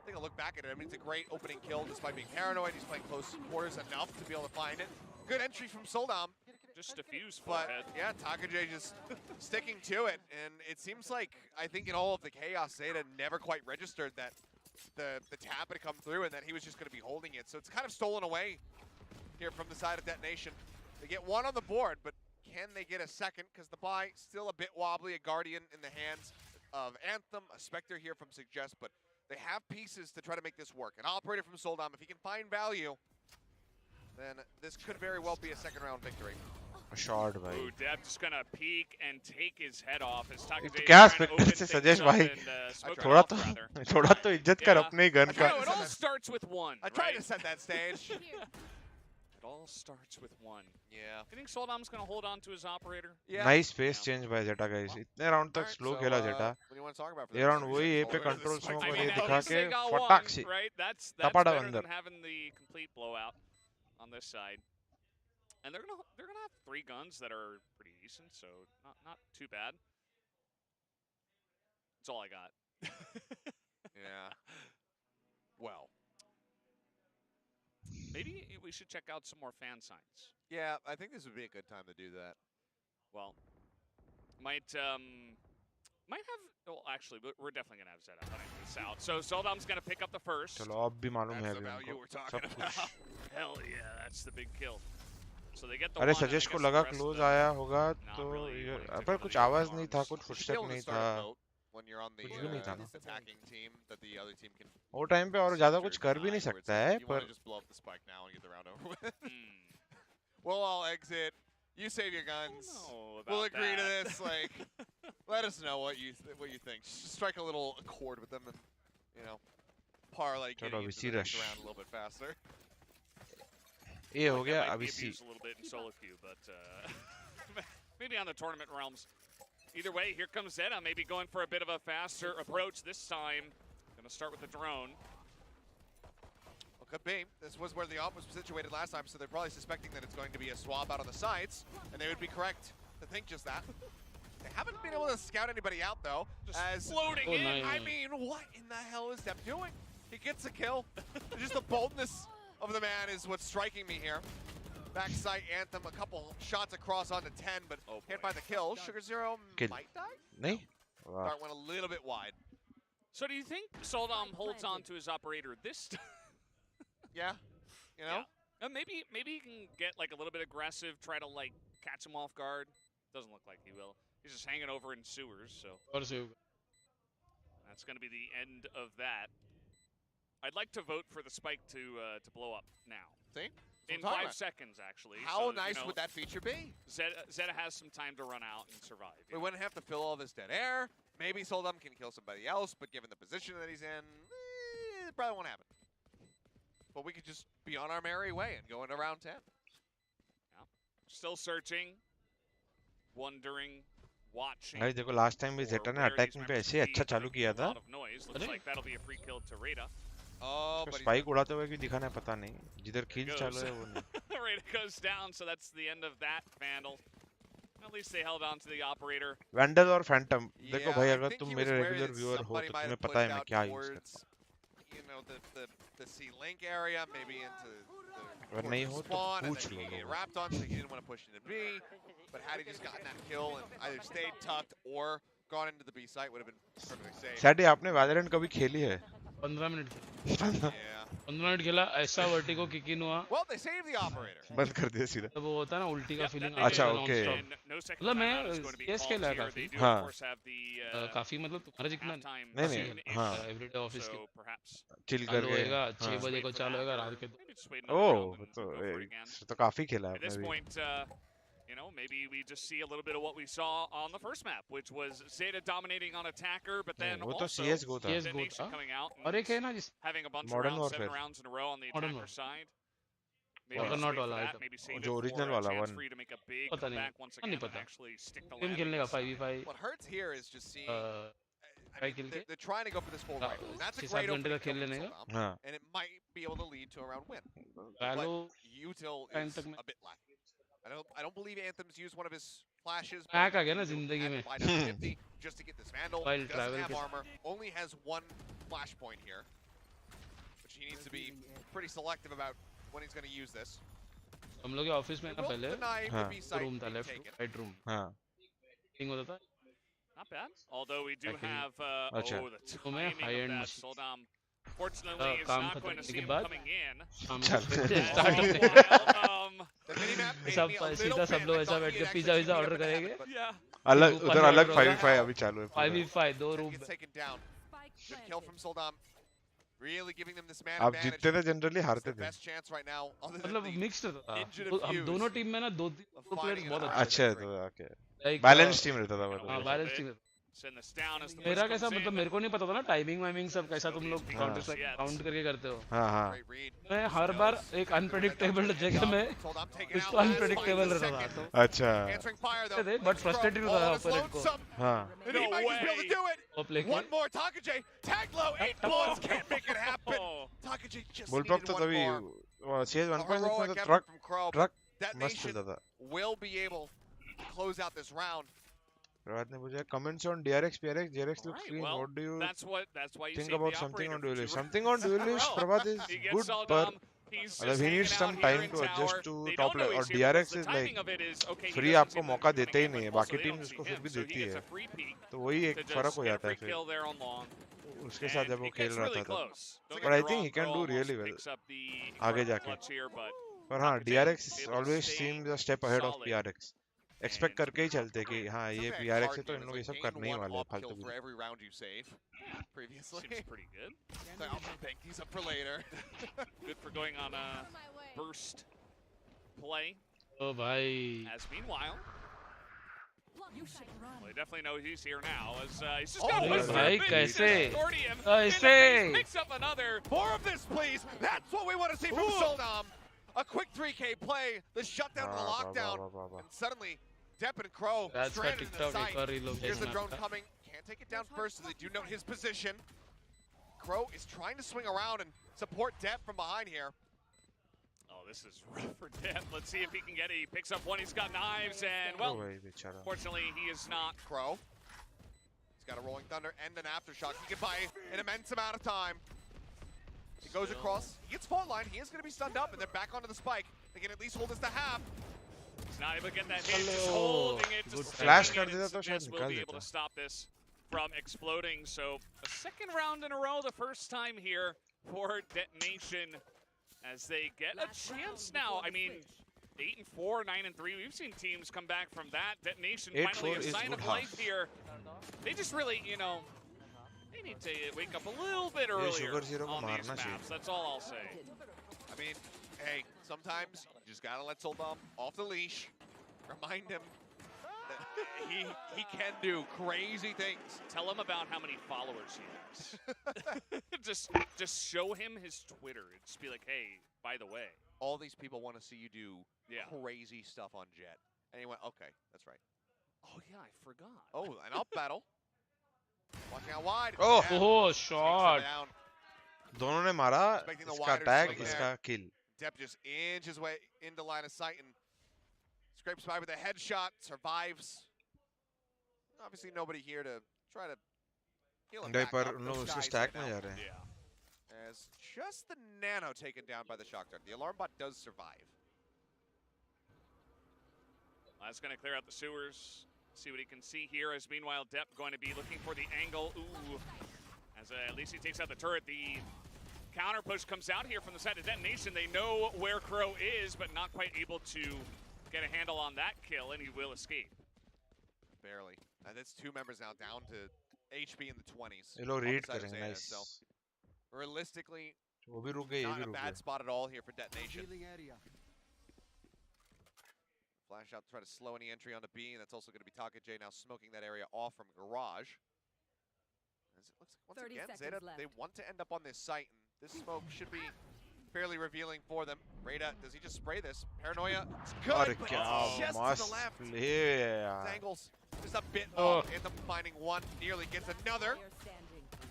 take a look back at it. I mean, it's a great opening kill despite being paranoid. He's playing close quarters enough to be able to find it. Good entry from Soldam. Just diffuse But forehead. yeah, 𝘼𝐽𝐿𝐿 just sticking to it. And it seems like, I think in all of the chaos, Zeta never quite registered that the tap had come through and that he was just going to be holding it. So it's kind of stolen away here from the side of Detonation. They get 1 on the board, but can they get a second? Because the buy still a bit wobbly. A Guardian in the hands of Anthem, a Spectre here from Suggest, but they have pieces to try to make this work. An Operator from Soldam, if he can find value, then this could very well be a second round victory. Shot भाई. Ooh, Deb just gonna peek and take his head off as 𝘼𝐽𝐿𝐿 क्या trying to Spectre open से things Sajesh up भाई. and, smoke it थोड़ा off, तो rather. थोड़ा तो इज्जत कर Yeah. अपने गन You का. know, it all starts with one. I tried right? to set that stage. It all starts with one. Yeah. You think Soldam's gonna hold on to his operator? Yeah. Nice face change by Zeta guys. इतने round तक Alright, slow so, खेला Zeta. what do you want to talk about for ये the round next वही series? ए पे Well, control this is smoke I और mean, ये at दिखा least के they got फटाक one, से right? That's टपाड़ा better अंदर. than having the complete blowout on this side. And they're gonna have 3 guns that are pretty decent, so not too bad. That's all I got. Yeah. Well. Maybe we should check out some more fan signs. Yeah, I think this would be a good time to do that. Well, might have. Well, actually, we're definitely gonna have Zeta hunting this out. So Soldam's gonna pick up the first. चलो अब भी मालूम है That's अभी the value उनको we're talking सब about. कुछ. Hell yeah, that's the big kill. So they get the अरे one, and I सजेश को guess the लगा rest of क्लोज them आया होगा not तो really wanting to पर go to कुछ the open आवाज नहीं था, arms. कुछ You फुटस्टेप should be नहीं able to था. start a vote when you're on the कुछ भी नहीं था ना. attacking team that the other team can. वो टाइम पे और ज्यादा कुछ कर भी नहीं where it's सकता like, है you want पर to just blow up the spike now and get the round over with. Hmm. We'll all exit. You save your guns. know We'll about agree to that. this. Like, let us know what you think. Just strike a little accord with them and, you know, parlay चलो getting अभी into सी the next rush. round a little bit faster. ये हो Like, गया that might अभी be C. abused a little bit in solo queue, but maybe on the tournament realms. Either way, here comes Zeta, maybe going for a bit of a faster approach this time. Gonna start with the drone. Well, could be. This was where the op was situated last time, so they're probably suspecting that it's going to be a swap out on the sides, and they would be correct to think just that. They haven't been able to scout anybody out, though. Just as floating Oh, in. nice. I mean, what in the hell is Depp doing? He gets a kill. Just the boldness of the man is what's striking me here. Backside Anthem, a couple shots across onto 10, but Oh, can't boy. find the kill. 𝘼𝐿𝐿 Kill. might die? नहीं. वाह. Dart went a little bit wide. So do you think Soldam holds on to his operator this time? Yeah, you know? Yeah. Maybe he can get like a little bit aggressive, try to like catch him off guard. Doesn't look like he will. He's just hanging over in sewers, so और से होगा. that's going to be the end of that. I'd like to vote for the spike to blow up now. See? In 5 seconds, actually. How so, nice you know, would that feature be? Zeta has some time to run out and survive. We wouldn't have to fill all this dead air. Maybe Soldum can kill somebody else, but given the position that he's in, it probably won't happen. But we could just be on our merry way and go into round 10. Yeah. Still searching, wondering, watching. भाई देखो last time भी Zeta ने attacking पे ऐसे अच्छा चालू किया था. Looks like that'll be a free kill to Rita. Oh, but spike उड़ाते हुए भी दिखाना है पता नहीं. जिधर kill चालू है वो नहीं. Rita goes down, so that's the end of that Vandal. At least they held on to the operator. Vandal और Phantom. देखो Yeah, भाई I अगर think तुम he मेरे was worried regular that viewer हो somebody तो might तुम्हें have पता है pushed मैं out क्या use करता towards, you know, the C-Link area, maybe into अगर नहीं हो the तो spawn, and पूछ then लो he get लोगों. wrapped on, so he didn't want to push into B. But had he just gotten that kill and either stayed tucked or gone into the B site, would have been perfectly safe. सैडी आपने Valorant कभी खेली है? 15 minute Yeah. 15 minute खेला ऐसा vertigo kick in हुआ. Well, they saved the operator. बंद कर दिया सीधा. वो होता है ना उल्टी का फीलिंग. अच्छा ओके. मतलब मैं केस खेला है काफी. हाँ. काफी मतलब तुम्हारा जितना नहीं नहीं हाँ. एवरीडे ऑफिस की चिल चालू करके. होएगा 6 बजे को चालू होएगा रात के. ओह तो काफी खेला है At this आपने भी. point, you know, maybe we just see a little bit of what we saw on the first map, which was Zeta dominating on attacker, but then वो तो also CS:GO था. Detonation coming out और एक है ना जिस having a bunch of Modern rounds, 7 Warfare. rounds in a row on the Modern attacker Warfare. side. Maybe Juggernaut just wait for वाला that, item. maybe save जो it original for a वाला chance one. for you to make a big पता नहीं. comeback once नहीं again and पता. actually stick the game खेलने का landings. 5v5 What hurts here is just seeing. Try खेल के They're trying to go for this full rifle. And that's a 6-7 great घंटे opening का खेल kill लेने from का. Soldum, हाँ. and it might be able to lead to a round win. Valo But Util time is तक में a bit lacking. I don't believe Anthem's used one of his flashes. but hack आ गया ना Util जिंदगी had में. to buy down 50 just to get this Vandal. While Doesn't travel have के- armor. Only has one flashpoint here, which he needs to be pretty selective about when he's going to use this. हम लोग के office में He ना will पहले deny the हाँ. B site room था being left taken. Right room हाँ. King होता था. Not bad. Although we do Actually, have अच्छा. the तो मैं timing high of end that. machine. Soldum fortunately is काम not खत्म going to करने see के him बाद coming in. हम चल. Start While, The minimap made सब me a सीधा little सब bit. लोग I ऐसा thought बैठ he के had pizza actually विज्जा beat order up the करेंगे. habit, but yeah. अलग ऊपर उधर नहीं अलग order 5v5 अभी चालू है. 5v5 दो room gets taken down. Good kill from Soldum. Really giving them this man आप advantage. जीतते थे जनरली It's हारते the थे. best chance right now. Other than मतलब the मिक्स्ड था. Ninja हम defuse दोनों टीम में ना दो प्लेयर्स बहुत अच्छे अच्छा है तो ओके. लाइक बैलेंस टीम रहता था वो हाँ तो. Balance team. Send this down as the मेरा push कैसा comes मतलब in. मेरे को नहीं पता था ना टाइमिंग वाइमिंग सब कैसा तुम लोग हाँ. काउंटर स्ट्राइक काउंट करके करते हो. हाँ हाँ. great read. मैं हर बार एक अनप्रेडिक्टेबल जगह में Soldum taken कुछ out तो last अनप्रेडिक्टेबल 5 रहता था. seconds. तो अच्छा. Answering fire though. थे बट फ्रस्ट्रेटेड होता था ओपोनेंट को. हाँ. And he might just be able to do it. वो play One more 𝐼𝐽𝐿𝐒. Tag low. 8 bullets can't make it happen. Oh, 𝐼𝐽𝐿𝐒 just बुलपॉप needed तो one तभी more. CS A 1.6 में heroic तो effort from Crow. Truck That मस्त nation चलता था. will be able to close out this round. प्रभात ने पूछा comments on DRX, PRX, JRX looks Alright, clean. well, What do you that's why you think saved about the something operator on for Duelist? 2 Something on Duelist, rounds. Prabhat is He gets good, Soldum. but He's मतलब just he hanging needs out some here time in to adjust tower. to They top don't know level. Or he's here because DRX the is timing like of it is, okay, he free doesn't आपको seem मौका to be देते ही gonna नहीं है. get, but बाकी also they team don't उसको see फिर him, भी so he देती gets है. a free peek तो वही to एक just फर्क हो get a जाता है free फिर. kill there on long. उसके साथ जब And वो it खेल gets रहा really था तब. close. Don't But get I me think wrong, he can Crow do almost really well. picks up the आगे incredible जाके. clutch here, but पर हाँ 𝘼𝐽𝐿𝐒 DRX able to always stay seems a step ahead of solid. PRX. Expect करके ही चलते कि हाँ ये Something I PRX है card तो game इन is लोग ये like सब gain करने ही one वाले हैं op फालतू kill की. for every round you save. Previously. seems pretty good. So I'll bank these up for later. Good for going on a burst play. ओ भाई. As meanwhile, well, they definitely know he's here now. As he's just Oh, got अरे whisked भाई, up, कैसे? कैसे? Picks up another. More of this, please. That's what we want to see from Soldum. A quick 3K play, the shutdown and the lockdown, and suddenly Depp and Crow That's का stranded in the TikTok site. एक और reload Here's the देखना drone था. coming. Can't take it down first, so they do note his position. Crow is trying to swing around and support Depp from behind here. Oh, this is rough for Depp. Let's see if he can get it. He picks up one. He's got knives, and O well, भाई बेचारा. fortunately, he is not. Crow. He's got a rolling thunder and an aftershock. He can buy an immense amount of time. He goes across. He gets fault line. He is going to be stunned up, and they're back onto the spike. They can at least hold us to half. He's not able to get that hit. Just Hello. holding it. Good Just flash sticking कर it, देता and तो शायद Suggest will निकाल be able देता. to stop this from exploding. So a second round in a row, the first time here for Detonation, as they get a chance now. I mean, 8-4, 9-3. We've seen teams come back from that. Detonation 8-4 finally a is sign good of life half. here. They just really, you know, they need to wake up a little bit ये earlier Sugar Zero को on these मारना चाहिए. maps. That's all I'll say. I mean, hey, sometimes you just gotta let Soldom off the leash. Remind him that he can do crazy things. Tell him about how many followers he has. just show him his Twitter and just be like, hey, by the way. All these people want to see you do Yeah. crazy stuff on Jet. And he went, okay, that's right. Oh, yeah, I forgot. Oh, an up battle. Watching out wide. Oh, Yeah. Oh, shot. Down. दोनों ने मारा Expecting the इसका wider tag swing इसका there. Kill Depp just inches his way into line of sight and scrapes by with a headshot, survives. Obviously nobody here to try to heal him गए back पर up. उन No लोग उसके skies stack right में now. जा रहे हैं Yeah. As just the nano taken down by the shock dart. The alarm bot does survive. That's going to clear out the sewers. See what he can see here. As meanwhile, Depp going to be looking for the angle. Ooh. As at least he takes out the turret. The counter push comes out here from the side of detonation. They know where Crow is, but not quite able to get a handle on that kill, and he will escape. Barely. And that's two members now down to HP in the 20s. ये लोग on the red side of करेंगे Zeta, nice So realistically, वो भी रुक गए ये not भी a रुक bad गए spot at all here for detonation. Healing area. Flash out to try to slow any entry onto B, and that's also going to be Taka J now smoking that area off from Garage. As it looks like, once 30 again, seconds Zeta, left. they want to end up on this site, and this smoke should be fairly revealing for them. Rada, does he just spray this? Paranoia, it's good, अरे but क्या it's just to the मस्त left. Play है यार Dangles just a bit Oh. off. Anthem finding one, nearly gets another.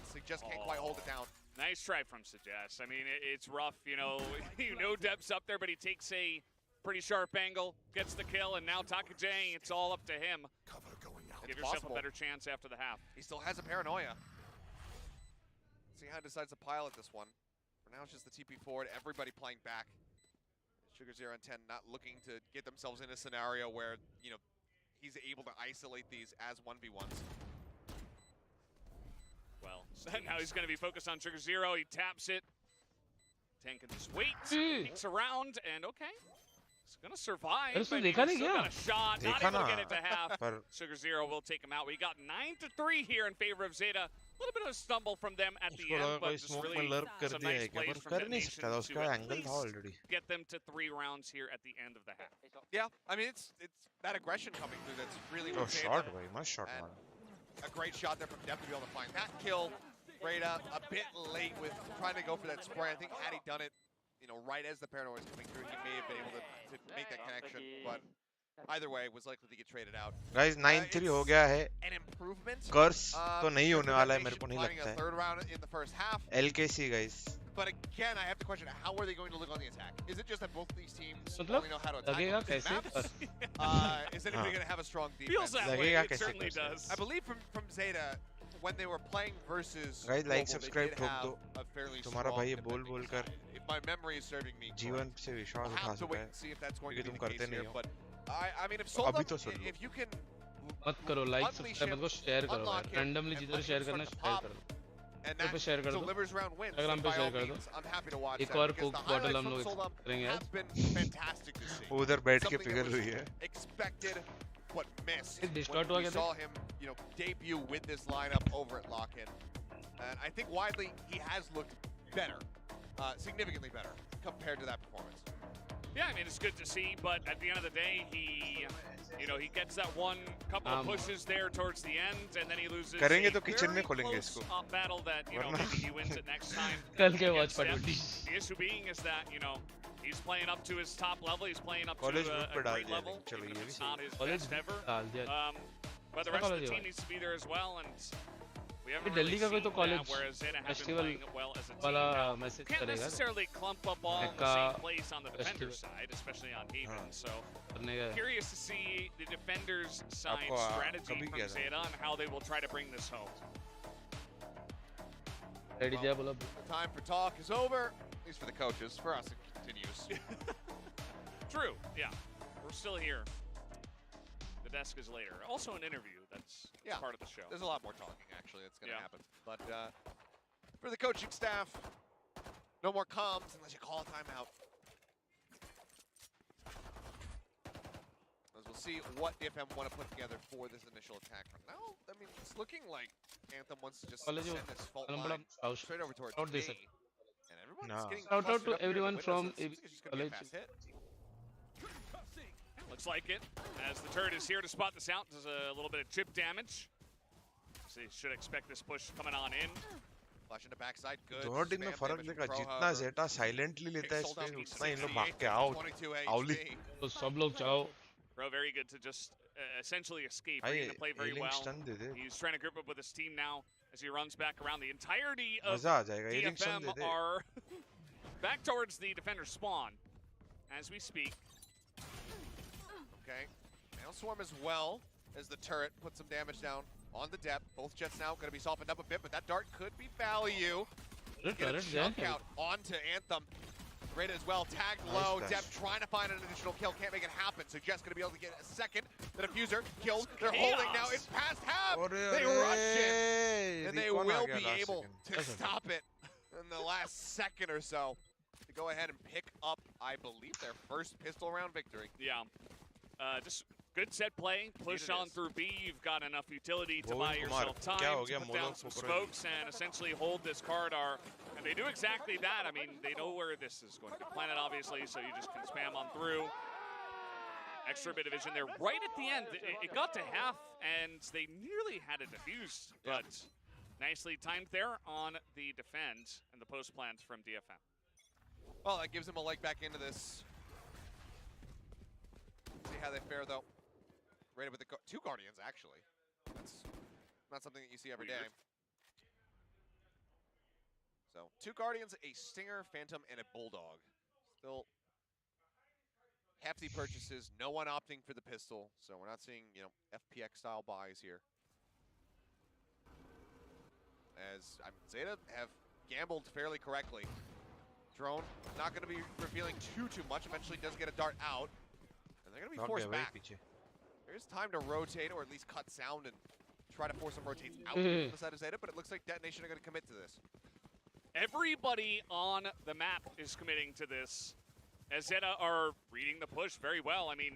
So he just can't quite hold it down. Nice try from Suggest. I mean, it's rough, you know. Depp's up there, but he takes a pretty sharp angle, gets the kill, and now Taka J, it's all up to him. Give yourself possible. a better chance after the half. He still has a Paranoia. See how he decides to pilot this one. For now, it's just the TP forward, everybody playing back. Sugar 0 and 10 not looking to get themselves in a scenario where, he's able to isolate these as 1v1s. Well, now he's going to be focused on Sugar 0. He taps it. 10 can just wait, peeks around, and okay. He's going to survive. अरे उसने but देखा he's नहीं still क्या? got a shot, not देखा able to ना, get it to half. पर Sugar 0 will take him out. We got 9-3 here in favor of Zeta. A little bit of a stumble from them at the उसको end, लगा but कोई just smoke में really lurk कर some दिया nice है क्या plays पर from कर नहीं Detonation सकता था to उसका at एंगल था least already get them to 3 rounds here at the end of the half. Yeah, I mean, it's that aggression coming through that's really Oh, what saved shot them. भाई मस्त shot And मारा a great shot there from Depp to be able to find that kill. Rada a bit late with trying to go for that spray. I think had he done it, right as the Paranoia was coming through, he may have been able to make that connection. But either way, was likely to get traded out. Guys 9-3 हो गया है An improvement. कर्स तो नहीं होने वाला है मेरे को नहीं Finding a लगता है third round in the first half. LKC guys But again, I have to question, how are they going to look on the attack? Is it just that both these teams मतलब only know how to attack लगेगा on these कैसे maps? Is anybody going to have a strong defense? Feels that way. लगेगा It कैसे certainly कैसे does. I believe from Zeta, when they were playing versus Guys, like, Global, they subscribe, did ठोक have दो a fairly तुम्हारा strong भाई ये बोल defending बोल कर side. If my memory is serving me जीवन correct. से विश्वास We'll उठा have to चुका wait है and see if that's going to क्योंकि be तुम the case करते here. नहीं हो But I mean, if अभी तो Soldom, soon low if you can मत करो लाइक unleash सब्सक्राइब मत him, को शेयर करो unlock यार him, रैंडमली and जिधर let शेयर him करना start to शेयर pop, कर दो and पे that share कर दो। delivers round wins, Instagram then पे by share all कर दो। means, I'm happy to watch एक that और because Coke the bottle highlights हम from लोग Soldom करेंगे आज have been fantastic to see. उधर बैठ के Something that फिगर was हुई है expected but missed distort when हुआ we क्या saw him, debut with this lineup over at Lock-In. And I think widely he has looked better, significantly better compared to that performance. Yeah, I mean, it's good to see, but at the end of the day, he gets that one couple of pushes there towards the end, and then he loses करेंगे a तो kitchen very में खोलेंगे close इसको up battle that, वरना- maybe he wins it next time. कल के against watch party Steph. The issue being is that, he's playing up to his top level, he's playing up College to group a पे डाल great दिया level, चलो even ये if भी it's सही not है his College best ever. डाल दिया But the कौन rest of college the है team needs to be there as well, and we haven't ये really दिल्ली का कोई seen तो college that, whereas Zeta have been festival playing well as a team. वाला Now, message can't करेगा necessarily clump up all in the का same place on the defender festival side, especially on Haven. So करने का curious to see the defenders' side आपको strategy कभी from किया था? Zeta and how they will try to bring this home. Ready दिया बोला The time for talk is over, at least for the coaches. For us, it continues. True, yeah. We're still here. The desk is later. Also an interview. That's part of the show. There's a lot more talking, actually, that's going to Yeah. happen. But for the coaching staff, no more comms unless you call a timeout. As we'll see what DFM want to put together for this initial attack. For now, I mean, it's looking like Anthem wants to just send College this fault बड़ा line out straight over towards out they A. सकते And everybody No. Shout out to everyone from college. Looks like it, as the turret is here to spot this out. There's a little bit of chip damage. So you should expect this push coming on in. Flash into backside, good. दोनों team में फर्क देखा जितना Zeta silently लेता है space उतना इन लोग भाग के out आउली तो सब लोग जाओ. Bro, very good to just essentially escape. Reading the play very well. He's trying to grip up with his team now as he runs back around. The entirety of DFM are back towards the defender spawn as we speak. Okay, now Swarm as well as the turret puts some damage down on the depth. Both jets now going to be softened up a bit, but that dart could be value. Get a chunk out onto Anthem. Reyna as well, tagged low. Depth trying to find an additional kill, can't make it happen. So Jet's going to be able to get a second. The diffuser killed. They're holding now. It's past half. They rush in, and they will be able to stop it in the last second or so to go ahead and pick up, I believe, their first pistol round victory. Yeah. Just good set play. Push on through B. You've got enough utility to buy yourself time to put down some smokes and essentially hold this corridor. And they do exactly that. I mean, they know where this is going to be planted, obviously, so you just can spam on through. Extra bit of vision there right at the end. It got to half, and they nearly had it defused, but nicely timed there on the defend and the post plants from DFM. Well, that gives them a leg back into this. See how they fare, though. Rated with the two Guardians, actually. That's not something that you see every day. So, 2 Guardians, a Stinger, Phantom, and a Bulldog. Still hefty purchases. No one opting for the pistol, so we're not seeing, you know, FPX-style buys here. As Zeta have gambled fairly correctly. Drone not going to be revealing too much. Eventually does get a dart out. And they're going to be forced back. There's time to rotate, or at least cut sound and try to force some rotates out from the side of Zeta, but it looks like Detonation are going to commit to this. Everybody on the map is committing to this, as Zeta are reading the push very well. I mean,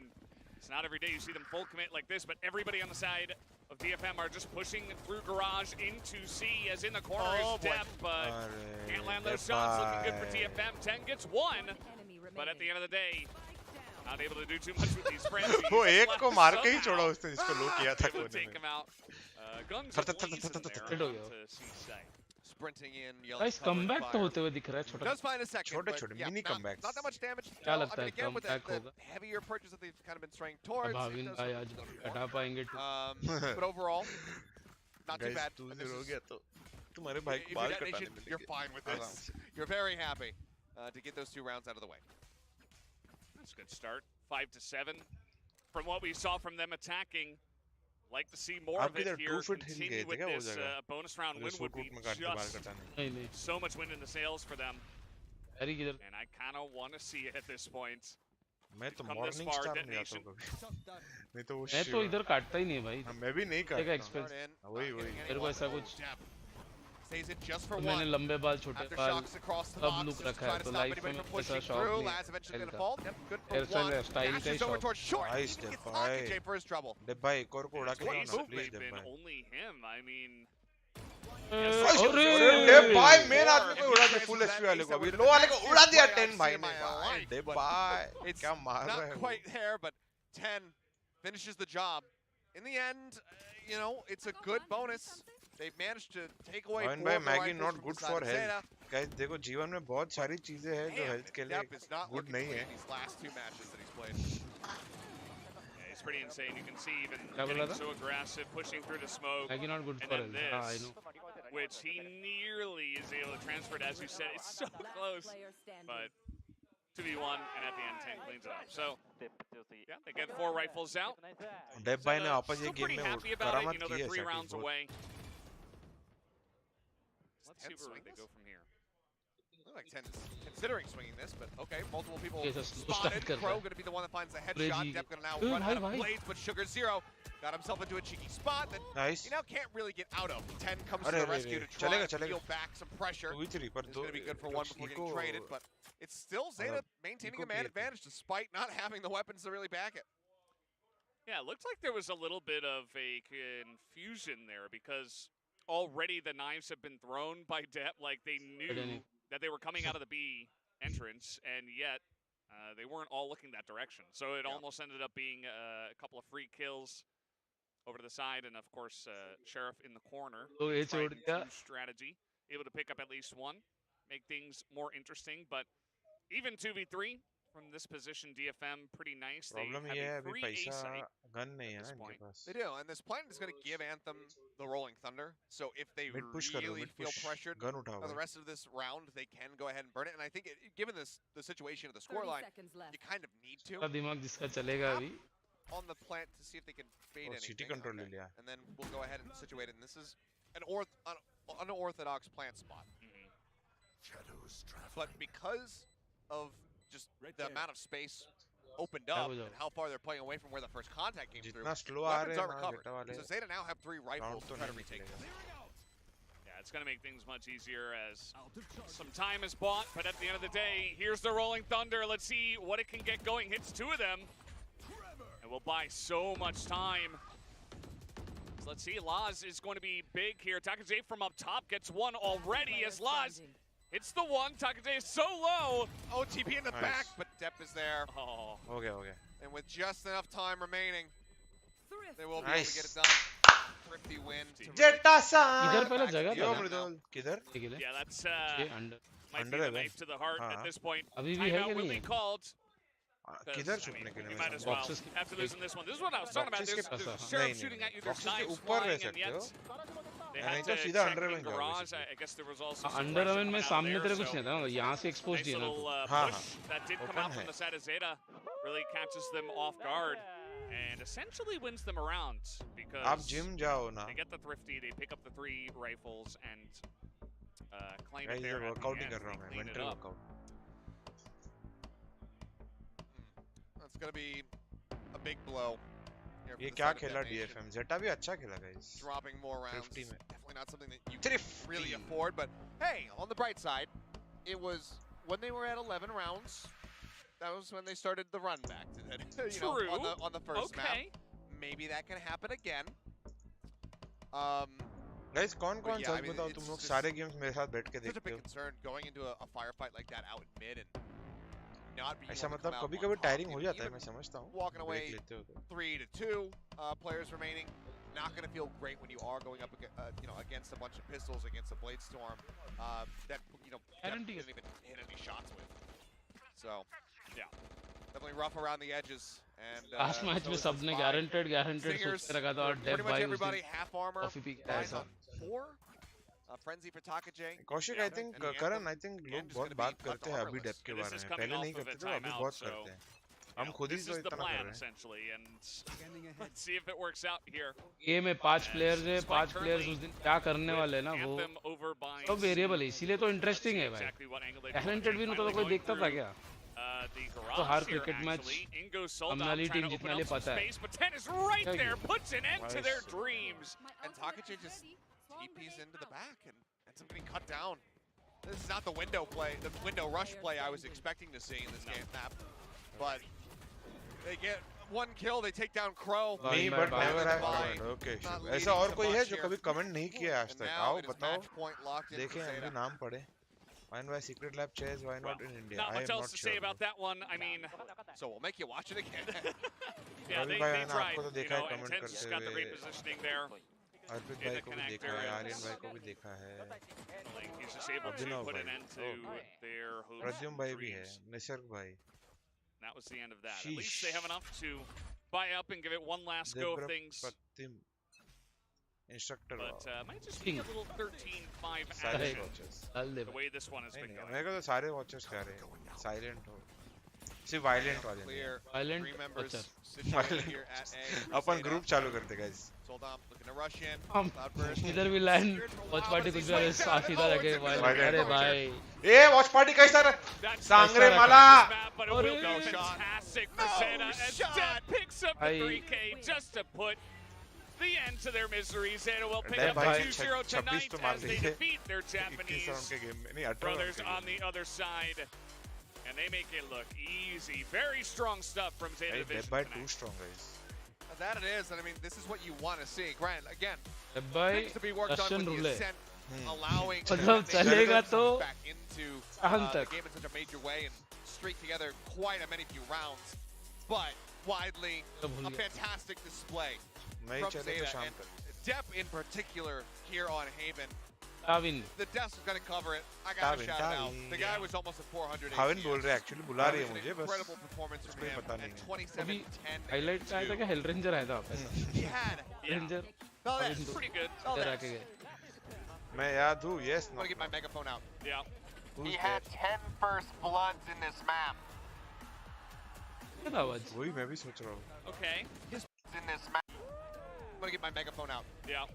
it's not every day you see them full commit like this, but everybody on the side of DFM are just pushing through garage into C, as in the corner is Dep, but can't land those shots. Looking good for DFM. 10 gets 1, but at the end of the day, not able to do too much with these frenzies. वो एक को मार के ही छोड़ा उसने जिसको लो किया था कोने में. Take him out. Guns blazing there to C site. Sprinting in. Guys, comeback तो होते हुए दिख रहा है छोटा. Does find a second. छोटे mini comebacks. Not that much damage. क्या लगता है again, with the होगा? heavier purchase that they've kind of been straying towards. Bhavin भाई आज हटा पाएंगे. But overall, not too bad. 2-0 हो गया तो तुम्हारे भाई को बाल कटाने मिलेंगे. You're fine with this. You're very happy to get those 2 rounds out of the way. That's a good start. 5-7. From what we saw from them attacking, like to see more of it here. Continue with this bonus round win would be just so much wind in the sails for them. And I kind of want to see it at this point. मैं तो morning star नहीं आता कभी. नहीं तो वो मैं तो इधर काटता ही नहीं भाई. मैं भी नहीं काटता. एक्सपेंस. वही मेरे को ऐसा कुछ. Stays it just for मैंने one. लंबे बाल छोटे बाल सब लुक रखा है तो लाइफ में ऐसा शौक नहीं. हेयर स्टाइल का शौक. नाइस डेप भाई. डेप भाई एक और को उड़ा के जाओ ना प्लीज डेप भाई. Only him. I mean. अरे डेप भाई मेन आदमी को उड़ा के फुल एचपी वाले को अभी लो वाले को उड़ा दिया 10 भाई ने भाई. डेप भाई क्या मार रहा है. Not quite there, but 10 finishes the job. In the end, you know, it's a good bonus. They've managed to take away 4 भाई Maggie not good for health. Guys देखो जीवन में बहुत सारी चीजें हैं जो हेल्थ के लिए good नहीं है. These last 2 matches that he's played. Yeah, it's pretty insane. You can see even getting so aggressive, pushing through the smoke. Maggie not good and for then health. I this, know. which he nearly is able to transfer it, as you said. It's so close, but 2v1, and at the end 10 cleans it up. So yeah, they get 4 rifles out. Depp भाई ने वापस ये game में करामत की है. They're 3 rounds away. Let's see where they go from here. Look like 10 is considering swinging this, but okay, multiple people Okay, so spotted. Crow going to be the one that finds the headshot. Depp going to now run out of blades, but Sugar Zero got himself into a cheeky spot that he now can't really get out of. 10 comes to the rescue to try to steal back some pressure. It's going to be good for 1 before getting traded, but it's still Zeta maintaining a man advantage despite not having the weapons to really back it. Yeah, it looked like there was a little bit of a confusion there because already the knives have been thrown by Depp. Like they knew that they were coming out of the B entrance, and yet they weren't all looking that direction. So it almost ended up being a couple of free kills over to the side, and of course, Sheriff in the corner. तो ये छोड़ Tried दिया and true strategy, able to pick up at least one, make things more interesting. But even 2v3 from this position, DFM pretty nice. Problem they ये है have a अभी free A पैसा site. Gun नहीं है at ना this इनके point. Pass. They do, and this plan is going to give Anthem the Rolling Thunder. So if they Mid push करो, really mid feel push. pressured gun उठा for हुआ the है. rest of this round, they can go ahead and burn it. And I think, given the situation of the 30 scoreline, seconds left. you kind of need to का दिमाग जिसका चलेगा अभी on the plant to see if they can bait और anything. City control ले लिया. And then we'll go ahead and situate it. And this is an unorthodox plant spot. But because of just the amount of space opened up and how far they're playing away from where the first contact came through, जितना slow आ weapons रहे are हैं ना recovered. Zeta वाले So Zeta now have 3 rifles round to तो try to नहीं retake निकलेगा. this. Yeah, it's going to make things much easier as some time is bought, but at the end of the day, here's the Rolling Thunder. Let's see what it can get going. Hits 2 of them, and we'll buy so much time. So let's see, Laz is going to be big here. Takajay from up top gets one already as Laz hits the one. Takajay is so low. OTP in the Nice. back, but Depp is there. Oh, हो गया. And with just enough time remaining, Thrift. they will be able to Nice. get it done. Thrifty win. to really जेटा इधर सा. पहले जगह यो था मृदुल किधर? के लिए yeah, that's ये under might Under be the है knife to the heart हाँ. at this point. अभी भी है Timeout कि will नहीं be है called. किधर छुपने के You लिए? might as well. Boxes के- After losing this one, this is what I was talking about. Boxes There's, के- there's नहीं, sheriff नहीं, shooting नहीं. at you. There's Boxes के knives ऊपर रह flying, and सकते yet हो. they नहीं had तो to सीधा check under in में जाओ garage. basically. I guess there was also some under pressure amen में coming out सामने there, तेरे कुछ so नहीं था यहाँ से एक्सपोज nice दिया ना little हाँ, push that did come Open out from है. the side of Zeta really catches them off guard and essentially wins them around because आप जिम जाओ ना. they get the thrifty, they pick up the 3 rifles and claim Guys, it ये there. at the workout he end. कर रहा They हूँ मैं. clean it mental up. Workout. That's going to be a big blow. Here for ये the क्या side of खेला Detonation. DFM? जेटा भी अच्छा खेला guys. Dropping more rounds. Thrifty में. Definitely not something that you Thrifty. really afford, but hey, on the bright side, it was when they were at 11 rounds, that was when they started the run back to that. True. On the first map. Okay. Maybe that can happen again. Guys, कौन But कौन yeah, I such mean, बताओ it's तुम लोग just सारे games मेरे साथ बैठ के such a देखते big हो. concern going into a firefight like that out in mid and not being ऐसा able to come मतलब out कभी on कभी top. टायरिंग हो Even- जाता है, even मैं समझता हूँ. walking away ब्रेक लेते हो तो. 3-2, players remaining. Not going to feel great when you are going up, against a bunch of pistols, against a blade storm that Guarantee didn't even hit any shots with. So, Yeah. definitely rough around the edges. And last match so में is सबने this guaranteed Singers, सोच के रखा था और pretty Dave much भाई उस everybody दिन half armor. कॉफी पी के आया Eyes था on 4. Frenzy for Takajay. Kaushik, Yeah, I think and the Karan, Anthem, I think again, लोग just बहुत gonna बात be करते left हैं अभी armorless. डेप के And this बारे is में. coming पहले off नहीं of a करते थे, अभी timeout, बहुत so, करते हैं. you हम know, खुद ही this तो is the इतना कर plan रहे हैं. essentially, and Scanning ahead. let's see if it works out here. ये में 5 प्लेयर्स है, Despite 5 प्लेयर्स currently उस दिन क्या करने वाले हैं ना वो Anthem over by सब वेरिएबल है, इसीलिए तो इंटरेस्टिंग है भाई. exactly what angle they talented भी नहीं तो कोई देखता था क्या? the तो garage her here, cricket match actually. Ingo हमने Soldam वाली trying टीम to जितने open लिए up some पता है. space, but 10 is right क्या there, किया? puts an end to their Nice. dreams. And Takajay just TP's into the back and ends up getting cut down. This is not the window rush play I was expecting to see in this game map. But they get one kill, they take down Crow. Me, Bye, but bye, never bye. have Bye. comment. Okay, Not sure. leading ऐसा और to कोई है much जो here. कभी comment नहीं किया आज And तक? now आओ it is बताओ. match point locked in for देखें हम भी Zeta. नाम पढ़े. Why Secret Lab chairs? Why not in India? Not I much am else not to sure. say about that one. I mean, So we'll make you watch it again. yeah, Ravi they bhai, मैंने tried. आपको तो You देखा है know, and comment Tens just करते got the great हुए. positioning there. Arpit in भाई the को भी देखा connector है, and- आर्यन भाई को भी देखा है. Like, he's just able to Abhinav put an bhai. end to Oh. their hopes Pradyum and भाई भी है, dreams. निसर्ग भाई. That was the end of that. At Sheesh. least they have enough to buy up and give it one last go of Debra things. Pratim. Instructor. But might just be a little 13-5 Silent action watchers. डाल दे the भाई. way this one has नहीं been नहीं, going. मेरे को तो सारे watchers कह रहे हैं. Silent हो. सिर्फ violent वाले नहीं. Clear. Violent 3 members watcher. situated here at A. Upon Zeta. group चालू करते guys. Soldam looking to rush in. हम Cloudburst. इधर भी लैंड वॉच पार्टी कुछ भी वाले सीधा रखे भाई. Violent अरे watcher. भाई ए watch party कैसा रहा? That's सांगरे the Mala. map, but it will be No fantastic for No Zeta as shot. Depp picks up the I- 3K just to put the end to their misery. Zeta will pick Depp up the भाई 2-0 26 tonight तो मार as they दिए. defeat their 21 round Japanese के game में नहीं 18 brothers round के on the other side. And they make it look easy. Very strong stuff from Zeta game. Division Dead by tonight. too strong guys. That it is, and I mean, this is what you want to see. Grant, again, भाई things to be worked on Russian with the रूले. Ascent allowing मतलब Nation चलेगा तो back into into Aham the tak. game in such a major way and string together quite a many few rounds. But widely, a fantastic display from Zeta and Depp in particular here on Haven. Bhavin. The desk is going to cover it. I got to shout it out. The guy was almost at 400 Bhavin बोल रहे actually बुला रही है मुझे बस incredible performance from him पता नहीं at है 27-10. हाईलाइट का आया था कि हेलरेंजर आया था वापस He had ranger no, that's pretty good. No, इधर that's. आके गए मैं याद हूँ yes I'm going to get my megaphone out. Yeah. He had 10 first bloods in this map. क्या था आवाज वही मैं भी सोच रहा हूँ Okay. In this map. I'm going to get my megaphone out. Yeah.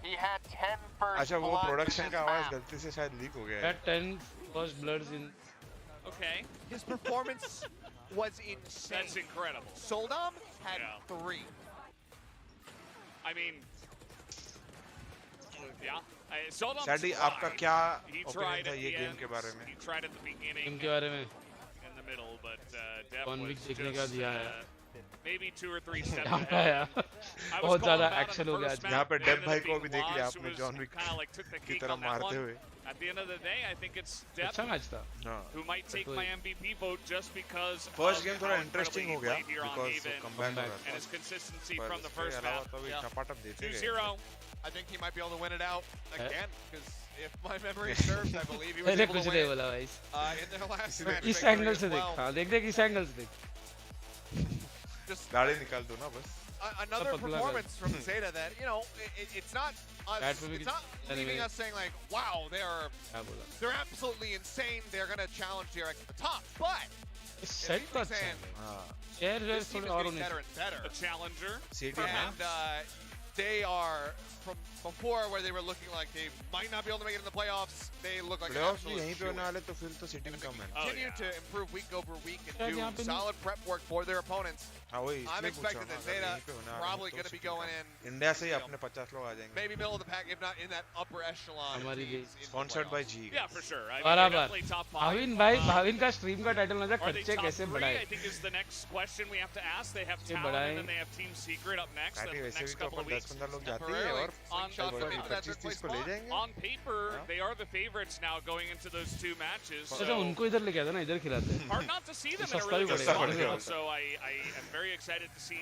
He had 10 first अच्छा वो bloods प्रोडक्शन in का this आवाज map. गलती से शायद लीक हो गया है Had 10 first bloods in Okay. His performance was insane. That's incredible. Soldom had Yeah. 3. I mean, yeah. Soldom's सैडी आपका tried. क्या He ओपिनियन tried था at ये the गेम end. के बारे में He tried at the beginning. Game के बारे में In the middle, but Depp One was week देखने का just दिया है maybe 2 or 3 steps यहाँ पे ahead. आया I was बहुत ज्यादा calling him out action on हो the गया first आज यहाँ पे map, डेप ended भाई up को being भी देख लिया Lost, who आपने was John Wick kinda like took the की cake तरह on that मारते one. हुए At the end of the day, I think it's Depp अच्छा मैच था हाँ who might take Definitely. my MVP vote just because first of game how थोड़ा incredibly interesting he हो गया played here on because Haven comeback हो and रहा his consistency था from the पर first इसके अलावा map. तो भी Yeah. टपाटप देते गए 2-0. I think he might be able to win it out again because if my memory serves, I believe he was मैंने able कुछ to नहीं win बोला भाई in their last match. इस victory एंगल as से देख well. हाँ देख देख इस एंगल से देख Just गाड़ी निकाल दो ना बस another Pagla performance from Zeta that, you know, it's not us, That will be it's not good. leaving Anyway. us saying like, wow, क्या बोला they're absolutely insane. They're going to challenge DRX at the top. But set तो अच्छा है हाँ share this team थोड़े is और getting होने better and better. A challenger. City में And they are, from before where they were looking like they might not be able to make it in the playoffs, they look like an playoffs भी absolute यहीं पे shoo-in. होने वाले तो फिर तो city कम है Oh, Continue yeah. to improve week over week Yeah, and यहाँ do पे नहीं- solid prep work for their opponents. हाँ वही I'm इसलिए पूछ रहा expecting हूँ that अगर Zeta यहीं पे होने वाले probably हैं going तो to be city going come in India से ही अपने 50 लोग आ जाएंगे maybe middle of the pack, if not in that upper echelon. of हमारी teams in the sponsored by playoffs. जी Yeah, for sure. I mean, बराबर they're definitely top 5. Bhavin भाई भाविन का stream का टाइटल ना था Are they खर्चे top कैसे 3? बढ़ाए I think is the next question we have to ask. They have कैसे talent बढ़ाए and then they have Team Secret up next in काटी the वैसे भी next तो couple of अपन weeks. 10-15 लोग जाते हैं Temporarily, और slingshot paper, them into that 25-30 third को place ले spot. जाएंगे On paper, they are the favorites now going into those 2 matches. अच्छा So उनको इधर लेके आता ना इधर खिलाते हैं hard not to see them in a सस्ता really भी good पड़ेगा। spot सस्ता now. पड़ेगा। So I am very excited to see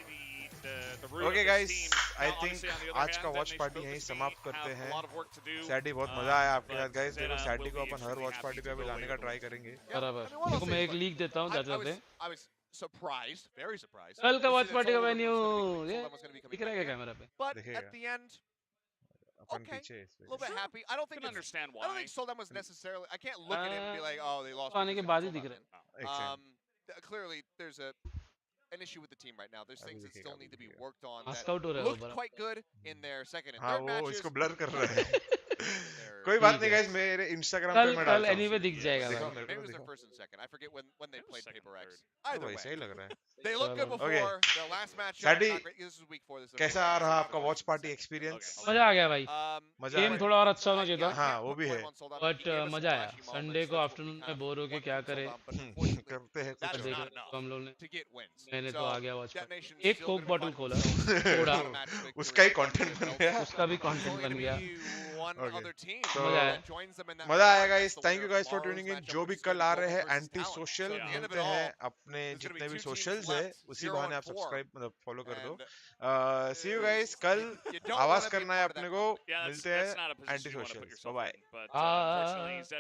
the root Okay of guys, this team. I Now, think obviously, on the other आज hand, का watch Detonation party Focus यहीं Team समाप्त करते have हैं a lot of work to do. सैडी बहुत मजा आया आपके साथ गाइस but देखो Zeta सैडी will को be upon her extremely watch happy party to पे भी go लाने away का with ट्राई them. करेंगे बराबर I mean, what देखो else मैं is एक it? लीक देता हूँ जाते जाते I was surprised, very surprised. कल का to see watch that party का Solomon menu was gonna be- ये Solomon was gonna be coming दिख रहा है back क्या in. कैमरा पे But दिखेगा। at the end, upon okay, पीछे हैं इस a little bit Sure. happy. I don't think Can it's, understand I don't why. think Soldem was necessarily. I can't look at him and be like, oh, they lost. आने के because बाद ही Soldem दिख रहा didn't. एक second Clearly, there's an issue with the team right now. There's अभी things that दिखेगा, still अभी need to be दिखेगा। worked on mask that out हो रहा है वो looked बड़ा quite good in their second and हाँ third वो matches. इसको ब्लर कर रहा है They're- कोई बात ठीक नहीं है। गाइस मेरे इंस्टाग्राम कल पे मैं कल डालता हूँ एनीवे दिख जाएगा दिखाओ भाई मेरे Maybe को it was their दिखाओ first and second. I forget when they It was played second Paper or X. third. Either वैसे ही way, लग रहा है they looked good चलो। before. Okay. Their last match. Sadly, not great. This is week 4. This is कैसा आ रहा आपका watch party experience मजा आ गया भाई मजा गेम आया थोड़ा और अच्छा होना चाहिए था हाँ वो भी है बट मजा आया संडे को आफ्टरनून में बोर होके क्या करे करते हैं That कुछ is देखो not enough तो हम लोग ने to get wins. मैंने तो So, आ गया वॉच Detonation is एक still Coke gonna be bottle fighting खोला for their थोड़ा automatic victory. उसका ही कंटेंट बन गया उसका भी There's कंटेंट only बन gonna गया be one Okay. other team So, that joins them in that मजा आया fight. Guys That's the thank you winner of guys for tomorrow's tuning in matchup, जो भी which is कल gonna uh be रहे हैं Global versus anti Talent. Social So, at the end of मिलते it हैं all, अपने there's gonna जितने be भी 2 teams सोशल्स है left, उसी 0 बहाने and आप 4. सब्सक्राइब मतलब फॉलो कर दो And सी यू गाइस कल you don't आवाज wanna be करना है part of that अपने को Yeah, मिलते that's हैं not a anti position you want to put socials yourself by in. But unfortunately, Zeta